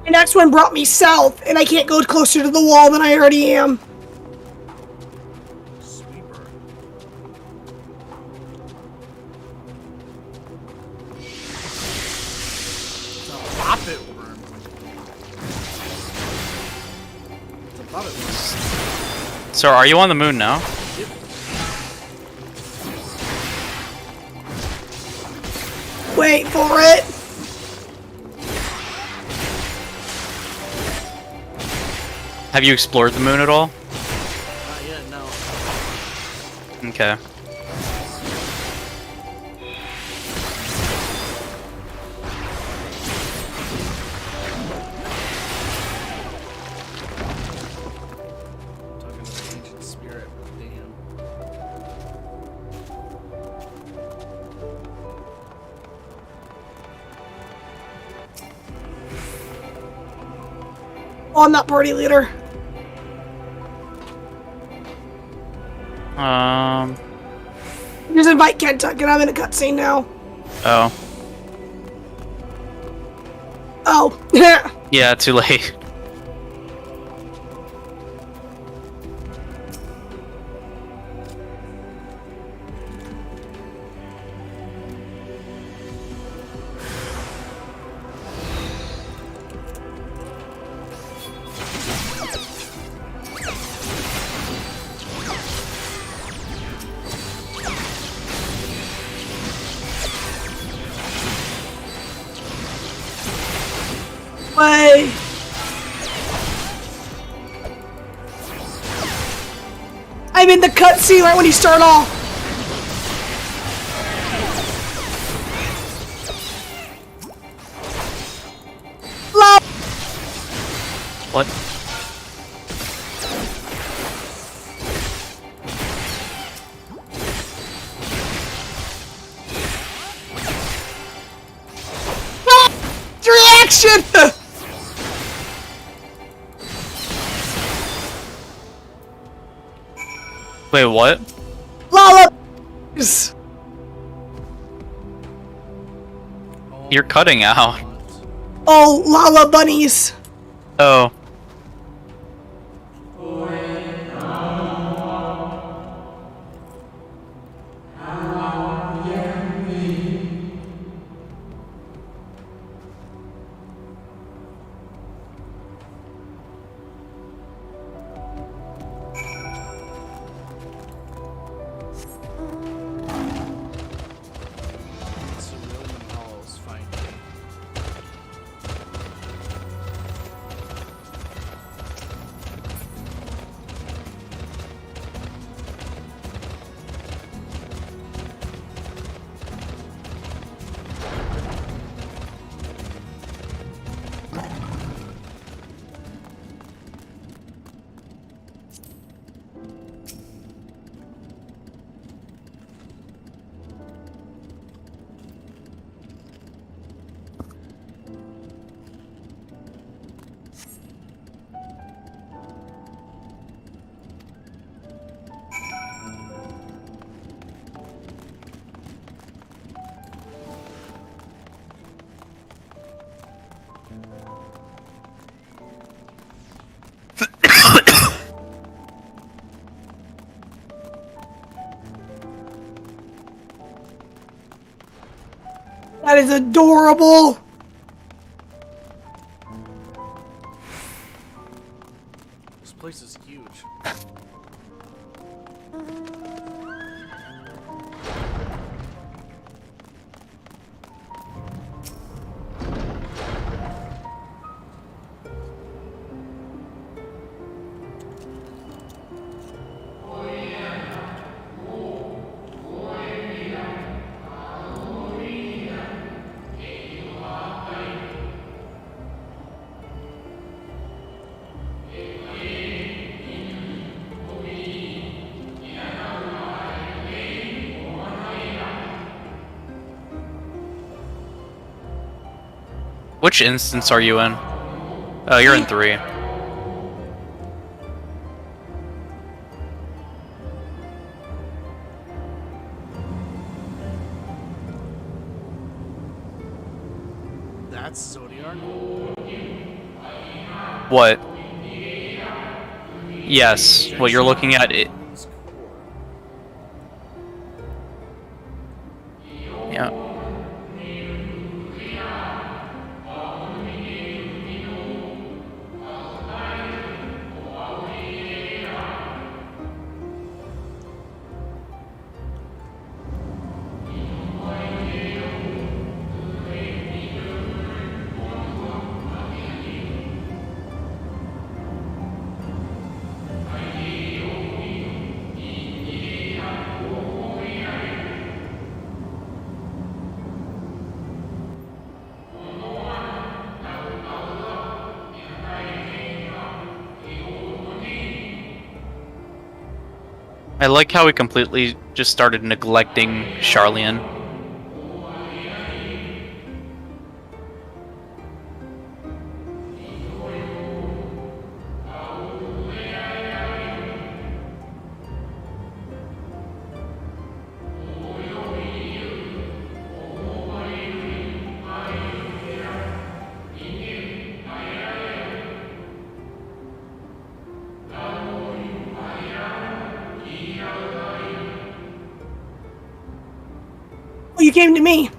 The next one brought me south, and I can't go closer to the wall than I already am. So are you on the moon now? Yep. Wait for it. Have you explored the moon at all? Not yet, no. Okay. Oh, I'm not party leader. Just invite Kentuck, and I'm in a cutscene now. Oh. Oh. Yeah, too late. Way. I'm in the cutscene right when you start off. What? Reaction! Wait, what? Lala! You're cutting out. Oh, Lala bunnies! Oh. That is adorable! This place is huge. Which instance are you in? Oh, you're in 3. That's Zodiac? What? Yes, what you're looking at it. Yeah. I like how we completely just started neglecting Charlian. You came to me.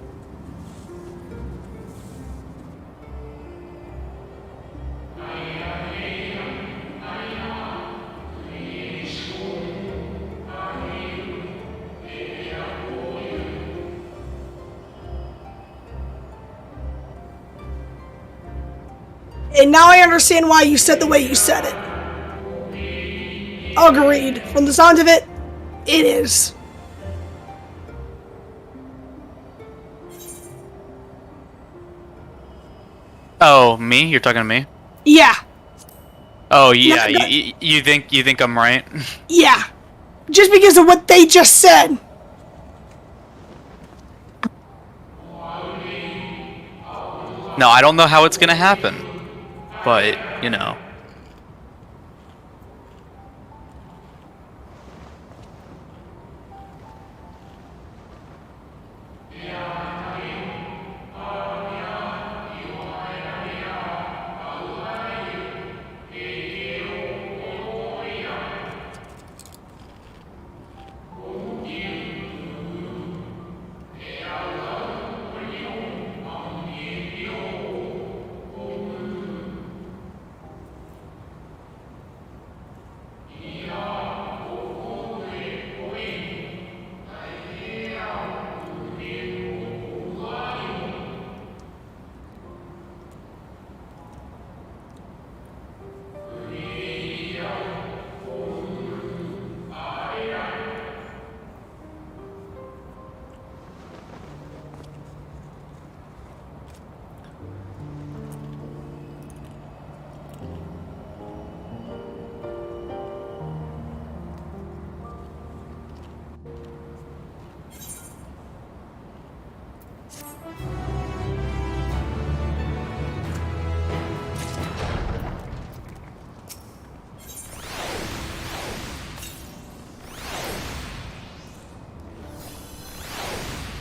And now I understand why you said the way you said it. Agreed. From the sound of it, it is. Oh, me? You're talking to me? Yeah. Oh yeah, you think I'm right? Yeah. Just because of what they just said. No, I don't know how it's gonna happen, but you know.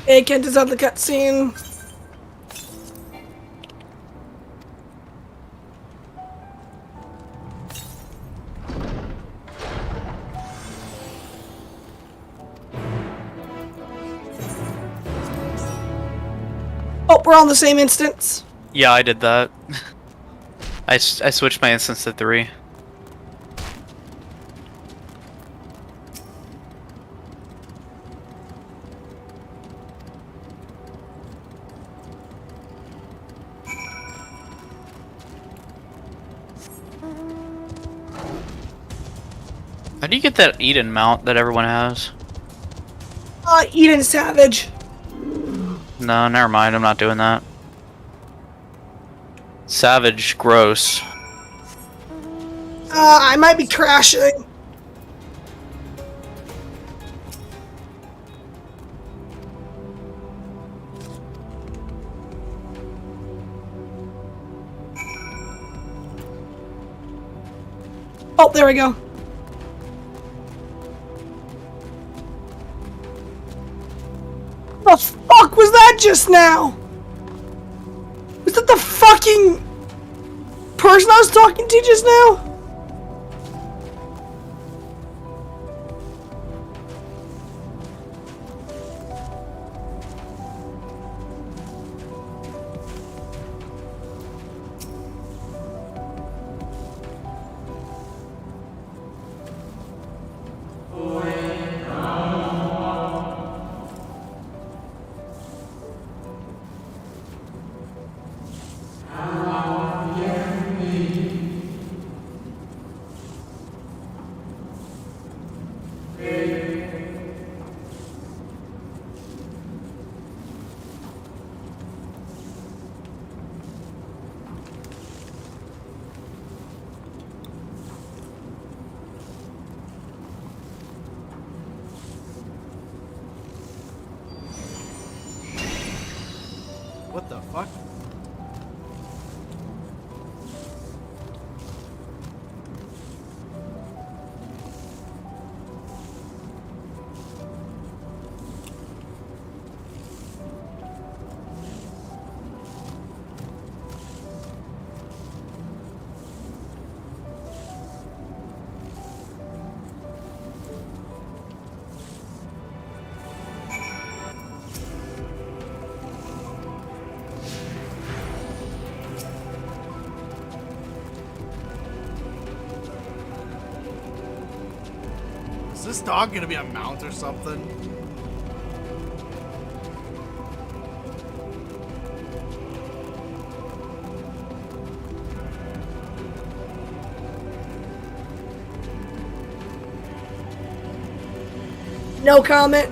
Hey, Kent is on the cutscene. Oh, we're on the same instance. Yeah, I did that. I switched my instance to 3. How do you get that Eden mount that everyone has? Eden Savage. No, never mind. I'm not doing that. Savage, gross. I might be crashing. Oh, there we go. The fuck was that just now? Was that the fucking person I was talking to just now? What the fuck? this dog gonna be a mount or something? No comment.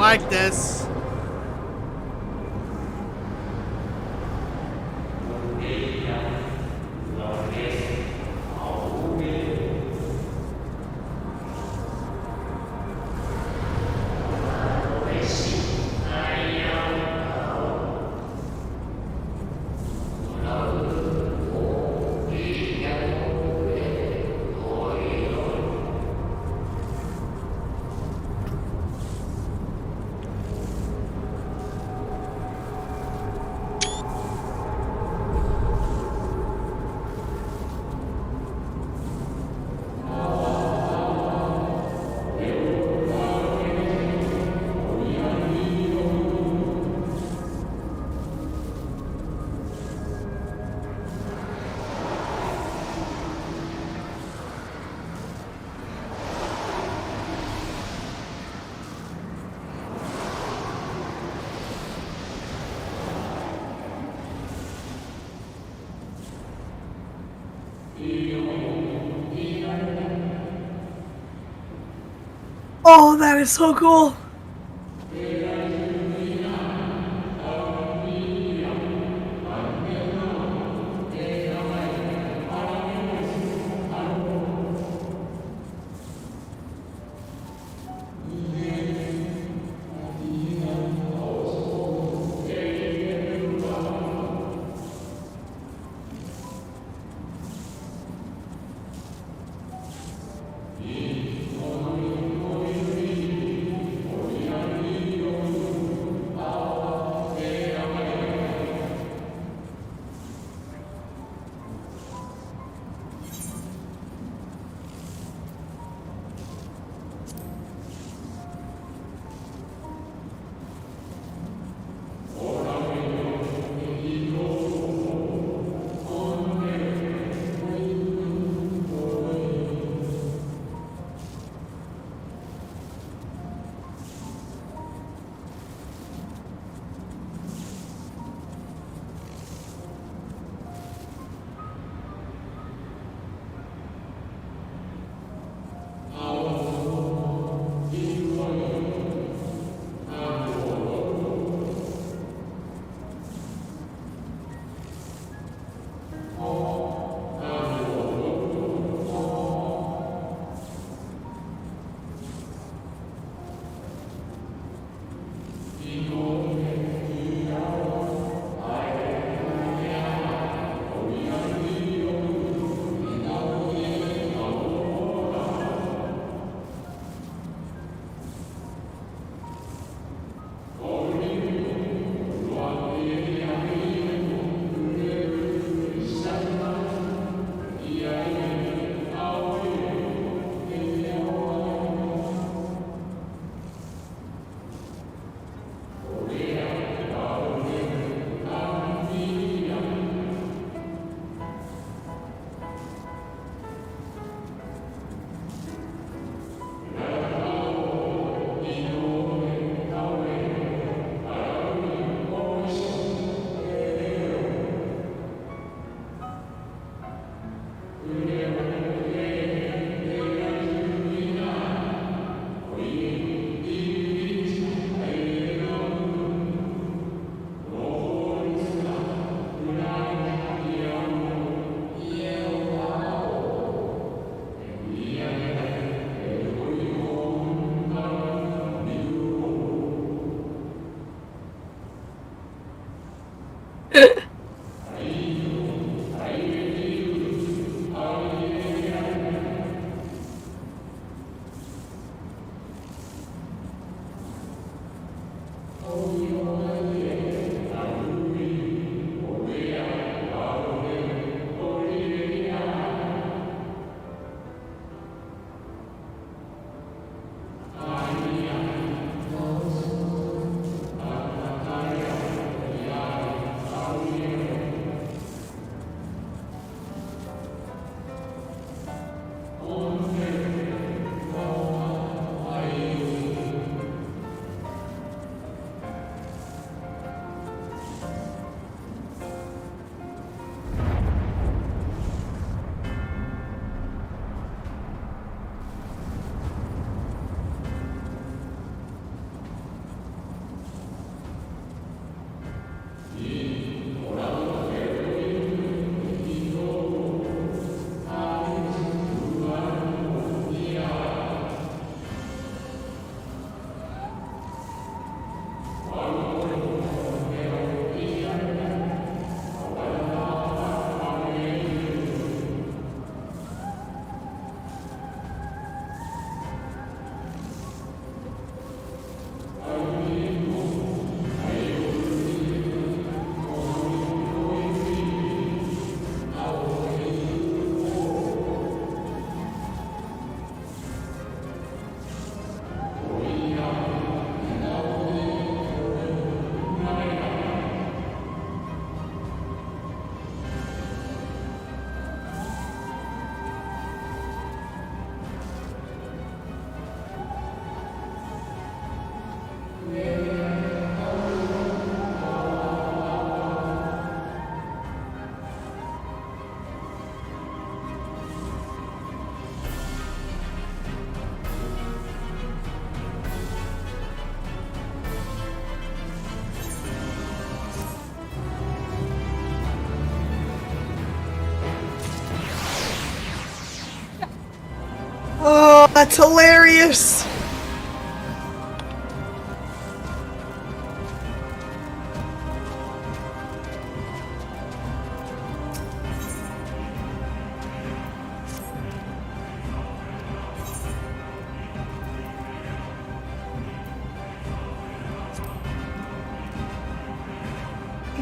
like this. Oh, that is so cool. Oh, that's hilarious.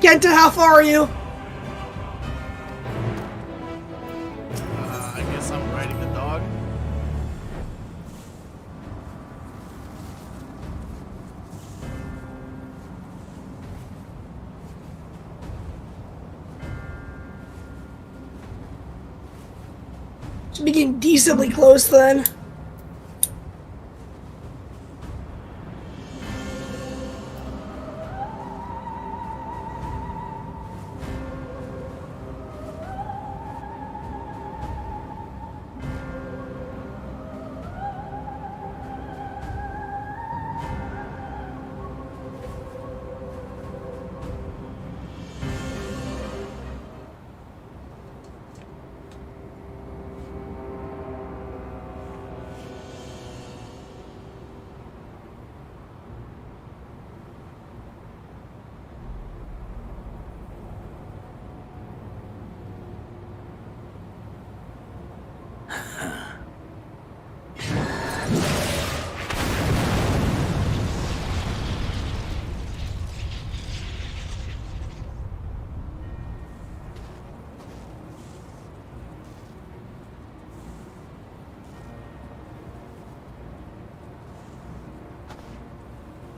Genta, how far are you? I guess I'm riding the dog. Should be getting decently close then.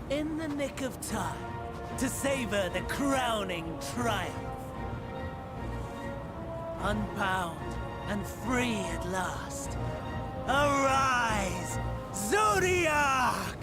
In the nick of time to savor the crowning triumph. Unbound and free at last. Arise, Zodiac!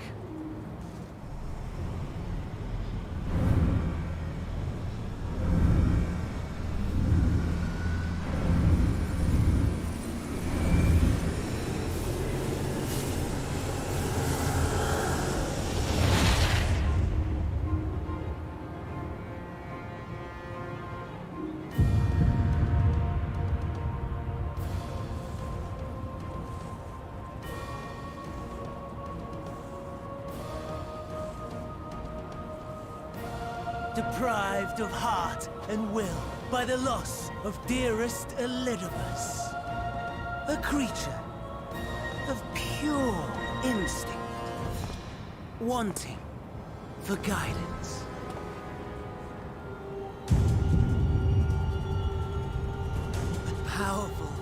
Deprived of heart and will by the loss of dearest Elidibus. A creature of pure instinct, wanting for guidance. But powerful,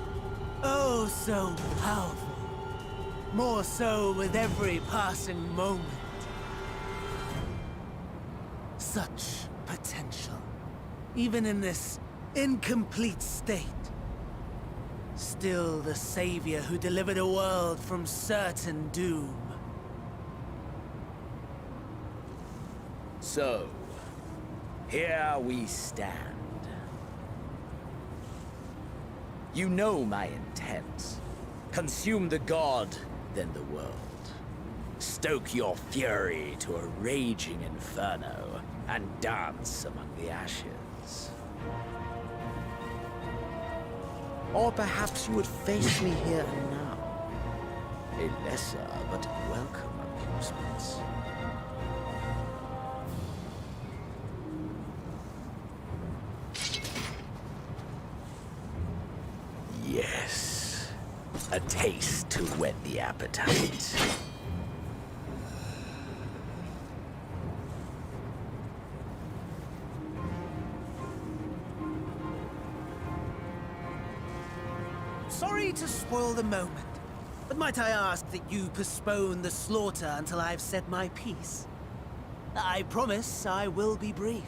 oh so powerful, more so with every passing moment. Such potential, even in this incomplete state. Still the savior who delivered a world from certain doom. So, here we stand. You know my intent. Consume the god, then the world. Stoke your fury to a raging inferno, and dance among the ashes. Or perhaps you would face me here and now. A lesser but welcome amusement. Yes, a taste to whet the appetite. Sorry to spoil the moment, but might I ask that you postpone the slaughter until I've said my piece? I promise I will be brief.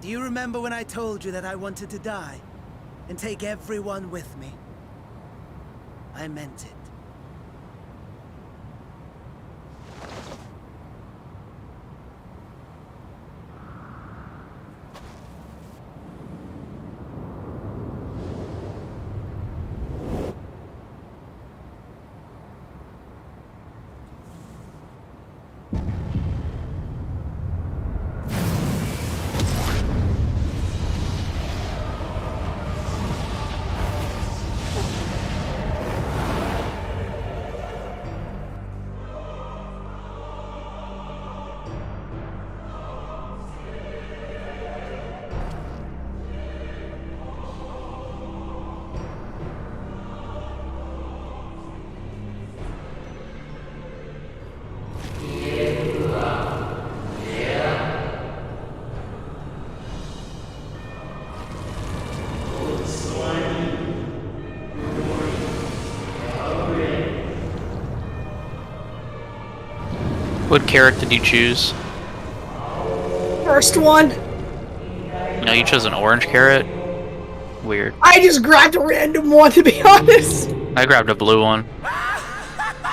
Do you remember when I told you that I wanted to die and take everyone with me? I meant it. What carrot did you choose? First one. No, you chose an orange carrot? Weird. I just grabbed a random one, to be honest. I grabbed a blue one.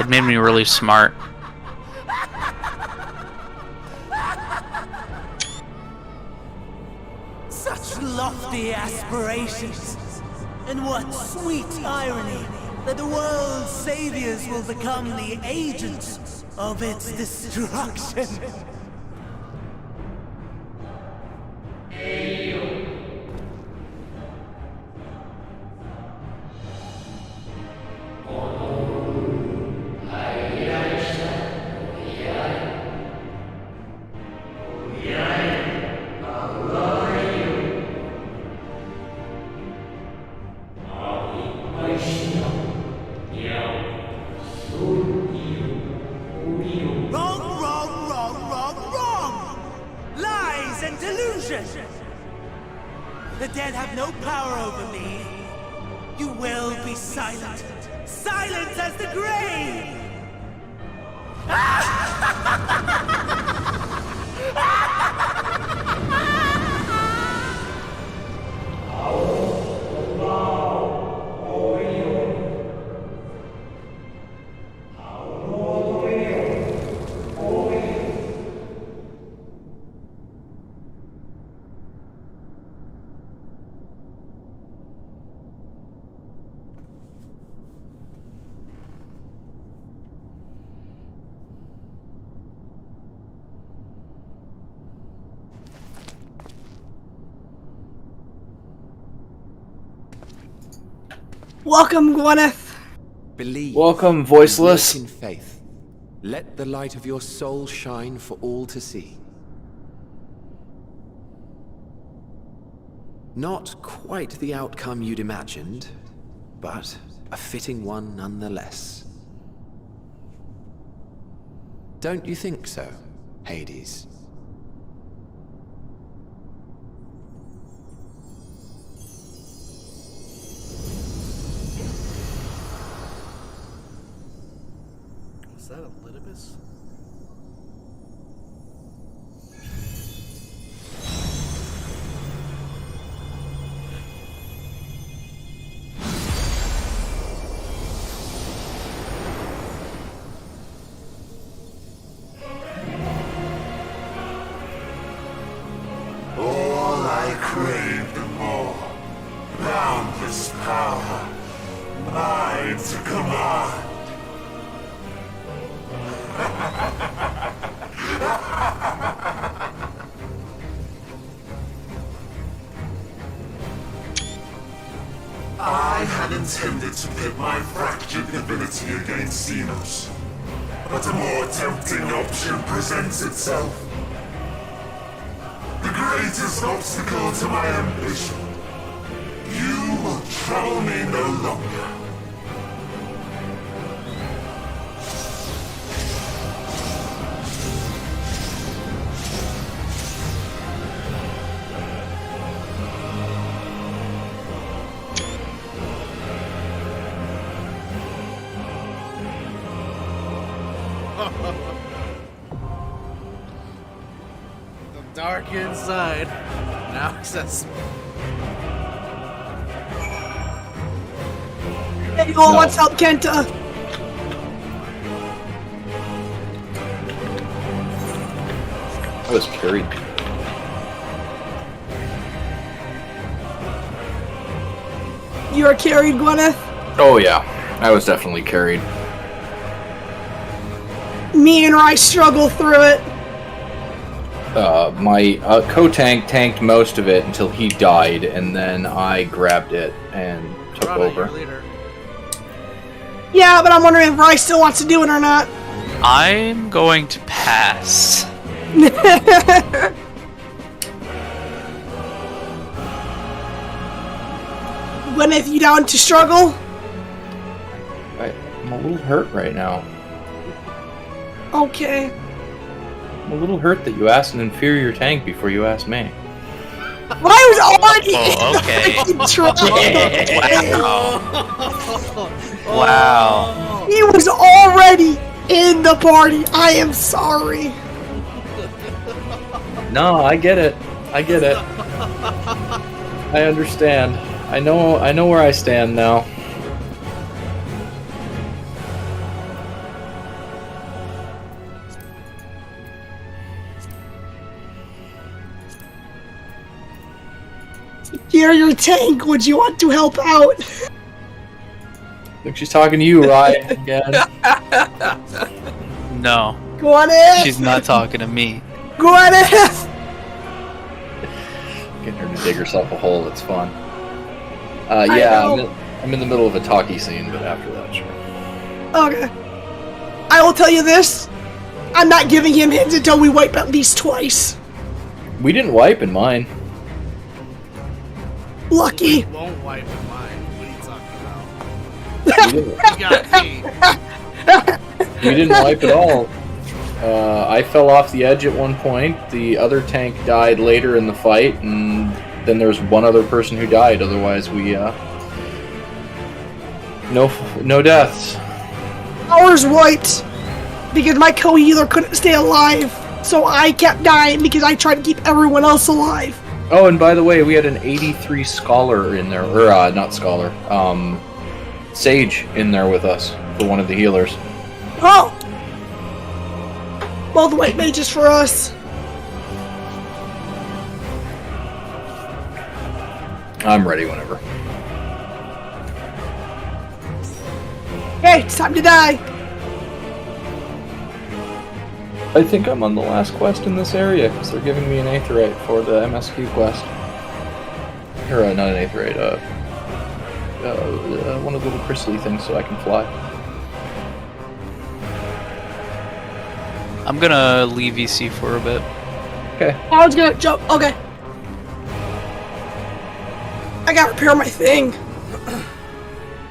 It made me really smart. Such lofty aspirations. And what sweet irony that the world's saviors will become the agents of its destruction. The dead have no power over me. You will be silent. Silent as the grave! Welcome, Gwyneth. Believe. Welcome, voiceless. In faith. Let the light of your soul shine for all to see. Not quite the outcome you'd imagined, but a fitting one nonetheless. Don't you think so, Hades? Is that a Litibus? All I craved and more. Boundless power. Mine to command. I had intended to pit my fractured divinity against Xenos, but a more tempting option presents itself. The greatest obstacle to my ambition. You will trouble me no longer. The dark inside, now accessible. Hey, yo, what's up, Kenta? I was carried. You are carried, Gwyneth? Oh yeah, I was definitely carried. Me and Rai struggled through it. My co-tank tanked most of it until he died, and then I grabbed it and took over. Yeah, but I'm wondering if Rai still wants to do it or not. I'm going to pass. Gwyneth, you down to struggle? I'm a little hurt right now. Okay. I'm a little hurt that you asked an inferior tank before you asked me. Rai was already okay. in Wow. He was already in the party. I am sorry. No, I get it. I get it. I understand. I know where I stand now. You're your tank. Would you want to help out? I think she's talking to you, Ryan, again. No. Go on in. She's not talking to me. Go on in. Getting her to dig herself a hole, it's fun. Yeah, I'm in the middle of a talkie scene, but after that, sure. Okay. I will tell you this. I'm not giving him hints until we wipe at least twice. We didn't wipe in mine. Lucky. We won't wipe in mine. What are you talking about? You got me. We didn't wipe at all. I fell off the edge at one point. The other tank died later in the fight, and then there's one other person who died. Otherwise, we no deaths. Ours wiped because my co-healer couldn't stay alive, so I kept dying because I tried to keep everyone else alive. Oh, and by the way, we had an 83 scholar in there, or not scholar, sage in there with us for one of the healers. Oh! Both white mages for us. I'm ready whenever. Hey, it's time to die. I think I'm on the last quest in this area because they're giving me an aetheryte for the MSQ quest. Or not an aetheryte, one of the little crystally things so I can fly. I'm gonna leave EC for a bit. Okay. I was gonna jump. Okay. I gotta repair my thing.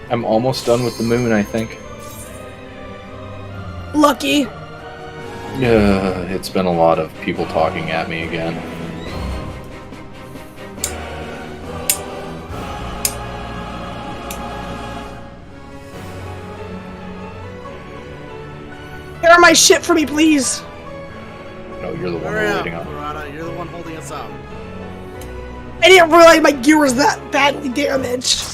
I'm almost done with the moon, I think. Lucky. It's been a lot of people talking at me again. Repair my ship for me, please. No, you're the one Hurry we're up, waiting on. Murata. You're the one holding us up. I didn't realize my gear was that badly damaged.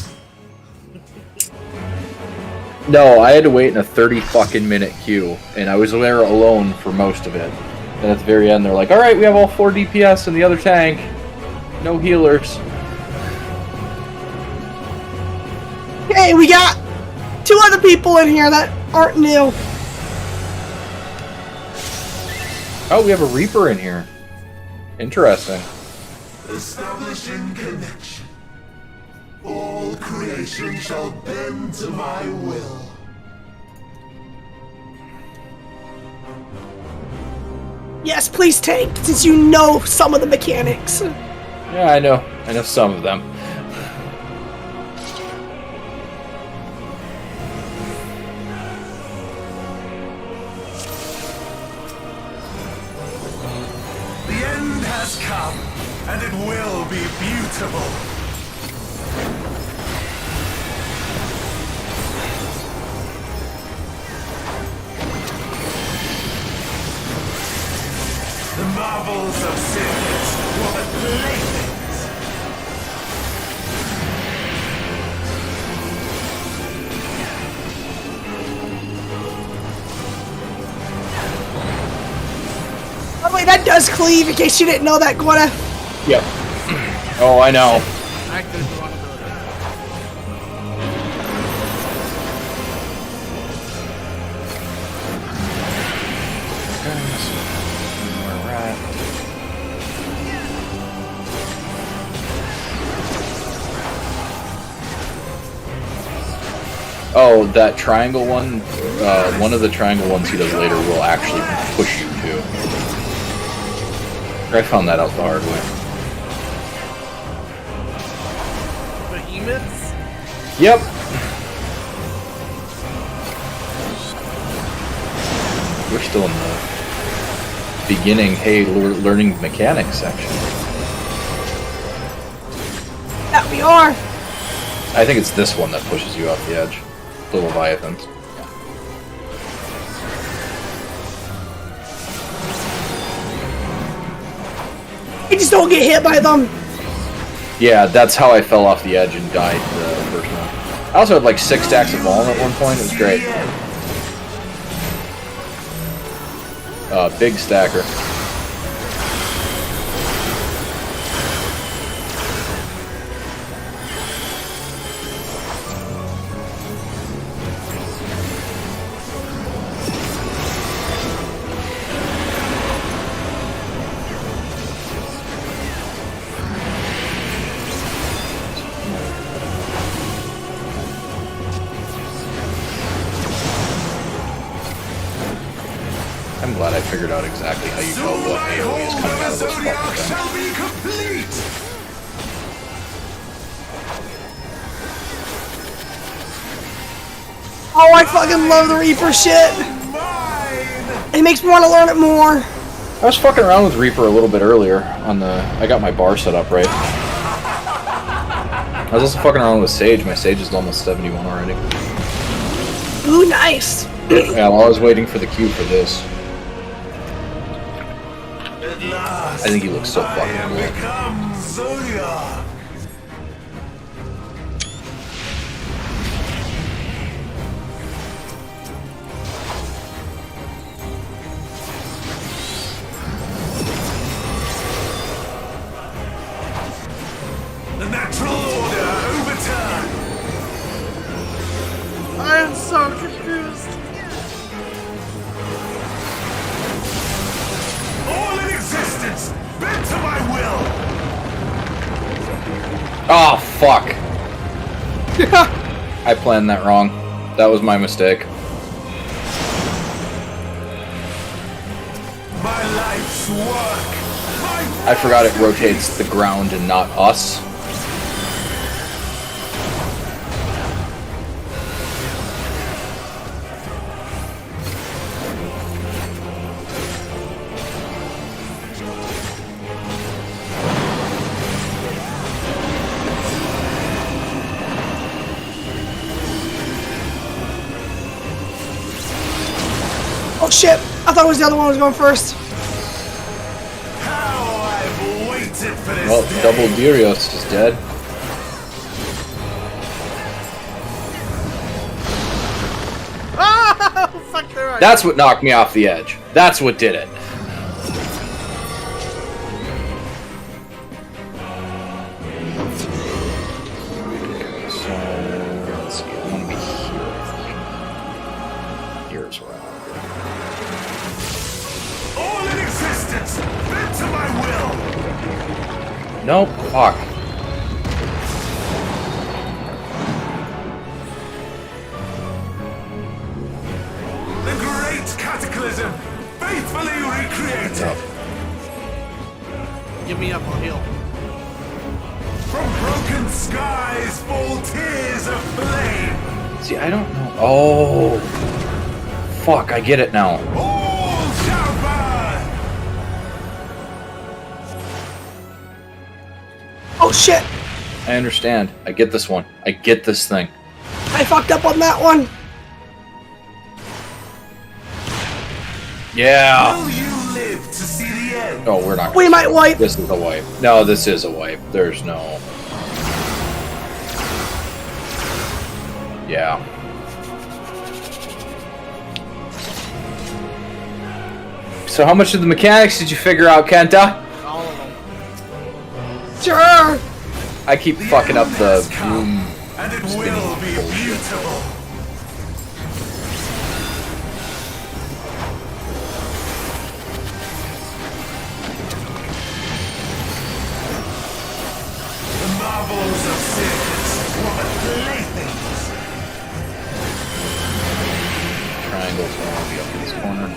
No, I had to wait in a 30 fucking minute queue, and I was there alone for most of it. And at the very end, they're like, "Alright, we have all 4 DPS in the other tank. No healers." Hey, we got 2 other people in here that aren't new. Oh, we have a Reaper in here. Interesting. Establishing connection. All creation shall bend to my will. Yes, please tank, since you know some of the mechanics. Yeah, I know. I know some of them. The end has come, and it will be beautiful. The marvels of Sirius were but playthings. By the way, that does cleave, in case you didn't know that, Gwyneth. Yep. Oh, I know. Activated the wrong ability. Where we're at. Oh, that triangle one, one of the triangle ones he does later will actually push you to. I found that out the hard way. Behemoths? Yep. We're still in the beginning, hey, learning mechanics section. That we are. I think it's this one that pushes you off the edge. The Leviathans. You just don't get hit by them. Yeah, that's how I fell off the edge and died the first one. I also had like 6 stacks of Vuln at one point. It was great. Big stacker. I'm glad I figured out exactly how you tell what AoE is coming out of this fucking thing. Oh, I fucking love the Reaper shit. It makes me want to learn it more. I was fucking around with Reaper a little bit earlier on the... I got my bar set up right. I was also fucking around with Sage. My Sage is almost 71 already. Ooh, nice. Yeah, while I was waiting for the queue for this. I think he looks so fucking cool. The natural order overturned. I am so confused. All in existence, bent to my will. Oh, fuck. I planned that wrong. That was my mistake. My life's work. I forgot it rotates the ground and not us. Oh shit! I thought it was the other one who was going first. Well, double Durios is dead. Oh, fuck, they're right. That's what knocked me off the edge. That's what did it. So, let's see. I want to be here. Here's where I want to All in existence, bent to my will. be. Nope. Fuck. The great cataclysm, faithfully recreated. Give me up, I'll heal. From broken skies fall tears of flame. See, I don't know. Oh. Fuck, I get it now. All shall burn. Oh shit! I understand. I get this one. I get this thing. I fucked up on that one. Yeah. Will you live to see the end? No, we're not. We might wipe. This is a wipe. No, this is a wipe. There's no. Yeah. So how much of the mechanics did you figure out, Kenta? All of them. Sure. I keep fucking up the room. And it will be beautiful. The marvels of circus were but playthings. Triangles will be up in this corner.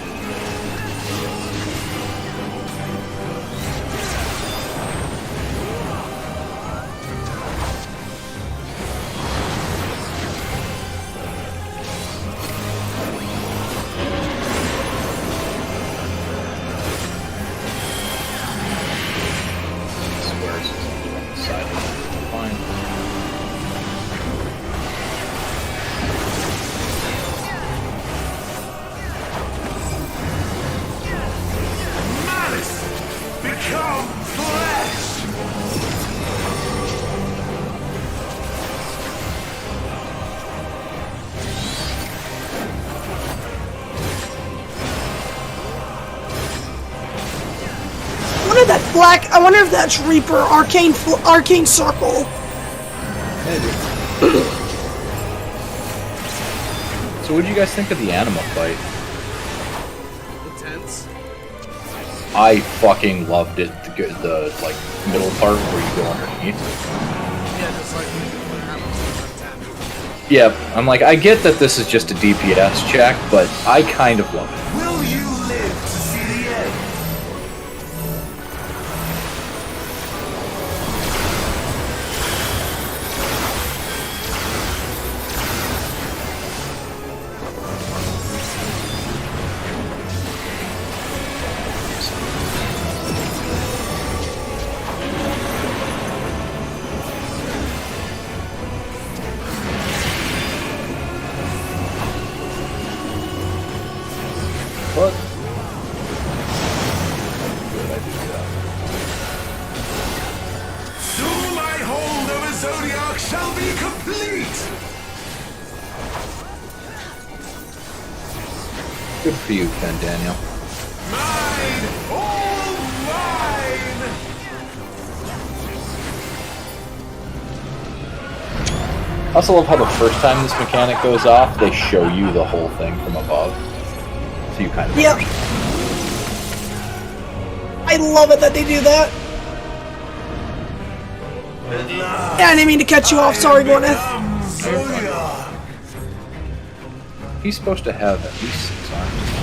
Black, I wonder if that's Reaper, Arcane Circle. Maybe. So what did you guys think of the Anima fight? Intense. I fucking loved it. The like middle part where you go underneath. Yeah, just like what happens on tap. Yeah, I'm like, I get that this is just a DPS check, but I kind of love it. Will you live to see the end? What? Soon my hold of a Zodiac shall be complete! Good for you, Ken Daniel. Mine! All mine! I also love how the first time this mechanic goes off, they show you the whole thing from above. So you kind of... Yep. I love it that they do that. Yeah, I didn't mean to cut you off. Sorry, Gwyneth. He's supposed to have at least 6 arms.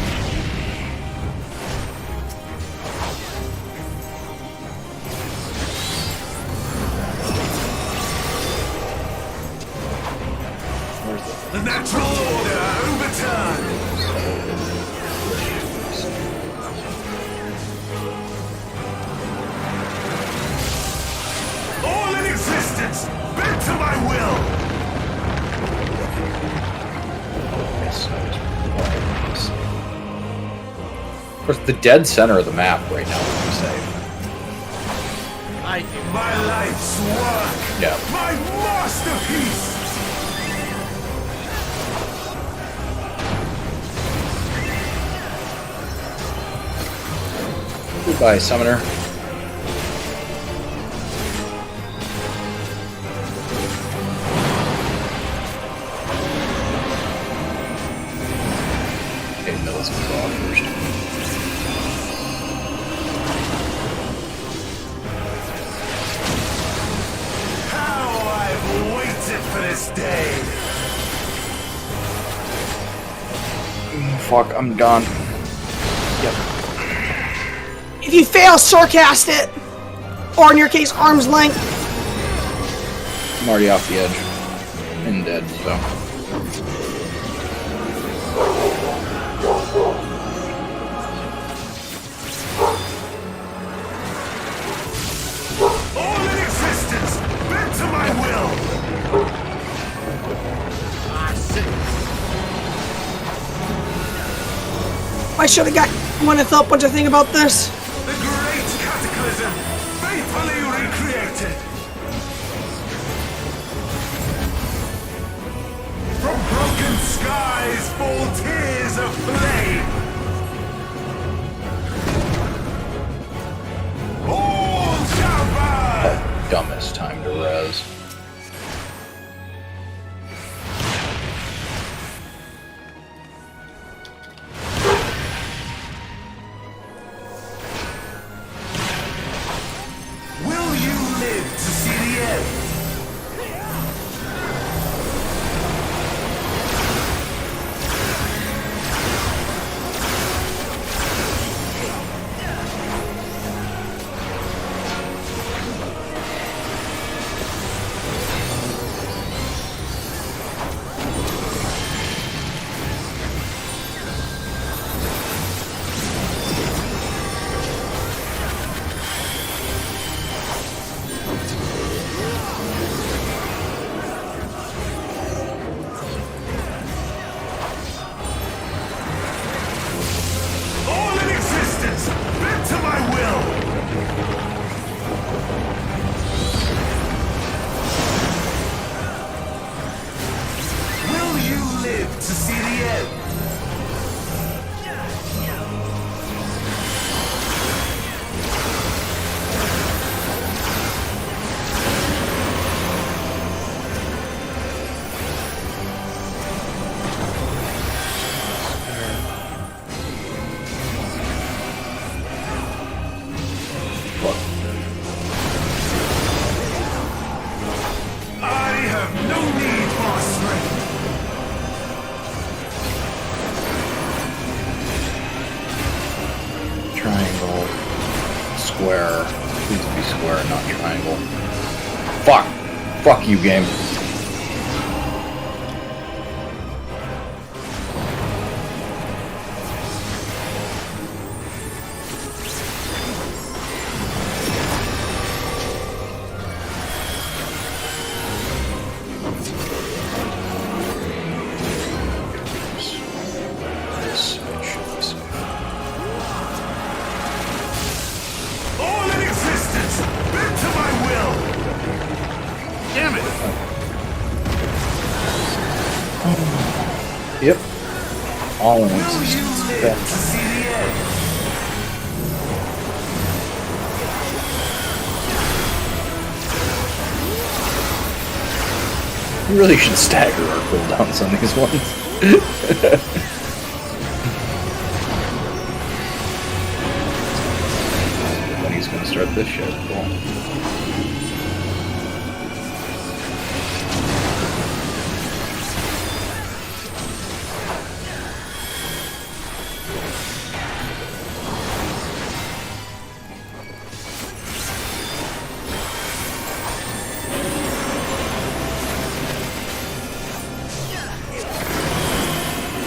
The natural order overturned! All in existence, bent to my will! Of course, the dead center of the map right now would be safe. My life's work! Yeah. My masterpiece! Goodbye, Summoner. Okay, Mills can go off first. How I've waited for this day! Fuck, I'm gone. Yep. If you fail, Surcast it. Or in your case, arm's length. I'm already off the edge. And dead, so. All in existence, bent to my will! I should have got Gwyneth up. What do you think about this? The great cataclysm, faithfully recreated! From broken skies fall tears of flame! All shall burn! Dumbest time to res. Will you live to see the end? square. Please be square, not triangle. Fuck! Fuck you, game. All in existence, bend to my will! Damn it! Yep. All in existence. You really should stagger our cooldowns on these ones. When he's gonna start this shit. Cool.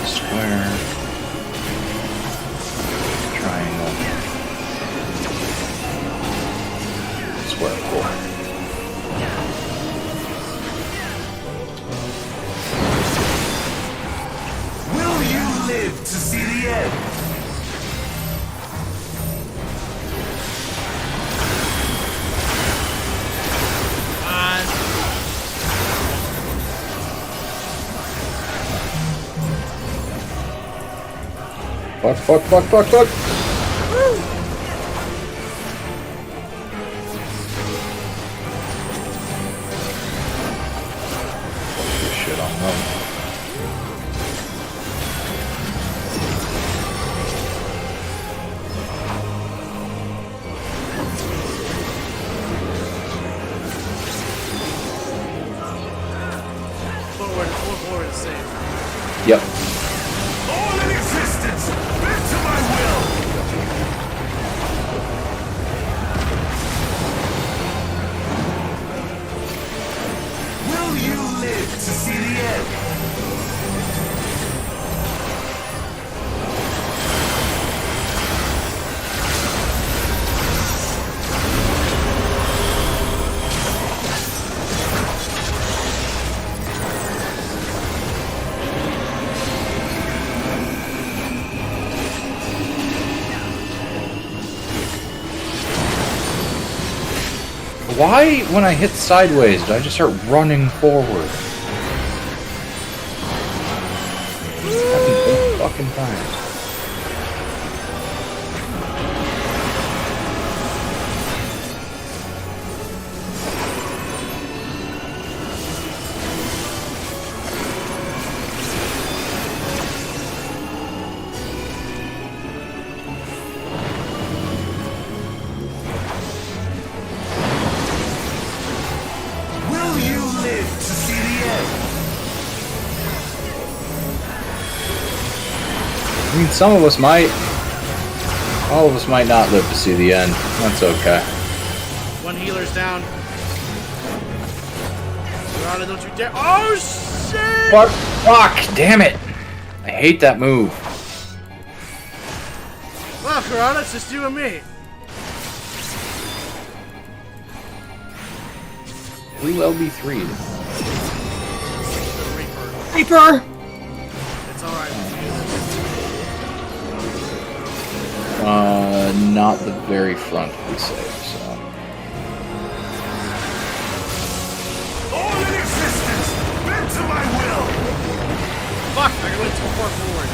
Square. Triangle. Square, cool. Will you live to see the end? Fuck, fuck, fuck, fuck, fuck! Fuck this shit on them. Forward is safe. Yep. All in existence, bend to my will! Will you live to see the end? Why, when I hit sideways, did I just start running forward? Happens both fucking times. Will you live to see the end? I mean, some of us might. All of us might not live to see the end. That's okay. One healer's down. Rana, don't you dare. Oh, shit! Fuck! Fuck! Damn it! I hate that move. Well, Karana, it's just you and me. We will be 3'd. Reaper! It's alright. Not the very front, we say, so. All in existence, bend to my will! Fuck, I went too far forward.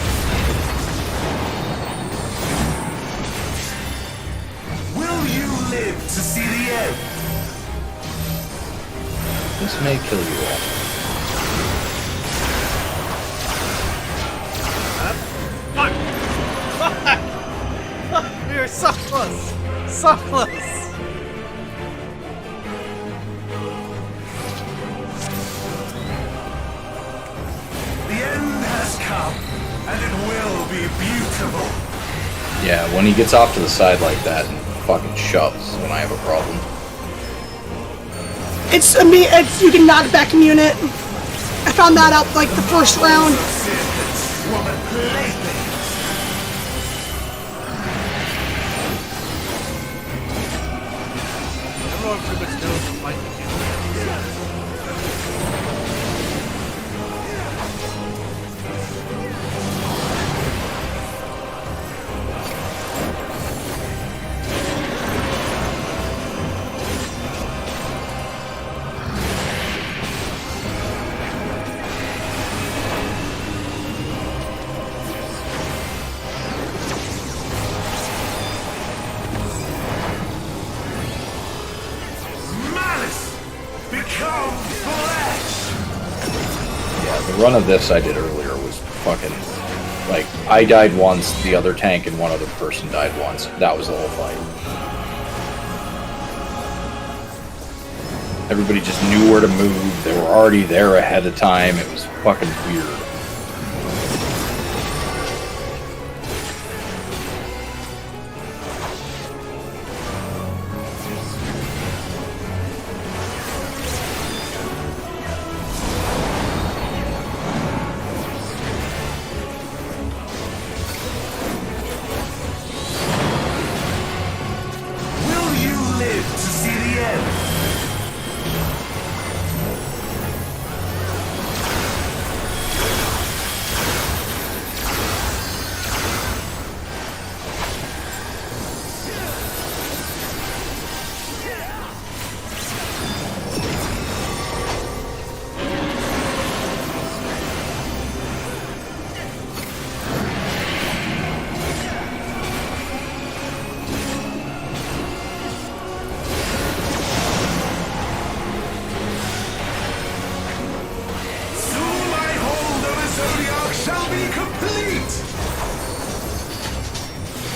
Will you live to see the end? This may kill you all. Fuck! Fuck! Fuck! We were so close! So close! The end has come, and it will be beautiful. Yeah, when he gets off to the side like that and fucking shoves when I have a problem. It's you can knock back immune it. I found that out like the first round. Everyone pretty much knows the fight to do. The run of this I did earlier was fucking, like, I died once, the other tank and one other person died once. That was the whole fight. Everybody just knew where to move, they were already there ahead of time, it was fucking weird.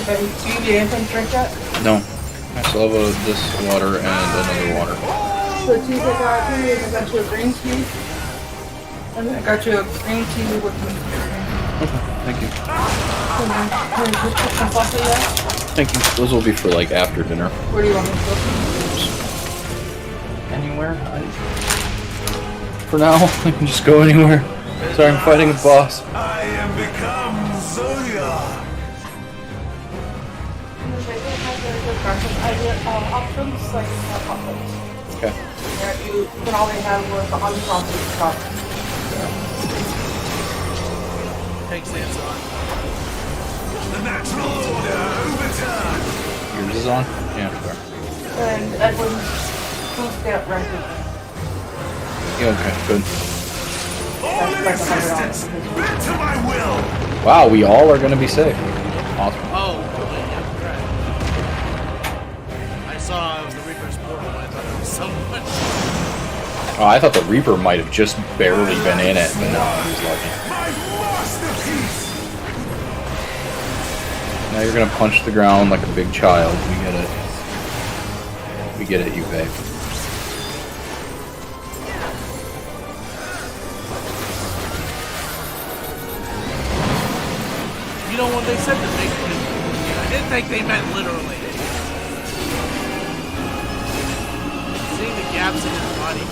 Do you need anything to drink yet? No. I still have this water and another water. So tea I got here, I got you a green tea. And I got you a green tea with Okay, thank you. and then can you just put some sauce in there? Thank you. Those will be for like after dinner. Where do you want me to go? Anywhere? For now, I can just go anywhere. Sorry, I'm fighting a boss. I am become Zodiac. Options like options. Okay. Yeah, you can only have was the unprompted stuff. Take stance on. The natural order overturned. Yours is on? Yeah, fair. And Edwin's food stamp rented. Yeah, okay, good. All in existence, bent to my will. Wow, we all are gonna be safe. Awesome. Oh, wait, yeah, right. I saw the Reaper's portal and I thought it was someone. Oh, I thought the Reaper might have just barely been in it, but no, he was lucky. My masterpiece. Now you're gonna punch the ground like a big child. We get it. We get it, you babe. You know when they said the big thing, I didn't think they meant literally. Seeing the gaps in his body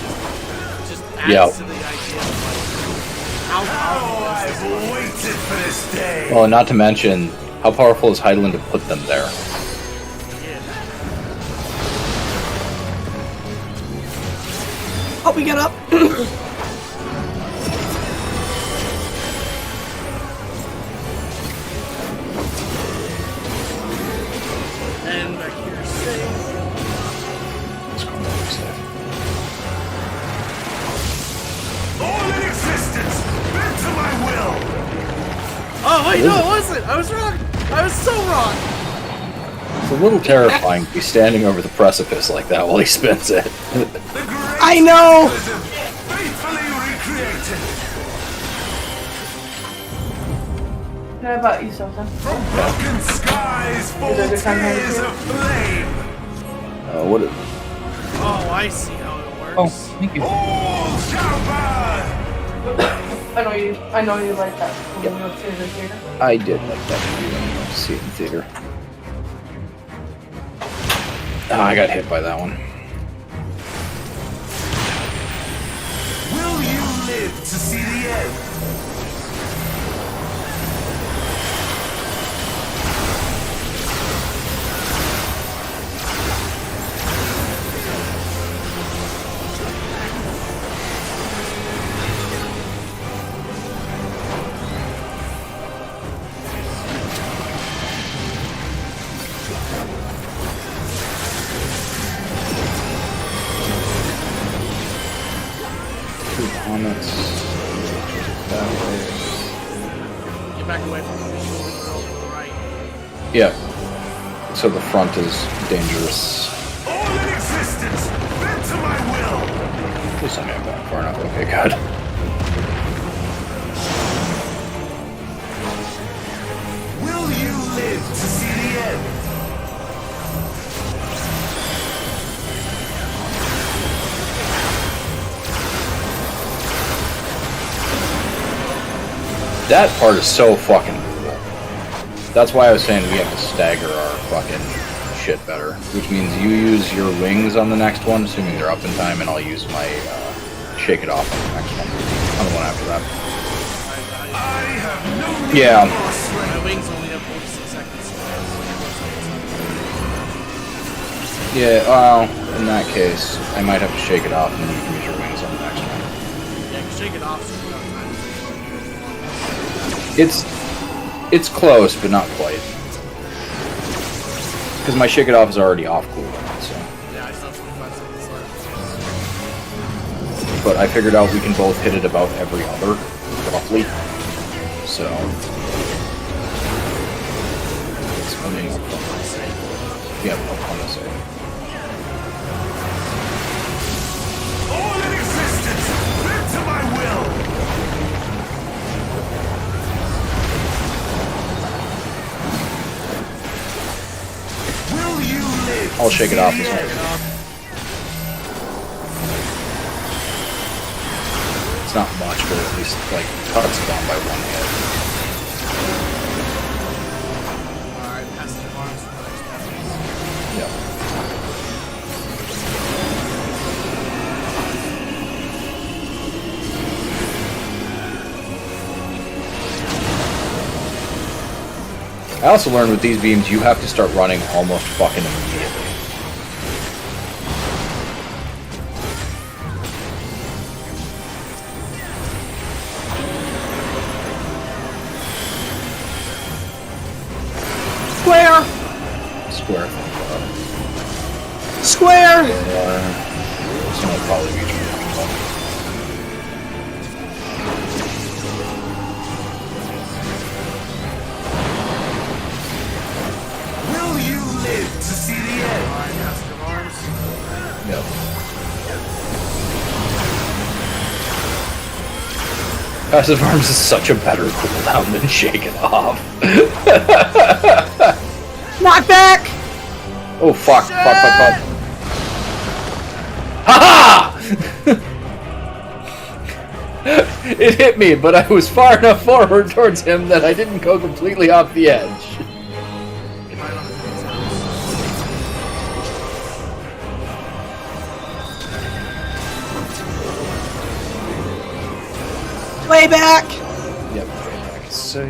just adds to the idea of like how powerful I've waited for this day. Well, and not to mention, how powerful is Hydaelyn to put them there? Oh, we get up. And back here safe. Let's go back safe. All in existence, bent to my will. Oh wait, no, it wasn't. I was wrong. I was so wrong. It's a little terrifying to be standing over the precipice like that while he spins it. I know. Faithfully recreated. Can I buy you something? From broken skies fall Is it a good time tears to of flame. What is... Oh, I see how it works. Oh, thank you. All shall burn. I know you like that when we went to the theater. I did like that movie when I went to see it in theater. Oh, I got hit by that one. Will you live to see the end? Get back away from the shield to the right. Yeah. So the front is dangerous. All in existence, bend to my will. At least I made it back far enough. Okay, good. Will you live to see the end? That part is so fucking cool. That's why I was saying we have to stagger our fucking shit better. Which means you use your wings on the next one, assuming they're up in time, and I'll use my shake it off on the next one. On the one after that. Yeah. My wings only have 46 seconds. Yeah, well, in that case, I might have to shake it off and then you can use your wings on the next one. Yeah, you shake it off so you don't have time. It's close, but not quite. Because my shake it off is already off cooldown, so. Yeah, I still have 25 seconds left. But I figured out we can both hit it about every other, roughly. So. It's coming up on my save. Yeah, up on the save. All in existence, bend to my will. Will you live? I'll shake it off this way. It's not much, but at least, like, cuts it down by one hit. Alright, pass the arms for the next one. Yep. I also learned with these beams, you have to start running almost fucking immediately. Square! Square. Square! This one will probably be true. Will you live to see the end? Alright, pass your arms. Yep. Passive arms is such a better cooldown than shake it off. Knock back! Oh fuck, fuck. Haha! It hit me, but I was far enough forward towards him that I didn't go completely off the edge. Way back! Yep, way back. Save.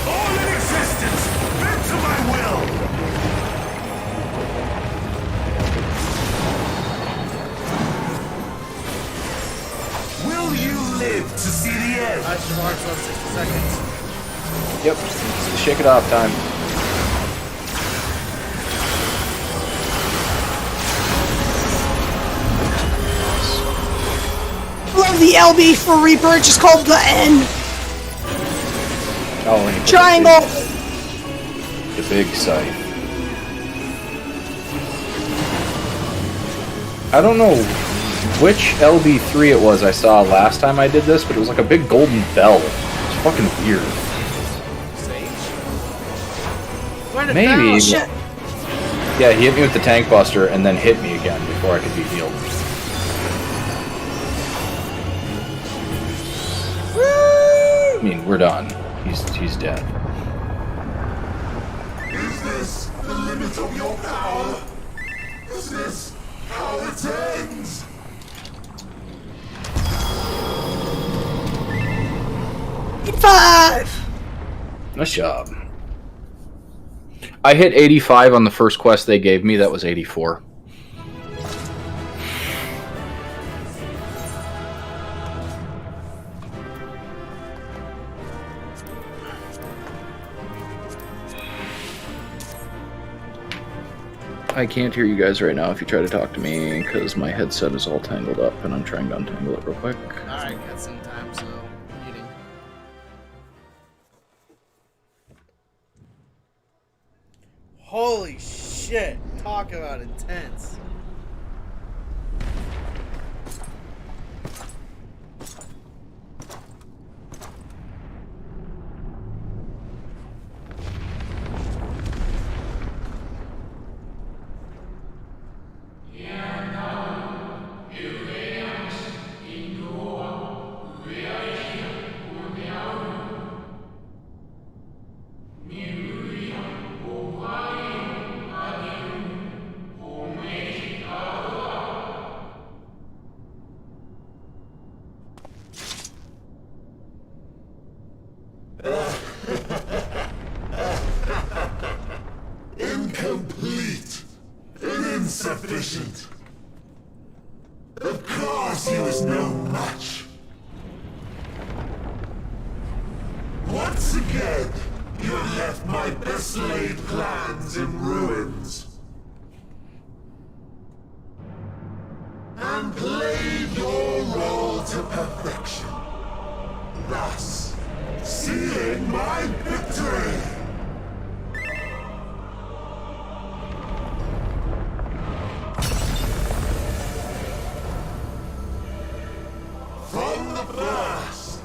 All in existence, bend to my will. Will you live to see the end? Pass your arms on 60 seconds. Yep, shake it off time. Love the LB for Reaper, it's just called the N. Oh, and Triangle! The big scythe. I don't know which LB3 it was I saw last time I did this, but it was like a big golden bell. It's fucking weird. Maybe. Oh, shit. Yeah, he hit me with the tank buster and then hit me again before I could be healed. I mean, we're done. He's dead. Is this the limit of your power? Is this how it ends? Five. Nice job. I hit 85 on the first quest they gave me. That was 84. I can't hear you guys right now if you try to talk to me because my headset is all tangled up and I'm trying to untangle it real quick. Alright, got some time, so muting. Holy shit! Talk about intense. Incomplete and insufficient. Of course he was no match. Once again, you have left my best laid plans in ruins. And played your role to perfection. Thus, sealing my victory. From the first,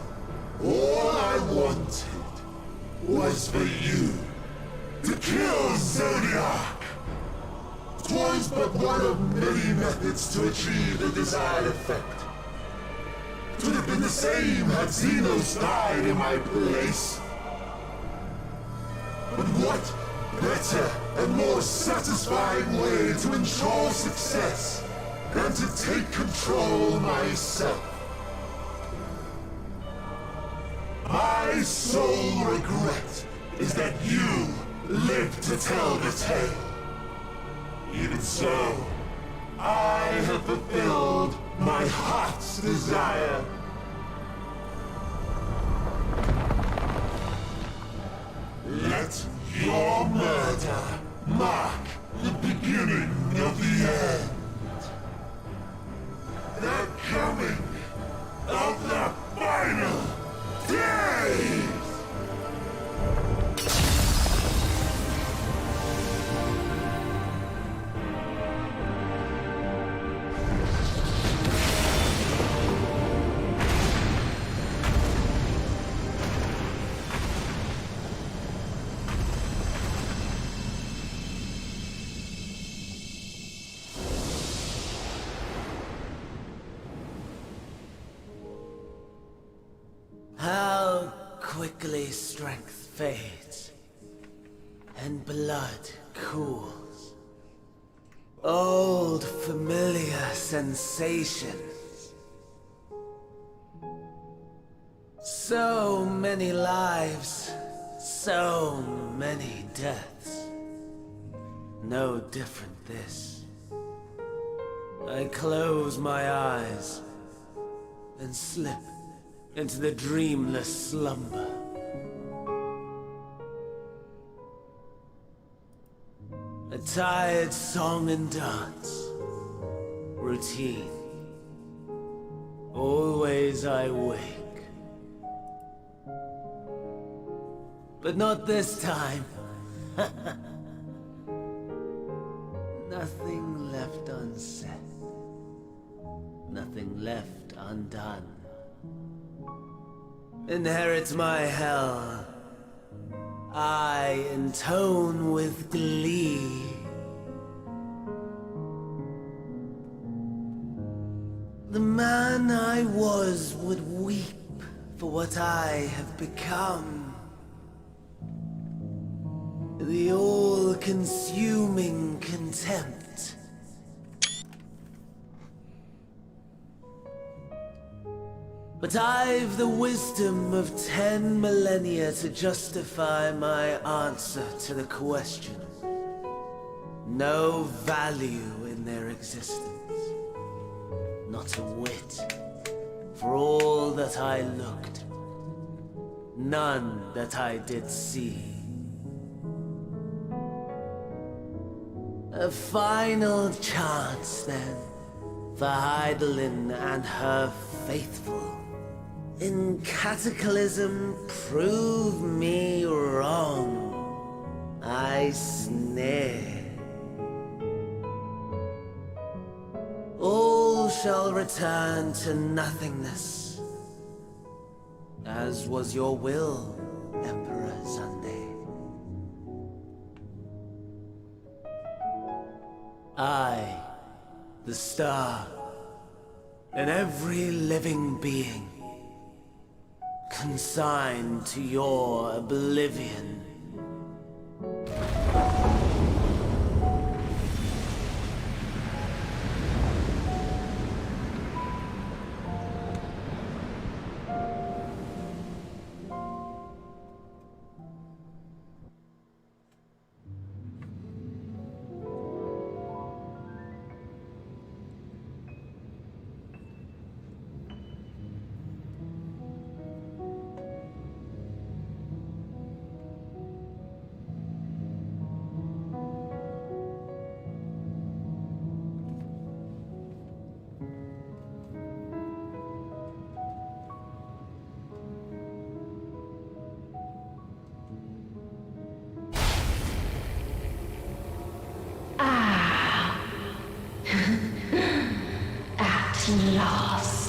all I wanted was for you to kill Zodiac. 'Twas but one of many methods to achieve the desired effect. 'Twould have been the same had Xenos died in my place. But what better and more satisfying way to ensure success than to take control myself? My sole regret is that you lived to tell the tale. Even so, I have fulfilled my heart's desire. Let your murder mark the beginning of the end. The coming of the final day! How quickly strength fades and blood cools. Old familiar sensations. So many lives, so many deaths. No different this. I close my eyes and slip into the dreamless slumber. A tired song and dance. Routine. Always I wake. But not this time. Nothing left unsaid. Nothing left undone. Inherit my hell. I intone with glee. The man I was would weep for what I have become. The old consuming contempt. But I've the wisdom of 10 millennia to justify my answer to the question. No value in their existence. Not a whit. For all that I looked. None that I did see. A final chance, then, for Heidelin and her faithful. In Cataclysm, prove me wrong. I snare. All shall return to nothingness, as was your will, Emperor Sunday. I, the star, and every living being, consigned to your oblivion. At last.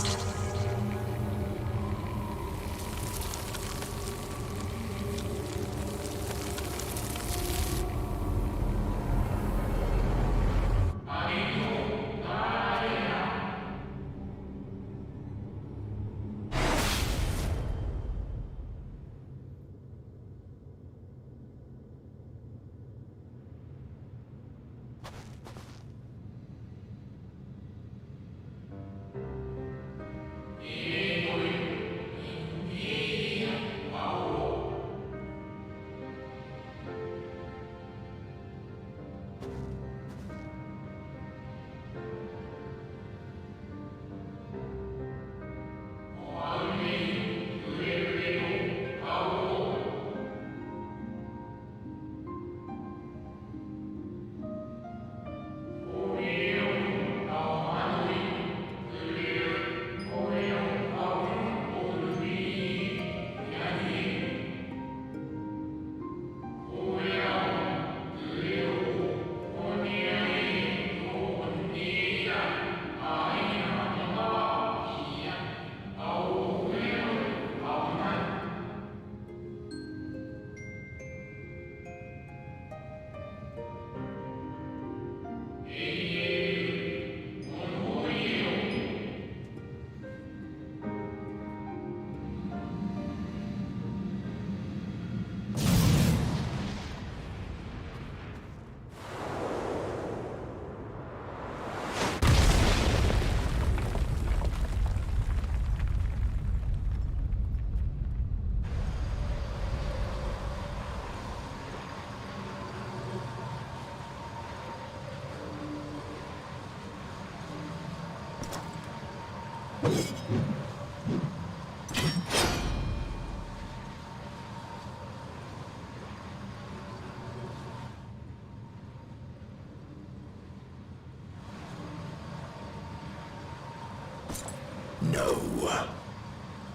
No.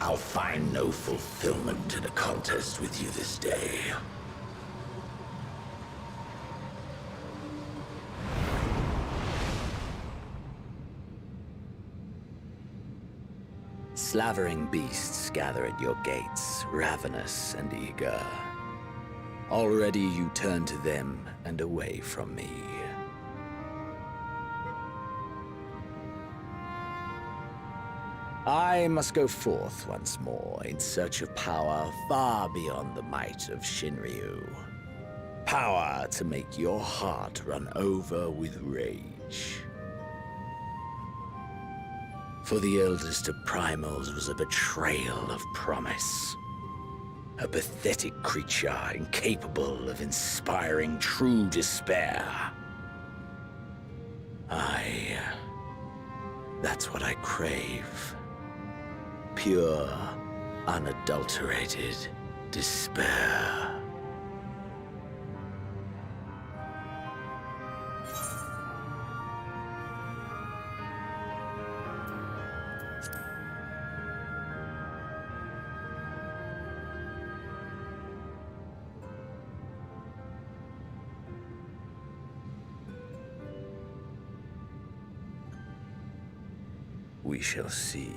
I'll find no fulfillment in a contest with you this day. Slavering beasts gather at your gates, ravenous and eager. Already you turn to them and away from me. I must go forth once more in search of power far beyond the might of Shinryu. Power to make your heart run over with rage. For the eldest of primals was a betrayal of promise. A pathetic creature incapable of inspiring true despair. That's what I crave. Pure, unadulterated despair. We shall see.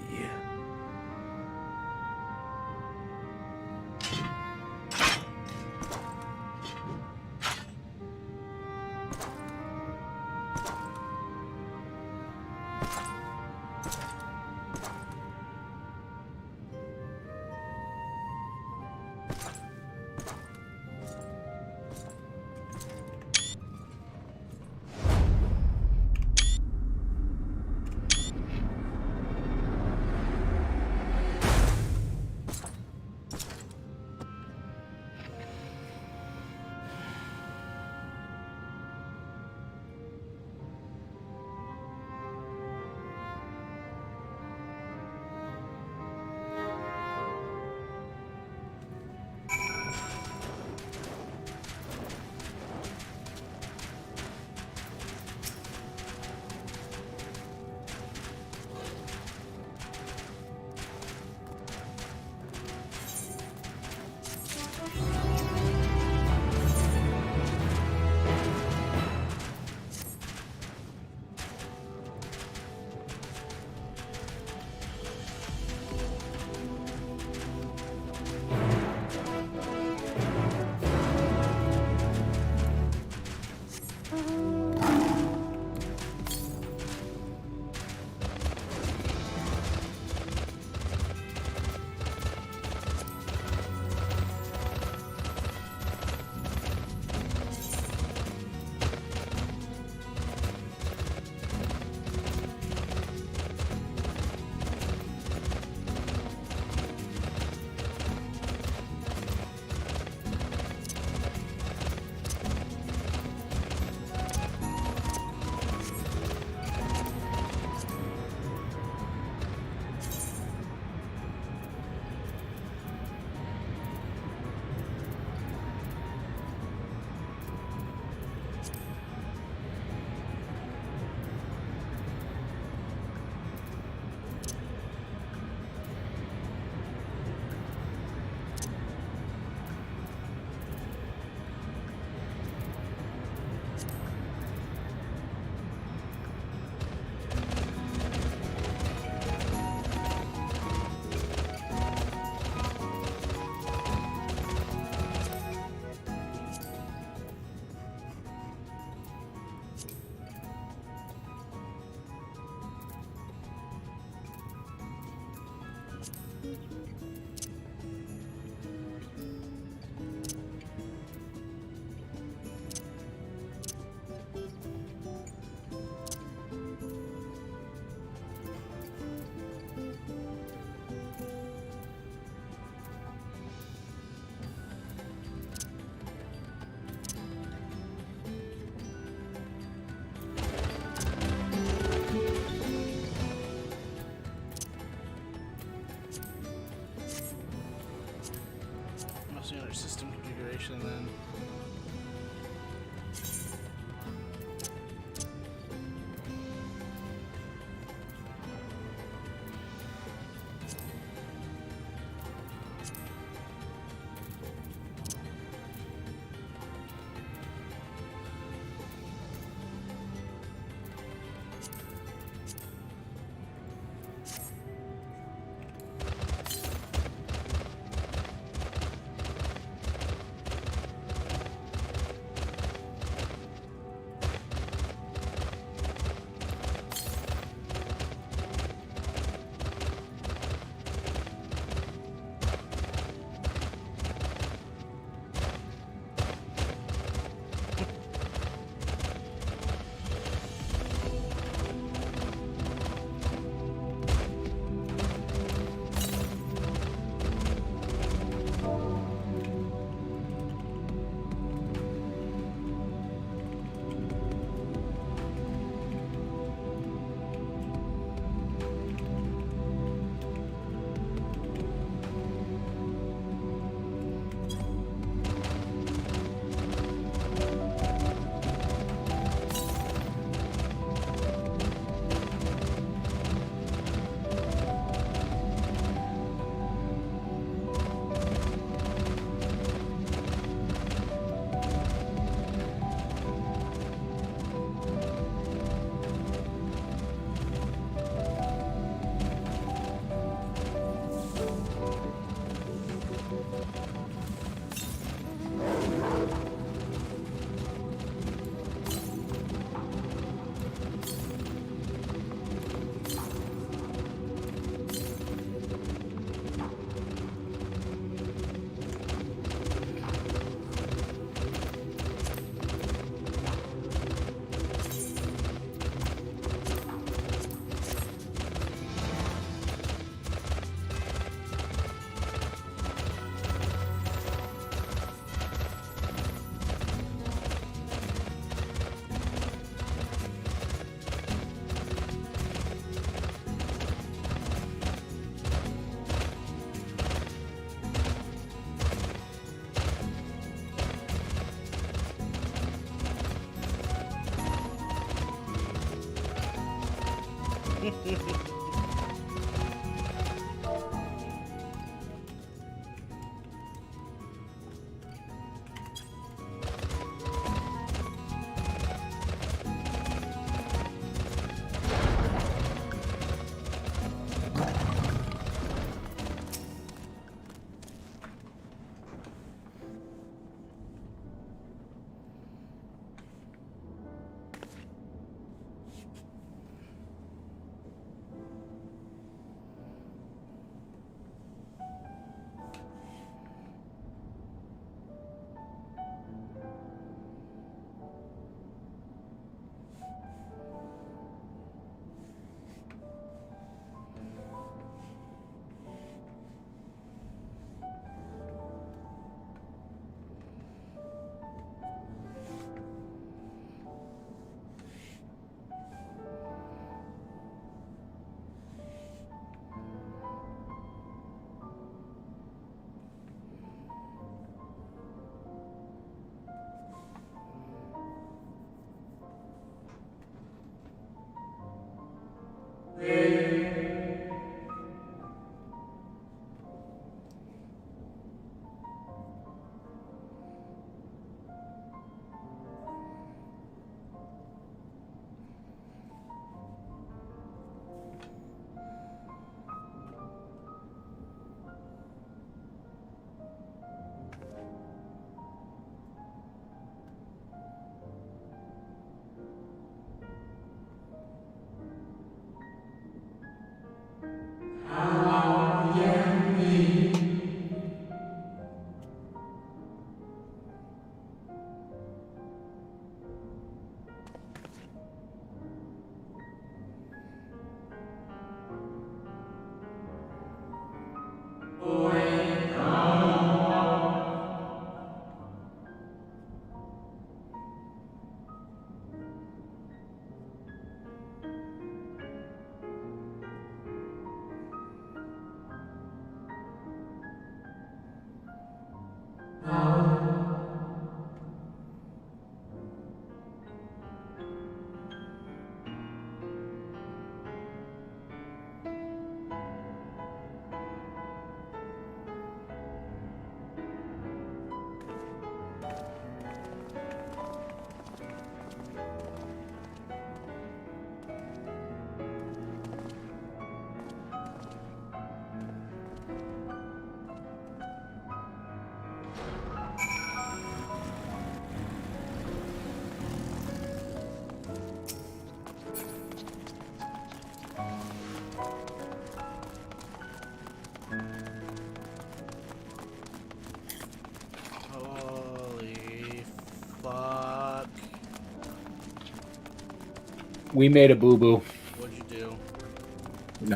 We made a boo-boo. What'd you do?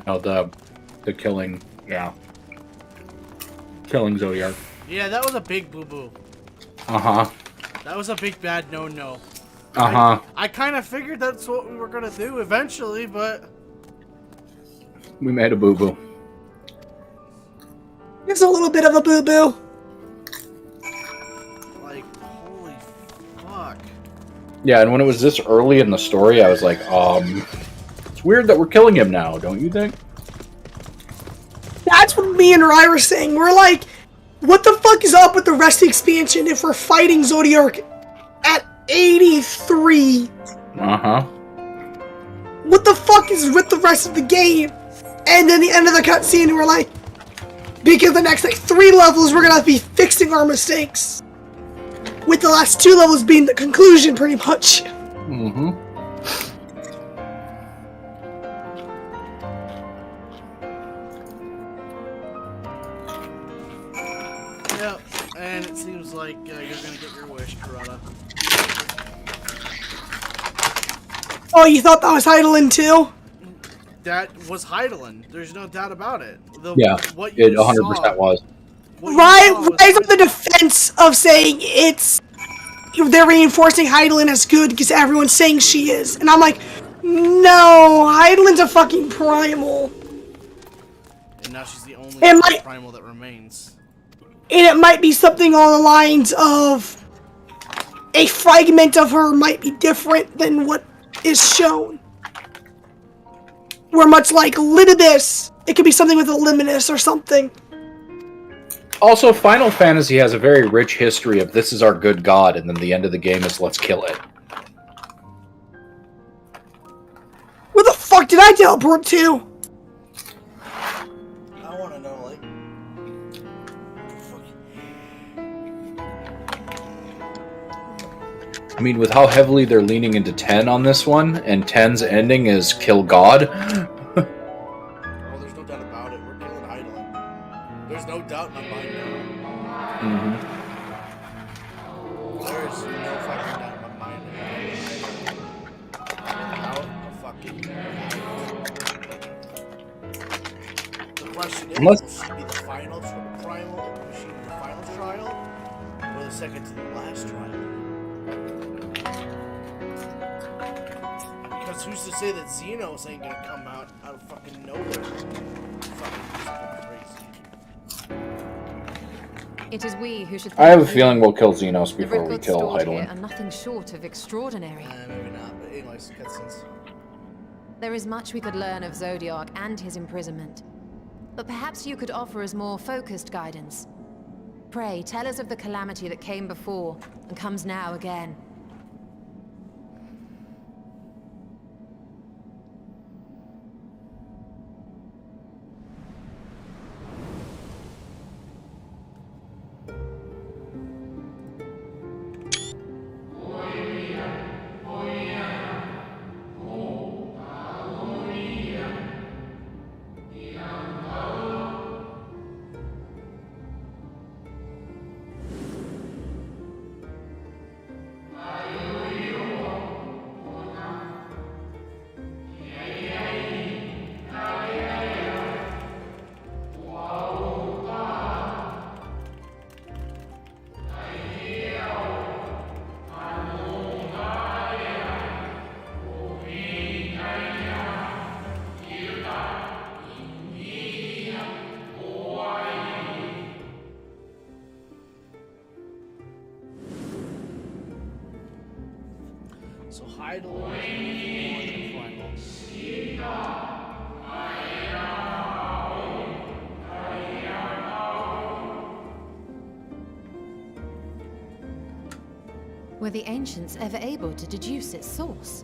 No, the killing, yeah. Killing Zodiac. Yeah, that was a big boo-boo. Uh-huh. That was a big bad no-no. Uh-huh. I kind of figured that's what we were gonna do eventually, but... We made a boo-boo. It's a little bit of a boo-boo. Like, holy fuck. Yeah, and when it was this early in the story, I was like, it's weird that we're killing him now, don't you think? That's what me and Rai were saying. We're like, what the fuck is up with the rest of the expansion if we're fighting Zodiac at 83? Uh-huh. What the fuck is with the rest of the game? And then the end of the cutscene, we're like, because the next, like, 3 levels, we're gonna be fixing our mistakes. With the last 2 levels being the conclusion, pretty much. Mm-hmm. Yep, and it seems like you're gonna get your wish, Karada. Oh, you thought that was Heidelin too? That was Heidelin. There's no doubt about it. Yeah, what you it 100% was. Rai's on the defense of saying they're reinforcing Heidelin as good because everyone's saying she is. And I'm like, no, Heidelin's a fucking primal. And now she's the only primal that remains. And it might be something along the lines of a fragment of her might be different than what is shown. We're much like Limitless. It could be something with a Limitless or something. Also, Final Fantasy has a very rich history of this is our good god, and then the end of the game is let's kill it. Where the fuck did I teleport to? I want to know, like, I mean, with how heavily they're leaning into 10 on this one, and 10's ending is kill god. oh, there's no doubt about it. We're killing Idolin. There's no doubt in my mind now. There is no fucking doubt in my mind now. Without a fucking doubt. The question is, will she be the final primal? Will she be the final trial, or the second to the last trial? Because who's to say that Xenos ain't gonna come out of fucking nowhere? Fucking crazy. It is we who should. I have a feeling we'll kill Xenos The before we records kill stored here Heidelin. are nothing short of extraordinary. Maybe not, but anyways, cutscenes. There is much we could learn of Zodiac and his imprisonment. But perhaps you could offer us more focused guidance. Pray, tell us of the calamity that came before and comes now again. So Heidelin is more than primal. Were the ancients ever able to deduce its source?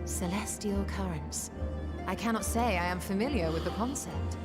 Celestial currents. I cannot say I am familiar with the concept.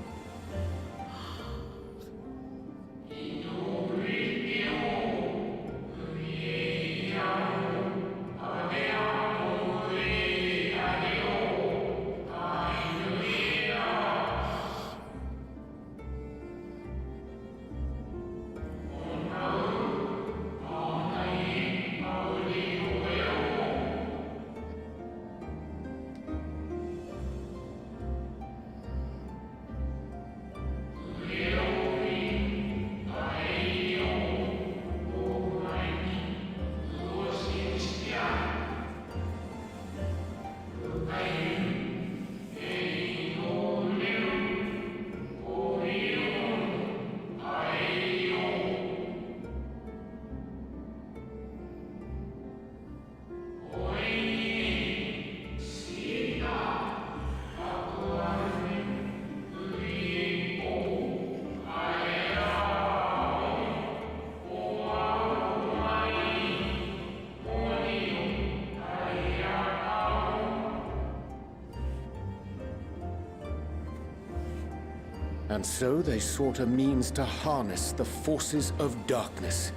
And so they sought a means to harness the forces of darkness,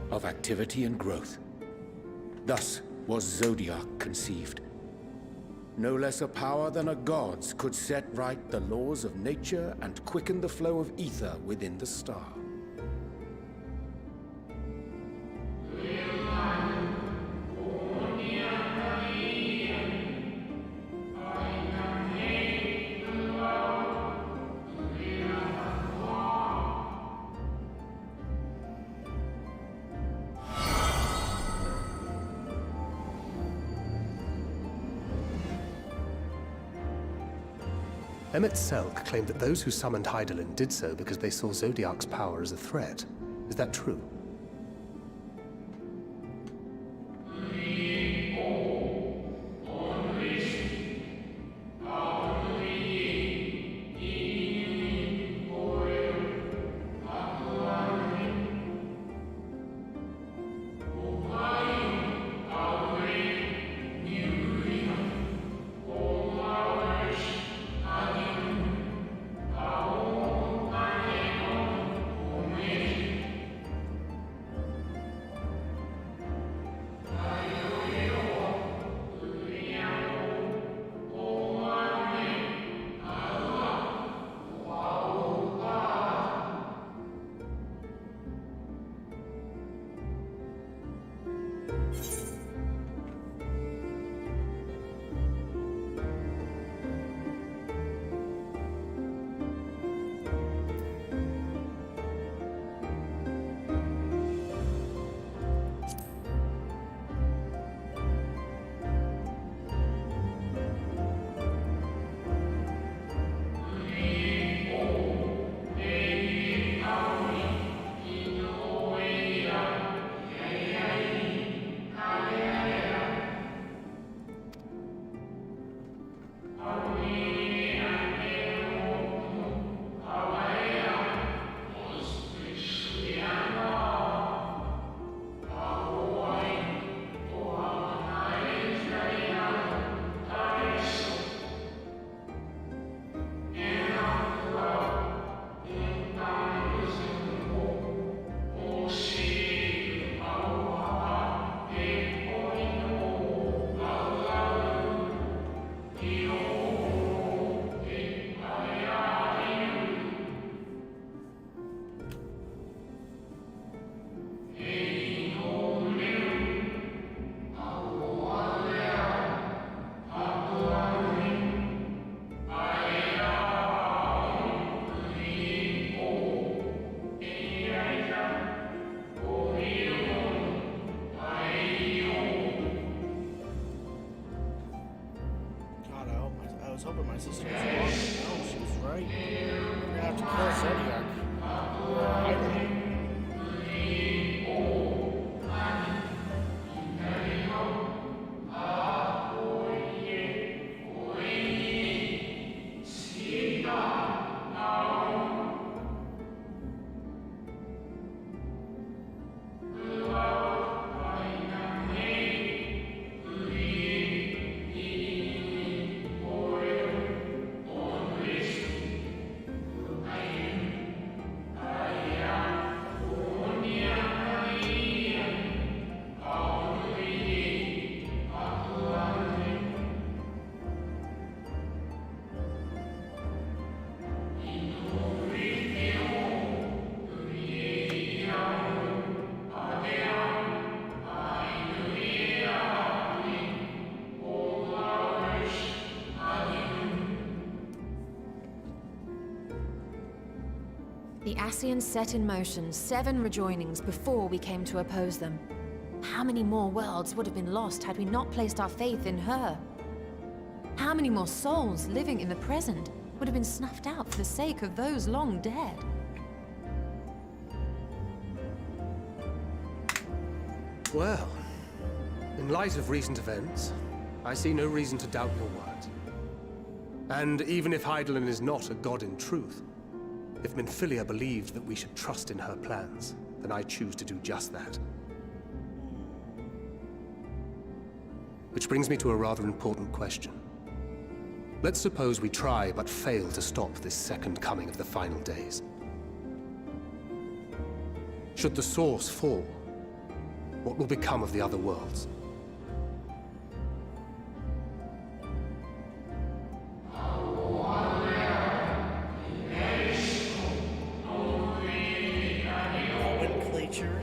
of activity and growth. Thus was Zodiac conceived. No less a power than a god's could set right the laws of nature and quicken the flow of ether within the star. Emmett Selk claimed that those who summoned Hydaelyn did so because they saw Zodiac's power as a threat. Is that true? I was hoping my sister was wrong. No, she was right. We're gonna have to kill Zodiac. The Ascians set in motion 7 rejoinings before we came to oppose them. How many more worlds would have been lost had we not placed our faith in her? How many more souls living in the present would have been snuffed out for the sake of those long dead? Well, in light of recent events, I see no reason to doubt your words. And even if Hydaelyn is not a god in truth, if Minfilia believed that we should trust in her plans, then I choose to do just that. Which brings me to a rather important question. Let's suppose we try but fail to stop this second coming of the final days. Should the source fall, what will become of the other worlds? Nomenclature.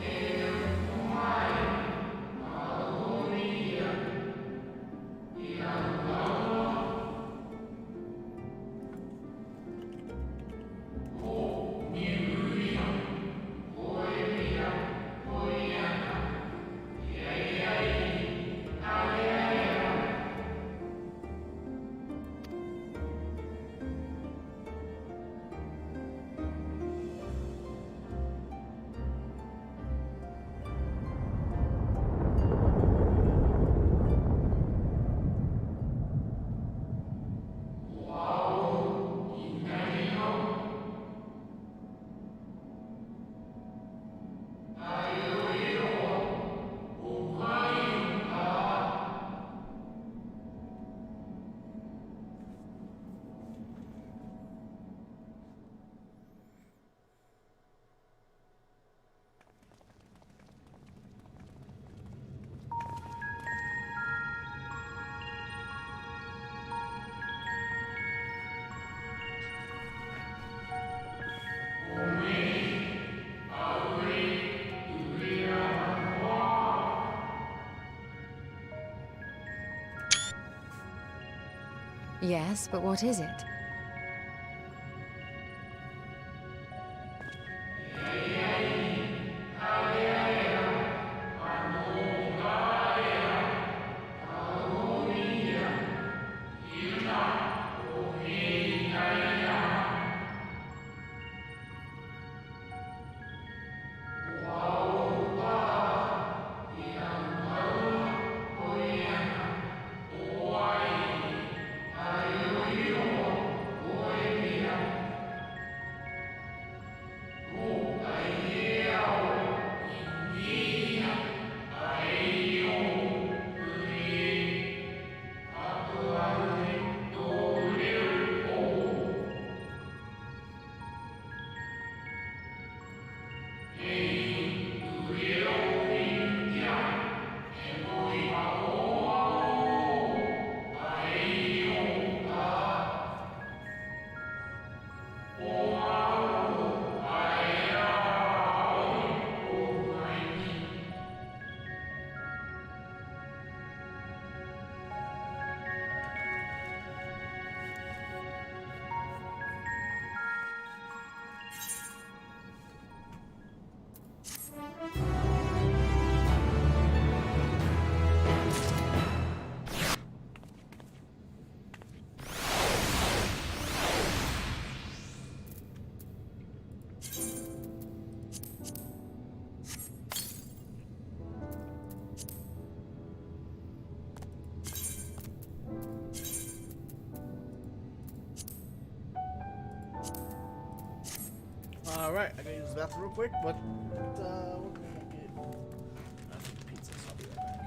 Yes, but what is it? Alright, I gotta use the bathroom real quick, but what can I get? I think pizza, so I'll be right back.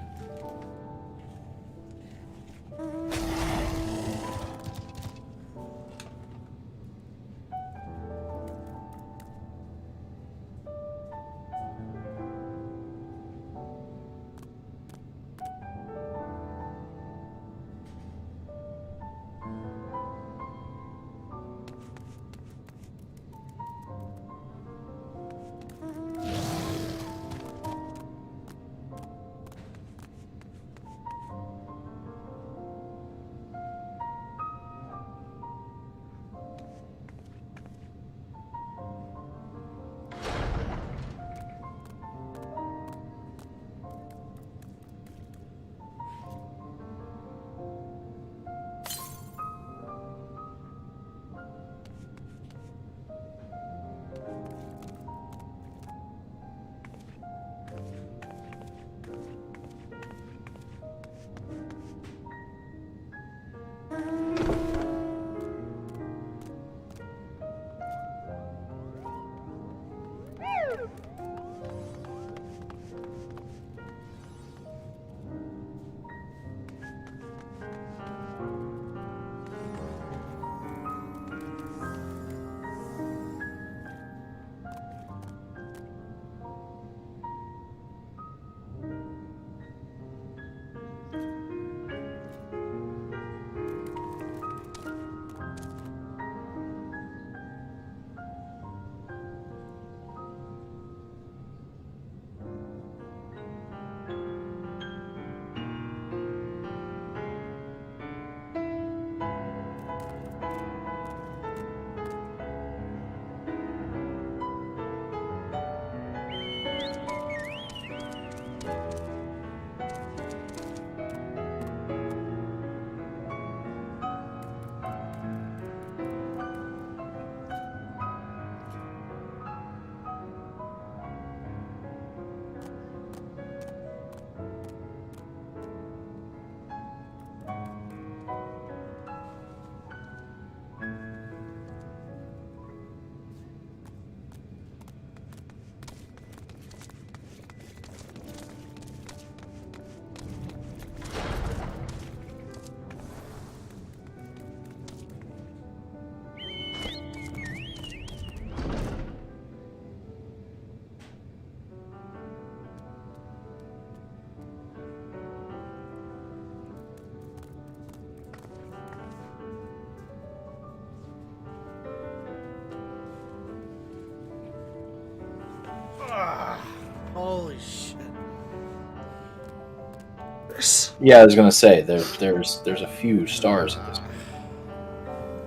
Yeah, I was gonna say there's a few stars in this.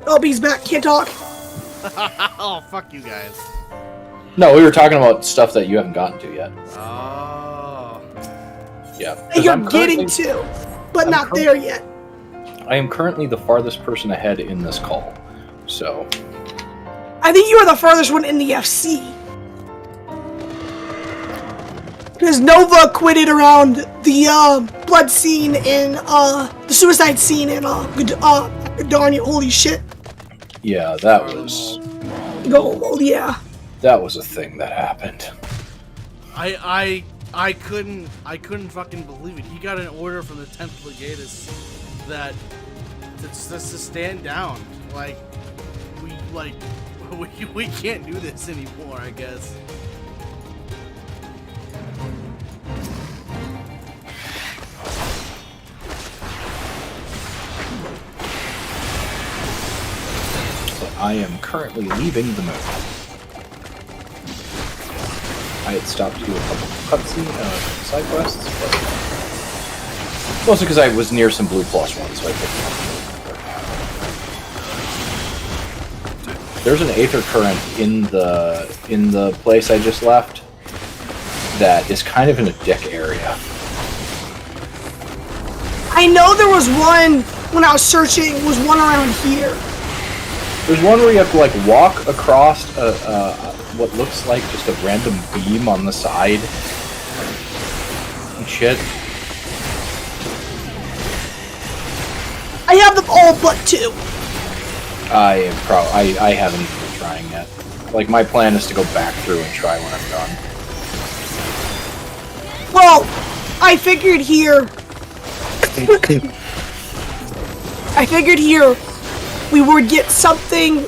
Oh, he's back. Can't talk. Oh, fuck you guys. No, we were talking about stuff that you haven't gotten to yet. Oh. Yeah. And you're getting to, but not there yet. I am currently the farthest person ahead in this call, so. I think you are the farthest one in the FC. Because Nova quitted around the blood scene and the suicide scene and darn you, holy shit. Yeah, that was. Oh, yeah. That was a thing that happened. I couldn't fucking believe it. He got an order from the 10th Legatus that to stand down. Like we can't do this anymore, I guess. I am currently leaving the moon. I had stopped to do a couple cutscene side quests, but mostly because I was near some blue plus ones, so I picked them. There's an aether current in the place I just left that is kind of in a dick area. I know there was one when I was searching. Was one around here. There's one where you have to like walk across what looks like just a random beam on the side and shit. I have them all but two. I haven't even been trying yet. Like my plan is to go back through and try when I'm done. Well, I figured here. We would get something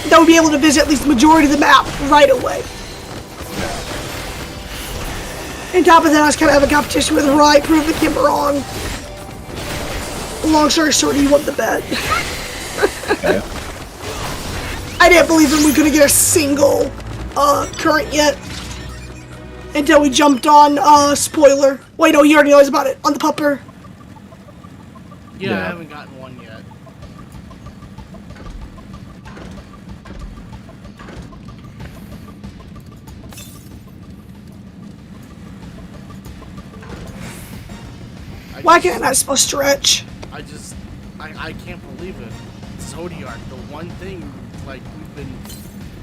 that would be able to visit at least the majority of the map right away. On top of that, I was kind of having a competition with Right, prove the kid wrong. Long story short, he won the bet. Okay. I didn't believe him we couldn't get a single current yet until we jumped on spoiler. Wait, no, he already knows about it on the pupper. Yeah, I haven't gotten one yet. Why can't I spell stretch? I can't believe it. Zodiac, the one thing, like, we've been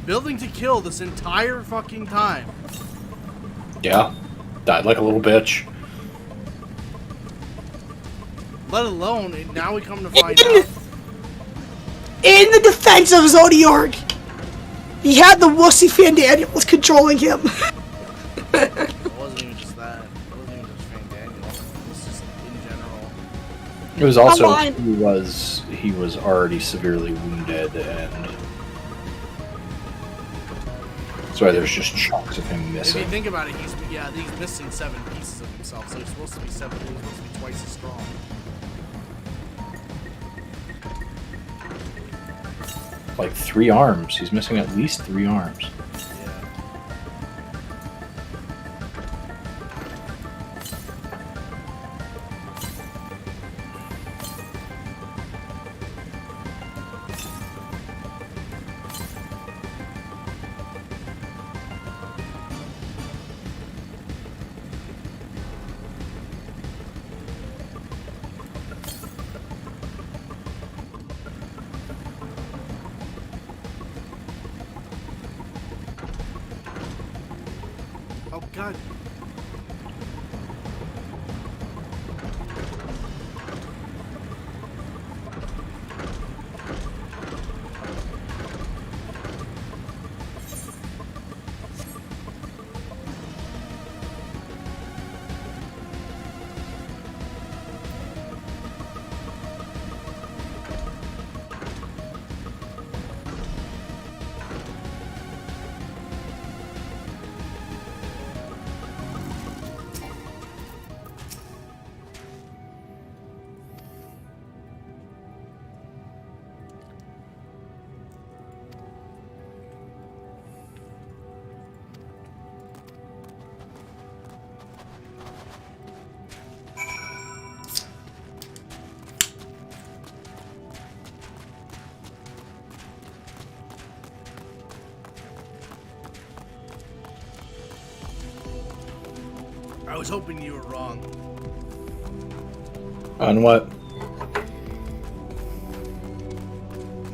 building to kill this entire fucking time. Yeah. Died like a little bitch. Let alone, and now we come to find out. In the defense of Zodiac, he had the wussy Fandaniels controlling him. It wasn't even just that. It wasn't even just Fandaniel. It was just in general. It was also he was already severely wounded, and that's why there's just chunks of him missing. If you think about it, he's missing 7 pieces of himself, so he's supposed to be 7. He's supposed to be twice as strong. Like 3 arms. He's missing at least 3 arms. Oh god. was hoping you were wrong. On what?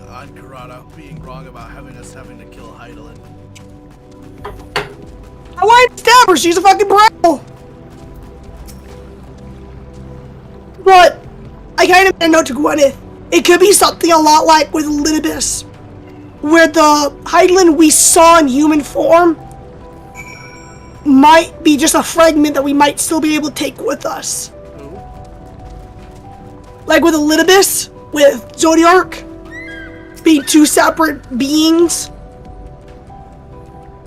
On Karada being wrong about having to kill Heidelin. I wanted to stab her. She's a fucking bro. But I kind of made a note to Gwyneth. It could be something a lot like with Lidibus, where the Heidelin we saw in human form might be just a fragment that we might still be able to take with us. Like with Elidibus, with Zodiark being two separate beings.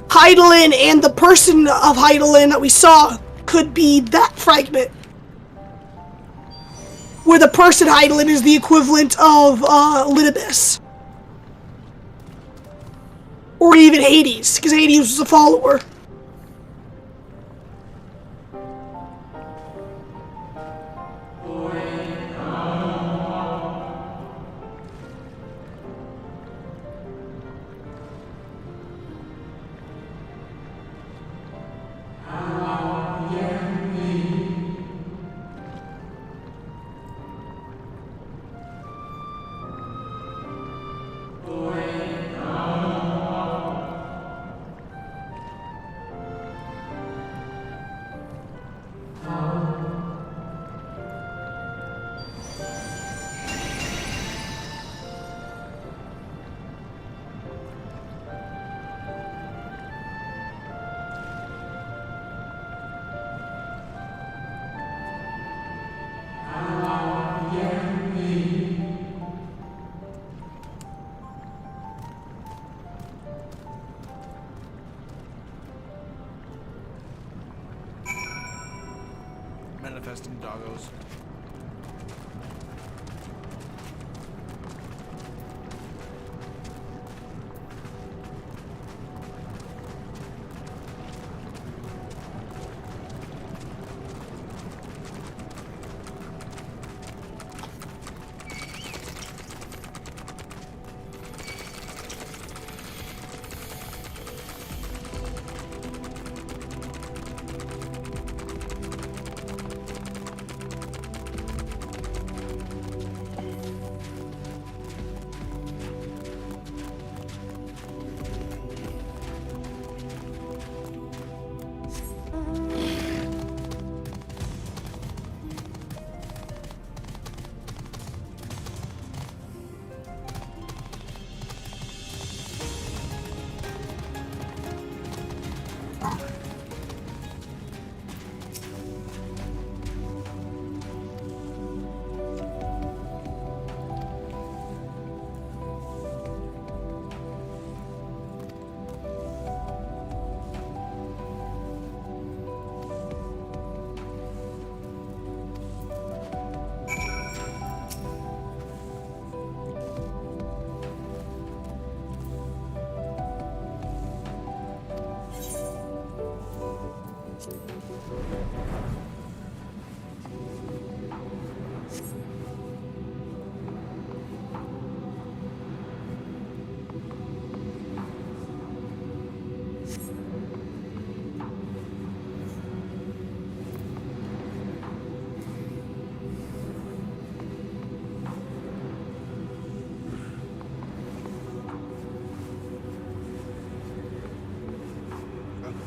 Heidelin and the person of Heidelin that we saw could be that fragment. Where the person Heidelin is the equivalent of Lidibus. Or even Hades, because Hades was a follower. Manifesting doggos.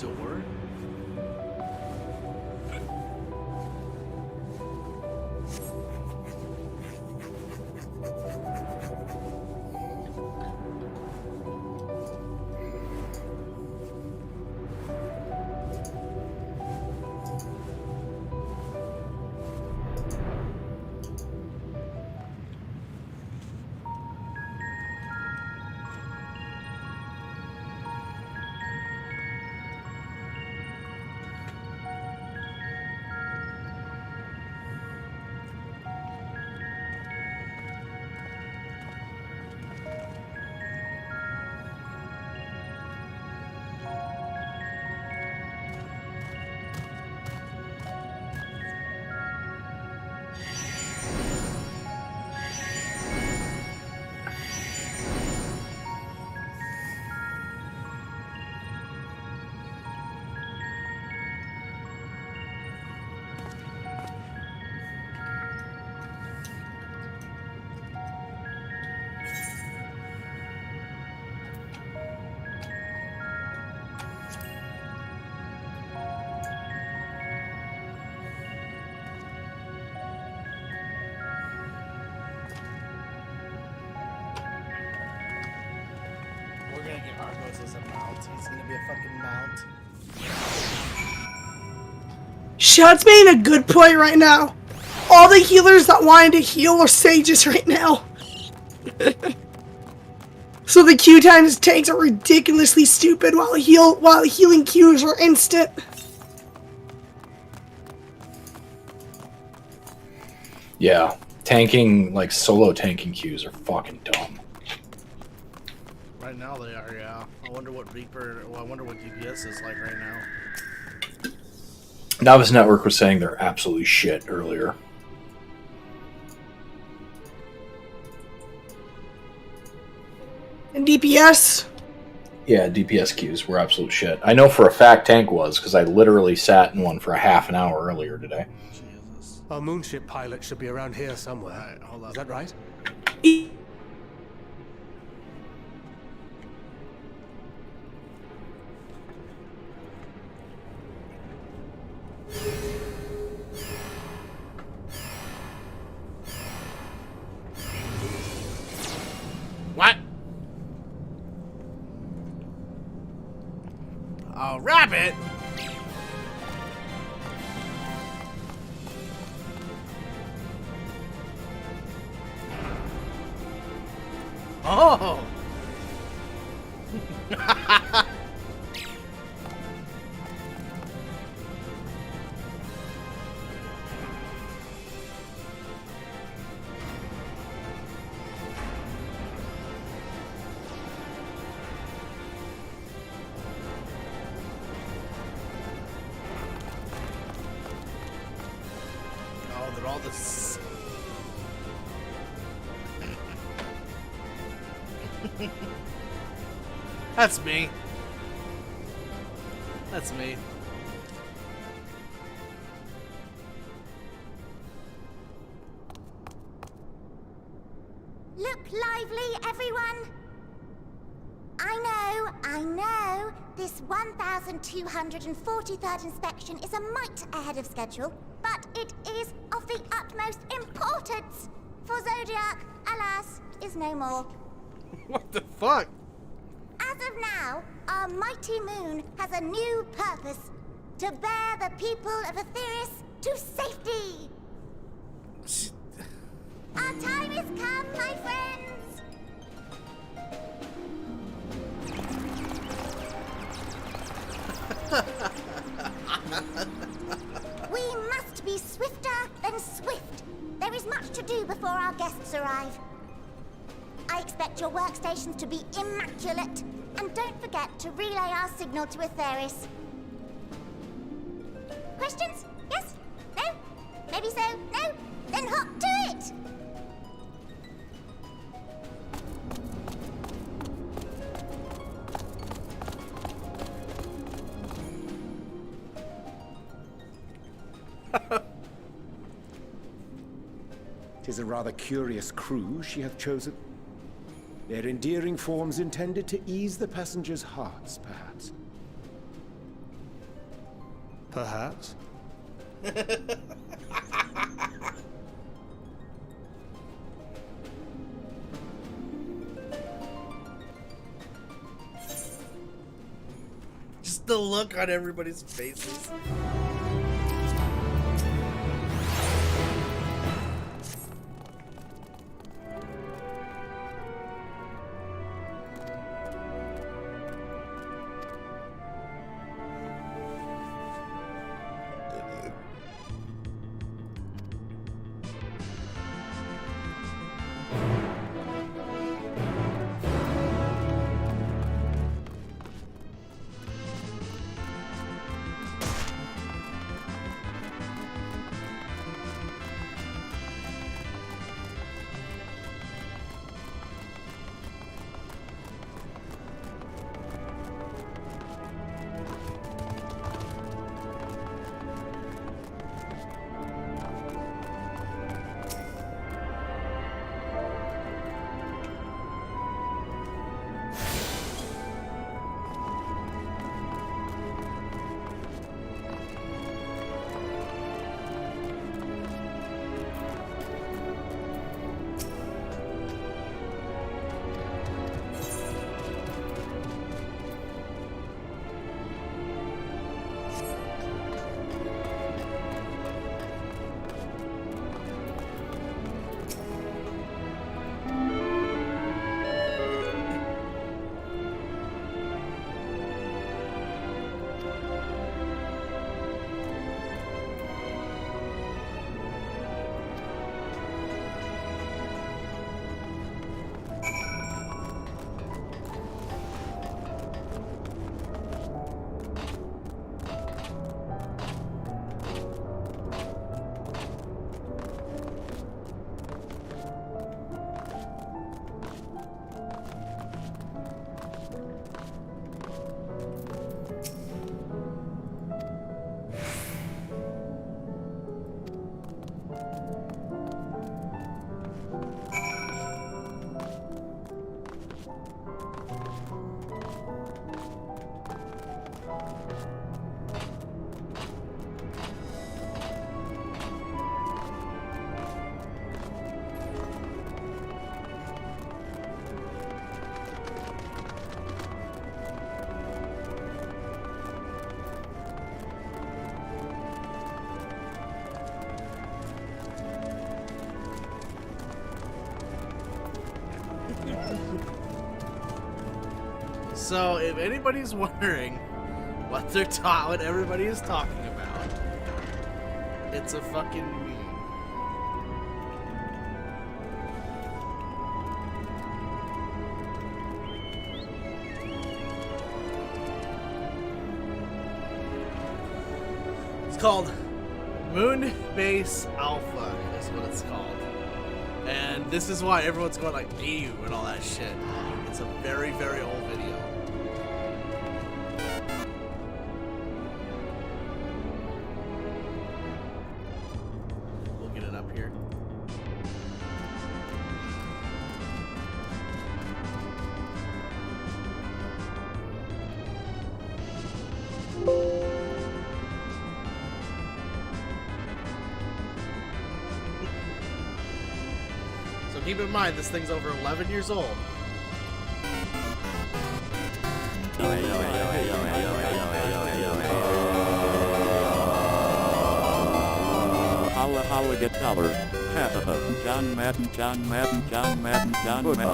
Door? Argos is a mount. He's gonna be a fucking mount. Shad's making a good point right now. All the healers that wanted to heal are sages right now. So the Q times tanks are ridiculously stupid while healing Qs are instant. Yeah, tanking, like solo tanking Qs are fucking dumb. Right now they are, yeah. I wonder what Reaper, well, I wonder what DPS is like right now. Novice Network was saying they're absolutely shit earlier. And DPS? Yeah, DPS Qs were absolute shit. I know for a fact Tank was, because I literally sat in one for a half an hour earlier today. Our moonship pilot should be around here somewhere. Right, hold on. Is that right? What? A rabbit? Oh! Oh, they're all this. That's me. That's me. Look lively, everyone! I know, this 1243rd inspection is a mite ahead of schedule, but it is of the utmost importance, for Zodiac, alas, is no more. What the fuck? As of now, our mighty moon has a new purpose, to bear the people of Aetheris to safety! Our time has come, my friends! We must be swifter than swift. There is much to do before our guests arrive. I expect your workstations to be immaculate, and don't forget to relay our signal to Aetheris. Questions? Yes? No? Maybe so? No? Then hop to it! Tis a rather curious crew she hath chosen. Their endearing forms intended to ease the passengers' hearts, perhaps. Perhaps. Just the look on everybody's faces. So, if anybody's wondering what everybody is talking about, it's a fucking meme. It's called Moonbase Alpha, is what it's called. And this is why everyone's going like, ew, and all that shit. It's a very, very old video. We'll get it up here. So keep in mind, this thing's over 11 years old. Holla guitar. John Madden, John Madden, John Madden, John Madden.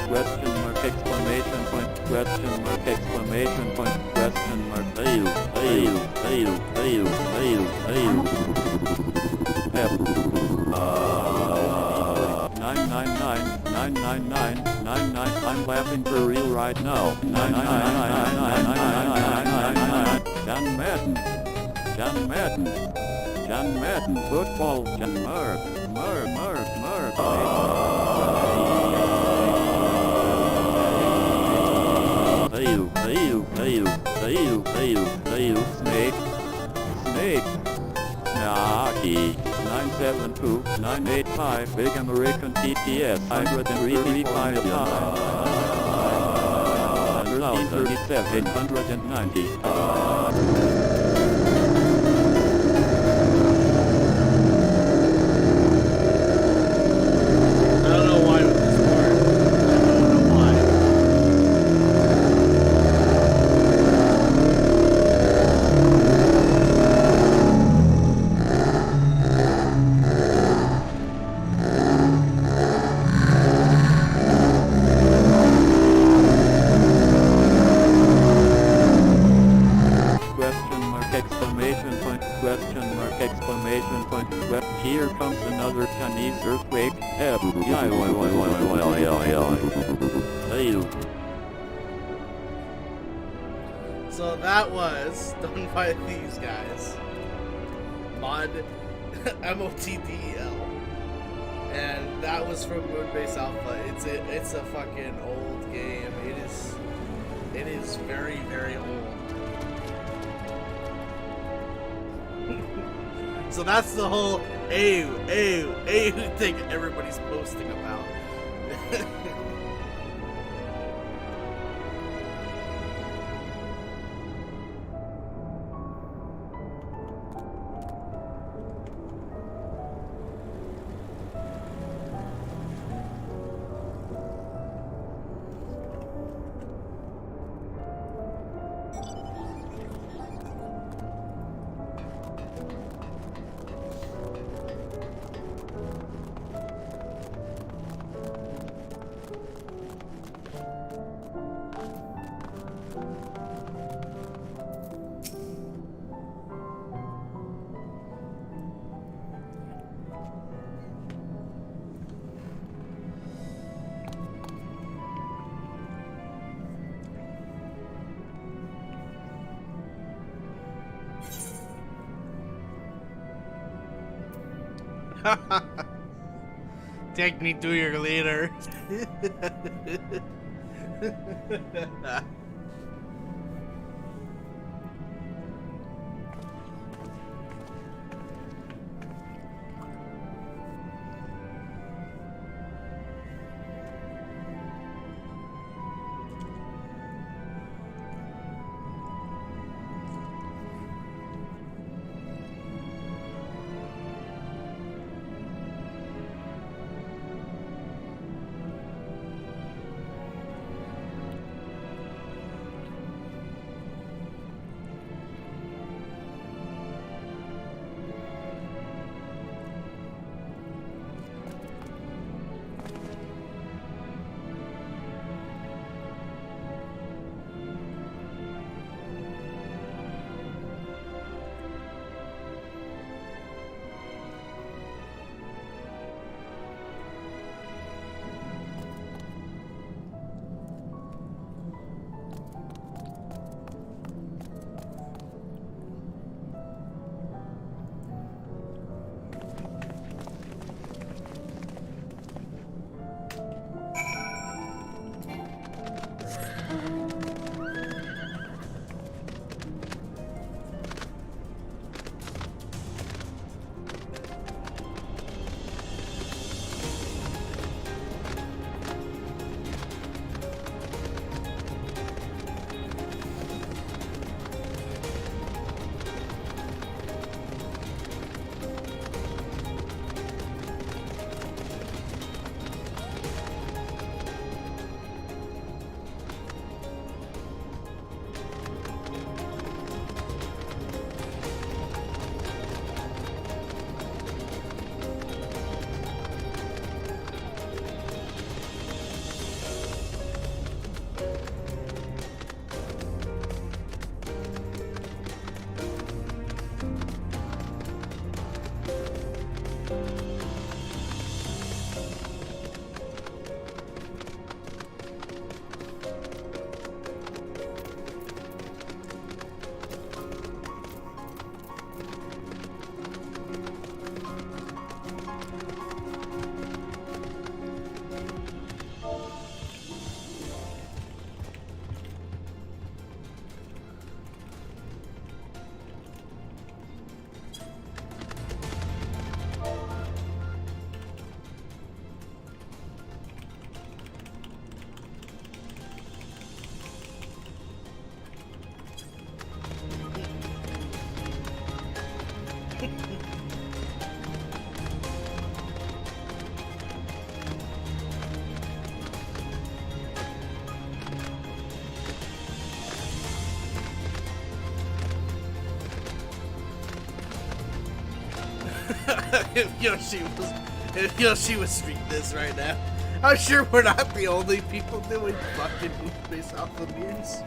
Question mark, exclamation point, question mark, exclamation point, question mark, fail. 999. I'm laughing for real right now. 999. John Madden, football, John Mark. Snake. Naki. 972-985 Big American TTS 135 137 890. Exclamation point. Here comes another Chinese earthquake. So that was done by these guys. Mod MOTDEL. And that was from Moonbase Alpha. It's a fucking old game. It is very, very old. So that's the whole ew thing everybody's posting about. Take me to your leader. if Yoshi was reading this right now. I'm sure we're not the only people doing fucking moves based off of mirrors.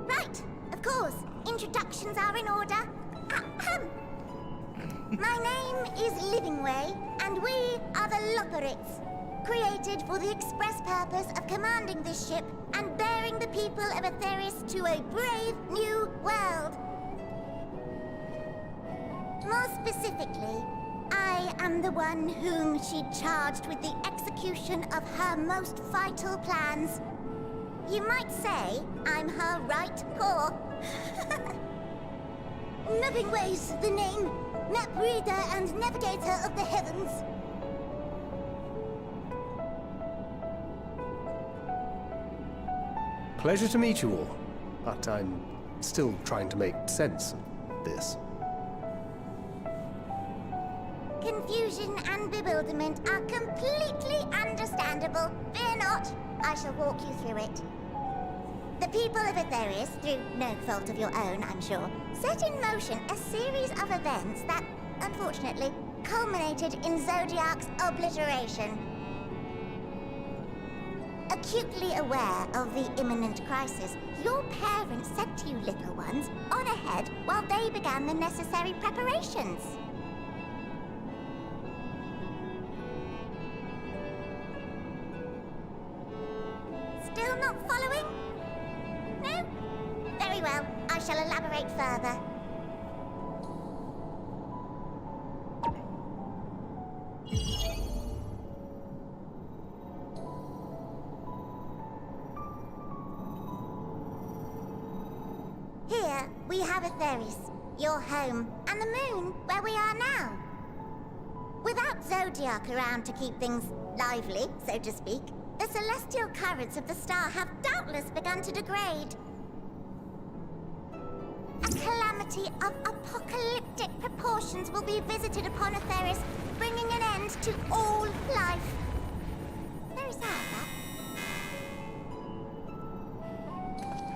Right, of course. Introductions are in order. My name is Livingway, and we are the Loperates, created for the express purpose of commanding this ship and bearing the people of Atheris to a brave new world. More specifically, I am the one whom she charged with the execution of her most vital plans. You might say I'm her right paw. Livingway's the name, map reader and navigator of the heavens. Pleasure to meet you all, but I'm still trying to make sense of this. Confusion and bewilderment are completely understandable. Fear not, I shall walk you through it. The people of Atheris, through no fault of your own, I'm sure, set in motion a series of events that, unfortunately, culminated in Zodiac's obliteration. Acutely aware of the imminent crisis, your parents said to you little ones, on ahead while they began the necessary preparations. Still not following? No? Very well, I shall elaborate further. Here, we have Atheris, your home, and the moon, where we are now. Without Zodiac around to keep things lively, so to speak, the celestial currents of the star have doubtless begun to degrade. A calamity of apocalyptic proportions will be visited upon Atheris, bringing an end to all life. Very sad, that.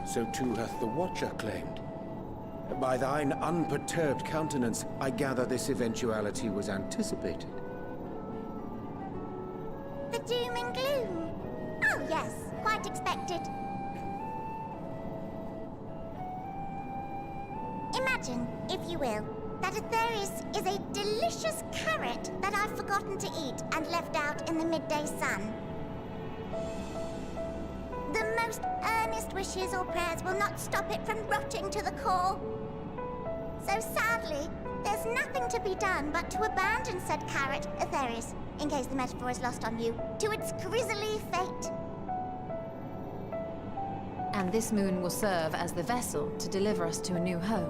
So too hath the Watcher claimed. By thine unperturbed countenance, I gather this eventuality was anticipated. The doom and gloom. Oh yes, quite expected. Imagine, if you will, that Atheris is a delicious carrot that I've forgotten to eat and left out in the midday sun. The most earnest wishes or prayers will not stop it from rotting to the core. So sadly, there's nothing to be done but to abandon said carrot, Atheris, in case the metaphor is lost on you, to its grisly fate. And this moon will serve as the vessel to deliver us to a new home.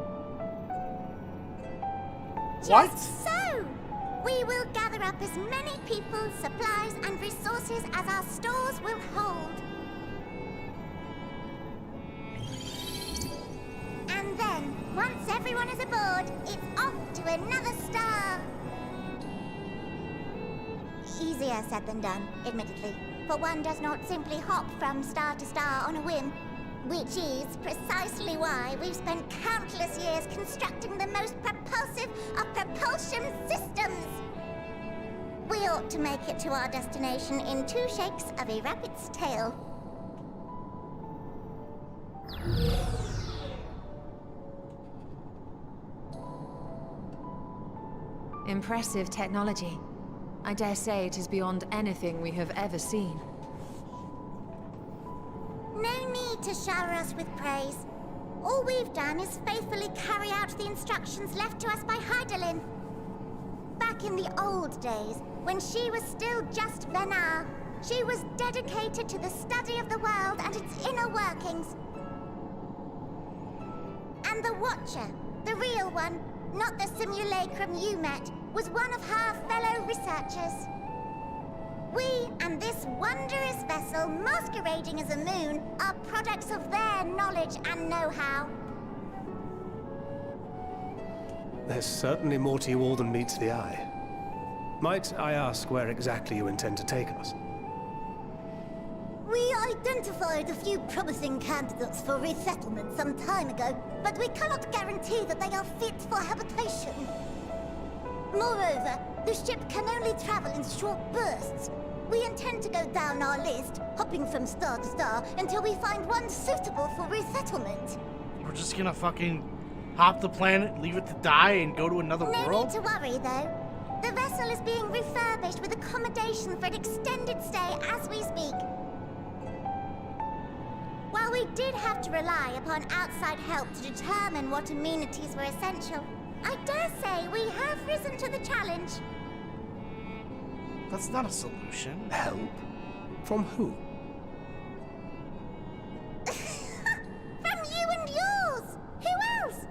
Just so! We will gather up as many people, supplies, and resources as our stores will hold. And then, once everyone is aboard, it's off to another star. Easier said than done, admittedly, for one does not simply hop from star to star on a whim. Which is precisely why we've spent countless years constructing the most propulsive of propulsion systems. We ought to make it to our destination in 2 shakes of a rabbit's tail. Impressive technology. I dare say it is beyond anything we have ever seen. No need to shower us with praise. All we've done is faithfully carry out the instructions left to us by Hydaelyn. Back in the old days, when she was still just Venar, she was dedicated to the study of the world and its inner workings. And the Watcher, the real one, not the simulacrum you met, was one of her fellow researchers. We and this wondrous vessel, masquerading as a moon, are products of their knowledge and know-how. There's certainly more to you all than meets the eye. Might I ask where exactly you intend to take us? identified a few promising candidates for resettlement some time ago, but we cannot guarantee that they are fit for habitation. Moreover, the ship can only travel in short bursts. We intend to go down our list, hopping from star to star, until we find one suitable for resettlement. We're just gonna fucking hop the planet, leave it to die, and go to another No world? need to worry, though. The vessel is being refurbished with accommodation for an extended stay as we speak. While we did have to rely upon outside help to determine what amenities were essential, I dare say we have risen to the challenge. That's not a solution. Help? From who? From you and yours! Who else?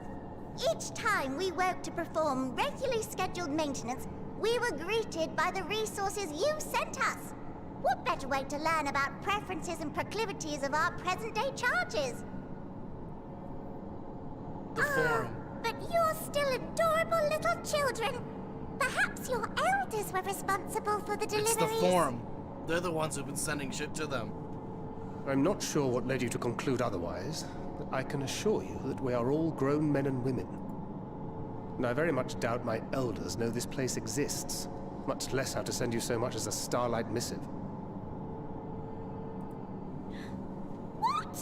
Each time we woke to perform regularly scheduled maintenance, we were greeted by the resources you sent us. What better way to learn about preferences and proclivities of our present-day charges? The forum. But you're still adorable little children. Perhaps your elders were responsible for the deliveries. It's the forum. They're the ones who've been sending shit to them. I'm not sure what led you to conclude otherwise, but I can assure you that we are all grown men and women. And I very much doubt my elders know this place exists, much less how to send you so much as a starlight missive. What?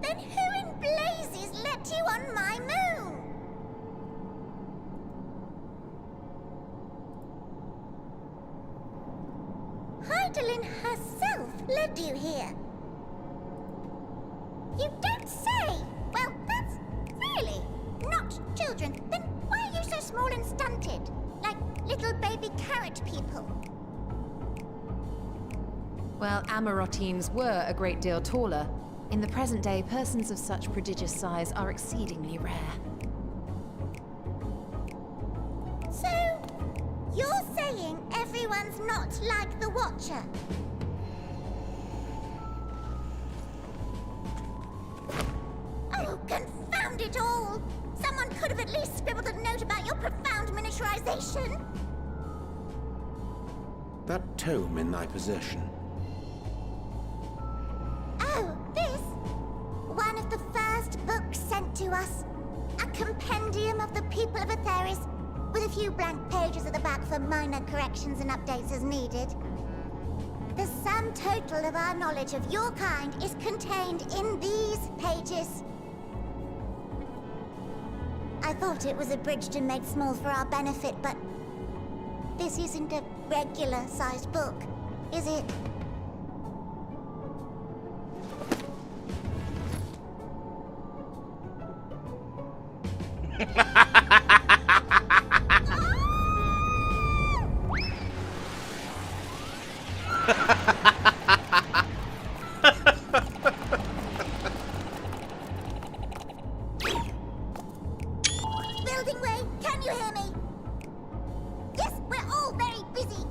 Then who in blazes let you on my moon? Heidelin herself led you here. You don't say! Well, that's really not children. Then why are you so small and stunted? Like little baby carrot people. Well, Amarotines were a great deal taller. In the present day, persons of such prodigious size are exceedingly rare. So, you're saying everyone's not like the Watcher? Oh, confound it all! Someone could have at least scribbled a note about your profound miniaturization. That tome in thy possession. Oh, this? One of the first books sent to us. A compendium of the people of Aetheris, with a few blank pages at the back for minor corrections and updates as needed. The sum total of our knowledge of your kind is contained in these pages. I thought it was abridged and made small for our benefit, but this isn't a regular-sized book, is it? Building way, can you hear me? Yes, we're all very busy.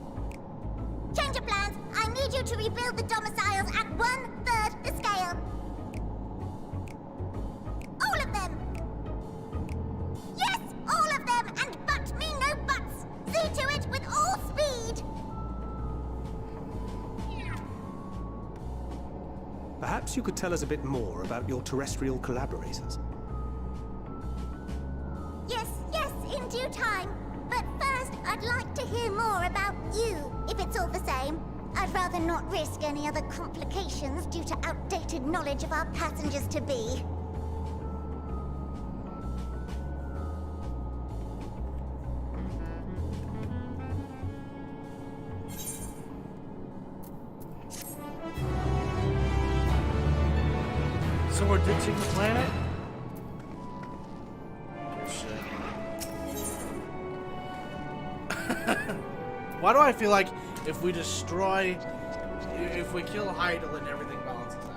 Change of plans. I need you to rebuild the domiciles at 1/3 the scale. All of them. Yes, all of them, and but me no buts. See to it with all speed. Perhaps you could tell us a bit more about your terrestrial collaborators. Yes, in due time. But first, I'd like to hear more about you, if it's all the same. I'd rather not risk any other complications due to outdated knowledge of our passengers-to-be. So we're ditching the planet? Why do I feel like if we destroy, if we kill Heidelin, everything balances out?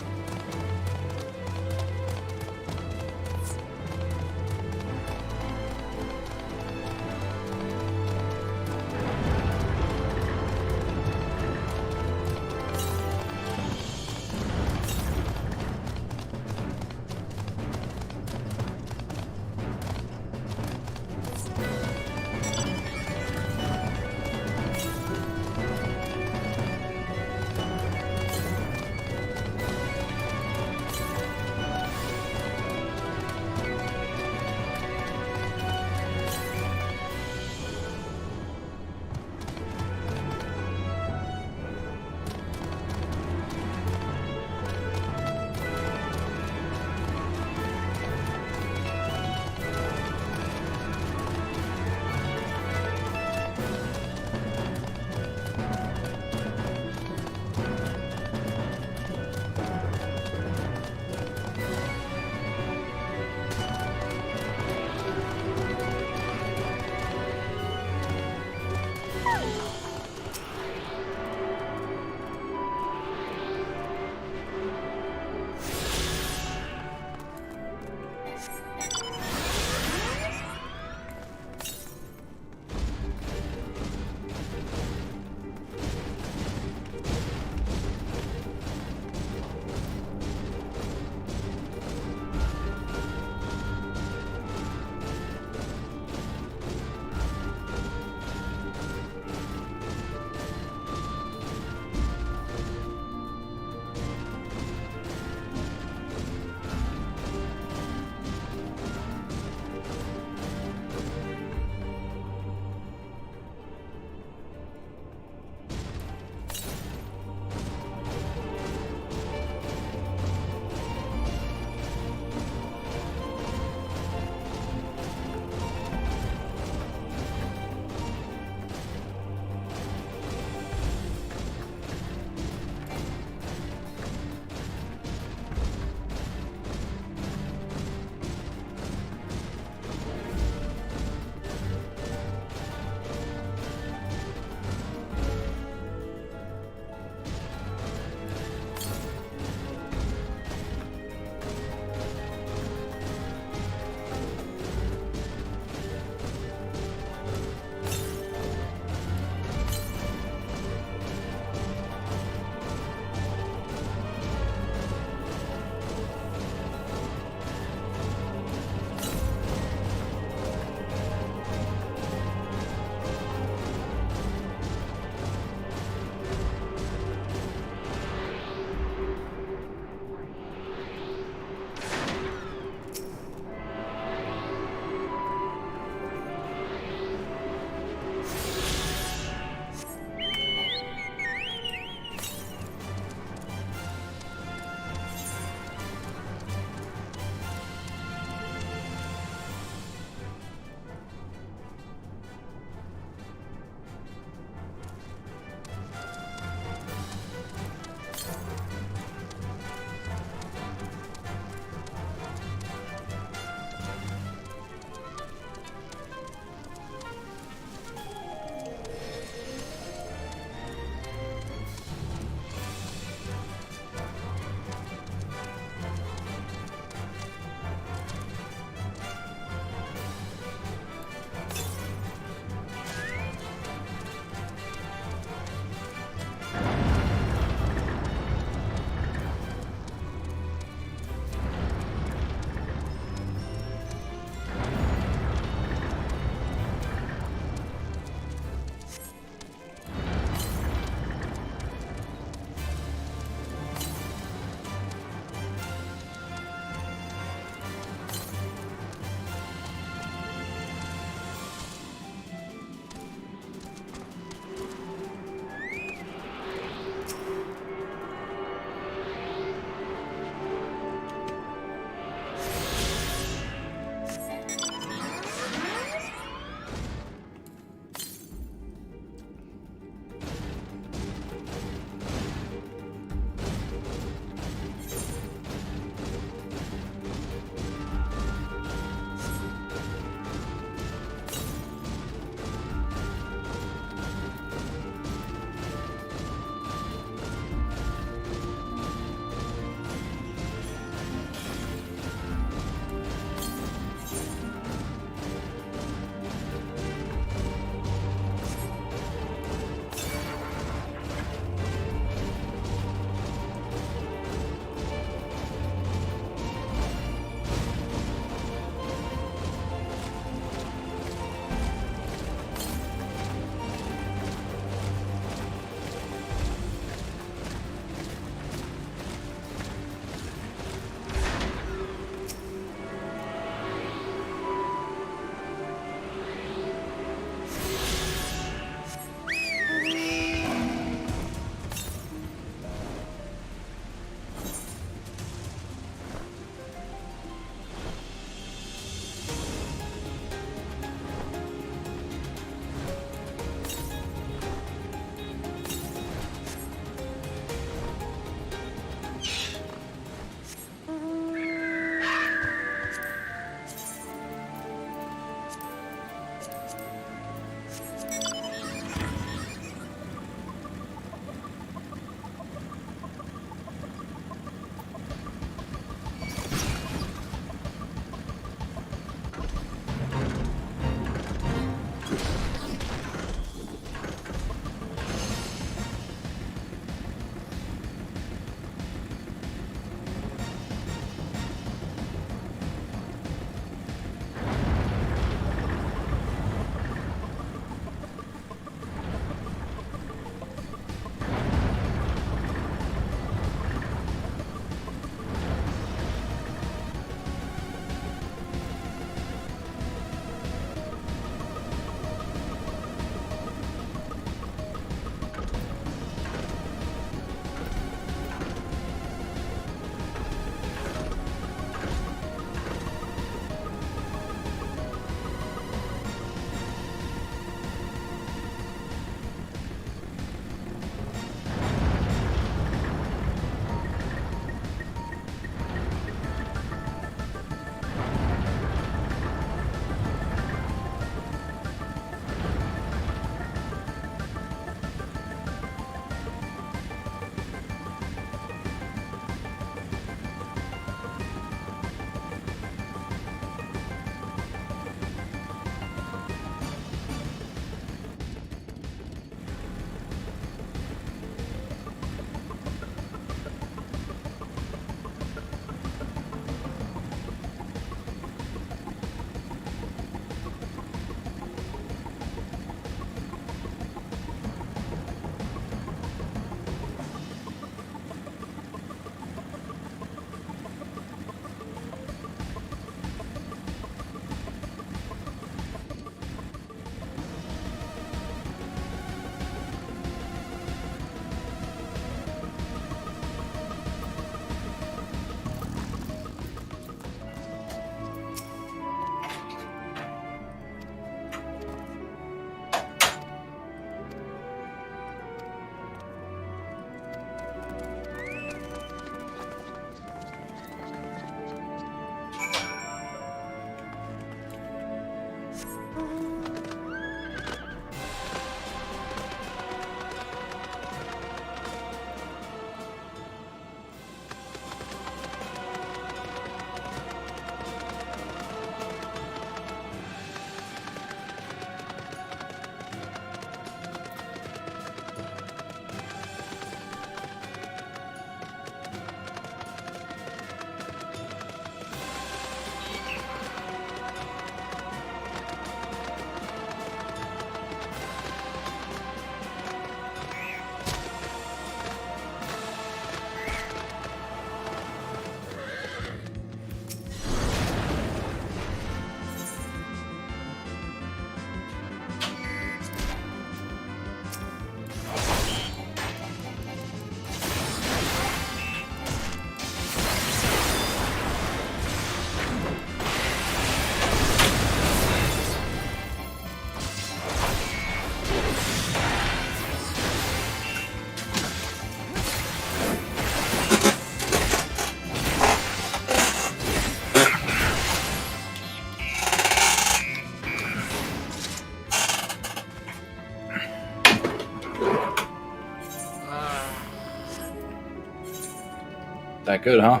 that good, huh?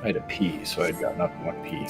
I had a pee, so I'd got nothing but pee.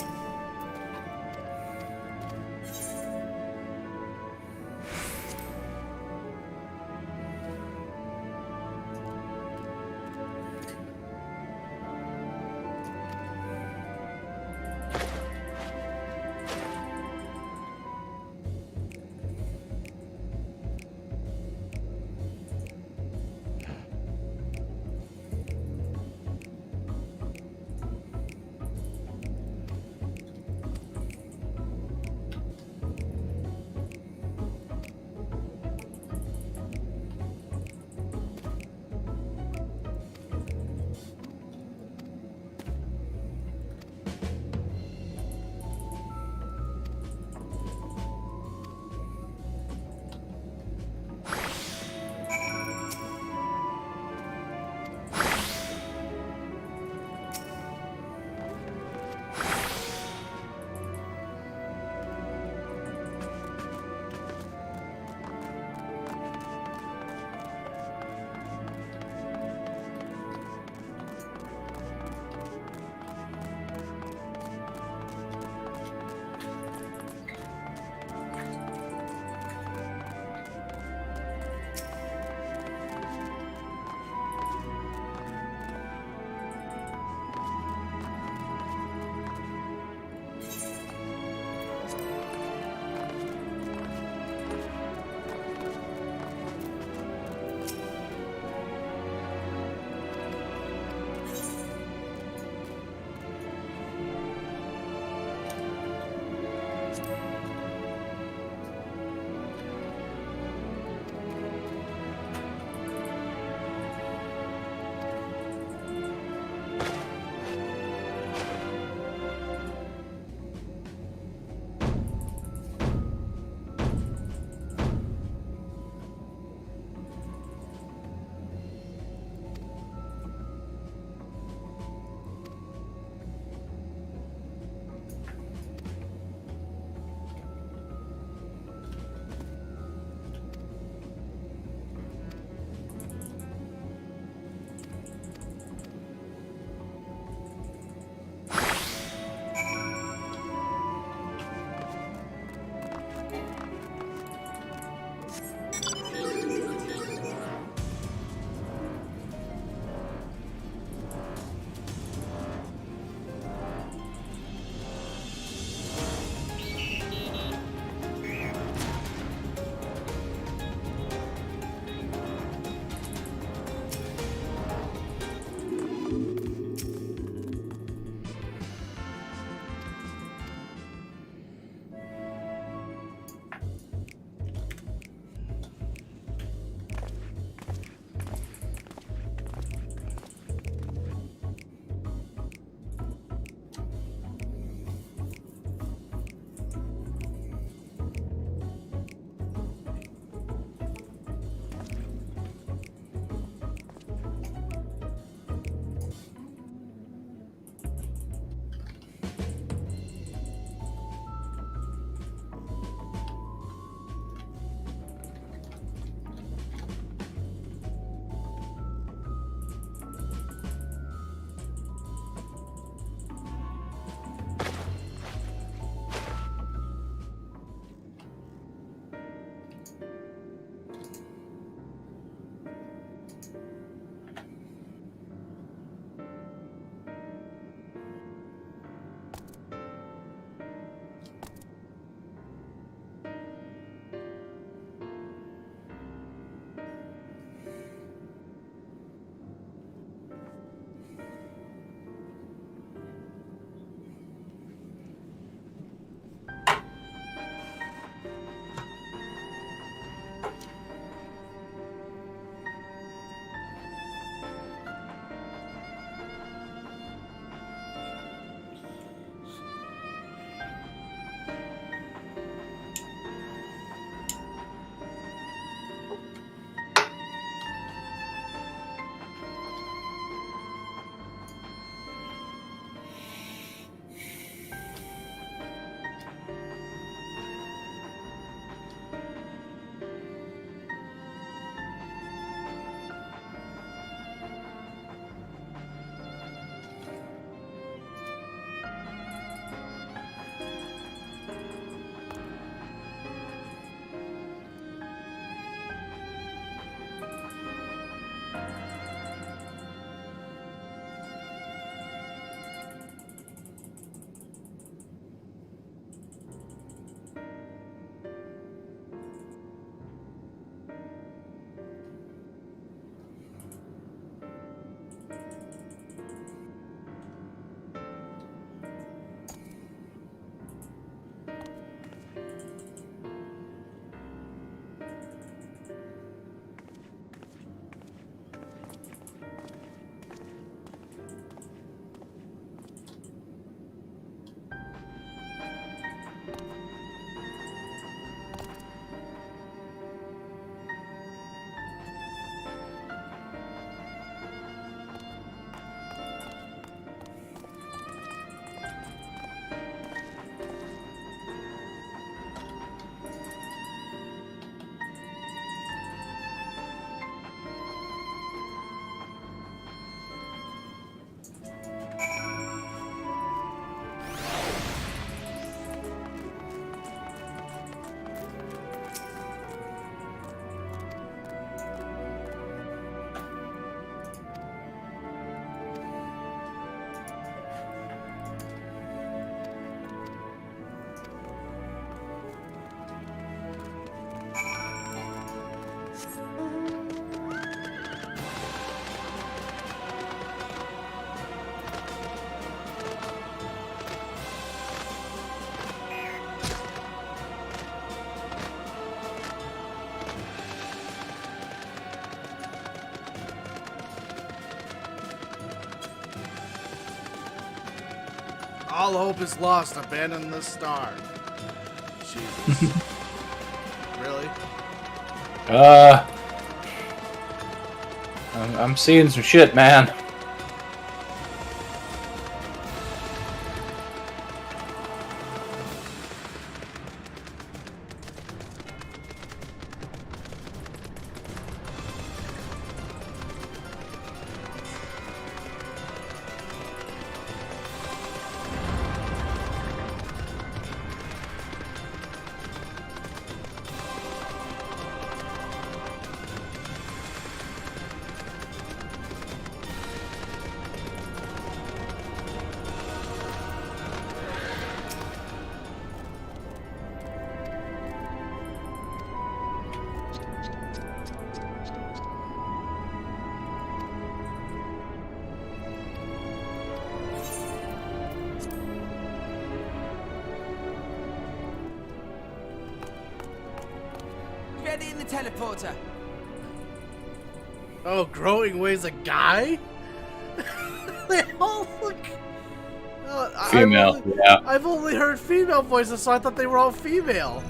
All hope is lost. Abandon the star. Jesus. Really? I'm seeing some shit, man. Ready in the teleporter. Oh, Growing Way's a guy? They all look... Female, yeah. I've only heard female voices, so I thought they were all female.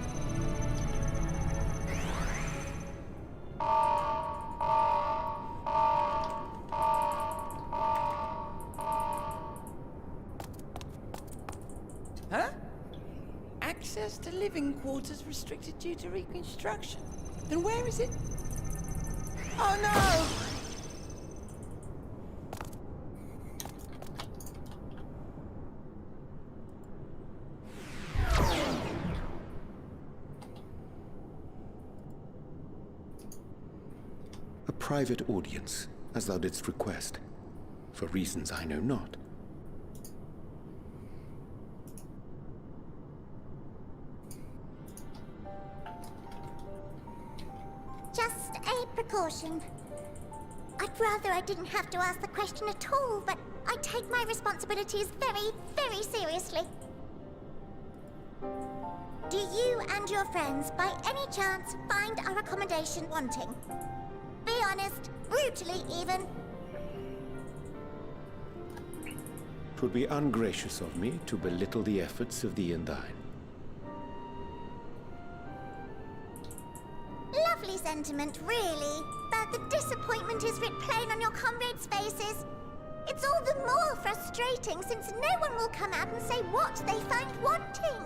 Huh? Access to living quarters restricted due to reconstruction. Then where is it? Oh no! A private audience, as thou didst request, for reasons I know not. Just a precaution. I'd rather I didn't have to ask the question at all, but I take my responsibilities very, very seriously. Do you and your friends, by any chance, find our accommodation wanting? Be honest, brutally even. 'Twould be ungracious of me to belittle the efforts of thee and thine. Lovely sentiment, really. But the disappointment is writ plain on your comrades' faces. It's all the more frustrating since no one will come out and say what they find wanting.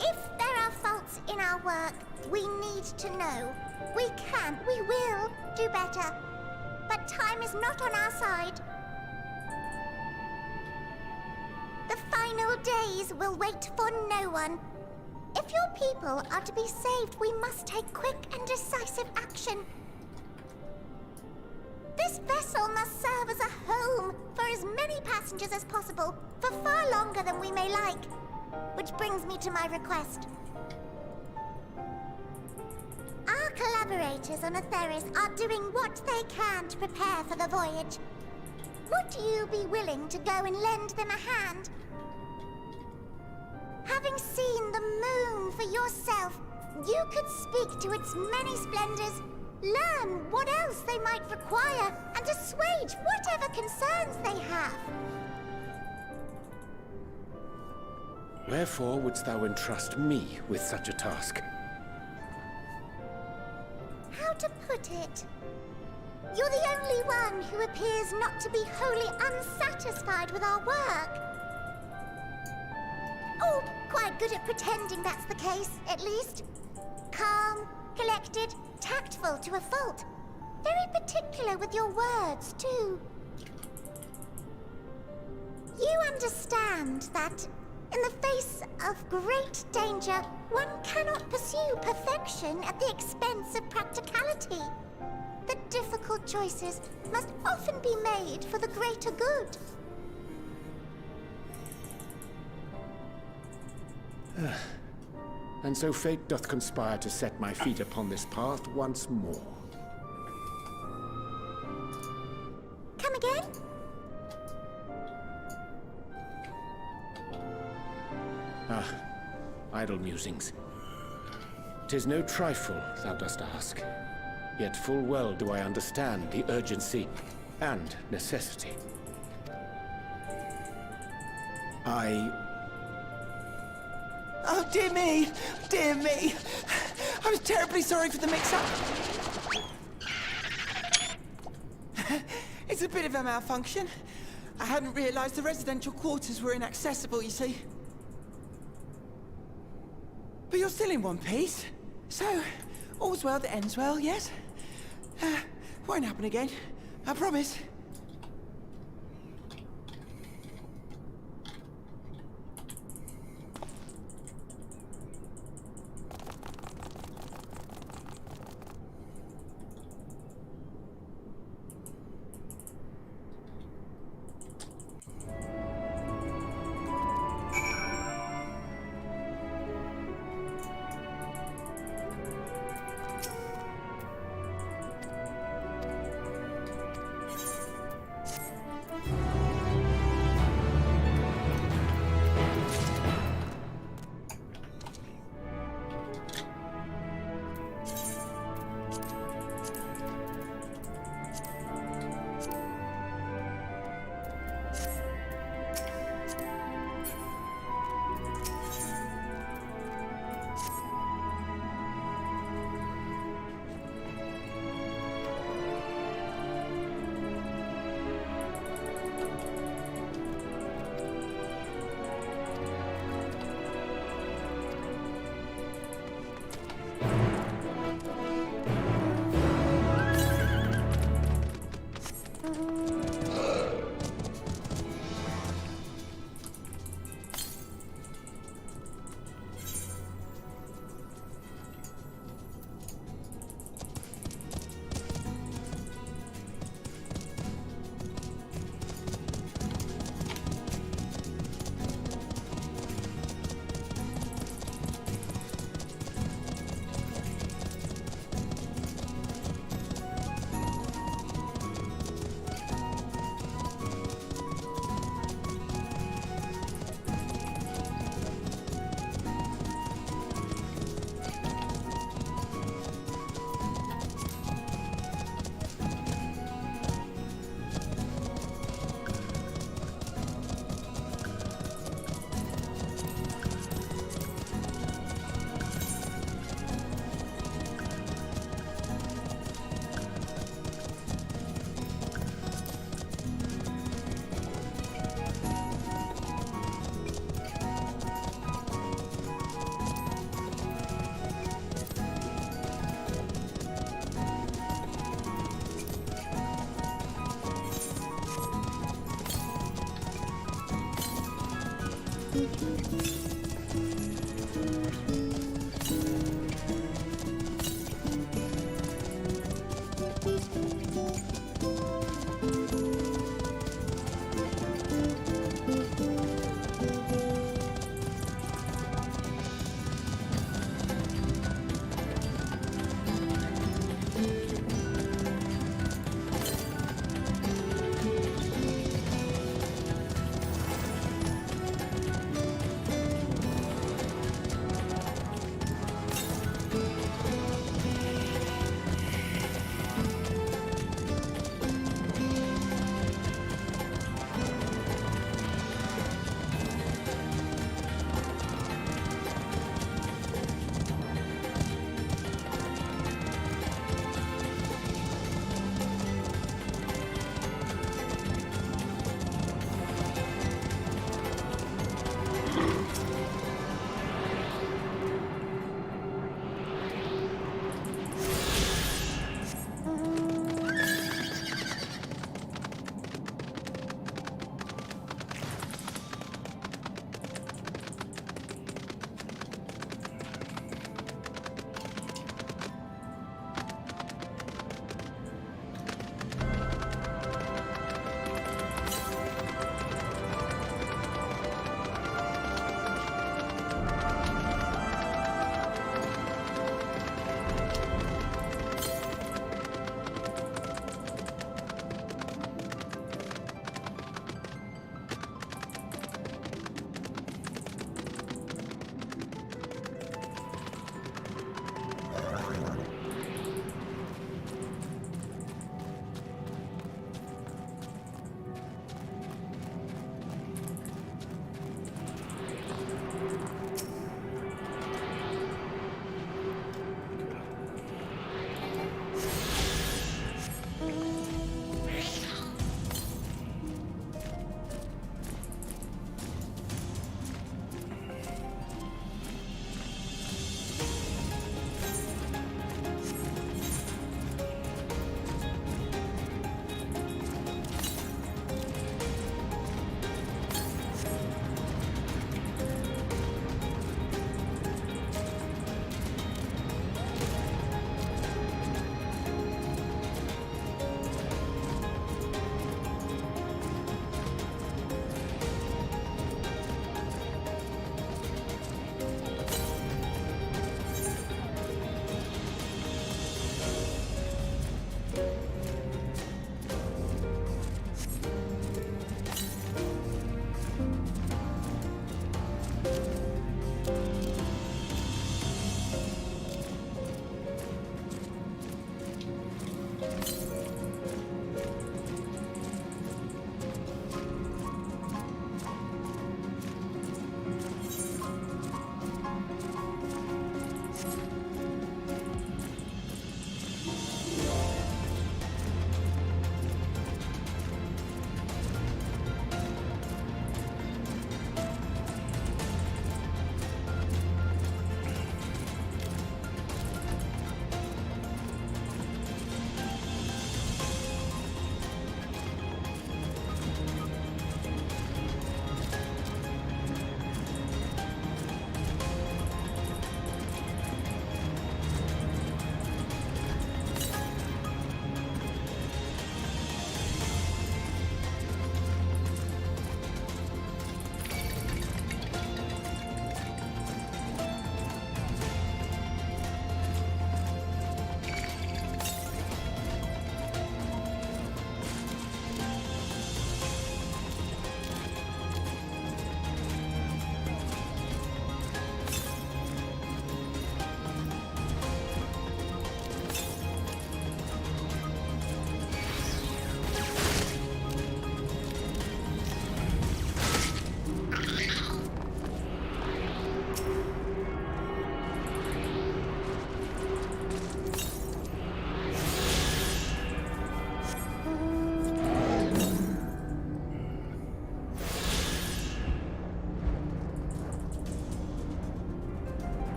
If there are faults in our work, we need to know. We can, we will do better. But time is not on our side. The final days will wait for no one. If your people are to be saved, we must take quick and decisive action. This vessel must serve as a home for as many passengers as possible, for far longer than we may like. Which brings me to my request. Our collaborators on Atheris are doing what they can to prepare for the voyage. Would you be willing to go and lend them a hand? Having seen the moon for yourself, you could speak to its many splendors, learn what else they might require, and assuage whatever concerns they have. Wherefore wouldst thou entrust me with such a task? How to put it? You're the only one who appears not to be wholly unsatisfied with our work. Oh, quite good at pretending that's the case, at least. Calm, collected, tactful to a fault. Very particular with your words, too. You understand that, in the face of great danger, one cannot pursue perfection at the expense of practicality. The difficult choices must often be made for the greater good. And so fate doth conspire to set my feet upon this path once more. Come again? Ah, idle musings. 'Tis no trifle thou dost ask. Yet full well do I understand the urgency and necessity. Oh, dear me! Dear me! I was terribly sorry for the mix-up. It's a bit of a malfunction. I hadn't realized the residential quarters were inaccessible, you see. But you're still in one piece. So, all's well that ends well, yes? Won't happen again. I promise.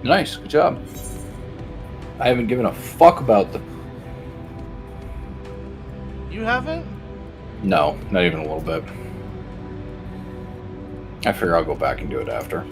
Nice, good job. I haven't given a fuck about the... You haven't? No, not even a little bit. I figure I'll go back and do it after.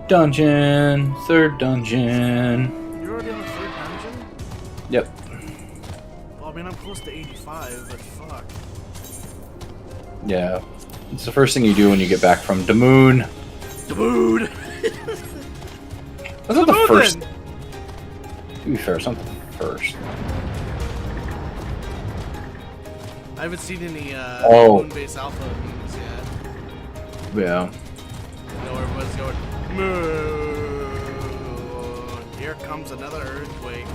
Dungeon, third dungeon. You're already in the third dungeon? Yep. Well, I mean, I'm close to 85, but fuck. Yeah. It's the first thing you do when you get back from the moon. The moon! That's not the first. To be fair, it's not the first. I haven't seen any moon-based alpha memes yet. Yeah. You know, everyone's going, moon! Here comes another earthquake.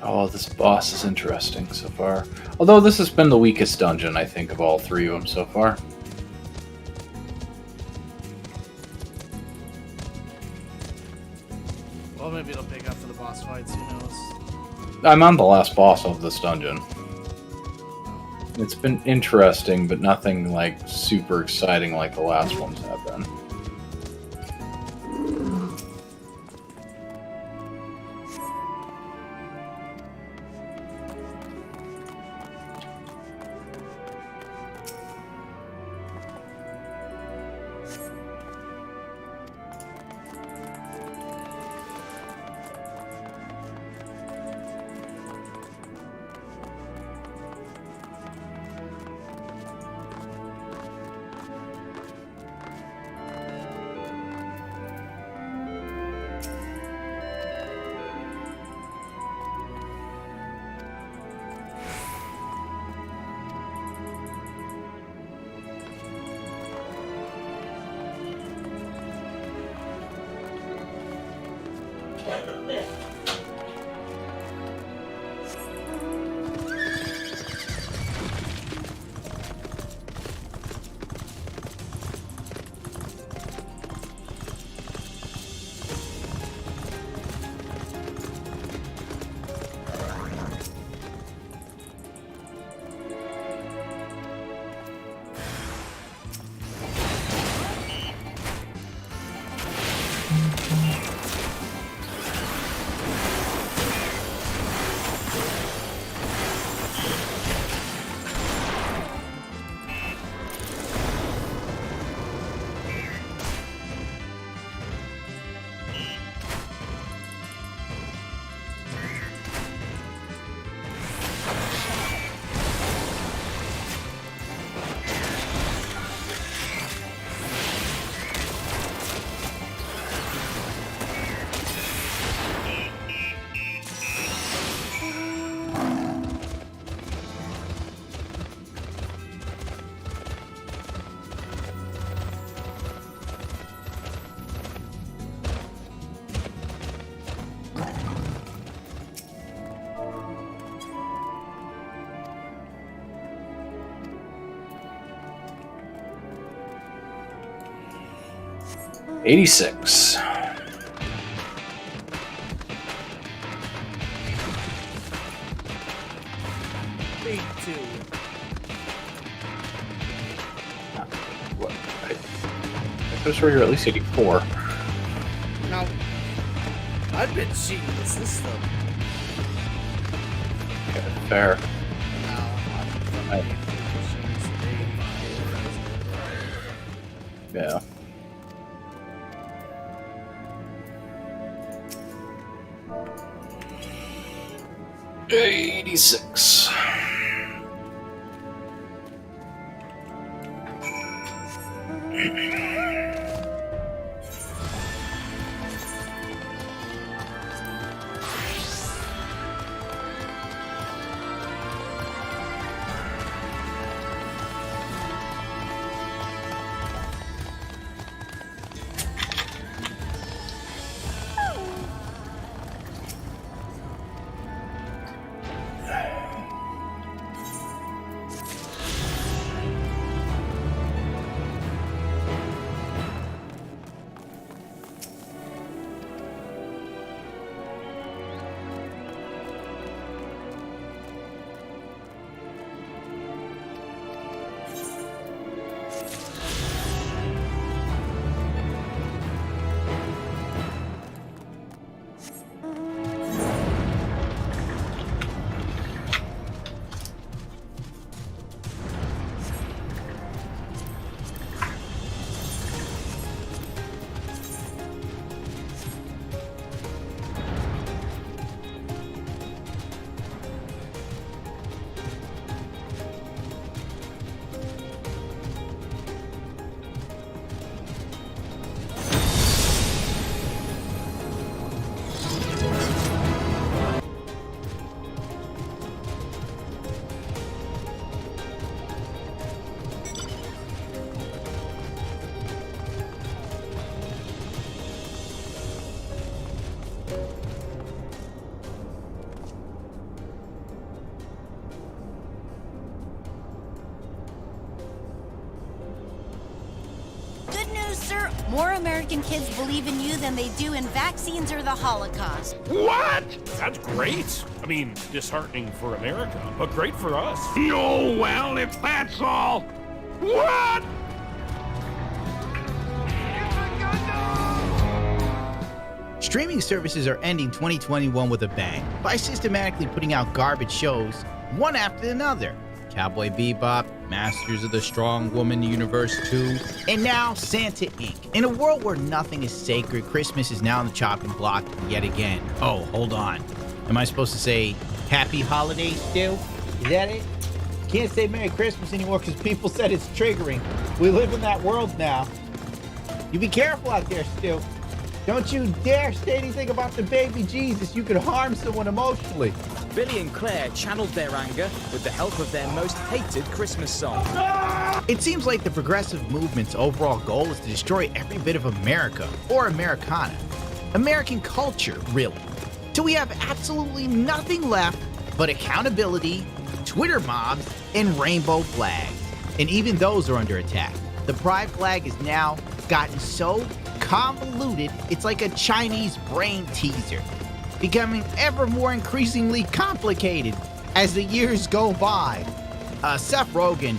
Oh, this boss is interesting so far. Although this has been the weakest dungeon, I think, of all three of them so far. Well, maybe it'll pick up for the boss fights, who knows? I'm on the last boss of this dungeon. It's been interesting, but nothing like super exciting like the last ones have been. '86. What? I could have sworn you're at least 84. Now, I've been cheating the system. Okay, fair. Yeah. '86. More American kids believe in you than they do in vaccines or the Holocaust. What? That's great. I mean, disheartening for America, but great for us. No, well, if that's all. What? Streaming services are ending 2021 with a bang by systematically putting out garbage shows one after another. Cowboy Bebop, Masters of the Strong Woman Universe 2, and now Santa Inc. In a world where nothing is sacred, Christmas is now on the chopping block yet again. Oh, hold on. Am I supposed to say Happy Holidays still? Is that it? Can't say Merry Christmas anymore because people said it's triggering. We live in that world now. You be careful out there, Stu. Don't you dare say anything about the baby Jesus. You could harm someone emotionally. Billy and Claire channeled their anger with the help of their most hated Christmas song. It seems like the progressive movement's overall goal is to destroy every bit of America, or Americana. American culture, really. Till we have absolutely nothing left but accountability, Twitter mobs, and rainbow flags. And even those are under attack. The pride flag has now gotten so convoluted, it's like a Chinese brain teaser, becoming ever more increasingly complicated as the years go by. Seth Rogen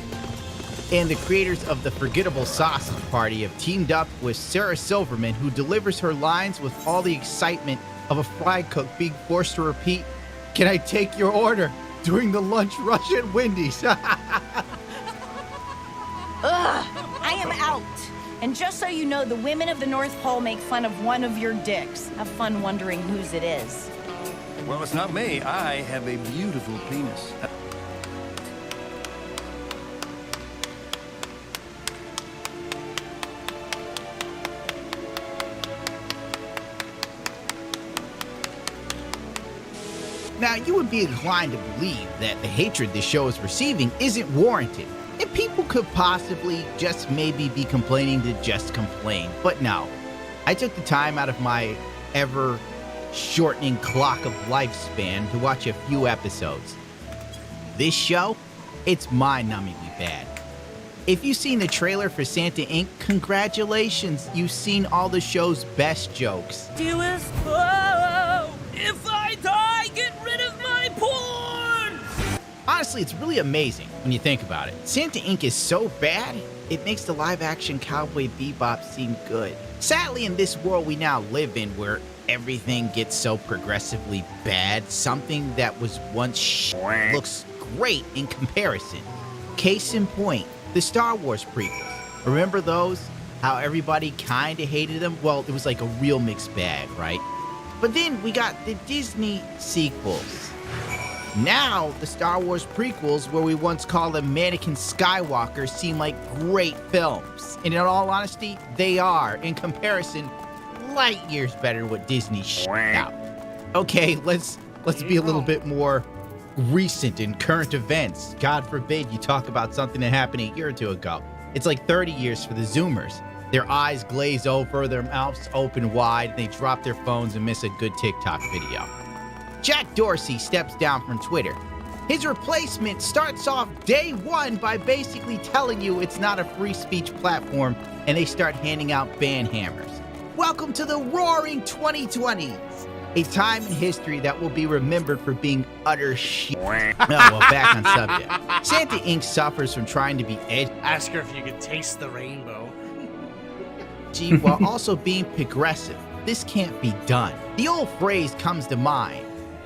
and the creators of the Forgettable Sausage Party have teamed up with Sarah Silverman, who delivers her lines with all the excitement of a fry cook being forced to repeat, "Can I take your order?" during the lunch rush at Wendy's. Ugh, I am out. And just so you know, the women of the North Pole make fun of one of your dicks. Have fun wondering whose it is. Well, it's not me. I have a beautiful penis. Now, you would be inclined to believe that the hatred this show is receiving isn't warranted, and people could possibly just maybe be complaining to just complain. But no, I took the time out of my ever-shortening clock of lifespan to watch a few episodes. This show, it's mind-numbingly bad. If you've seen the trailer for Santa Inc., congratulations, you've seen all the show's best jokes. Dearest, oh, if I die, get rid of my porn! Honestly, it's really amazing when you think about it. Santa Inc. is so bad, it makes the live-action Cowboy Bebop seem good. Sadly, in this world we now live in, where everything gets so progressively bad, something that was once looks great in comparison. Case in point, the Star Wars prequels. Remember those? How everybody kinda hated them? Well, it was like a real mixed bag, right? But then we got the Disney sequels. Now, the Star Wars prequels, where we once called them Anakin Skywalker, seem like great films. And in all honesty, they are, in comparison, light years better than what Disney out. Okay, let's be a little bit more recent in current events. God forbid you talk about something that happened a year or two ago. It's like 30 years for the Zoomers. Their eyes glaze over, their mouths open wide, and they drop their phones and miss a good TikTok video. Jack Dorsey steps down from Twitter. His replacement starts off day one by basically telling you it's not a free speech platform, and they start handing out ban hammers. Welcome to the roaring 2020s, a time in history that will be remembered for being utter shit. Oh, well, back on subject. Santa Inc. suffers from trying to be edgy. Ask her if you could taste the rainbow. While also being progressive. This can't be done. The old phrase comes to mind: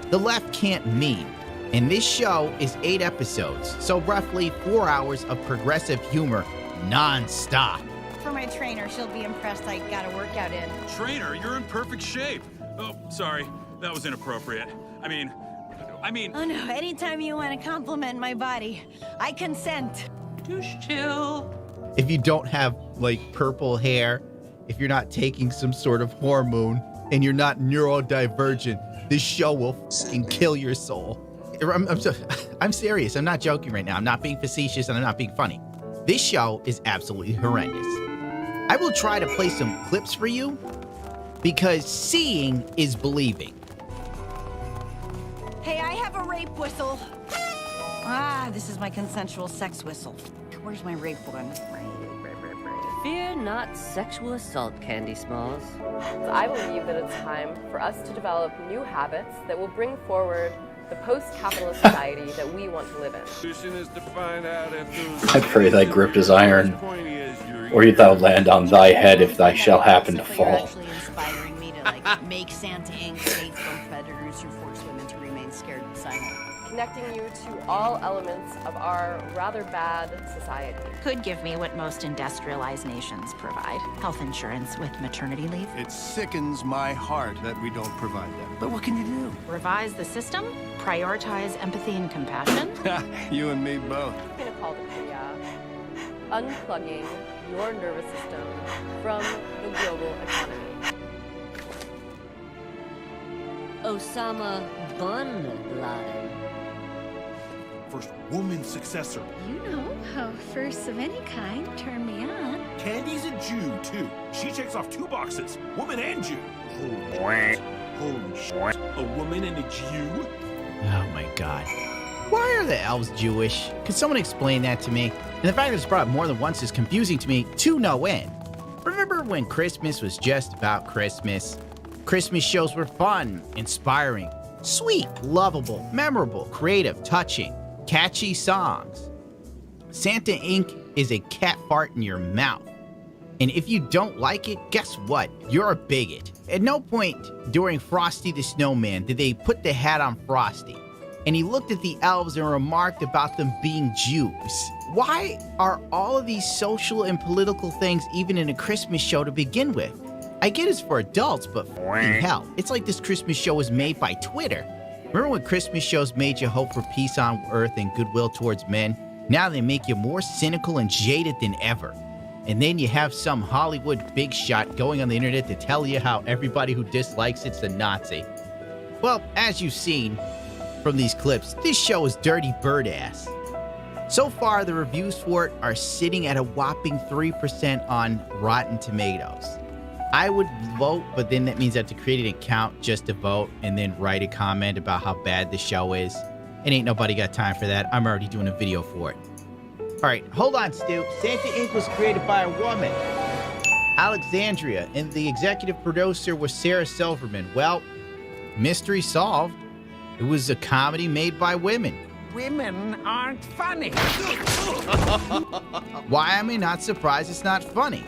the left can't meme. And this show is 8 episodes, so roughly 4 hours of progressive humor non-stop. For my trainer, she'll be impressed I got a workout in. Trainer, you're in perfect shape. Oh, sorry. That was inappropriate. I mean... Oh no, anytime you want to compliment my body, I consent. Just chill. If you don't have, like, purple hair, if you're not taking some sort of hormone, and you're not neurodivergent, this show will f***ing kill your soul. I'm serious. I'm not joking right now. I'm not being facetious, and I'm not being funny. This show is absolutely horrendous. I will try to play some clips for you, because seeing is believing. Hey, I have a rape whistle. Ah, this is my consensual sex whistle. Where's my rape one? Fear not sexual assault, Candy Smalls. I believe that it's time for us to develop new habits that will bring forward the post-capitalist society that we want to live in. I pray thy grip is iron, or thou land on thy head if thy shall happen to fall. Actually inspiring me to like make Santa Inc. safe from predators who force women to remain scared and silent. Connecting you to all elements of our rather bad society. Could give me what most industrialized nations provide. Health insurance with maternity leave. It sickens my heart that we don't provide that. But what can you do? Revise the system, prioritize empathy and compassion. You and me both. I'm gonna call it unplugging your nervous system from the global economy. Osama bin Laden. First woman successor. You know how firsts of any kind turn me on. Candy's a Jew, too. She checks off 2 boxes, woman and Jew. Holy shit. A woman and a Jew? Oh my god. Why are the elves Jewish? Could someone explain that to me? And the fact that it's brought up more than once is confusing to me to no end. Remember when Christmas was just about Christmas? Christmas shows were fun, inspiring, sweet, lovable, memorable, creative, touching, catchy songs. Santa Inc. is a cat fart in your mouth. And if you don't like it, guess what? You're a bigot. At no point during Frosty the Snowman did they put the hat on Frosty. And he looked at the elves and remarked about them being Jews. Why are all of these social and political things even in a Christmas show to begin with? I get it's for adults, but f***ing hell, it's like this Christmas show was made by Twitter. Remember when Christmas shows made you hope for peace on earth and goodwill towards men? Now they make you more cynical and jaded than ever. And then you have some Hollywood big shot going on the internet to tell you how everybody who dislikes it's a Nazi. Well, as you've seen from these clips, this show is dirty bird ass. So far, the reviews for it are sitting at a whopping 3% on Rotten Tomatoes. I would vote, but then that means I have to create an account just to vote and then write a comment about how bad the show is. And ain't nobody got time for that. I'm already doing a video for it. All right, hold on, Stu. Santa Inc. was created by a woman, Alexandria, and the executive producer was Sarah Silverman. Well, mystery solved. It was a comedy made by women. Women aren't funny. Why am I not surprised it's not funny?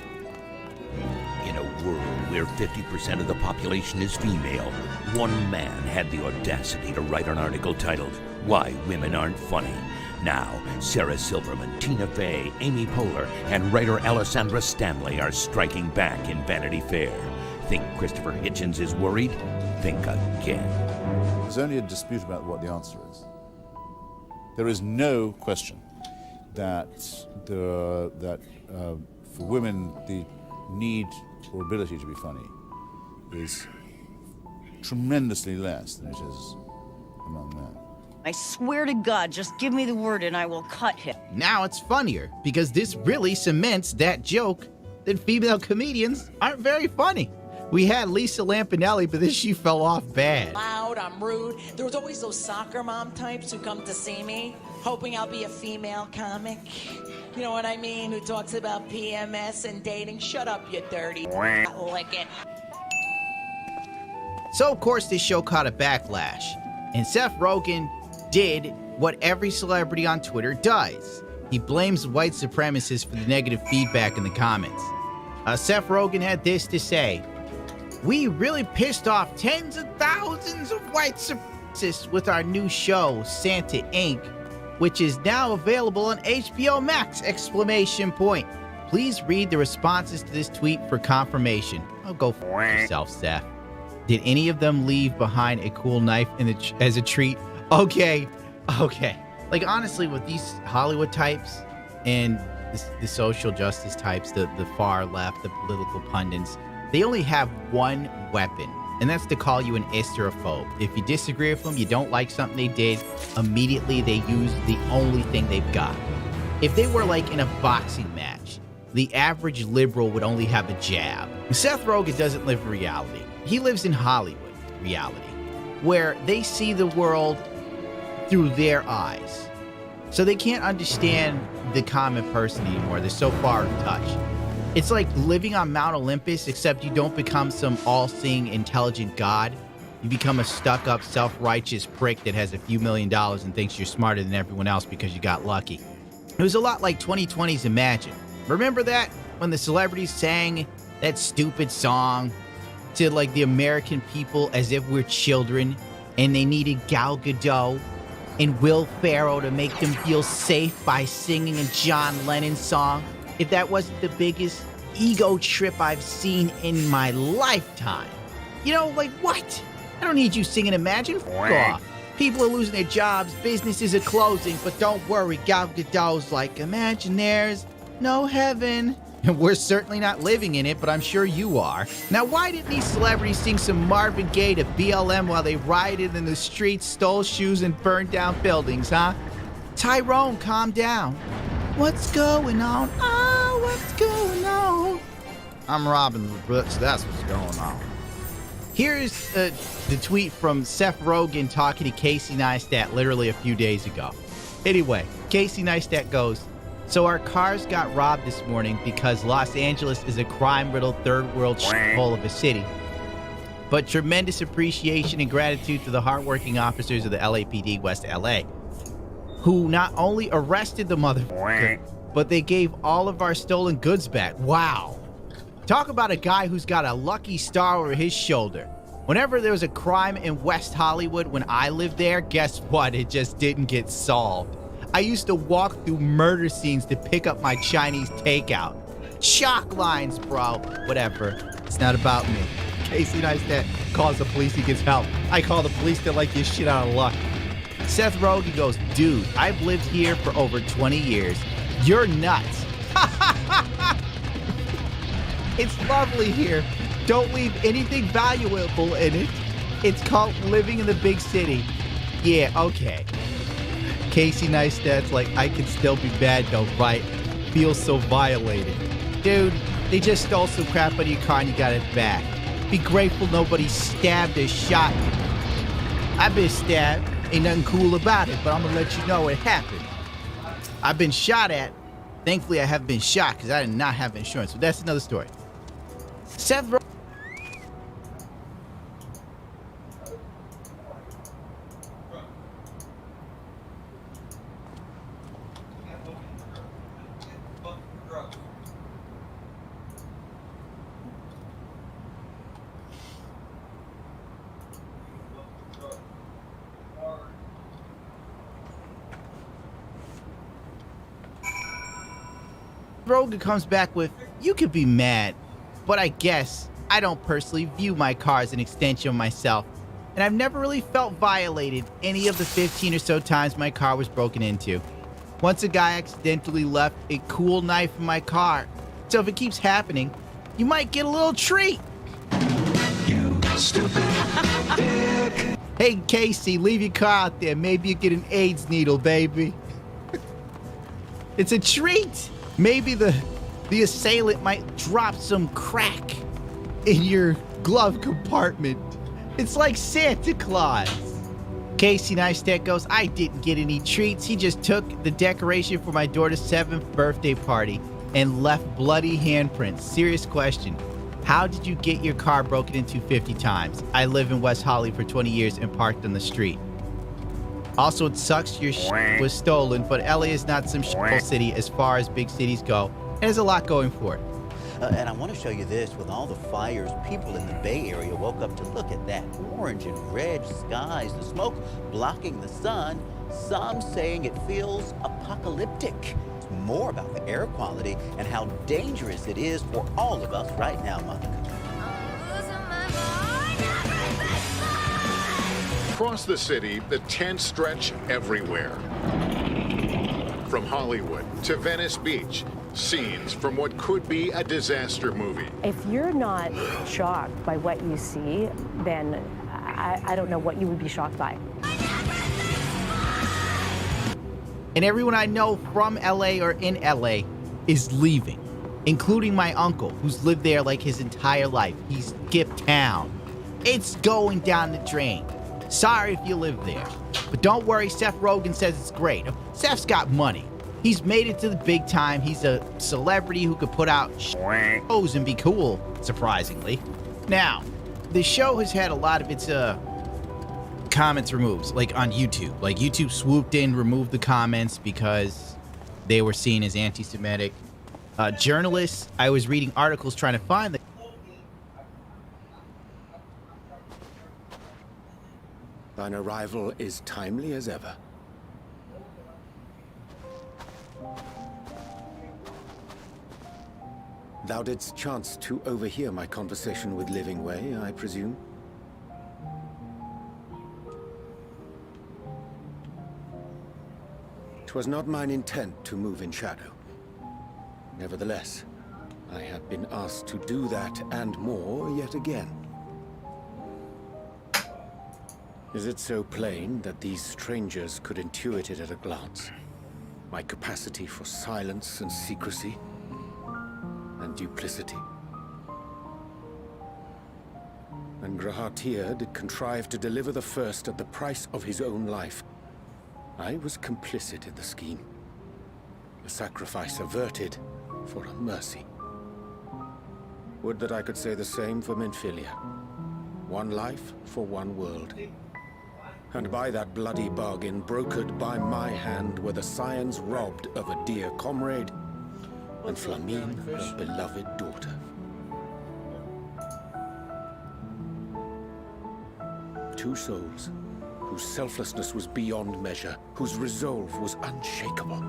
In a world where 50% of the population is female, one man had the audacity to write an article titled, "Why Women Aren't Funny." Now, Sarah Silverman, Tina Fey, Amy Poehler, and writer Alessandra Stanley are striking back in Vanity Fair. Think Christopher Hitchens is worried? Think again. There's only a dispute about what the answer is. There is no question that for women the need or ability to be funny is tremendously less than it is among men. I swear to God, just give me the word and I will cut him. Now it's funnier, because this really cements that joke that female comedians aren't very funny. We had Lisa Lampanelli, but then she fell off bad. Loud, I'm rude. There was always those soccer mom types who come to see me, hoping I'll be a female comic. You know what I mean? Who talks about PMS and dating. Shut up, you dirty lick it. So of course this show caught a backlash, and Seth Rogen did what every celebrity on Twitter does. He blames white supremacists for the negative feedback in the comments. Seth Rogen had this to say: "We really pissed off tens of thousands of white supremacists with our new show, Santa Inc., which is now available on HBO Max! ! Please read the responses to this tweet for confirmation." Oh, go for yourself, Seth. Did any of them leave behind a cool knife as a treat? Okay. Like, honestly, with these Hollywood types and the social justice types, the far left, the political pundits, they only have one weapon, and that's to call you an Easterophobe. If you disagree with them, you don't like something they did, immediately they use the only thing they've got. If they were like in a boxing match, the average liberal would only have a jab. Seth Rogen doesn't live in reality. He lives in Hollywood reality, where they see the world through their eyes. So they can't understand the common person anymore. They're so far in touch. It's like living on Mount Olympus, except you don't become some all-seeing, intelligent god. You become a stuck-up, self-righteous prick that has a few $1 million and thinks you're smarter than everyone else because you got lucky. It was a lot like 2020's Imagine. Remember that? When the celebrities sang that stupid song to like the American people as if we're children, and they needed Gal Gadot and Will Ferrell to make them feel safe by singing a John Lennon song. If that wasn't the biggest ego trip I've seen in my lifetime. You know, like what? I don't need you singing Imagine. F off. People are losing their jobs, businesses are closing, but don't worry, Gal Gadot's like, imagine there's no heaven. And we're certainly not living in it, but I'm sure you are. Now, why didn't these celebrities sing some Marvin Gaye to BLM while they rioted in the streets, stole shoes, and burned down buildings, huh? Tyrone, calm down. What's going on? Oh, what's going on? I'm Robin Brooks. That's what's going on. Here's the tweet from Seth Rogen talking to Casey Neistat literally a few days ago. Anyway, Casey Neistat goes, so our cars got robbed this morning because Los Angeles is a crime-riddled third-world shithole of a city. But tremendous appreciation and gratitude to the hardworking officers of the LAPD West LA, who not only arrested the motherfucker, but they gave all of our stolen goods back. Wow. Talk about a guy who's got a lucky star over his shoulder. Whenever there was a crime in West Hollywood when I lived there, guess what? It just didn't get solved. I used to walk through murder scenes to pick up my Chinese takeout. Chalk lines, bro. Whatever. It's not about me. Casey Neistat calls the police, he gets help. I call the police, they're like, you're shit out of luck. Seth Rogen goes, dude, I've lived here for over 20 years. You're nuts. It's lovely here. Don't leave anything valuable in it. It's called living in the big city. Yeah, okay. Casey Neistat's like, I can still be bad though, right? Feel so violated. Dude, they just stole some crap out of your car and you got it back. Be grateful nobody stabbed or shot you. I've been stabbed. Ain't nothing cool about it, but I'm gonna let you know it happened. I've been shot at. Thankfully, I haven't been shot because I did not have insurance, but that's another story. Seth Rogen comes back with, you could be mad, but I guess I don't personally view my car as an extension of myself, and I've never really felt violated any of the 15 or so times my car was broken into. Once a guy accidentally left a cool knife in my car, so if it keeps happening, you might get a little treat. You stupid dick. Hey Casey, leave your car out there, maybe you get an AIDS needle, baby. It's a treat. Maybe the assailant might drop some crack in your glove compartment. It's like Santa Claus. Casey Neistat goes, I didn't get any treats. He just took the decoration for my daughter's 7th birthday party and left bloody handprints. Serious question. How did you get your car broken into 50 times? I live in West Holly for 20 years and parked on the street. Also, it sucks your shit was stolen, but LA is not some shithole city as far as big cities go. And there's a lot going for it. And I want to show you this. With all the fires, people in the Bay Area woke up to look at that. Orange and red skies, the smoke blocking the sun. Some saying it feels apocalyptic. It's more about the air quality and how dangerous it is for all of us right now, Monica. Across the city, the tents stretch everywhere. From Hollywood to Venice Beach, scenes from what could be a disaster movie. If you're not shocked by what you see, then I don't know what you would be shocked by. And everyone I know from LA or in LA is leaving, including my uncle, who's lived there like his entire life. He's skipped town. It's going down the drain. Sorry if you live there. But don't worry, Seth Rogen says it's great. Seth's got money. He's made it to the big time. He's a celebrity who could put out shows and be cool, surprisingly. Now, the show has had a lot of its comments removed, like on YouTube. Like YouTube swooped in, removed the comments because they were seen as anti-Semitic. Journalists, I was reading articles trying to find the... Thine arrival is timely as ever. Thou didst chance to overhear my conversation with Living Way, I presume? 'Twas not mine intent to move in shadow. Nevertheless, I have been asked to do that and more yet again. Is it so plain that these strangers could intuit it at a glance? My capacity for silence and secrecy and duplicity. And Grahatir did contrive to deliver the first at the price of his own life. I was complicit in the scheme. A sacrifice averted for a mercy. Would that I could say the same for Menphilia. One life for one world. And by that bloody bargain brokered by my hand were the scions robbed of a dear comrade and Flamine, her beloved daughter. Two souls whose selflessness was beyond measure, whose resolve was unshakable.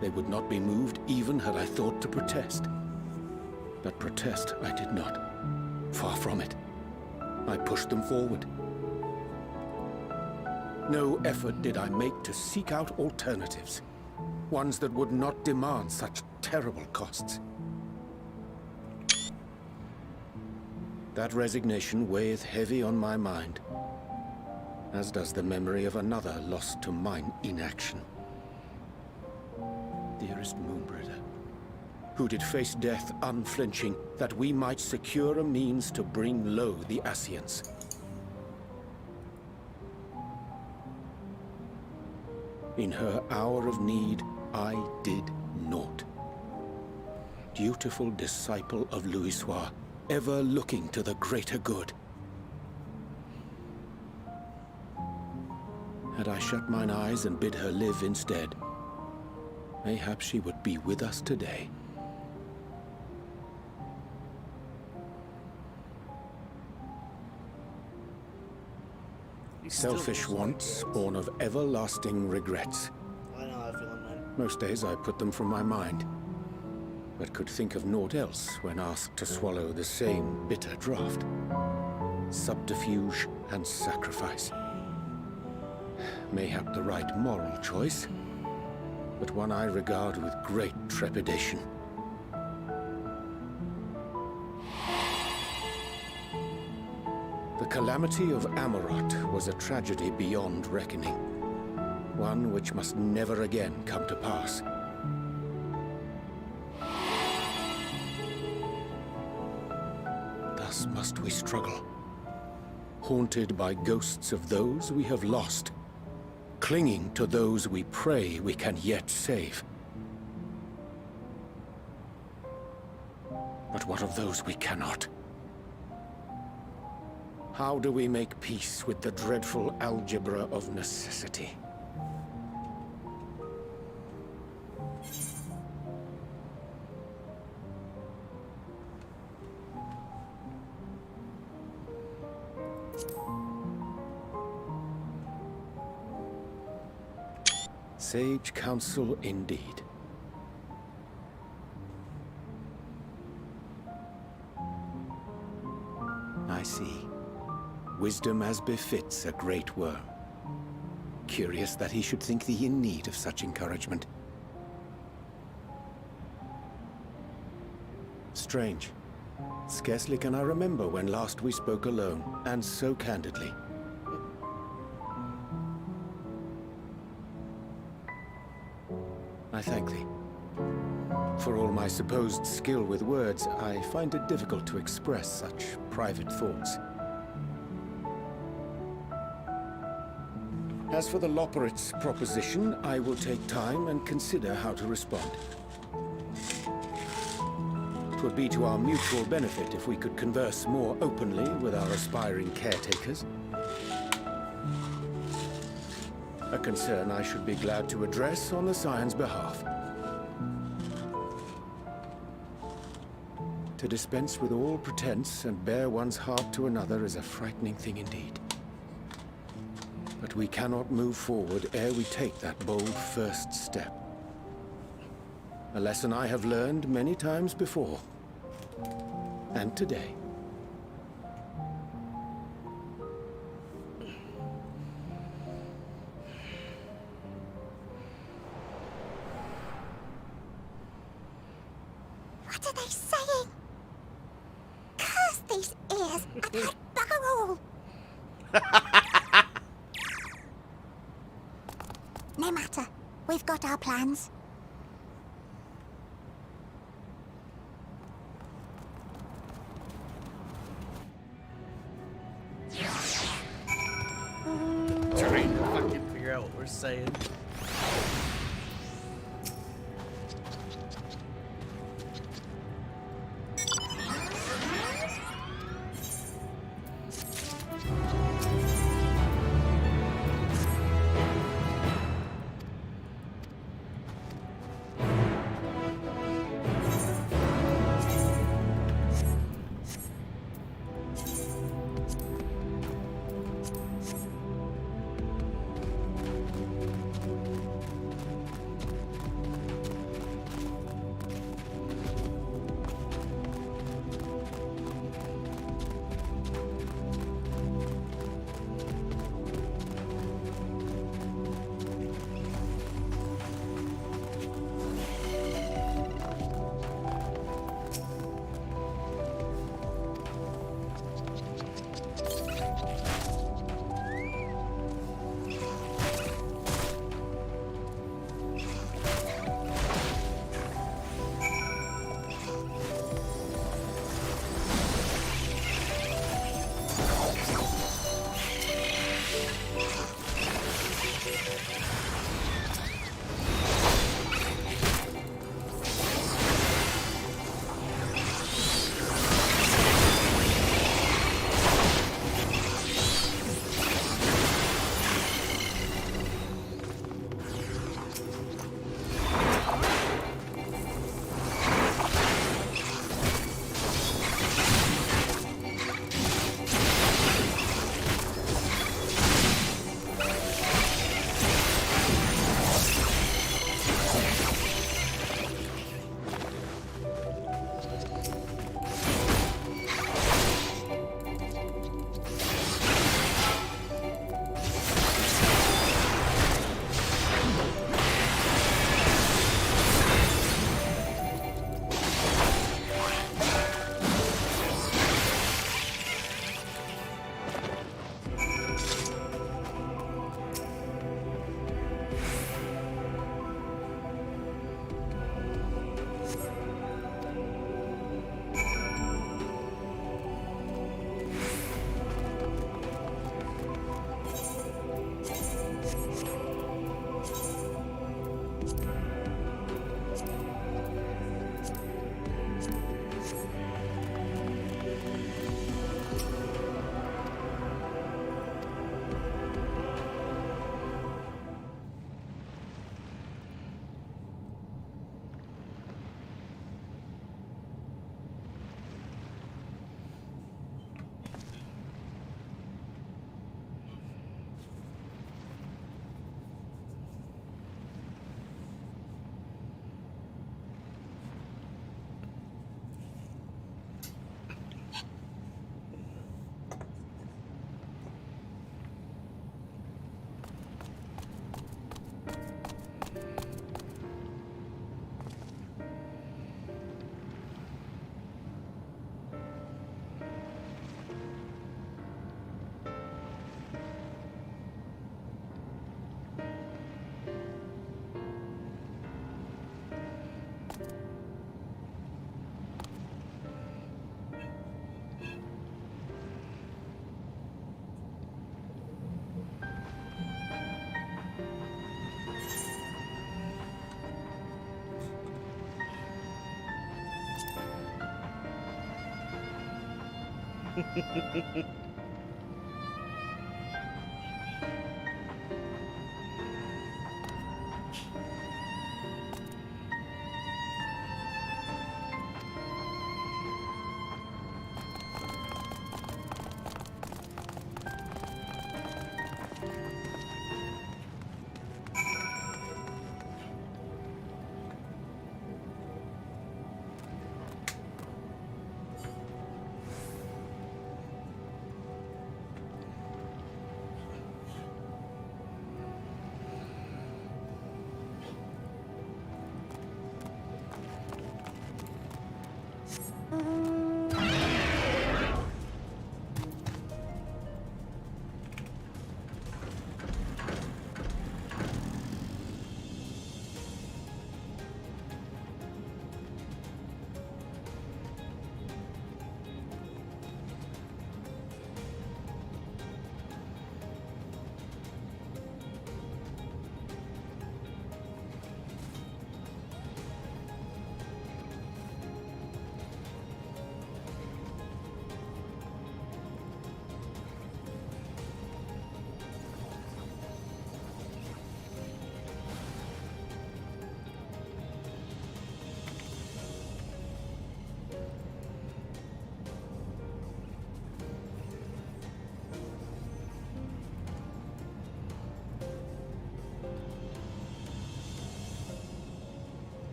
They would not be moved even had I thought to protest. But protest I did not. Far from it. I pushed them forward. No effort did I make to seek out alternatives. Ones that would not demand such terrible costs. That resignation weigheth heavy on my mind, as does the memory of another lost to mine inaction. Dearest Moonbringer, who did face death unflinching, that we might secure a means to bring low the Ascians. In her hour of need, I did naught. Dutiful disciple of Louisoix, ever looking to the greater good. Had I shut mine eyes and bid her live instead, mayhap she would be with us today. Selfish wants, born of everlasting regrets. I know how I feel, man. Most days I put them from my mind, but could think of naught else when asked to swallow the same bitter draught. Subterfuge and sacrifice. Mayhap the right moral choice, but one I regard with great trepidation. The calamity of Amarot was a tragedy beyond reckoning, one which must never again come to pass. Thus must we struggle, haunted by ghosts of those we have lost, clinging to those we pray we can yet save. But what of those we cannot? How do we make peace with the dreadful algebra of necessity? Sage counsel indeed. I see. Wisdom as befits a great worm. Curious that he should think thee in need of such encouragement. Strange. Scarcely can I remember when last we spoke alone, and so candidly. I thank thee. For all my supposed skill with words, I find it difficult to express such private thoughts. As for the Loporit's proposition, I will take time and consider how to respond. It would be to our mutual benefit if we could converse more openly with our aspiring caretakers. A concern I should be glad to address on the Scion's behalf. To dispense with all pretense and bare one's heart to another is a frightening thing indeed. But we cannot move forward ere we take that bold first step. A lesson I have learned many times before. And today. What are they saying? Curse these ears and have bugger all! No matter. We've got our plans. Trying to fucking figure out what we're saying.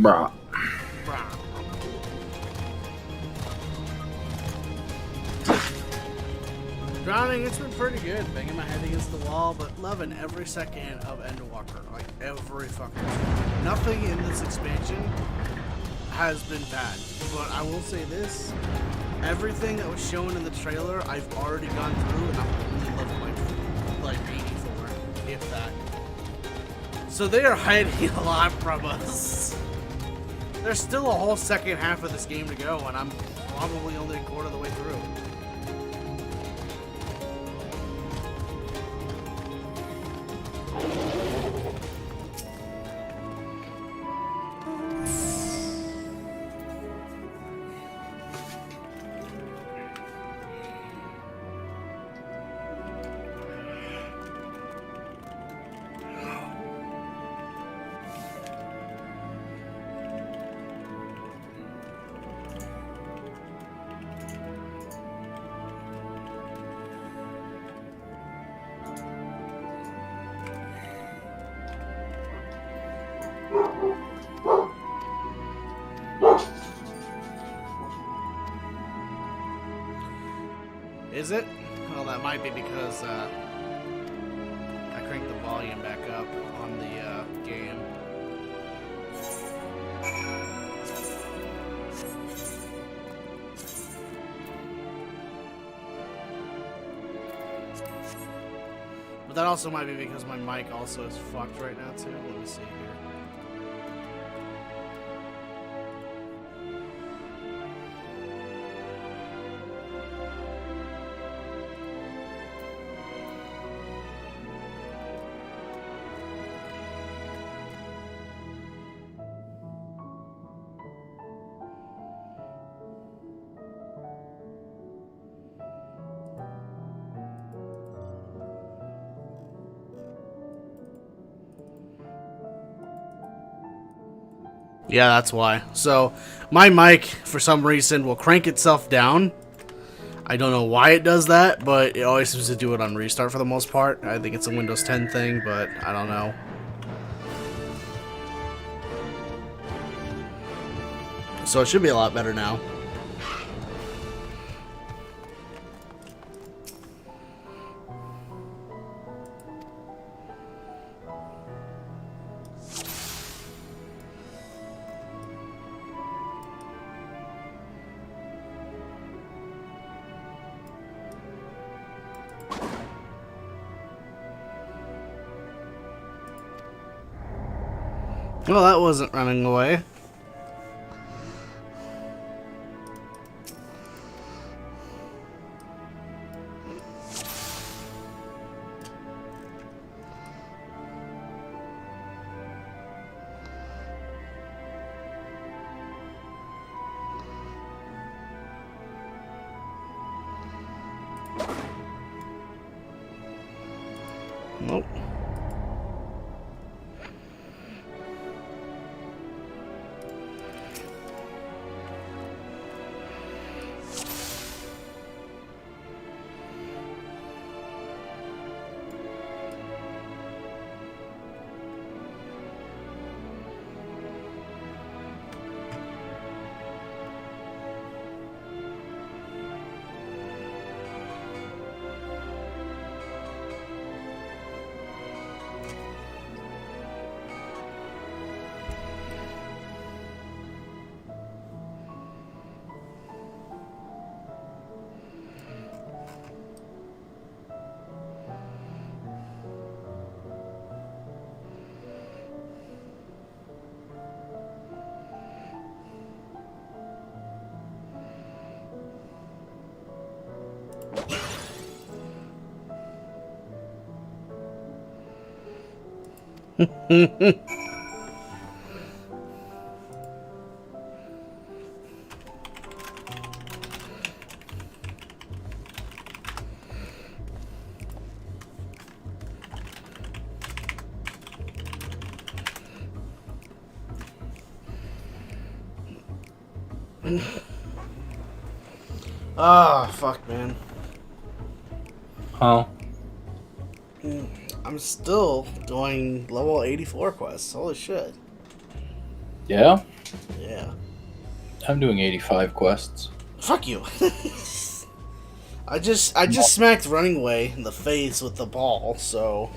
Bruh. Drowning, it's been pretty good. Banging my head against the wall, but loving every second of Endwalker. Like, every fucking second. Nothing in this expansion has been bad. But I will say this. Everything that was shown in the trailer, I've already gone through, and I'm only level like 84, if that. So they are hiding a lot from us. There's still a whole second half of this game to go, and I'm probably only a quarter of the way through. Is it? Well, that might be because I cranked the volume back up on the game. But that also might be because my mic also is fucked right now too. Let me see here. Yeah, that's why. So, my mic, for some reason, will crank itself down. I don't know why it does that, but it always seems to do it on restart for the most part. I think it's a Windows 10 thing, but I don't know. So it should be a lot better now. Well, that wasn't running away. Nope. Ah, fuck, man. Huh? I'm still doing level 84 quests. Holy shit. Yeah? Yeah. I'm doing 85 quests. Fuck you. I just smacked Running Away in the face with the ball, so...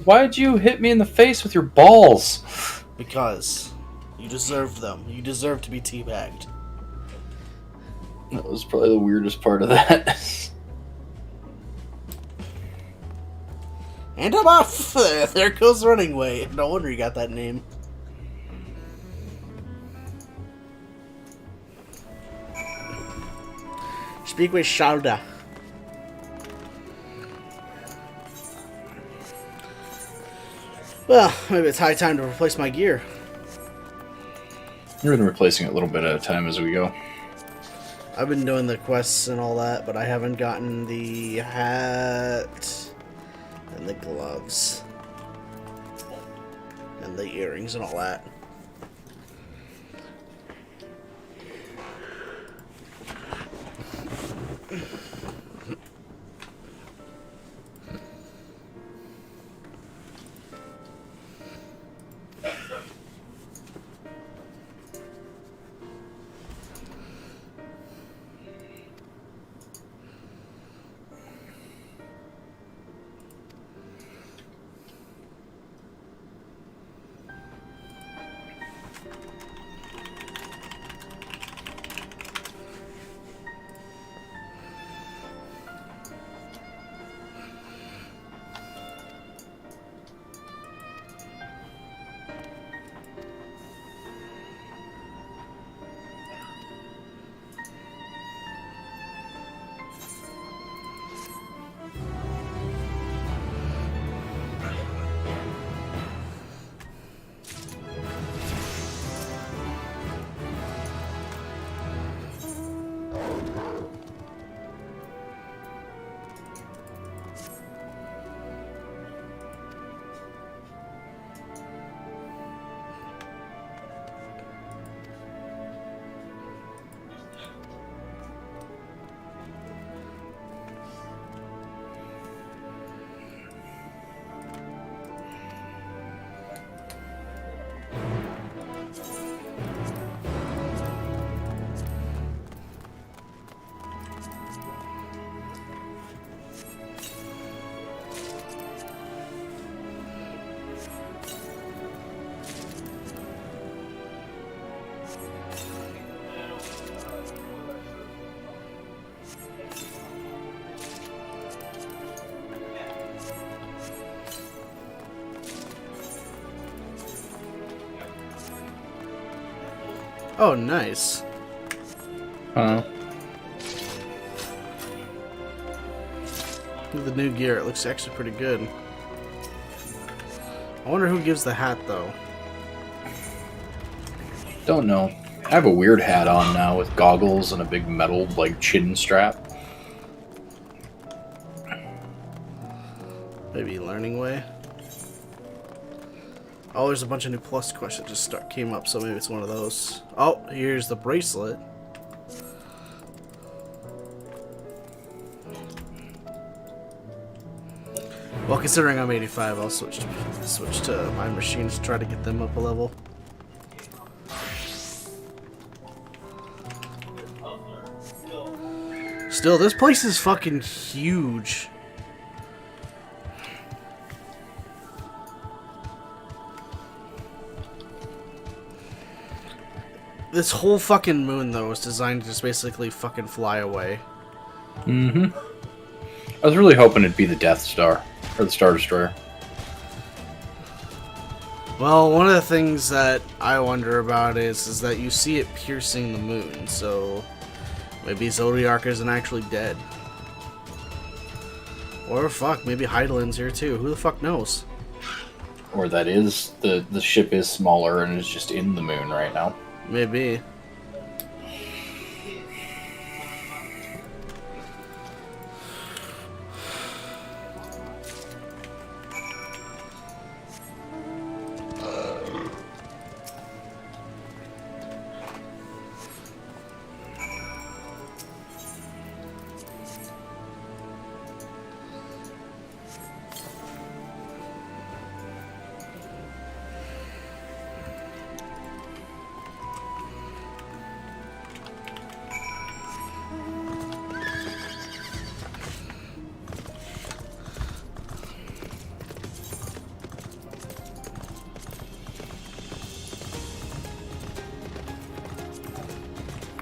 Why'd you hit me in the face with your balls? Because you deserved them. You deserve to be teabagged. That was probably the weirdest part of that. And I'm off! There goes Running Away. No wonder you got that name. Speak with Shalda. Well, maybe it's high time to replace my gear. You've been replacing it a little bit at a time as we go. I've been doing the quests and all that, but I haven't gotten the hat and the gloves and the earrings and all that. Oh, nice. Huh? With the new gear, it looks actually pretty good. I wonder who gives the hat, though. Don't know. I have a weird hat on now with goggles and a big metal, like, chin strap. Maybe Learning Way. Oh, there's a bunch of new plus quests that just came up, so maybe it's one of those. Oh, here's the bracelet. Well, considering I'm 85, I'll switch to my machines to try to get them up a level. Still, this place is fucking huge. This whole fucking moon, though, is designed to just basically fucking fly away. Mm-hmm. I was really hoping it'd be the Death Star, or the Star Destroyer. Well, one of the things that I wonder about is that you see it piercing the moon, so maybe Zodiac isn't actually dead. Or fuck, maybe Heidelin's here too. Who the fuck knows? Or that is, the ship is smaller and is just in the moon right now. Maybe.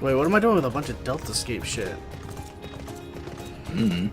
Wait, what am I doing with a bunch of Delta Escape shit? Hmm.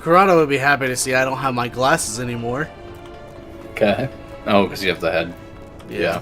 Corrado would be happy to see I don't have my glasses anymore. Okay. Oh, because you have the head. Yeah.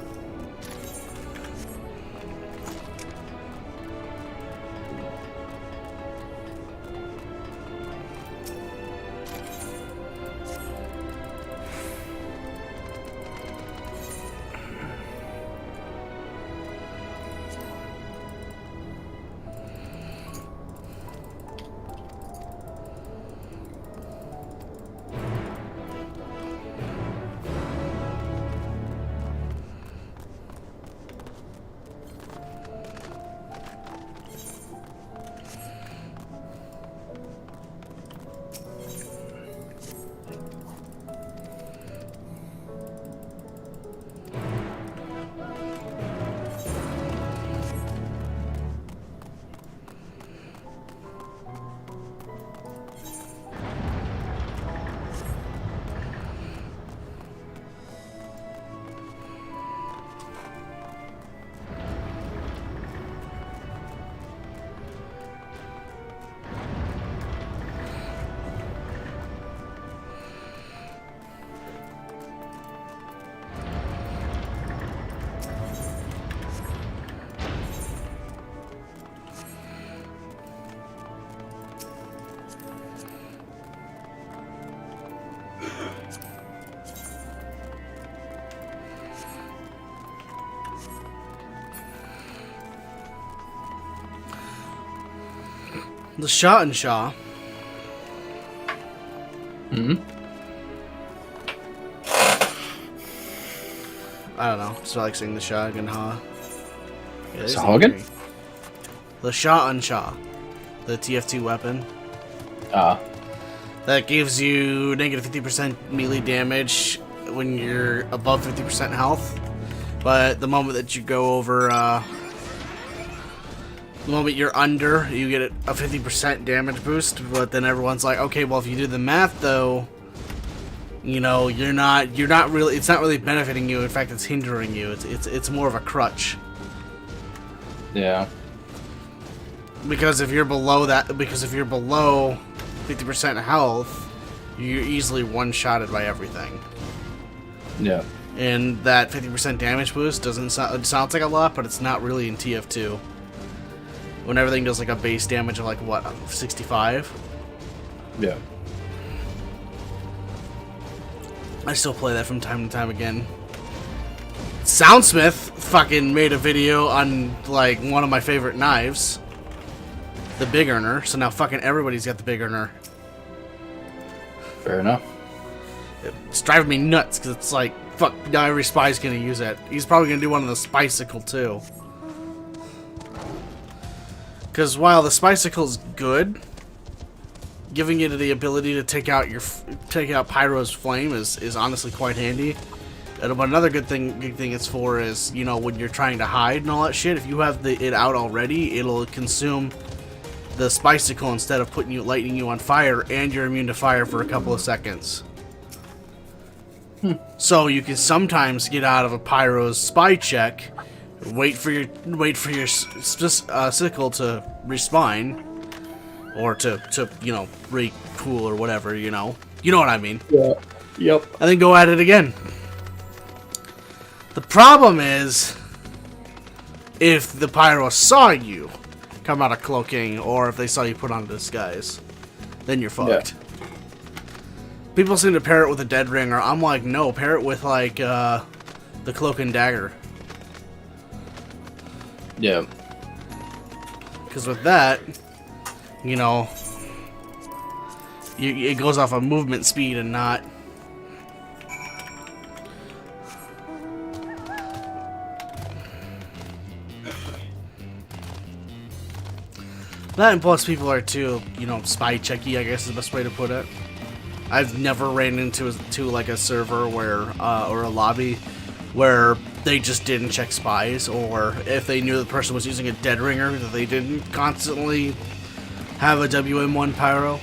The Shot and Shaw. Hmm. I don't know. Just like saying the Shotgun Ha. Yeah, Sahagin? The Shot and Shaw. The TF2 weapon. That gives you negative 50% melee damage when you're above 50% health. But the moment that you go over, the moment you're under, you get a 50% damage boost. But then everyone's like, okay, well, if you do the math, though, You know, you're not really. It's not really benefiting you. In fact, it's hindering you. It's more of a crutch. Yeah. Because if you're below 50% health, you're easily one-shotted by everything. Yeah. And that 50% damage boost doesn't it sounds like a lot, but it's not really in TF2. When everything does like a base damage of like what, 65? Yeah. I still play that from time to time again. Soundsmith fucking made a video on like one of my favorite knives. The Big Earner, so now fucking everybody's got the Big Earner. Fair enough. It's driving me nuts, because it's like, fuck, now every spy's gonna use it. He's probably gonna do one of the Spicicle too. Because while the Spicicle's good, giving you the ability to take out Pyro's flame is honestly quite handy. But another good thing it's for is, you know, when you're trying to hide and all that shit, if you have it out already, it'll consume the Spicicle instead of lighting you on fire, and you're immune to fire for a couple of seconds. So you can sometimes get out of a Pyro's spy check, wait for your sickle to respawn, or to you know, recool or whatever, you know what I mean. Yeah. Yep. And then go at it again. The problem is, if the Pyro saw you come out of cloaking, or if they saw you put on a disguise, then you're fucked. Yeah. People seem to pair it with a dead ringer. I'm like, no, pair it with like the cloak and dagger. Yeah. Because with that, you know, it goes off of movement speed and not. That and plus people are too, you know, spy checky, I guess is the best way to put it. I've never ran into like a server where, or a lobby where they just didn't check spies, or if they knew the person was using a dead ringer, that they didn't constantly have a WM1 Pyro.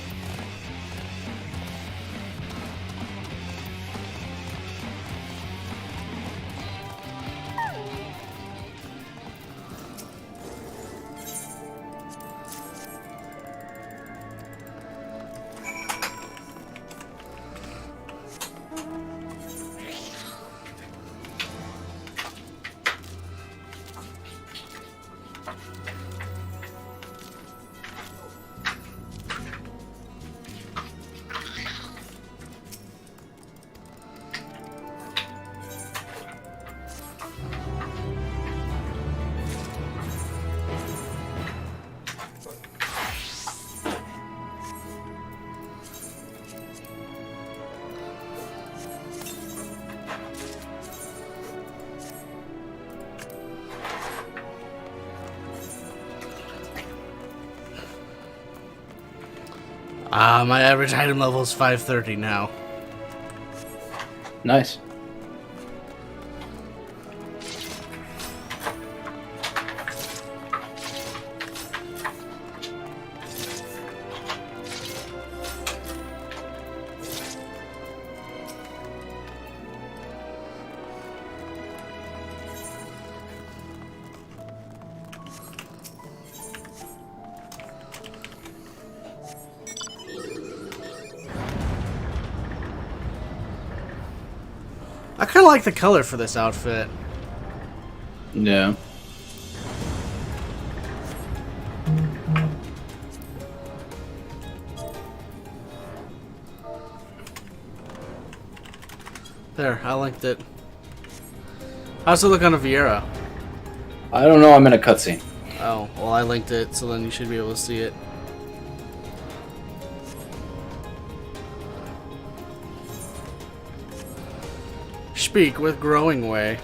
My average item level is 530 now. Nice. I kind of like the color for this outfit. Yeah. There, I liked it. How's it look on a Vieira? I don't know, I'm in a cutscene. Oh, well I linked it, so then you should be able to see it. Speak with growing way.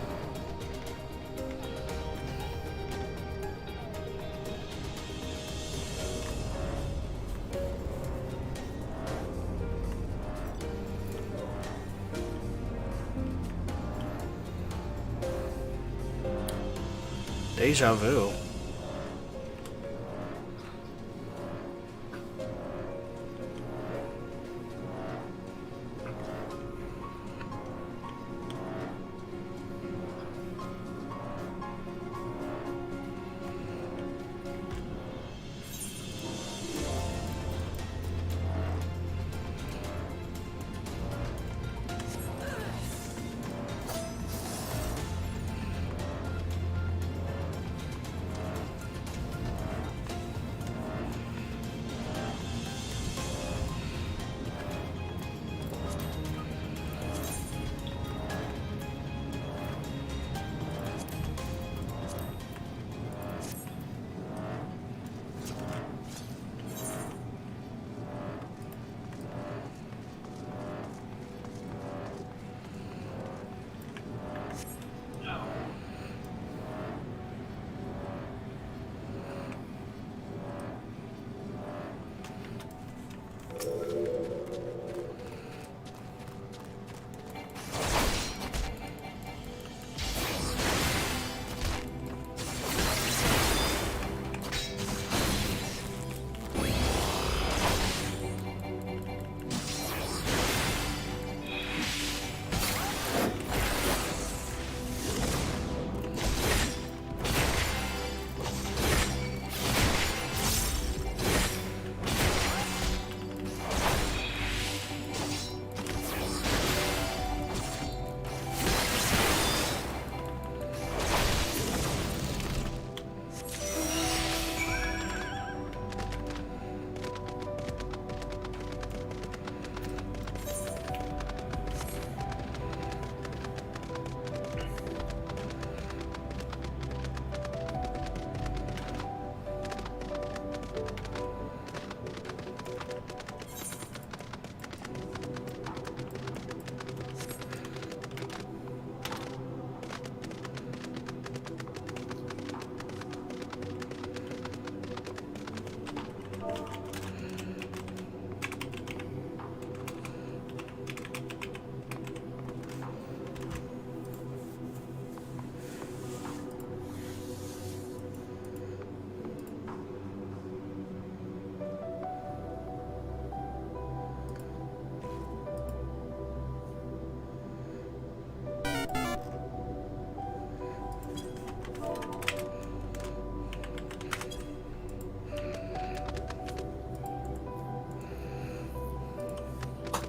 Deja vu.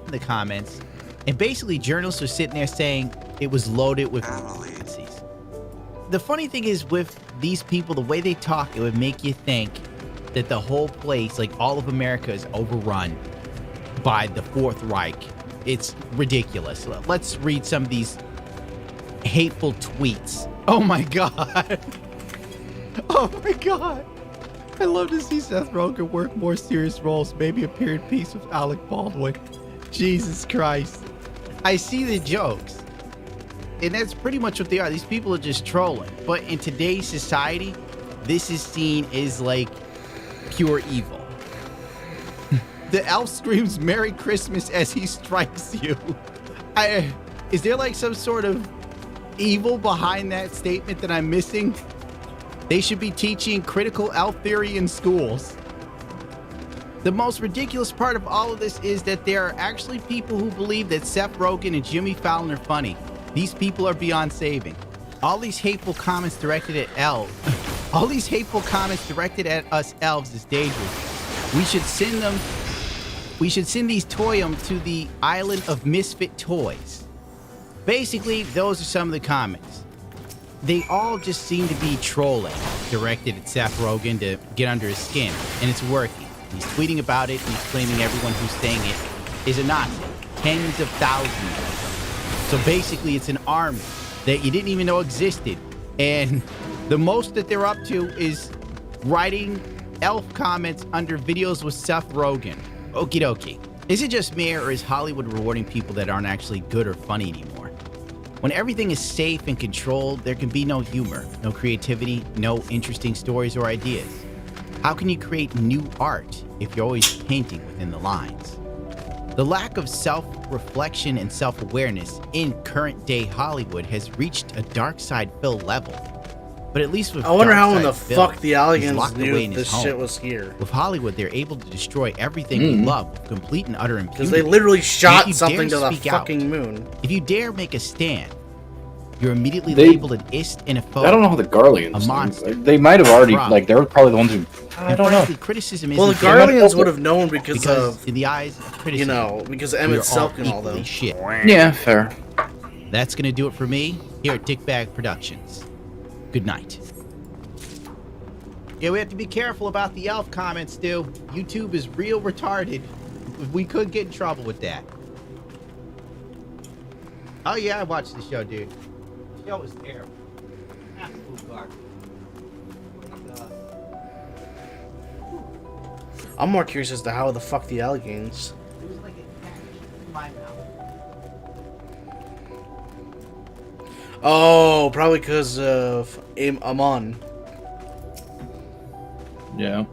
in the comments, and basically journalists are sitting there saying it was loaded with Nazis. The funny thing is with these people, the way they talk, it would make you think that the whole place, like all of America, is overrun by the Fourth Reich. It's ridiculous. Let's read some of these hateful tweets. Oh my God. Oh my God. I love to see Seth Rogen work more serious roles, maybe a period piece with Alec Baldwin. Jesus Christ. I see the jokes. And that's pretty much what they are. These people are just trolling. But in today's society, this is seen as like pure evil. The elf screams Merry Christmas as he strikes you. Is there like some sort of evil behind that statement that I'm missing? They should be teaching critical elf theory in schools. The most ridiculous part of all of this is that there are actually people who believe that Seth Rogen and Jimmy Fallon are funny. These people are beyond saving. All these hateful comments directed at elves. All these hateful comments directed at us elves is dangerous. We should send these toyum to the island of misfit toys. Basically, those are some of the comments. They all just seem to be trolling, directed at Seth Rogen to get under his skin, and it's working. He's tweeting about it, and he's claiming everyone who's saying it is a Nazi. Tens of thousands of them. So basically, it's an army that you didn't even know existed, and the most that they're up to is writing elf comments under videos with Seth Rogen. Okie dokie. Is it just me, or is Hollywood rewarding people that aren't actually good or funny anymore? When everything is safe and controlled, there can be no humor, no creativity, no interesting stories or ideas. How can you create new art if you're always painting within the lines? The lack of self-reflection and self-awareness in current-day Hollywood has reached a dark side Phil level. But at least with I wonder how in Darkside the Phil, fuck the he's Alligans locked away knew in his this home. shit was here. With Hollywood, they're able to destroy everything we love with complete and utter impunity. Because they literally shot If you something dare to the speak out, fucking moon. If you dare make a stand, you're immediately labeled an ist and a foe. I don't know how the Garleans. A monster. They might have already, Fraud. like, they were probably the ones who. I And don't know. frankly, criticism Well, the isn't Garleans would have known because of, in the eyes of criticism, you know, because we Emmett are all Selk and all equally them. shit. Yeah, fair. That's gonna do it for me here at Dickbag Productions. Good night. Yeah, we have to be careful about the elf comments, Stu. YouTube is real retarded. We could get in trouble with that. Oh yeah, I watched the show, dude. The show was terrible. Absolute garbage. I'm more curious as to how the fuck the Alligans. It was like a cat in my mouth. Oh, probably because of Amon. Yeah.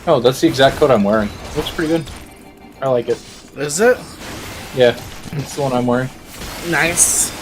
Oh, that's the exact coat I'm wearing. Looks pretty good. I like it. Is it? Yeah, it's the one I'm wearing. Nice.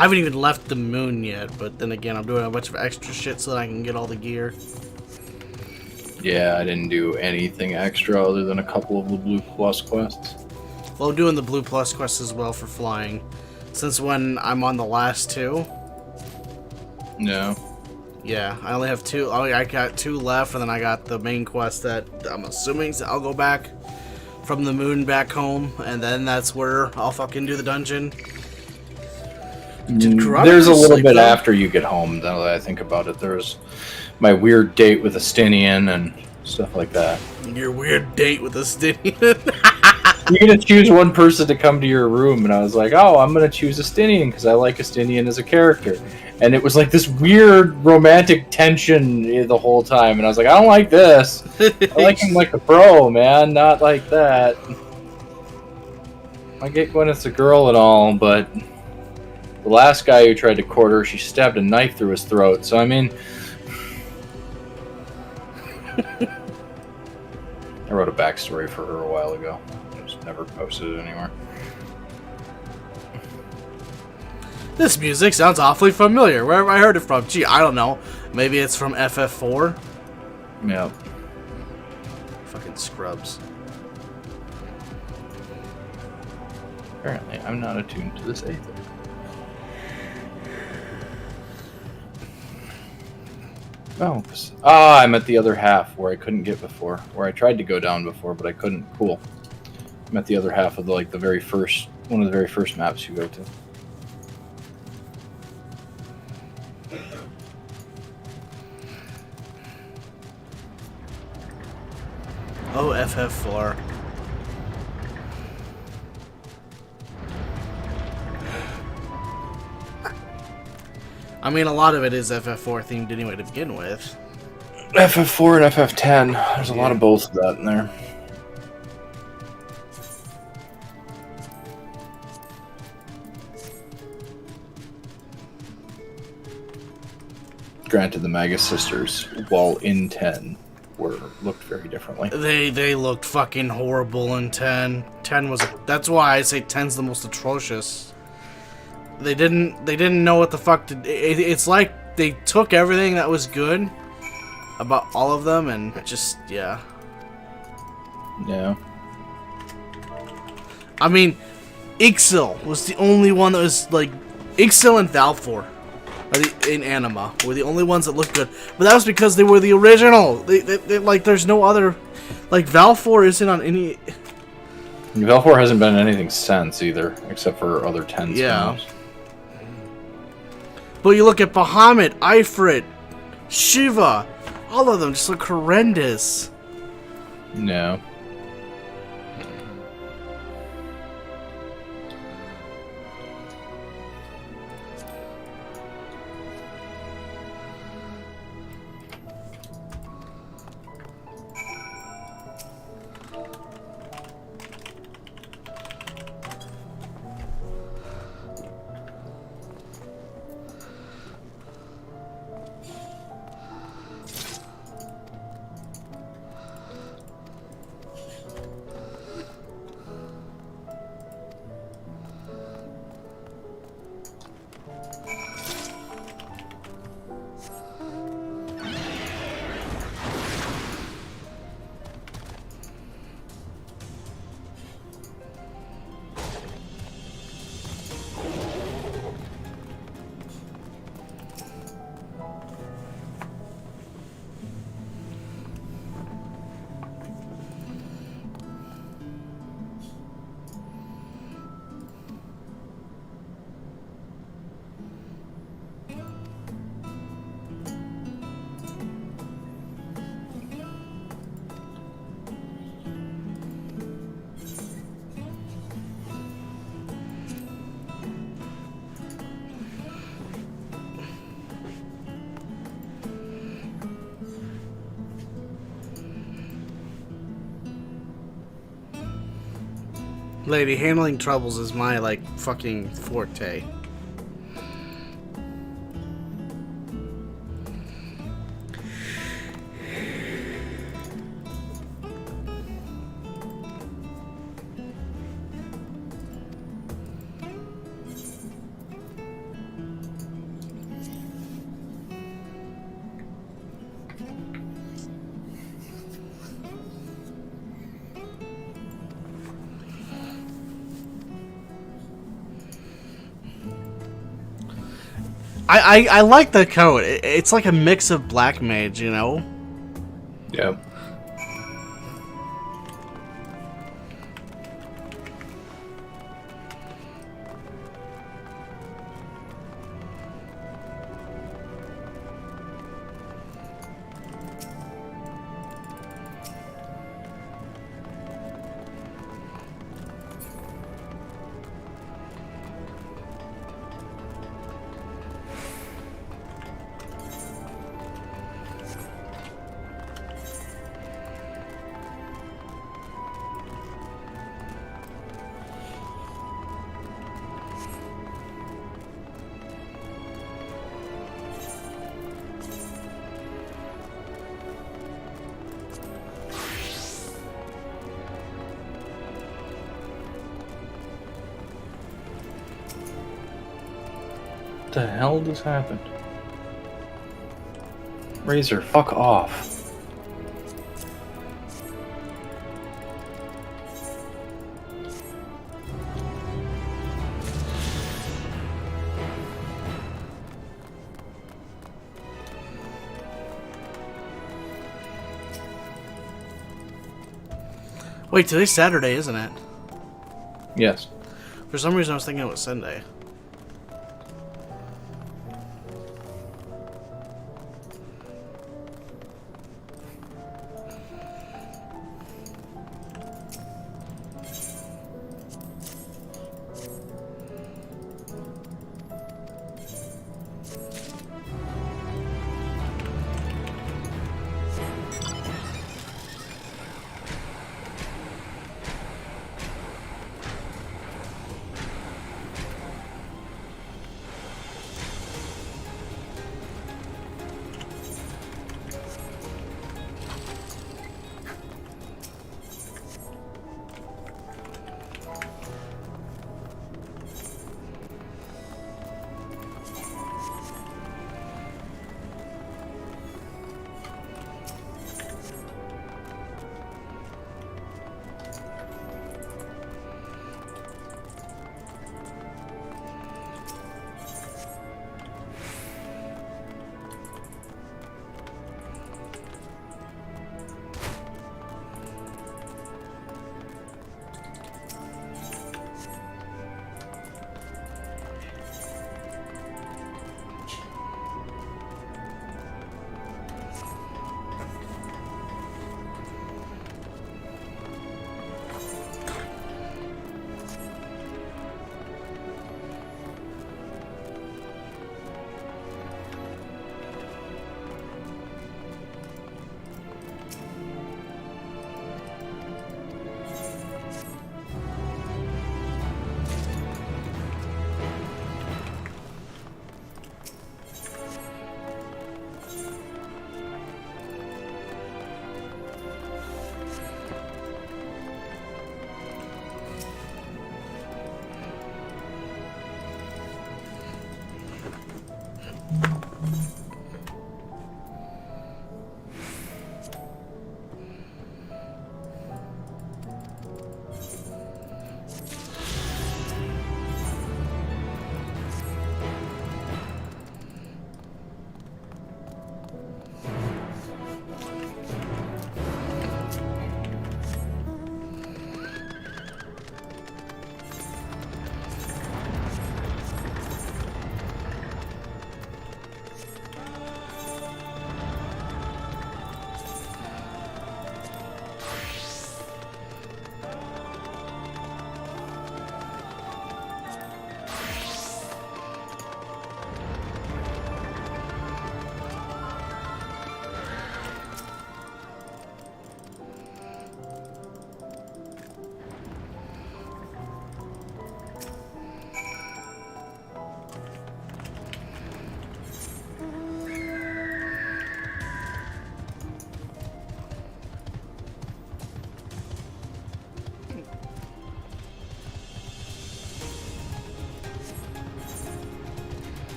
I haven't even left the moon yet, but then again, I'm doing a bunch of extra shit so that I can get all the gear. Yeah, I didn't do anything extra other than a couple of the Blue Plus quests. Well, I'm doing the Blue Plus quest as well for flying. Since when I'm on the last 2. No. Yeah, I only have 2. I got 2 left, and then I got the main quest that I'm assuming I'll go back from the moon back home, and then that's where I'll fucking do the dungeon. There's a little bit after you get home, now that I think about it. There's my weird date with Estinian and stuff like that. Your weird date with Estinian. You're going to choose one person to come to your room, and I was like, oh, I'm going to choose Estinian because I like Estinian as a character. And it was like this weird romantic tension the whole time, and I was like, I don't like this. I like him like a bro, man, not like that. I get Gwyneth's a girl and all, but the last guy who tried to court her, she stabbed a knife through his throat, so I mean... I wrote a backstory for her a while ago. I just never posted it anywhere. This music sounds awfully familiar. Where have I heard it from? Gee, I don't know. Maybe it's from FF4? Yep. Fucking scrubs. Apparently, I'm not attuned to this either. Oh, I'm at the other half where I couldn't get before. Where I tried to go down before, but I couldn't. Cool. I'm at the other half of the very first, one of the very first maps you go to. Oh, FF4. I mean, a lot of it is FF4 themed anyway to begin with. FF4 and FF10. There's a lot of both of that in there. Granted, the Magus sisters, while in 10, looked very differently. They looked fucking horrible in 10. 10 was that's why I say 10's the most atrocious. They didn't know what the fuck to. It's like they took everything that was good about all of them and just yeah. Yeah. I mean, Ixil was the only one that was like Ixil and Valfor in Anima were the only ones that looked good, but that was because they were the original. They like there's no other like Valfor isn't on any. Valfor hasn't been anything since either, except for other 10s. Yeah. But you look at Bahamut, Ifrit, Shiva, all of them just look horrendous. No. Lady, handling troubles is my, like, fucking forte. I like the coat. It's like a mix of Black Mage, you know? Yeah. What the hell just happened? Razor, fuck off. Wait, today's Saturday, isn't it? Yes. For some reason, I was thinking it was Sunday.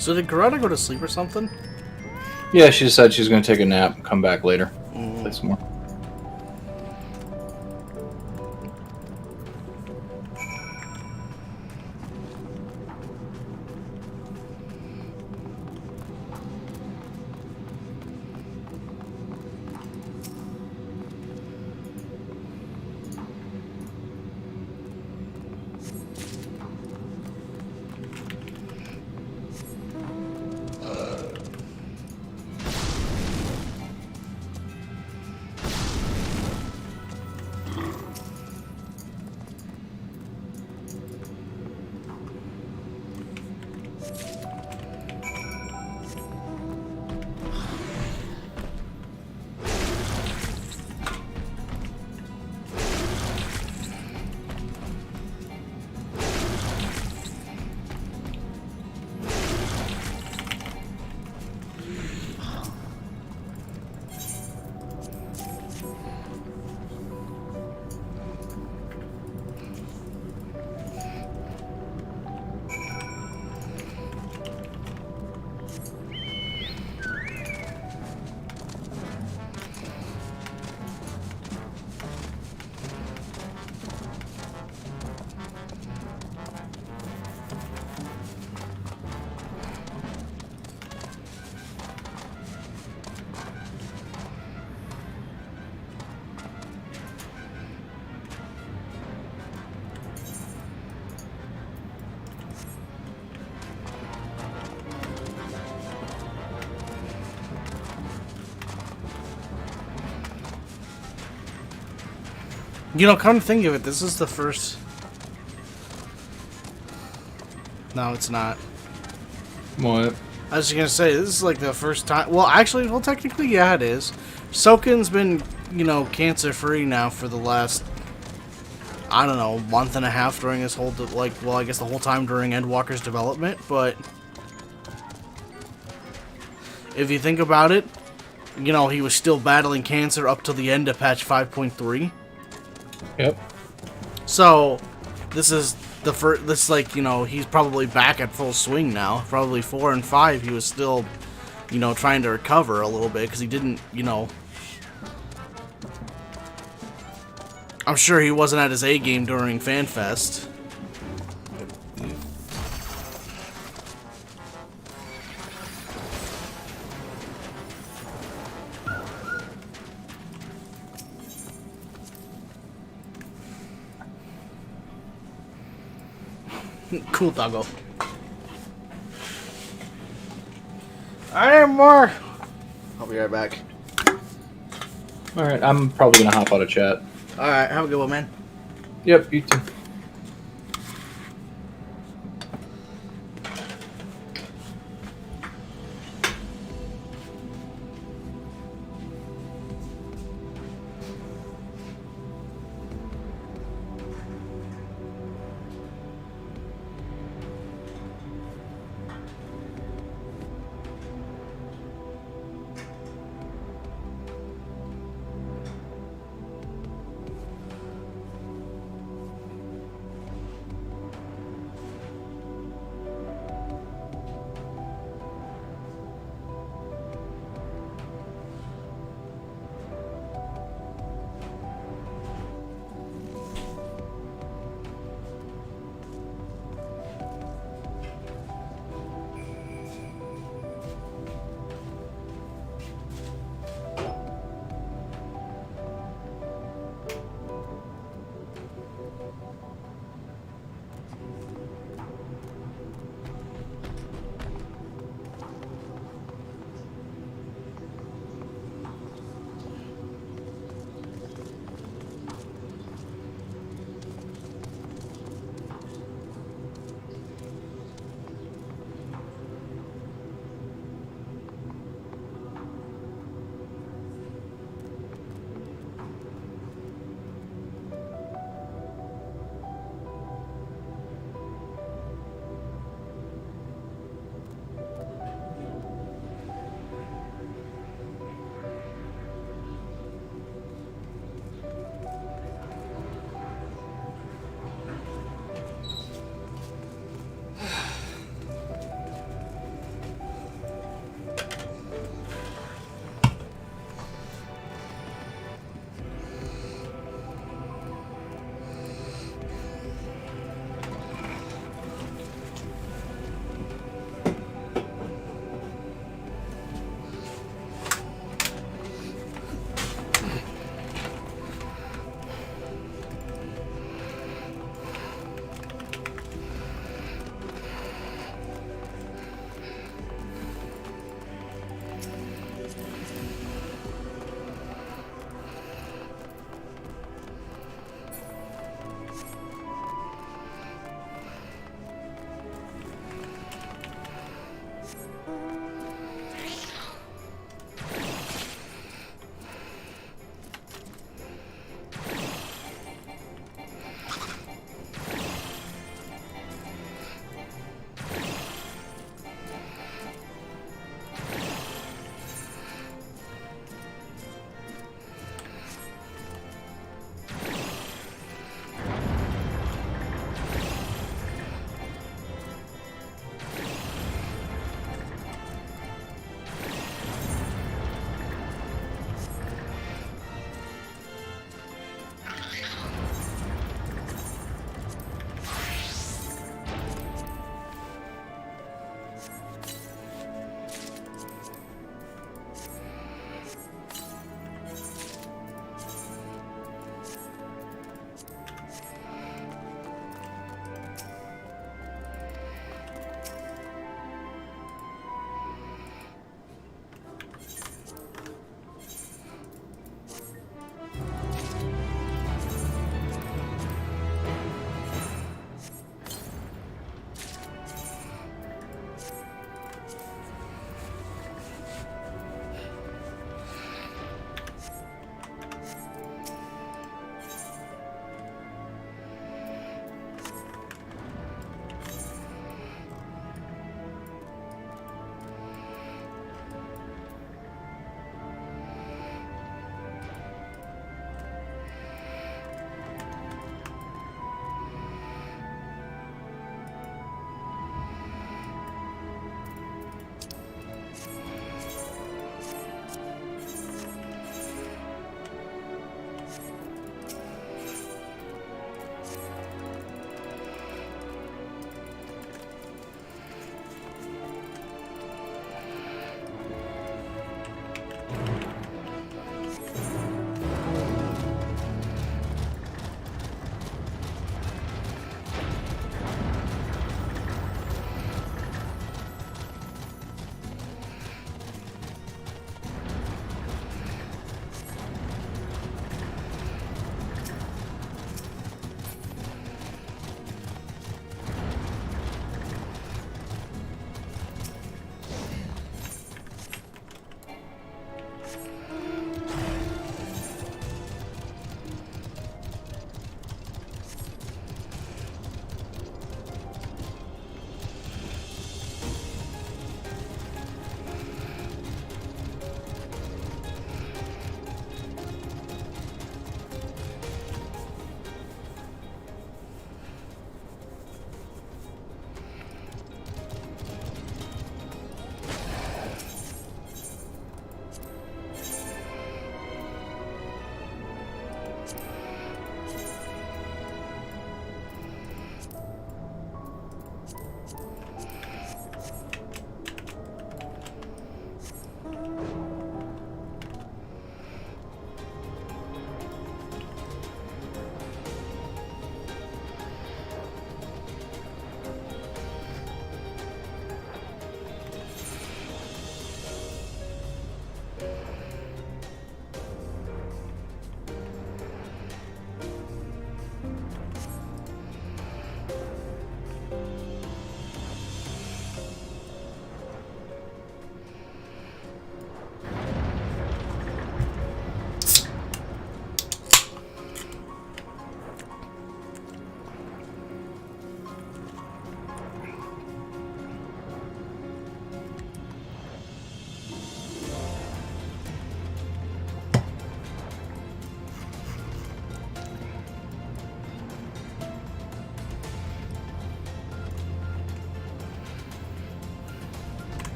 So did Garada go to sleep or something? Yeah, she said she's gonna take a nap and come back later. Play some more. You know, come to think of it, this is the first... No, it's not. What? I was just gonna say, this is like the first time... Well, actually, well, technically, yeah, it is. Soken's been, you know, cancer-free now for the last... I don't know, month and a half during his whole... Like, well, I guess the whole time during Endwalker's development, but... If you think about it, you know, he was still battling cancer up till the end of patch 5.3. Yep. So, this is the first, this, like, you know, he's probably back at full swing now. Probably 4 and 5, he was still, you know, trying to recover a little bit, because he didn't, you know... I'm sure he wasn't at his A game during FanFest. Cool, doggo. I need more. I'll be right back. Alright, I'm probably gonna hop out of chat. Alright, have a good one, man. Yep, you too.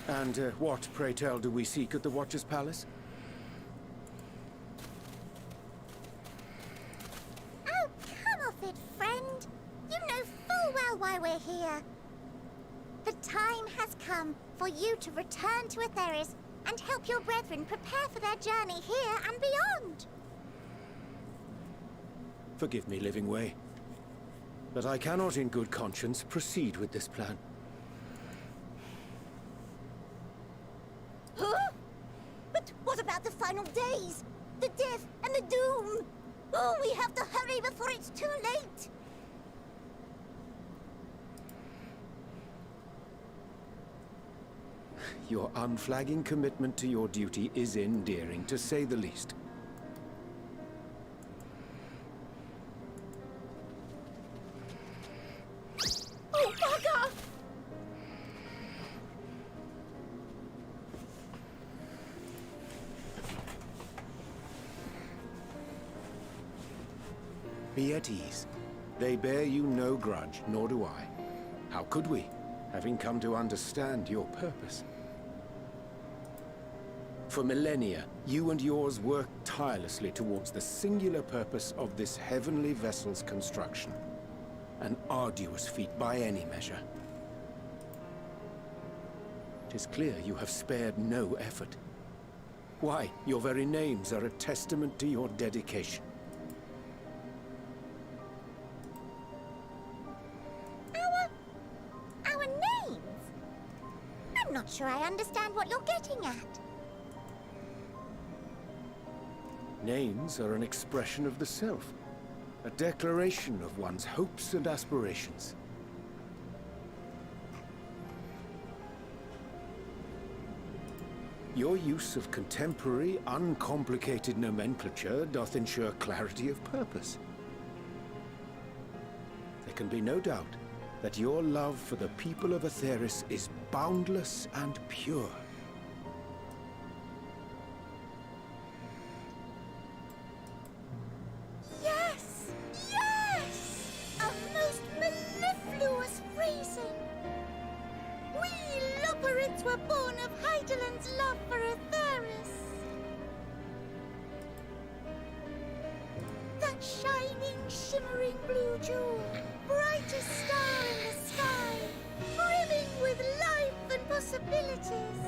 And what, pray tell, do we seek at the Watcher's Palace? Oh, come off it, friend. You know full well why we're here. The time has come for you to return to Atheris and help your brethren prepare for their journey here and beyond. Forgive me, Living Way, but I cannot in good conscience proceed with this plan. Huh? But what about the final days? The death and the doom? Oh, we have to hurry before it's too late. Your unflagging commitment to your duty is endearing, to say the least. Oh, bugger! Be at ease. They bear you no grudge, nor do I. How could we, having come to understand your purpose? For millennia, you and yours worked tirelessly towards the singular purpose of this heavenly vessel's construction. An arduous feat by any measure. 'Tis clear you have spared no effort. Why, your very names are a testament to your dedication. Our names? I'm not sure I understand what you're getting at. Names are an expression of the self, a declaration of one's hopes and aspirations. Your use of contemporary, uncomplicated nomenclature doth ensure clarity of purpose. There can be no doubt that your love for the people of Aetheris is boundless and pure. Yes! Yes! A most mellifluous phrasing! We Loperids were born of Heideland's love for Aetheris. That shining, shimmering blue jewel, brightest star in the sky, brimming with life and possibilities.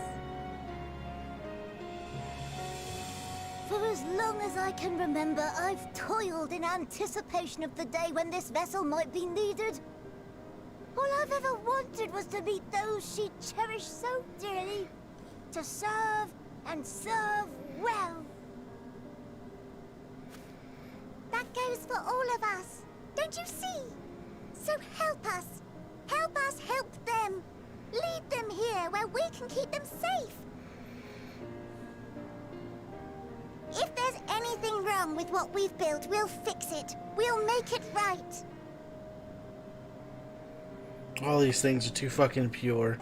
For as long as I can remember, I've toiled in anticipation of the day when this vessel might be needed. All I've ever wanted was to meet those she cherished so dearly, to serve and serve well. That goes for all of us, don't you see? So help us help them. Lead them here where we can keep them safe. If there's anything wrong with what we've built, we'll fix it. We'll make it right. All these things are too fucking pure.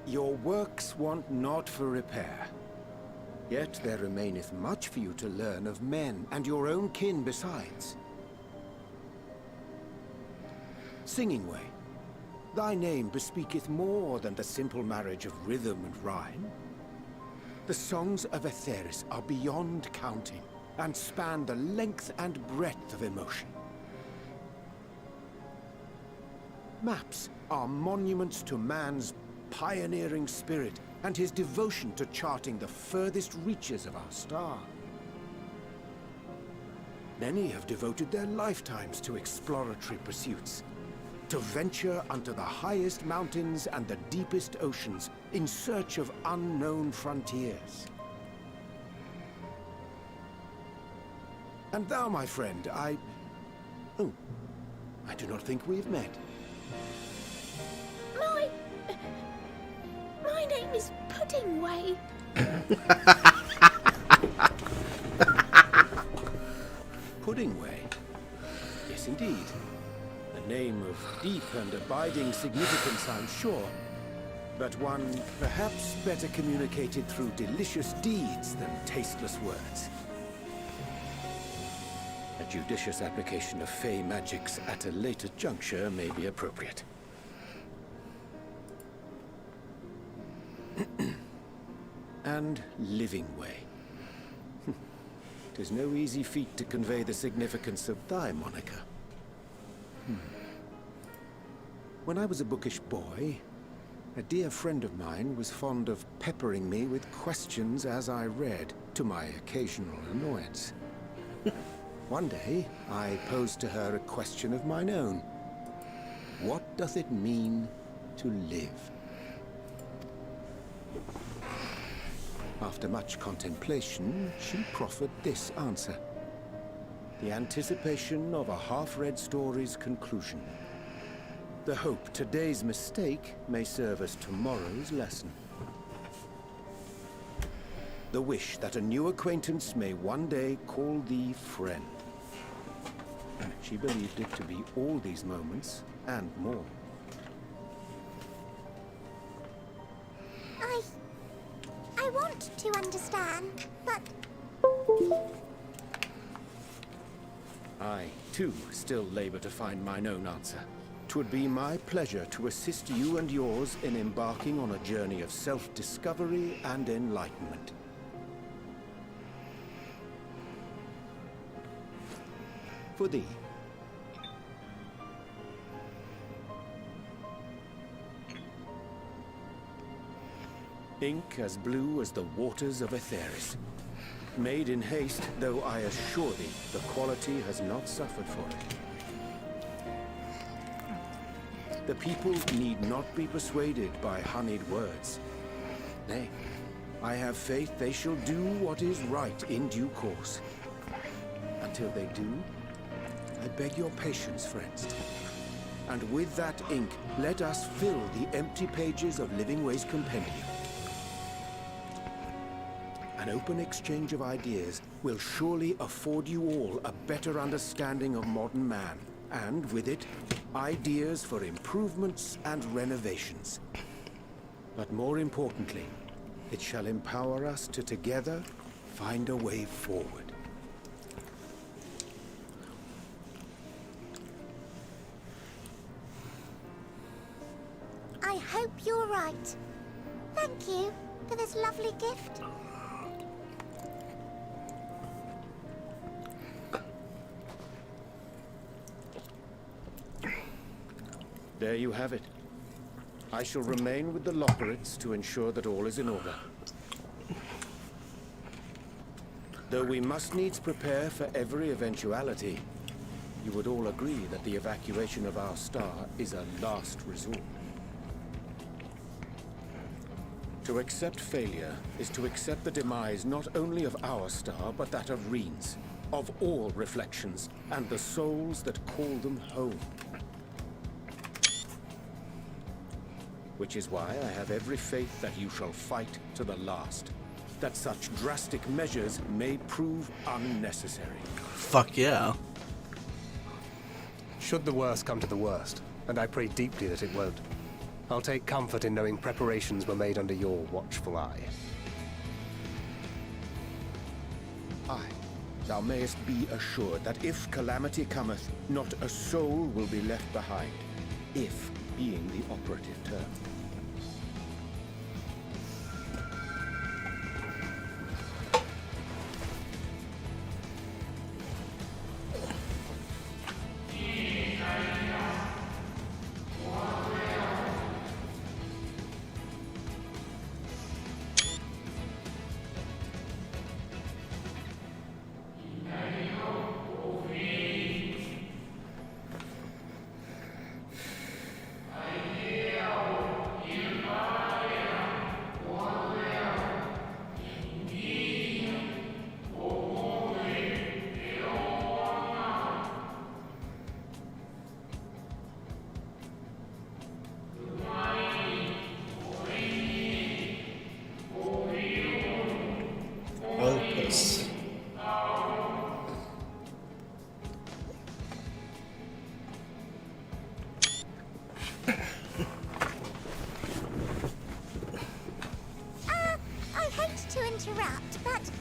Your works want not for repair. Yet there remaineth much for you to learn of men and your own kin besides. Singing Way, thy name bespeaketh more than the simple marriage of rhythm and rhyme. The songs of Aetheris are beyond counting, and span the length and breadth of emotion. Maps are monuments to man's pioneering spirit and his devotion to charting the furthest reaches of our star. Many have devoted their lifetimes to exploratory pursuits, to venture unto the highest mountains and the deepest oceans in search of unknown frontiers. And thou, my friend, I do not think we've met. My name is Puddingway. Puddingway? Yes, indeed. A name of deep and abiding significance, I'm sure. But one perhaps better communicated through delicious deeds than tasteless words. A judicious application of fey magics at a later juncture may be appropriate. And Living Way. 'Tis no easy feat to convey the significance of thy moniker. When I was a bookish boy, a dear friend of mine was fond of peppering me with questions as I read, to my occasional annoyance. One day, I posed to her a question of mine own. What doth it mean to live? After much contemplation, she proffered this answer. The anticipation of a half-read story's conclusion. The hope today's mistake may serve as tomorrow's lesson. The wish that a new acquaintance may one day call thee friend. She believed it to be all these moments and more. I want to understand, but... I, too, still labor to find mine own answer. 'Twould be my pleasure to assist you and yours in embarking on a journey of self-discovery and enlightenment. For thee, Ink as blue as the waters of Aetheris. Made in haste, though I assure thee, the quality has not suffered for it. The people need not be persuaded by honeyed words. Nay, I have faith they shall do what is right in due course. Until they do, I beg your patience, friends. And with that ink, let us fill the empty pages of Living Ways Compendium. An open exchange of ideas will surely afford you all a better understanding of modern man, and with it, ideas for improvements and renovations. But more importantly, it shall empower us to together find a way forward. I hope you're right. Thank you for this lovely gift. There you have it. I shall remain with the Lockerites to ensure that all is in order. Though we must needs prepare for every eventuality, you would all agree that the evacuation of our star is a last resort. To accept failure is to accept the demise not only of our star, but that of Reen's, of all reflections, and the souls that call them home. Which is why I have every faith that you shall fight to the last. That such drastic measures may prove unnecessary. Fuck yeah. Should the worst come to the worst, and I pray deeply that it won't, I'll take comfort in knowing preparations were made under your watchful eye. Aye, thou mayest be assured that if calamity cometh, not a soul will be left behind. If being the operative term. Opus. I hate to interrupt, but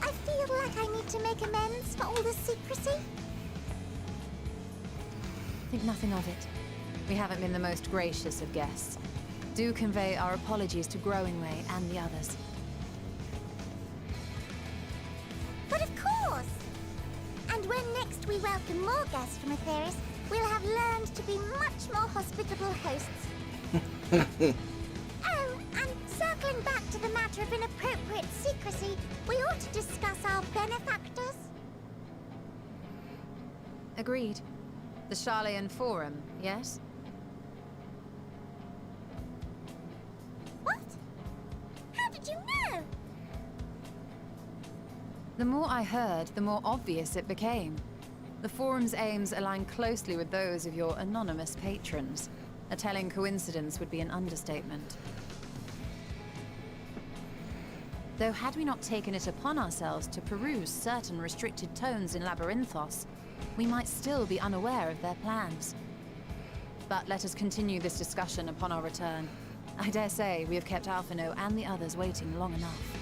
I feel like I need to make amends for all the secrecy. Think nothing of it. We haven't been the most gracious of guests. Do convey our apologies to Growingway and the others. But of course! And when next we welcome more guests from Aetheris, we'll have learned to be much more hospitable hosts. Oh, and circling back to the matter of inappropriate secrecy, we ought to discuss our benefactors. Agreed. The Charlayan Forum, yes? What? How did you know? The more I heard, the more obvious it became. The Forum's aims align closely with those of your anonymous patrons. A telling coincidence would be an understatement. Though had we not taken it upon ourselves to peruse certain restricted tones in Labyrinthos, we might still be unaware of their plans. But let us continue this discussion upon our return. I dare say we have kept Alphino and the others waiting long enough.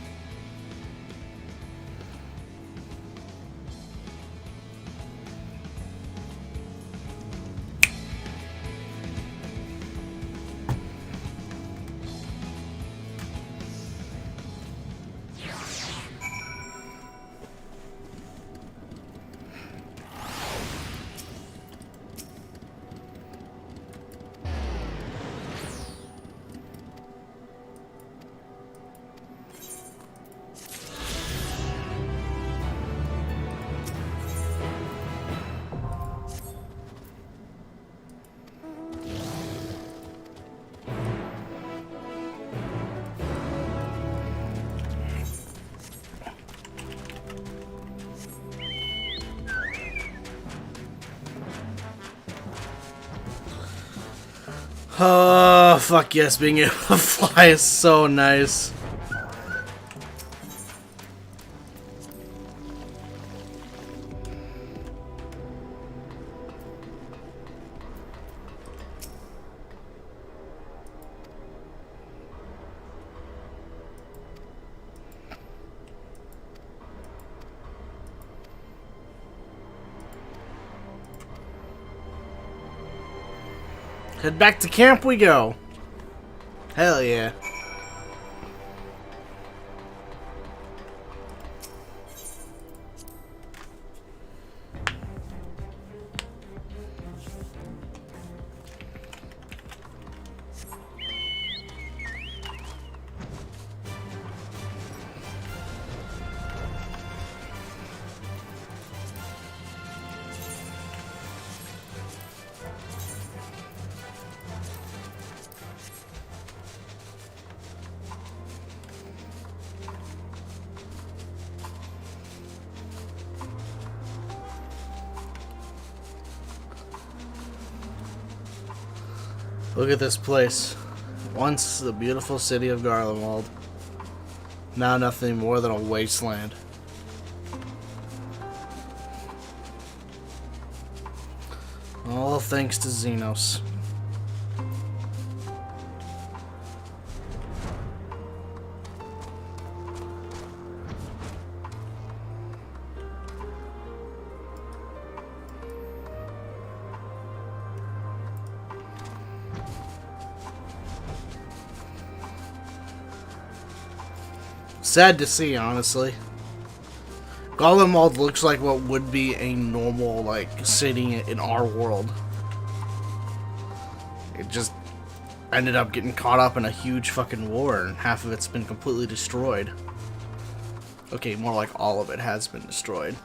Oh, fuck yes, being able to fly is so nice. Head back to camp we go. Hell yeah. Look at this place. Once the beautiful city of Garlemald. Now nothing more than a wasteland. All thanks to Xenos. Sad to see, honestly. Garlemald looks like what would be a normal, like, city in our world. It just ended up getting caught up in a huge fucking war, and half of it's been completely destroyed. Okay, more like all of it has been destroyed.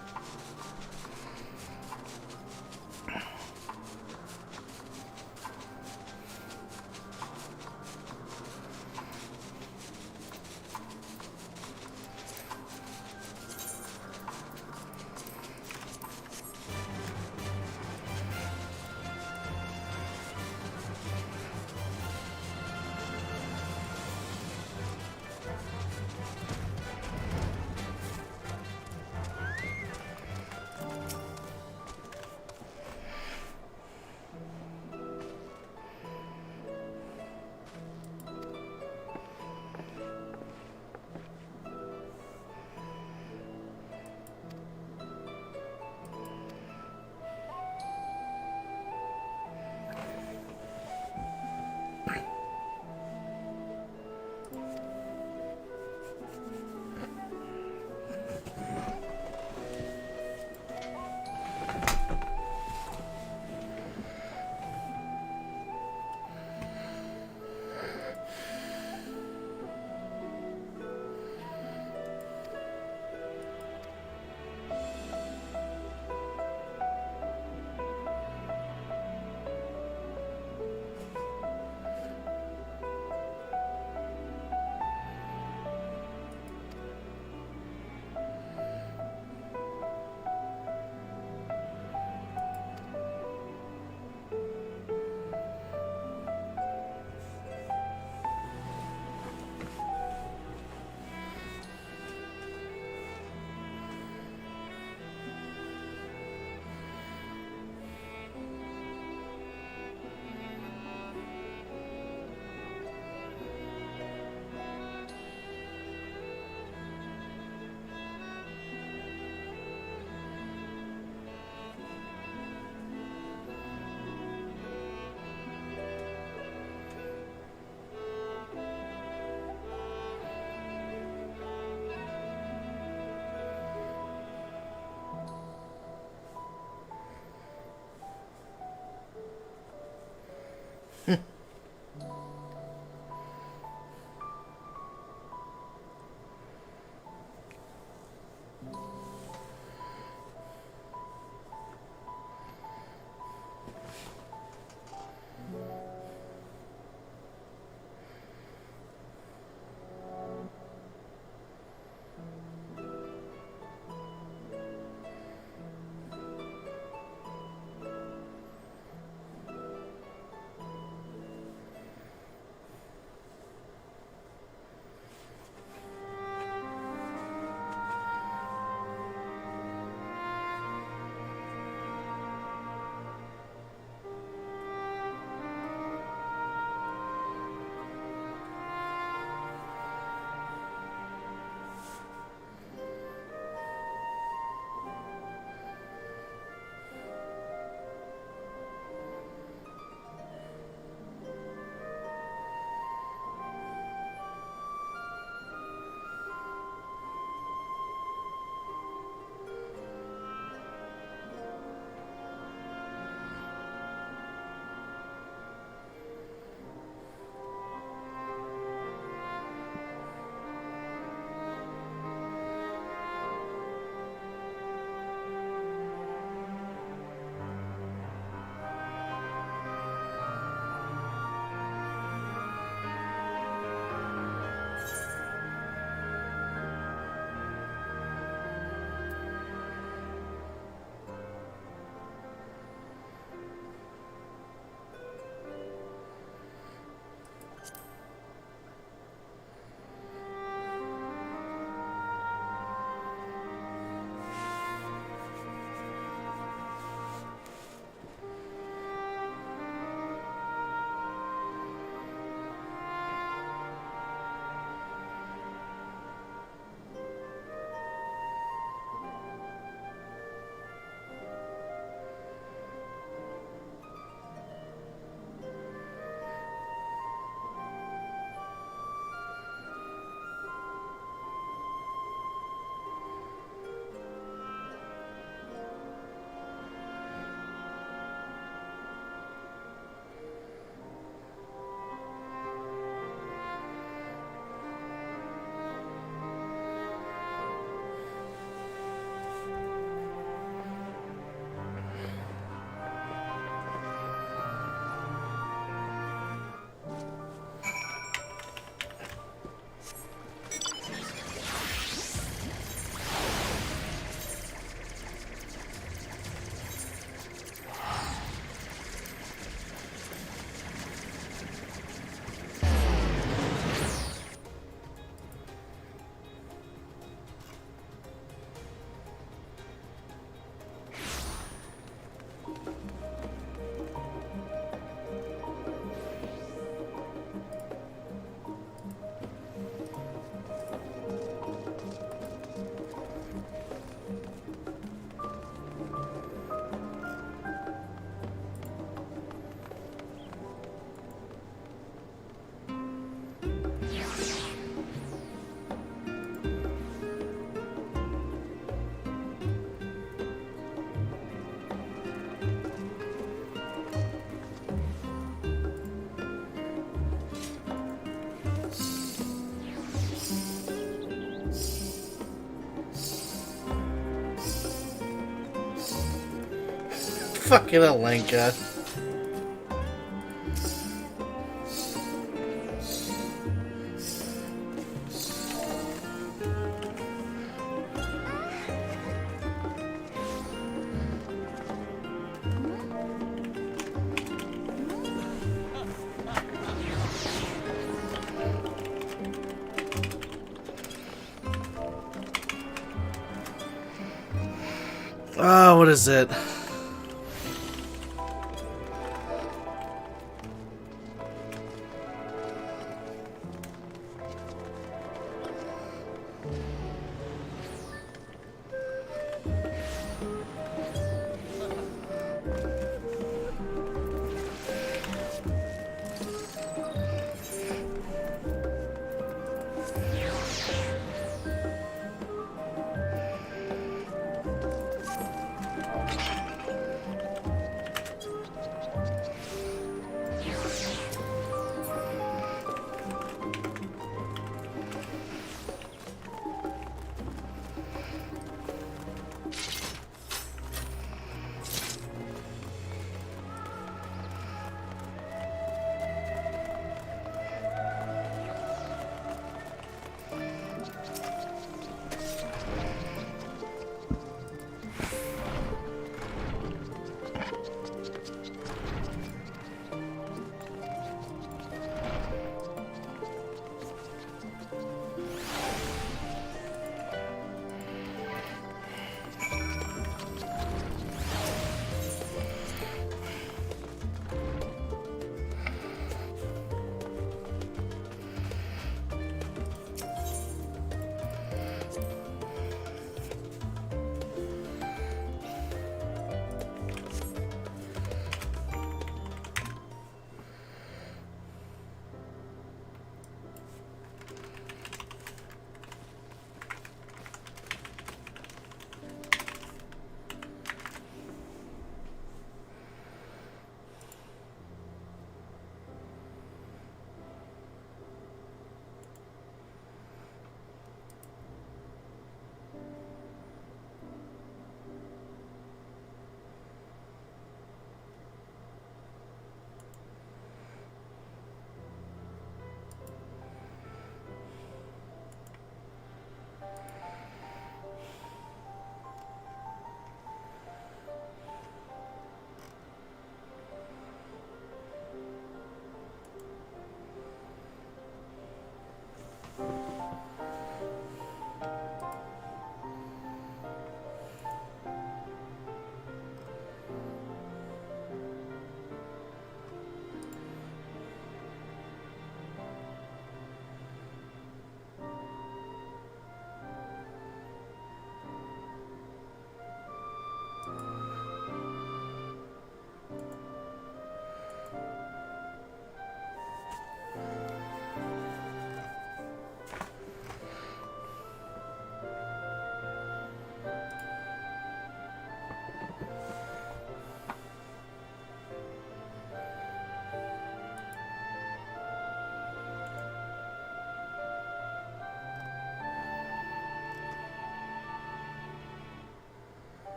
Fucking Alenka. Oh, what is it?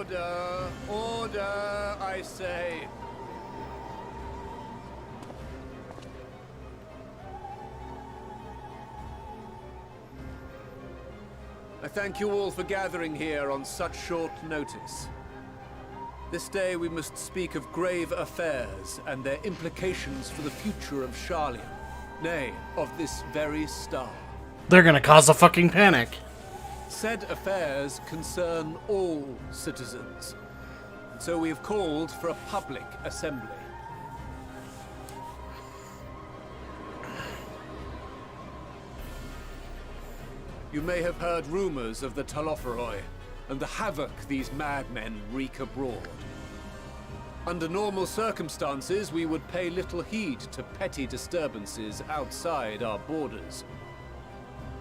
Order! Order, I say! I thank you all for gathering here on such short notice. This day we must speak of grave affairs and their implications for the future of Charlian. Nay, of this very star. They're gonna cause a fucking panic. Said affairs concern all citizens, and so we have called for a public assembly. You may have heard rumors of the Telophoroi and the havoc these madmen wreak abroad. Under normal circumstances, we would pay little heed to petty disturbances outside our borders.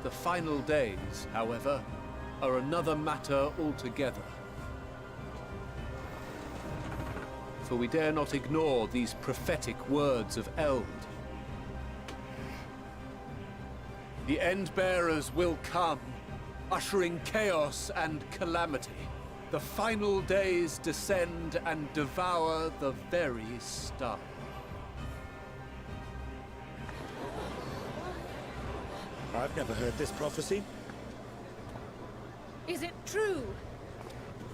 The final days, however, are another matter altogether. For we dare not ignore these prophetic words of Eld. The Endbearers will come, ushering chaos and calamity. The final days descend and devour the very star. I've never heard this prophecy. Is it true?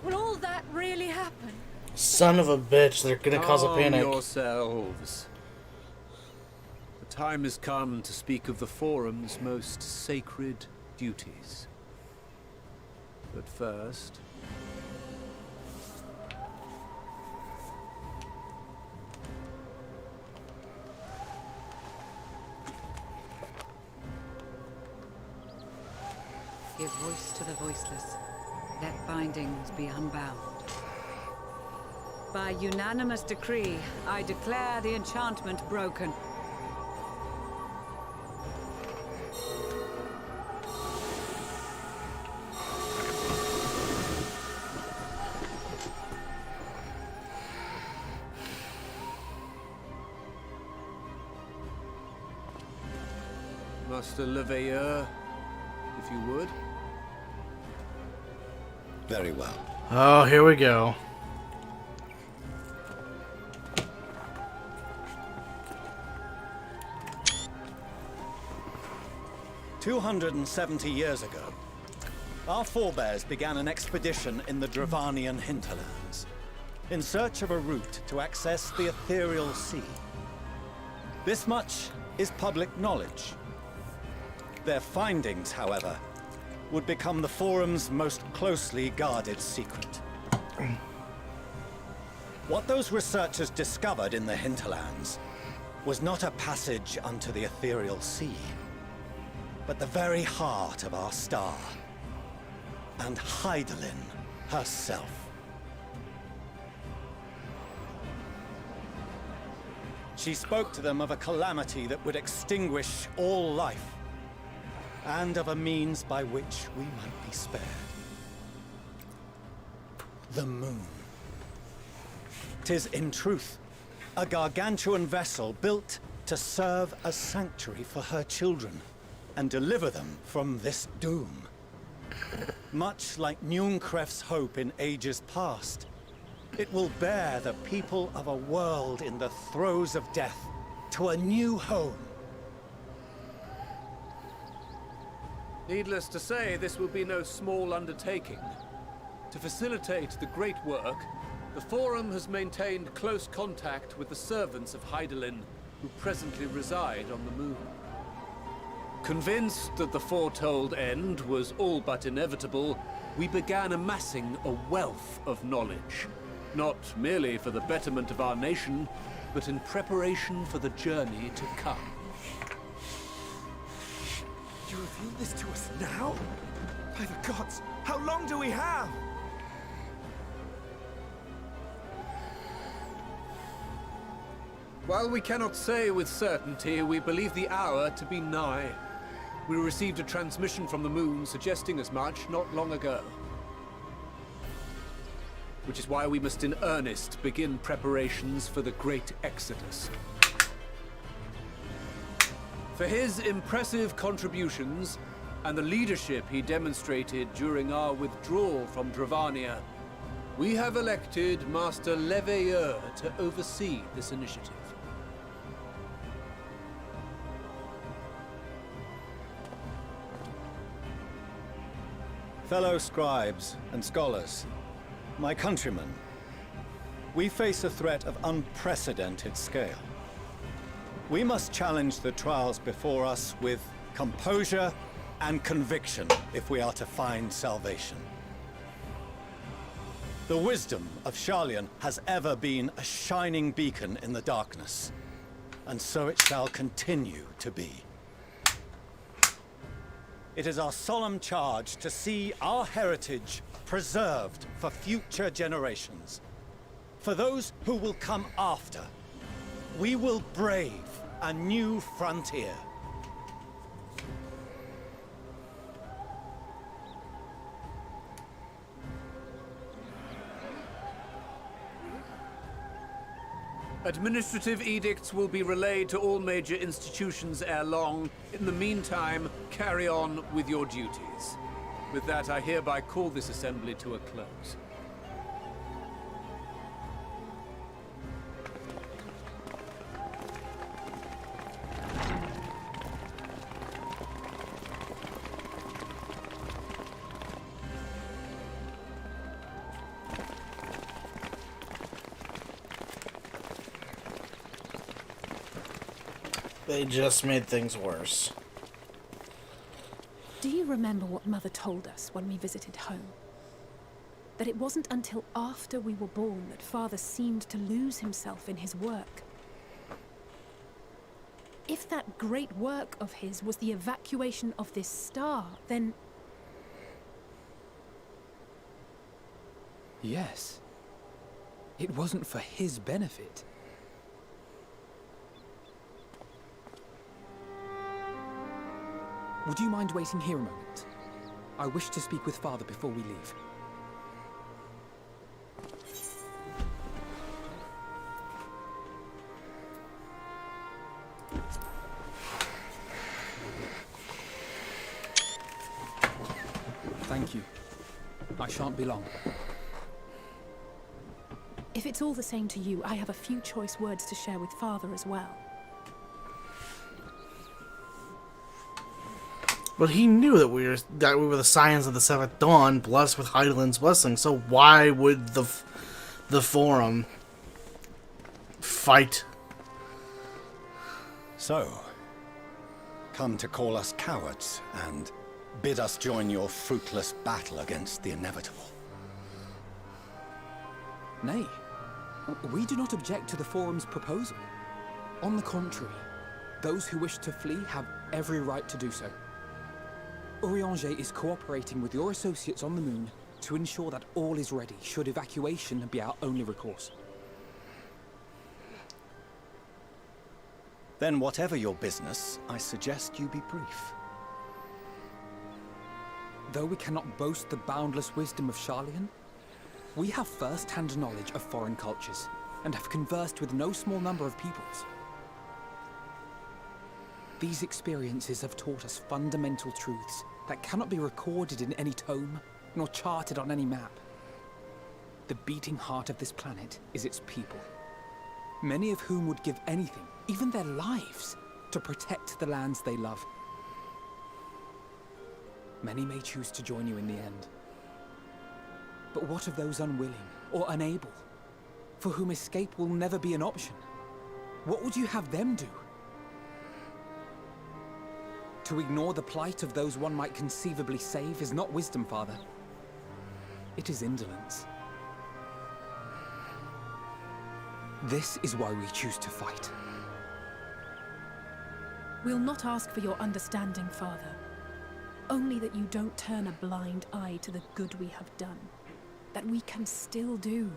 Will all that really happen? Son of a bitch, they're gonna cause a Calm panic. yourselves. The time has come to speak of the Forum's most sacred duties. But first... Give voice to the voiceless. Let bindings be unbound. By unanimous decree, I declare the enchantment broken. Master Leveilleur, if you would. Very well. Oh, here we go. "270 years ago, our forebears began an expedition in the Dravanian hinterlands, in search of a route to access the ethereal sea. This much is public knowledge. Their findings, however, would become the Forum's most closely guarded secret. What those researchers discovered in the hinterlands was not a passage unto the ethereal sea, but the very heart of our star, and Hydaelyn herself. She spoke to them of a calamity that would extinguish all life, and of a means by which we might be spared. The moon. 'Tis in truth a gargantuan vessel built to serve as sanctuary for her children and deliver them from this doom. Much like Nunkref's hope in ages past, it will bear the people of a world in the throes of death to a new home. Needless to say, this will be no small undertaking. To facilitate the great work, the Forum has maintained close contact with the servants of Hydaelyn, who presently reside on the moon. Convinced that the foretold end was all but inevitable, we began amassing a wealth of knowledge, not merely for the betterment of our nation, but in preparation for the journey to come. You reveal this to us now? By the gods, how long do we have? While we cannot say with certainty, we believe the hour to be nigh. We received a transmission from the moon suggesting as much not long ago. Which is why we must in earnest begin preparations for the great exodus. For his impressive contributions and the leadership he demonstrated during our withdrawal from Dravania, We have elected Master Leveilleur to oversee this initiative. Fellow scribes and scholars, my countrymen, we face a threat of unprecedented scale. We must challenge the trials before us with composure and conviction if we are to find salvation. The wisdom of Sharlayan has ever been a shining beacon in the darkness, and so it shall continue to be. It is our solemn charge to see our heritage preserved for future generations. For those who will come after, we will brave a new frontier. Administrative edicts will be relayed to all major institutions ere long. In the meantime, carry on with your duties. With that, I hereby call this assembly to a close. They just made things worse. Do you remember what Mother told us when we visited home? That it wasn't until after we were born that Father seemed to lose himself in his work. If that great work of his was the evacuation of this star, then... Yes. It wasn't for his benefit. Would you mind waiting here a moment? I wish to speak with Father before we leave. Thank you. I shan't be long. If it's all the same to you, I have a few choice words to share with Father as well. But he knew that we were the Scions of the Seventh Dawn, blessed with Hydaelyn's blessing. So why would the Forum fight? So, come to call us cowards and bid us join your fruitless battle against the inevitable. Nay, we do not object to the Forum's proposal. On the contrary, those who wish to flee have every right to do so. Urianger is cooperating with your associates on the moon to ensure that all is ready should evacuation be our only recourse. Then whatever your business, I suggest you be brief. Though we cannot boast the boundless wisdom of Sharlayan, we have first-hand knowledge of foreign cultures and have conversed with no small number of peoples. These experiences have taught us fundamental truths that cannot be recorded in any tome, nor charted on any map. The beating heart of this planet is its people, many of whom would give anything, even their lives, to protect the lands they love. Many may choose to join you in the end. But what of those unwilling or unable, for whom escape will never be an option? What would you have them do? To ignore the plight of those one might conceivably save is not wisdom, Father. It is indolence. This is why we choose to fight. We'll not ask for your understanding, Father. Only that you don't turn a blind eye to the good we have done. That we can still do.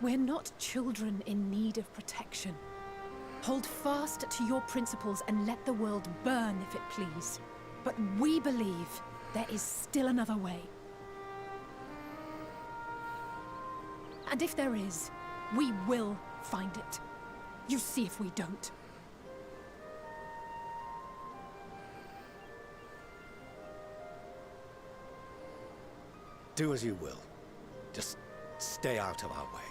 We're not children in need of protection. Hold fast to your principles and let the world burn if it please. But we believe there is still another way. And if there is, we will find it. You see if we don't. Do as you will. Just stay out of our way.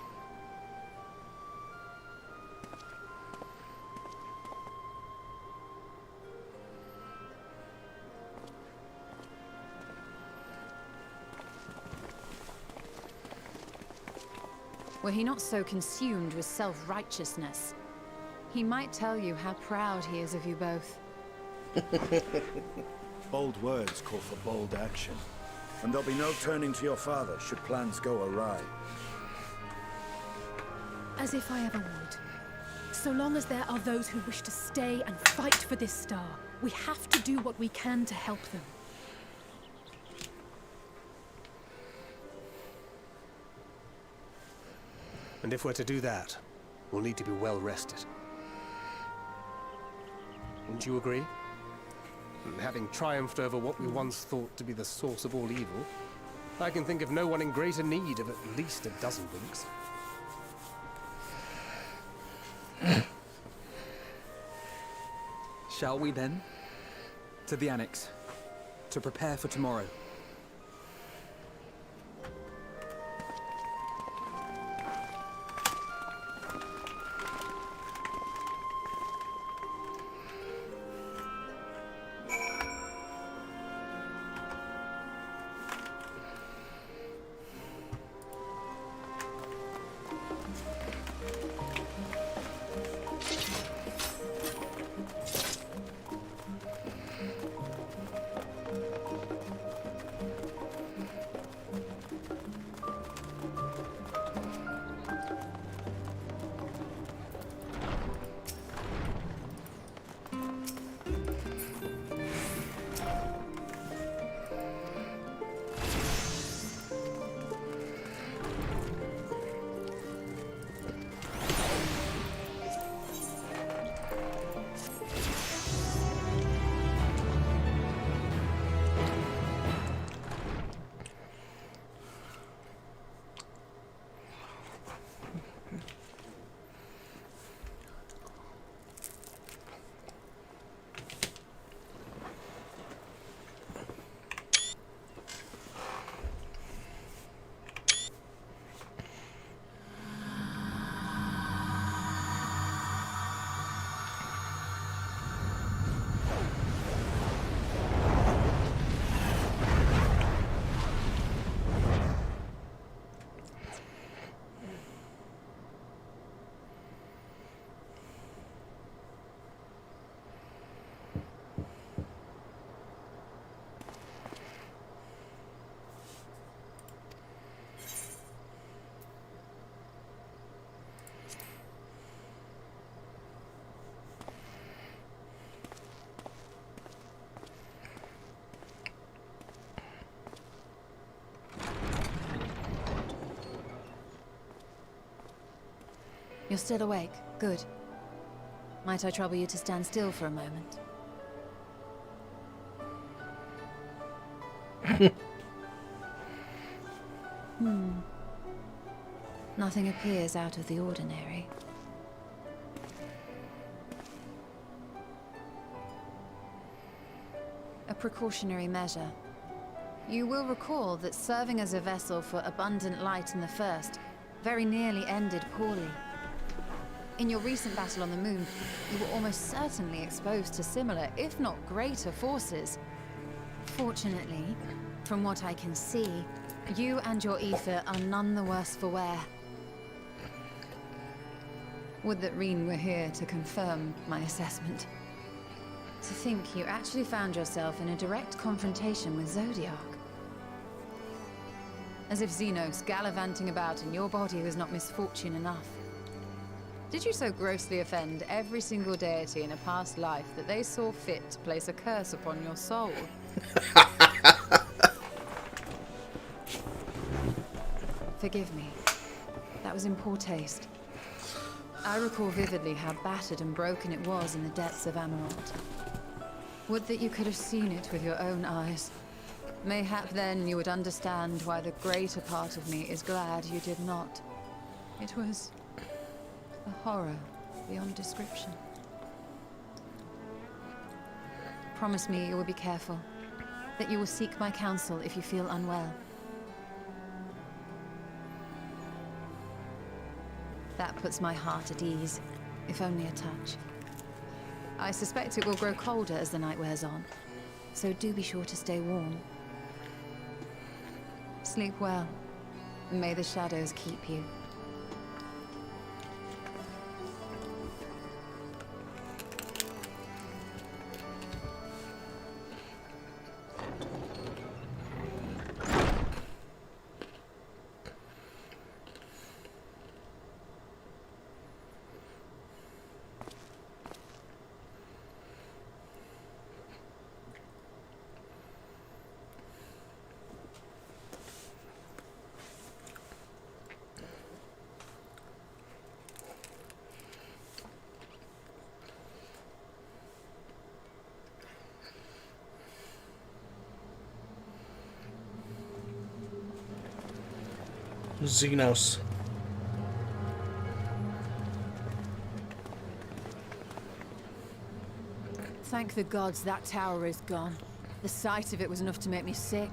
Were he not so consumed with self-righteousness, he might tell you how proud he is of you both. Bold words call for bold action. And there'll be no turning to your father should plans go awry. As if I ever would. So long as there are those who wish to stay and fight for this star, we have to do what we can to help them. And if we're to do that, we'll need to be well rested. Wouldn't you agree? And having triumphed over what we once thought to be the source of all evil, I can think of no one in greater need of at least a dozen winks. Shall we then? To the Annex, to prepare for tomorrow. You're still awake? Good. Might I trouble you to stand still for a moment? Nothing appears out of the ordinary. A precautionary measure. You will recall that serving as a vessel for abundant light in the First very nearly ended poorly. In your recent battle on the moon, you were almost certainly exposed to similar, if not greater, forces. Fortunately, from what I can see, you and your Aether are none the worse for wear. Would that Reen were here to confirm my assessment. To think you actually found yourself in a direct confrontation with Zodiac. As if Xenos gallivanting about in your body was not misfortune enough. Did you so grossly offend every single deity in a past life that they saw fit to place a curse upon your soul? Forgive me. That was in poor taste. I recall vividly how battered and broken it was in the depths of Amarant. Would that you could have seen it with your own eyes. Mayhap then you would understand why the greater part of me is glad you did not. It was a horror beyond description. Promise me you will be careful, that you will seek my counsel if you feel unwell. That puts my heart at ease, if only a touch. I suspect it will grow colder as the night wears on, so do be sure to stay warm. Sleep well. May the shadows keep you. Xenos. Thank the gods that tower is gone. The sight of it was enough to make me sick.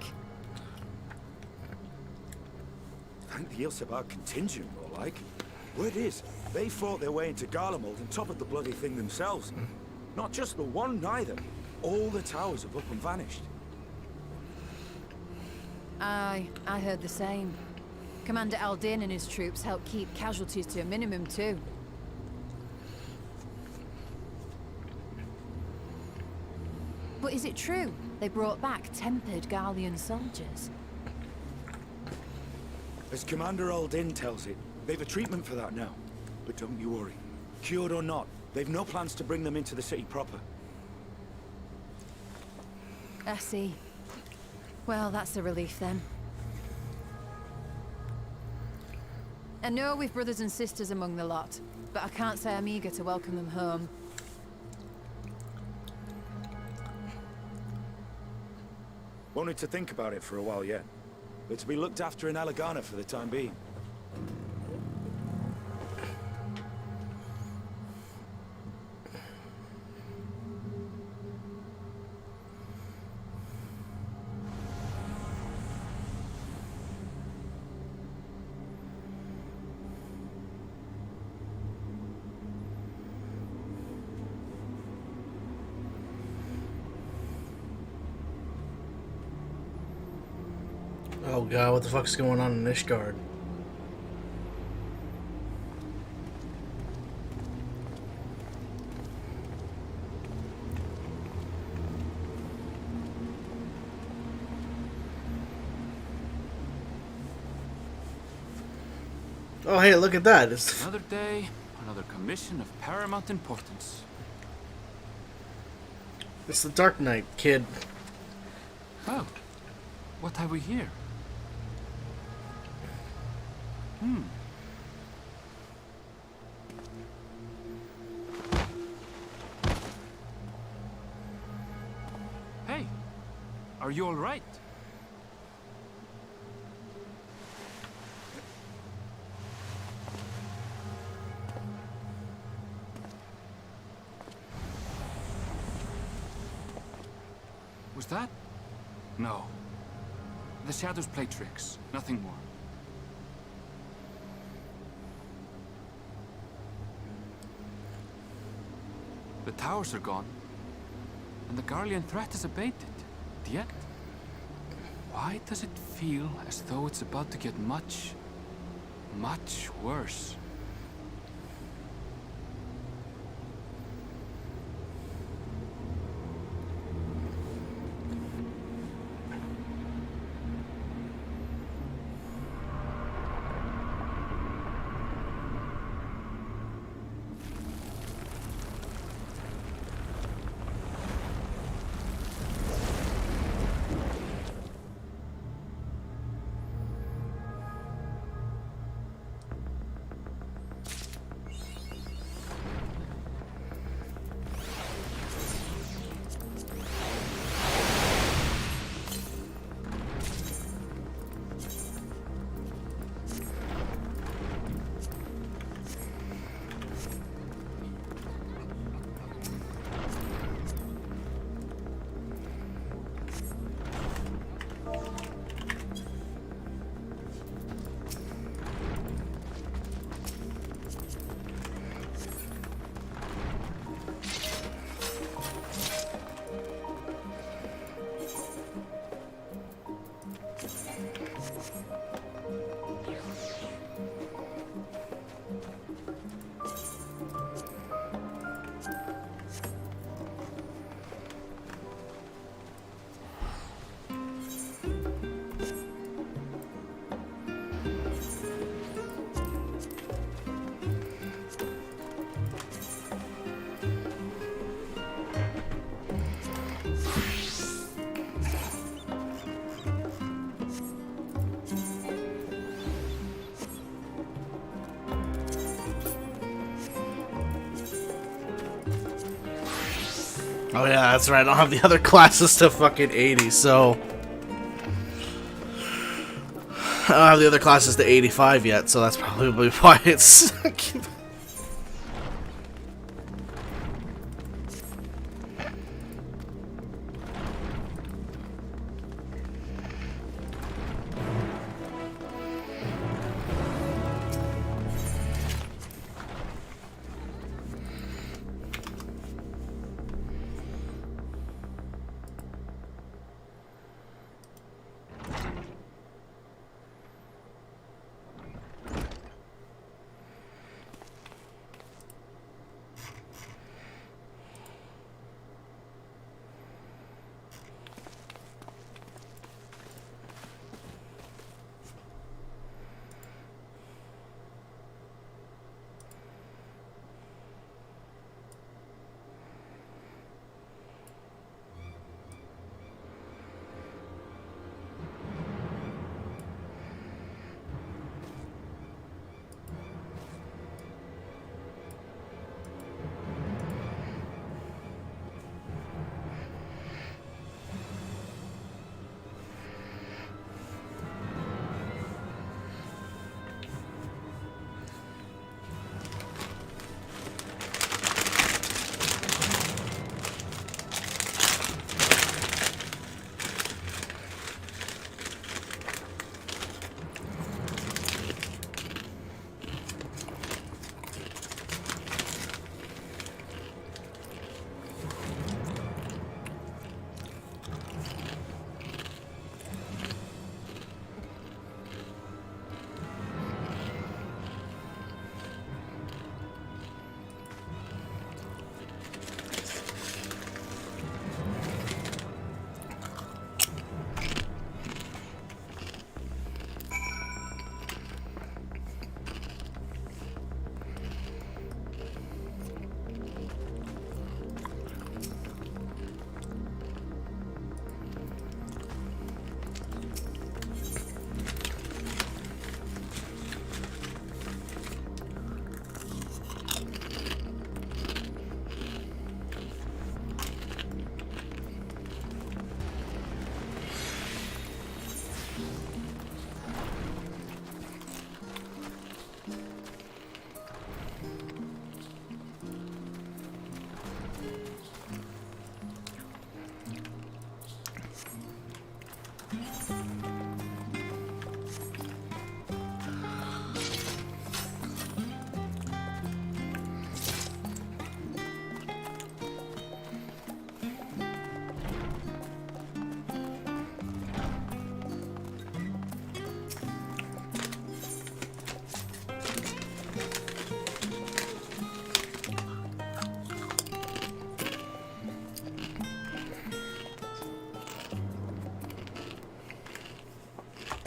Thank the Ilsabar contingent, more like. Word is, they fought their way into Garlemald and toppled the bloody thing themselves. Not just the one, neither. All the towers have up and vanished. Aye, I heard the same. Commander Aldin and his troops helped keep casualties to a minimum, too. But is it true they brought back tempered Garlean soldiers? As Commander Aldin tells it, they've a treatment for that now. But don't you worry. Cured or not, they've no plans to bring them into the city proper. I see. Well, that's a relief then. I know we've brothers and sisters among the lot, but I can't say I'm eager to welcome them home. Wanted to think about it for a while yet, but to be looked after in Alagana for the time being. Oh god, what the fuck's going on in Ishgard? Oh hey, look at that. It's Another day, another commission of paramount importance. It's the Dark Knight, kid. Oh, what have we here? Hey, are you all right? Was that? No. The shadows play tricks, nothing more. The towers are gone, and the Garlean threat is abated. Yet, why does it feel as though it's about to get much, much worse? Oh yeah, that's right. I don't have the other classes to fucking 80, so... I don't have the other classes to 85 yet, so that's probably why it's...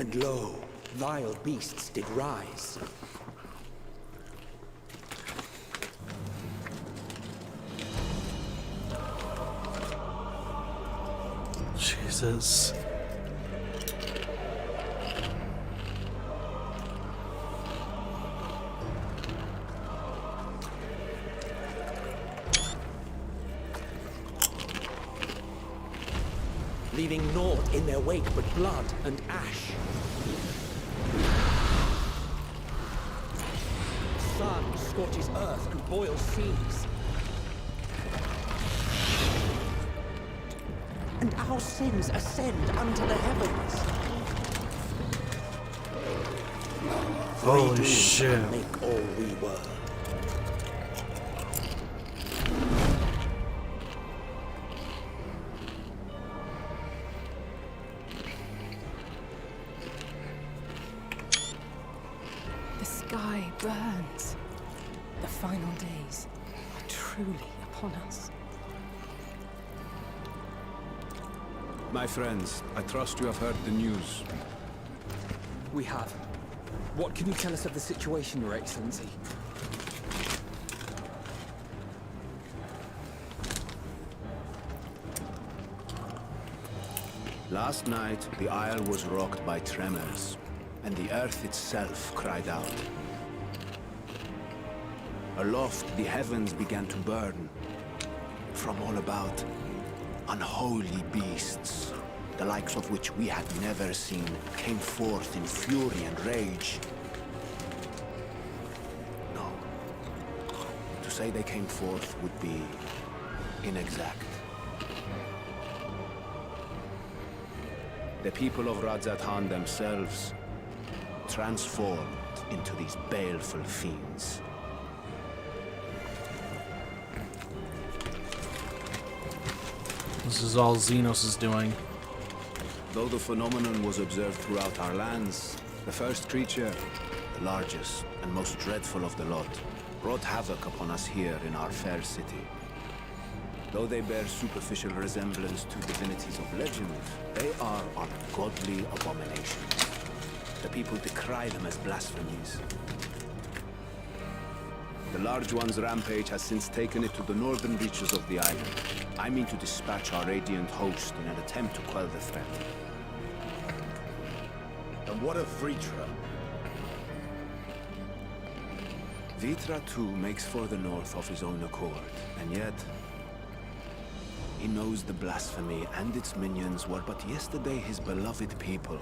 And lo, vile beasts did rise. Jesus. Leaving naught in their wake but blood and ash. Sun scorches earth and boils seas. And our sins ascend unto the heavens. Holy shit. Make all we were. The sky burns. The final days are truly upon us. My friends, I trust you have heard the news. We have. What can you tell us of the situation, Your Excellency? Last night, the isle was rocked by tremors, and the earth itself cried out. Aloft, the heavens began to burn. from all about. Unholy beasts, the likes of which we had never seen, came forth in fury and rage. No. To say they came forth would be inexact. The people of Radzat-Han themselves transformed into these baleful fiends. This is all Xenos is doing. Though the phenomenon was observed throughout our lands, the first creature, the largest and most dreadful of the lot, brought havoc upon us here in our fair city. Though they bear superficial resemblance to divinities of legend, they are ungodly abominations. The people decry them as blasphemies. The large one's rampage has since taken it to the northern reaches of the island. I mean to dispatch our radiant host in an attempt to quell the threat. And what of Vritra? Vritra too makes for the north of his own accord, and yet he knows the blasphemy and its minions were but yesterday his beloved people.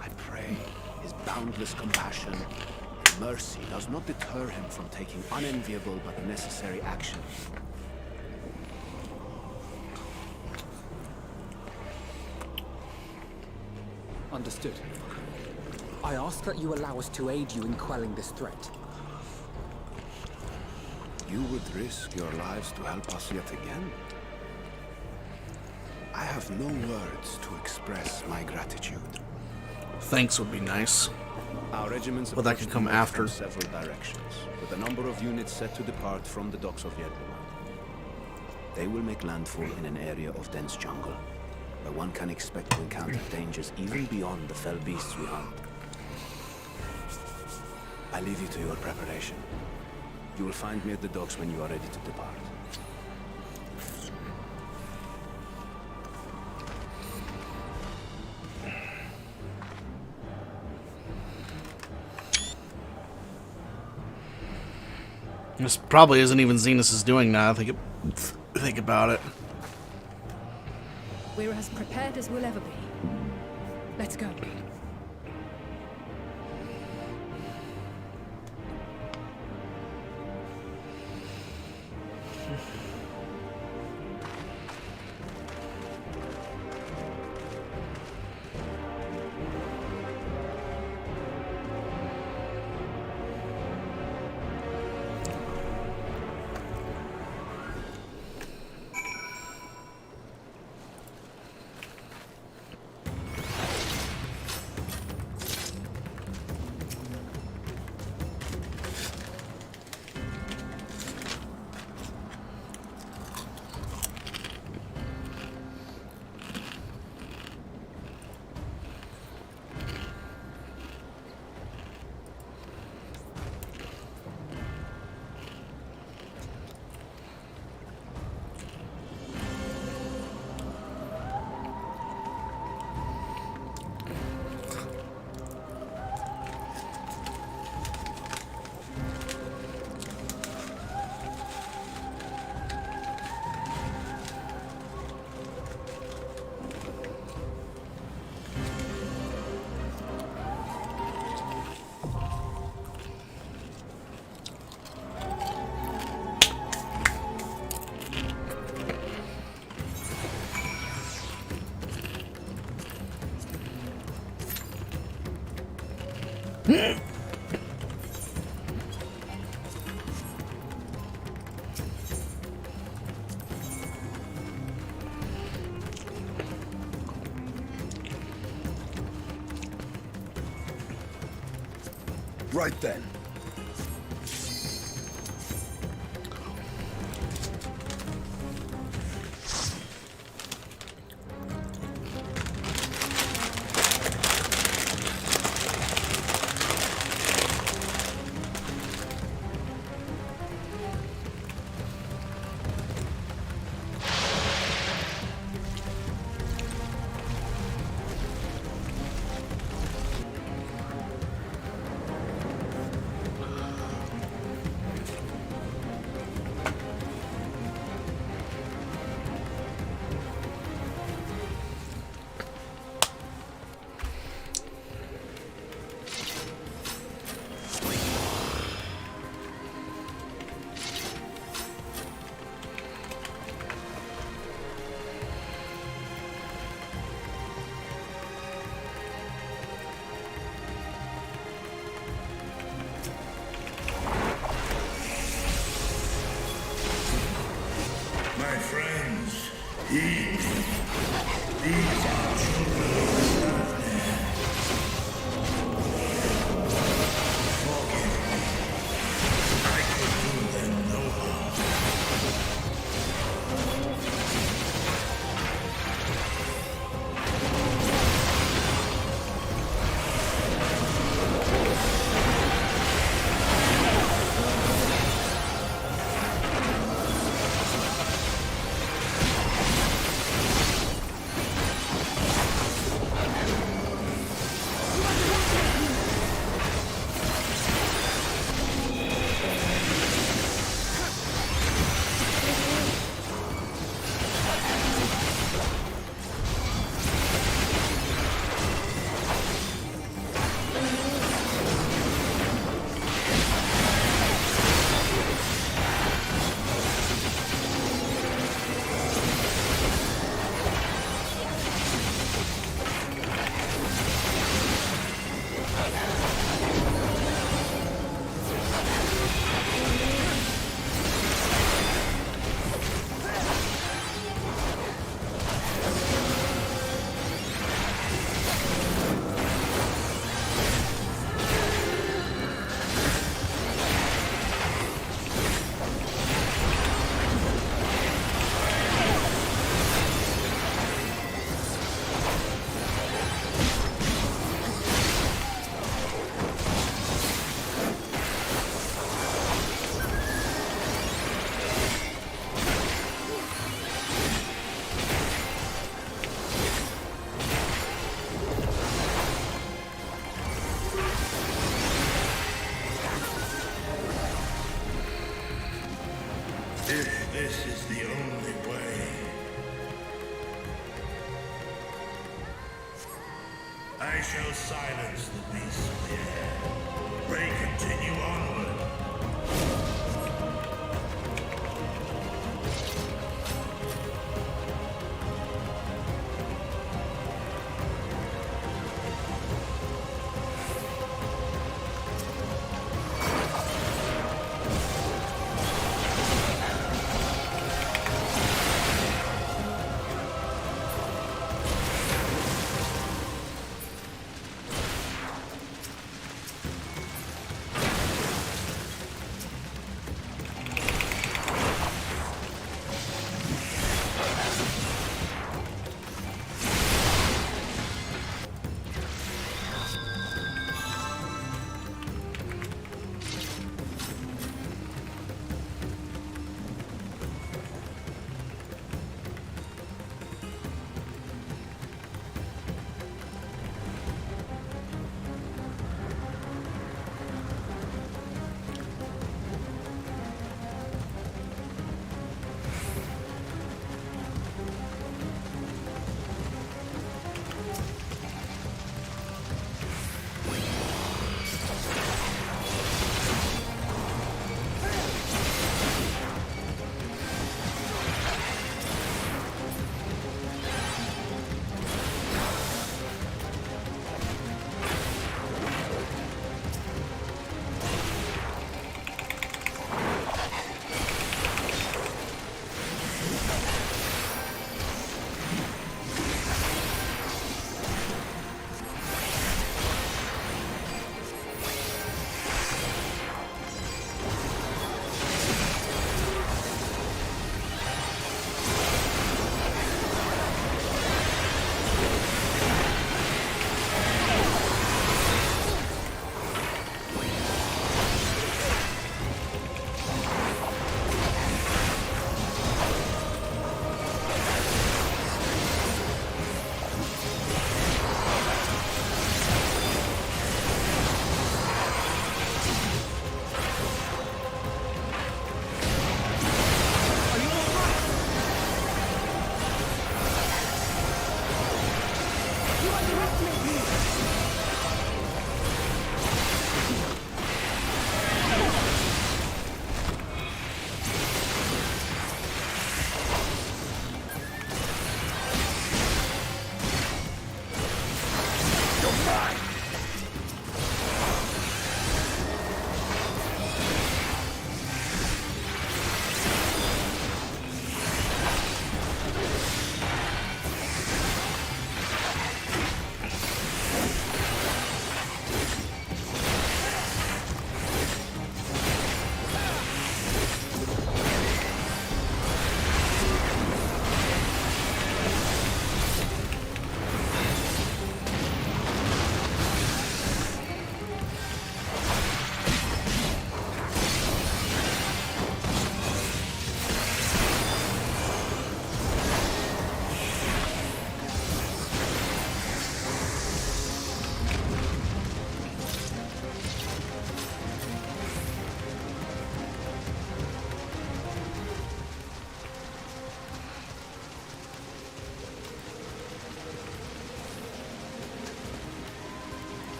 I pray his boundless compassion and mercy does not deter him from taking unenviable but necessary action. Understood. I ask that you allow us to aid you in quelling this threat. You would risk your lives to help us yet again? I have no words to express my gratitude. Thanks would be nice. Our regiments But that could come after. from several directions, with a number of units set to depart from the docks of Yedlumad. They will make landfall in an area of dense jungle, where one can expect to encounter dangers even beyond the fell beasts we hunt. I leave you to your preparation. You will find me at the docks when you are ready to depart. This probably isn't even Xenos is doing now. Think about it. We're as prepared as we'll ever be. Let's go. Right then. Rise, eat. These are children of darkness. Forgive me. I could do them no harm. If this is the only way, I shall silence the beasts of the air. Pray continue onward.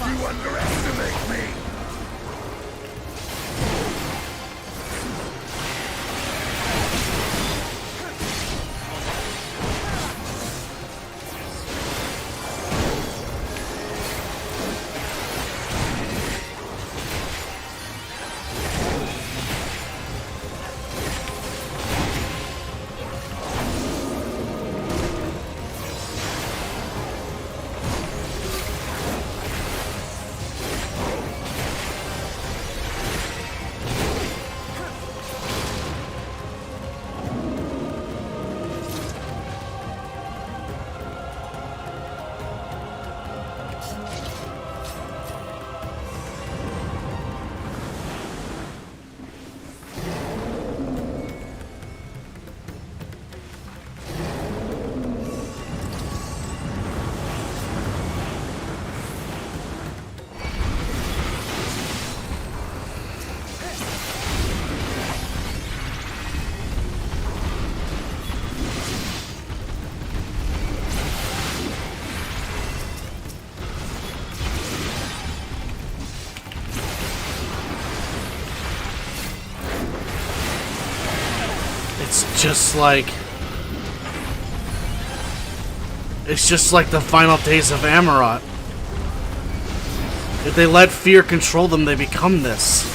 You underestimate me! It's just like the final days of Amarot. If they let fear control them, they become this.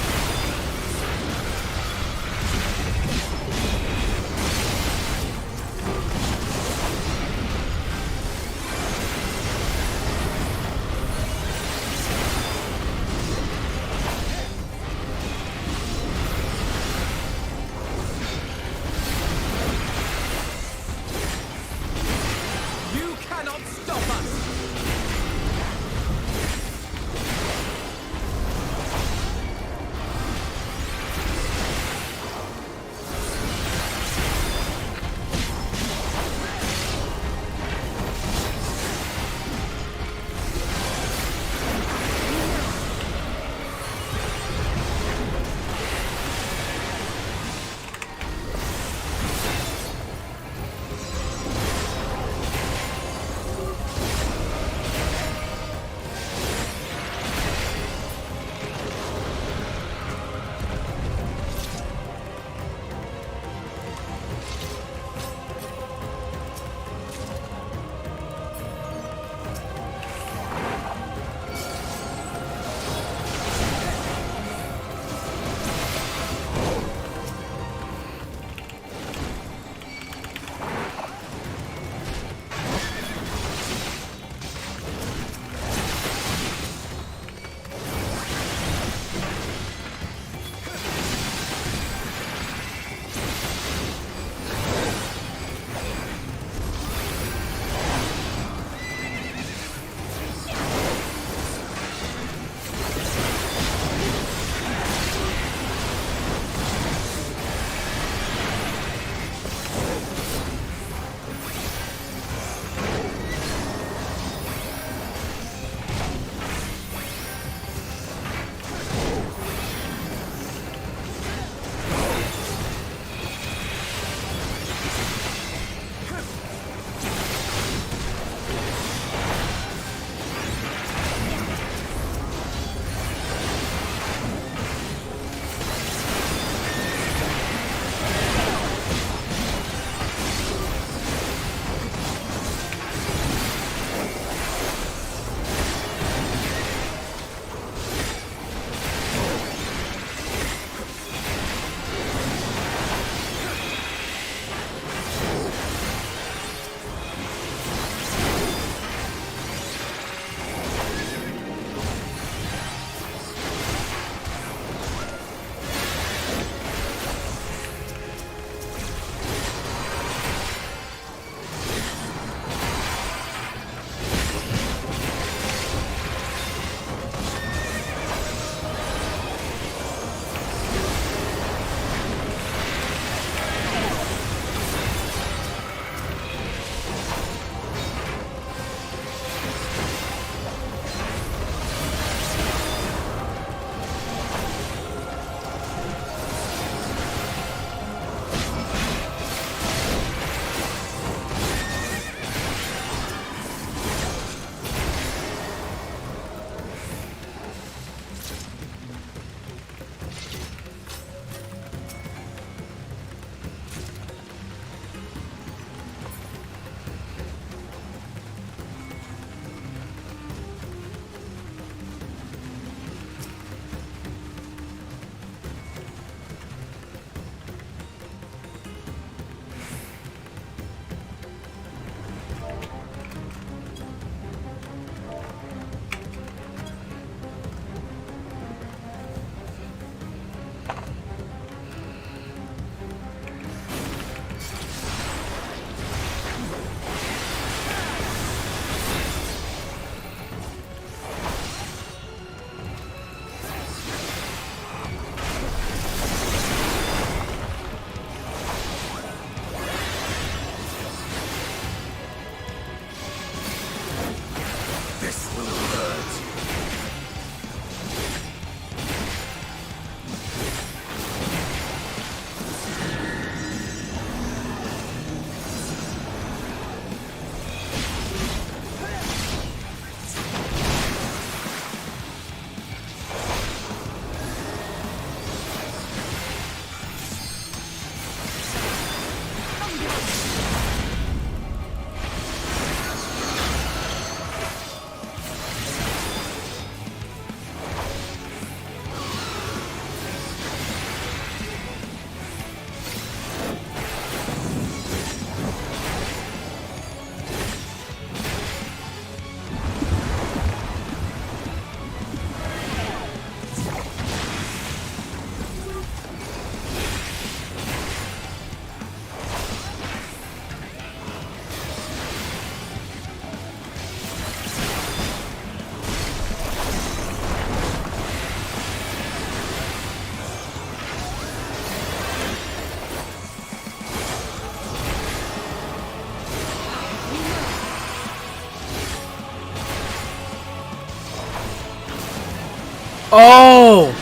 Oh!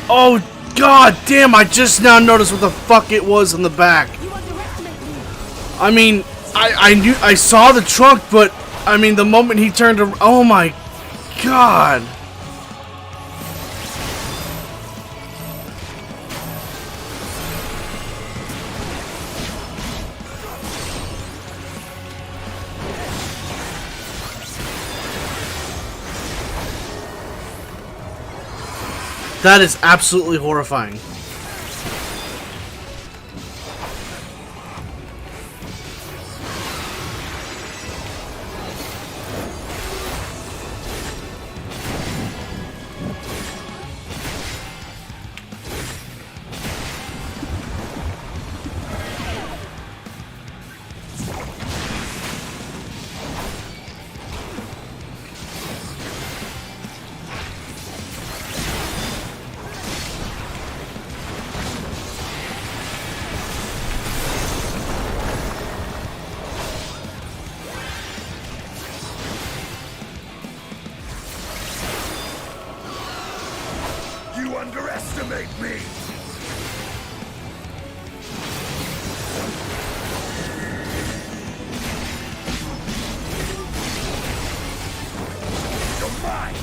Oh, god damn, I just now noticed what the fuck it was in the back. I mean, I saw the trunk, but, I mean, the moment he turned around, oh my god. That is absolutely horrifying. You underestimate me! You're mine!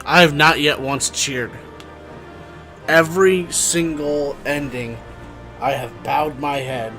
I have not yet once cheered. Every single ending, I have bowed my head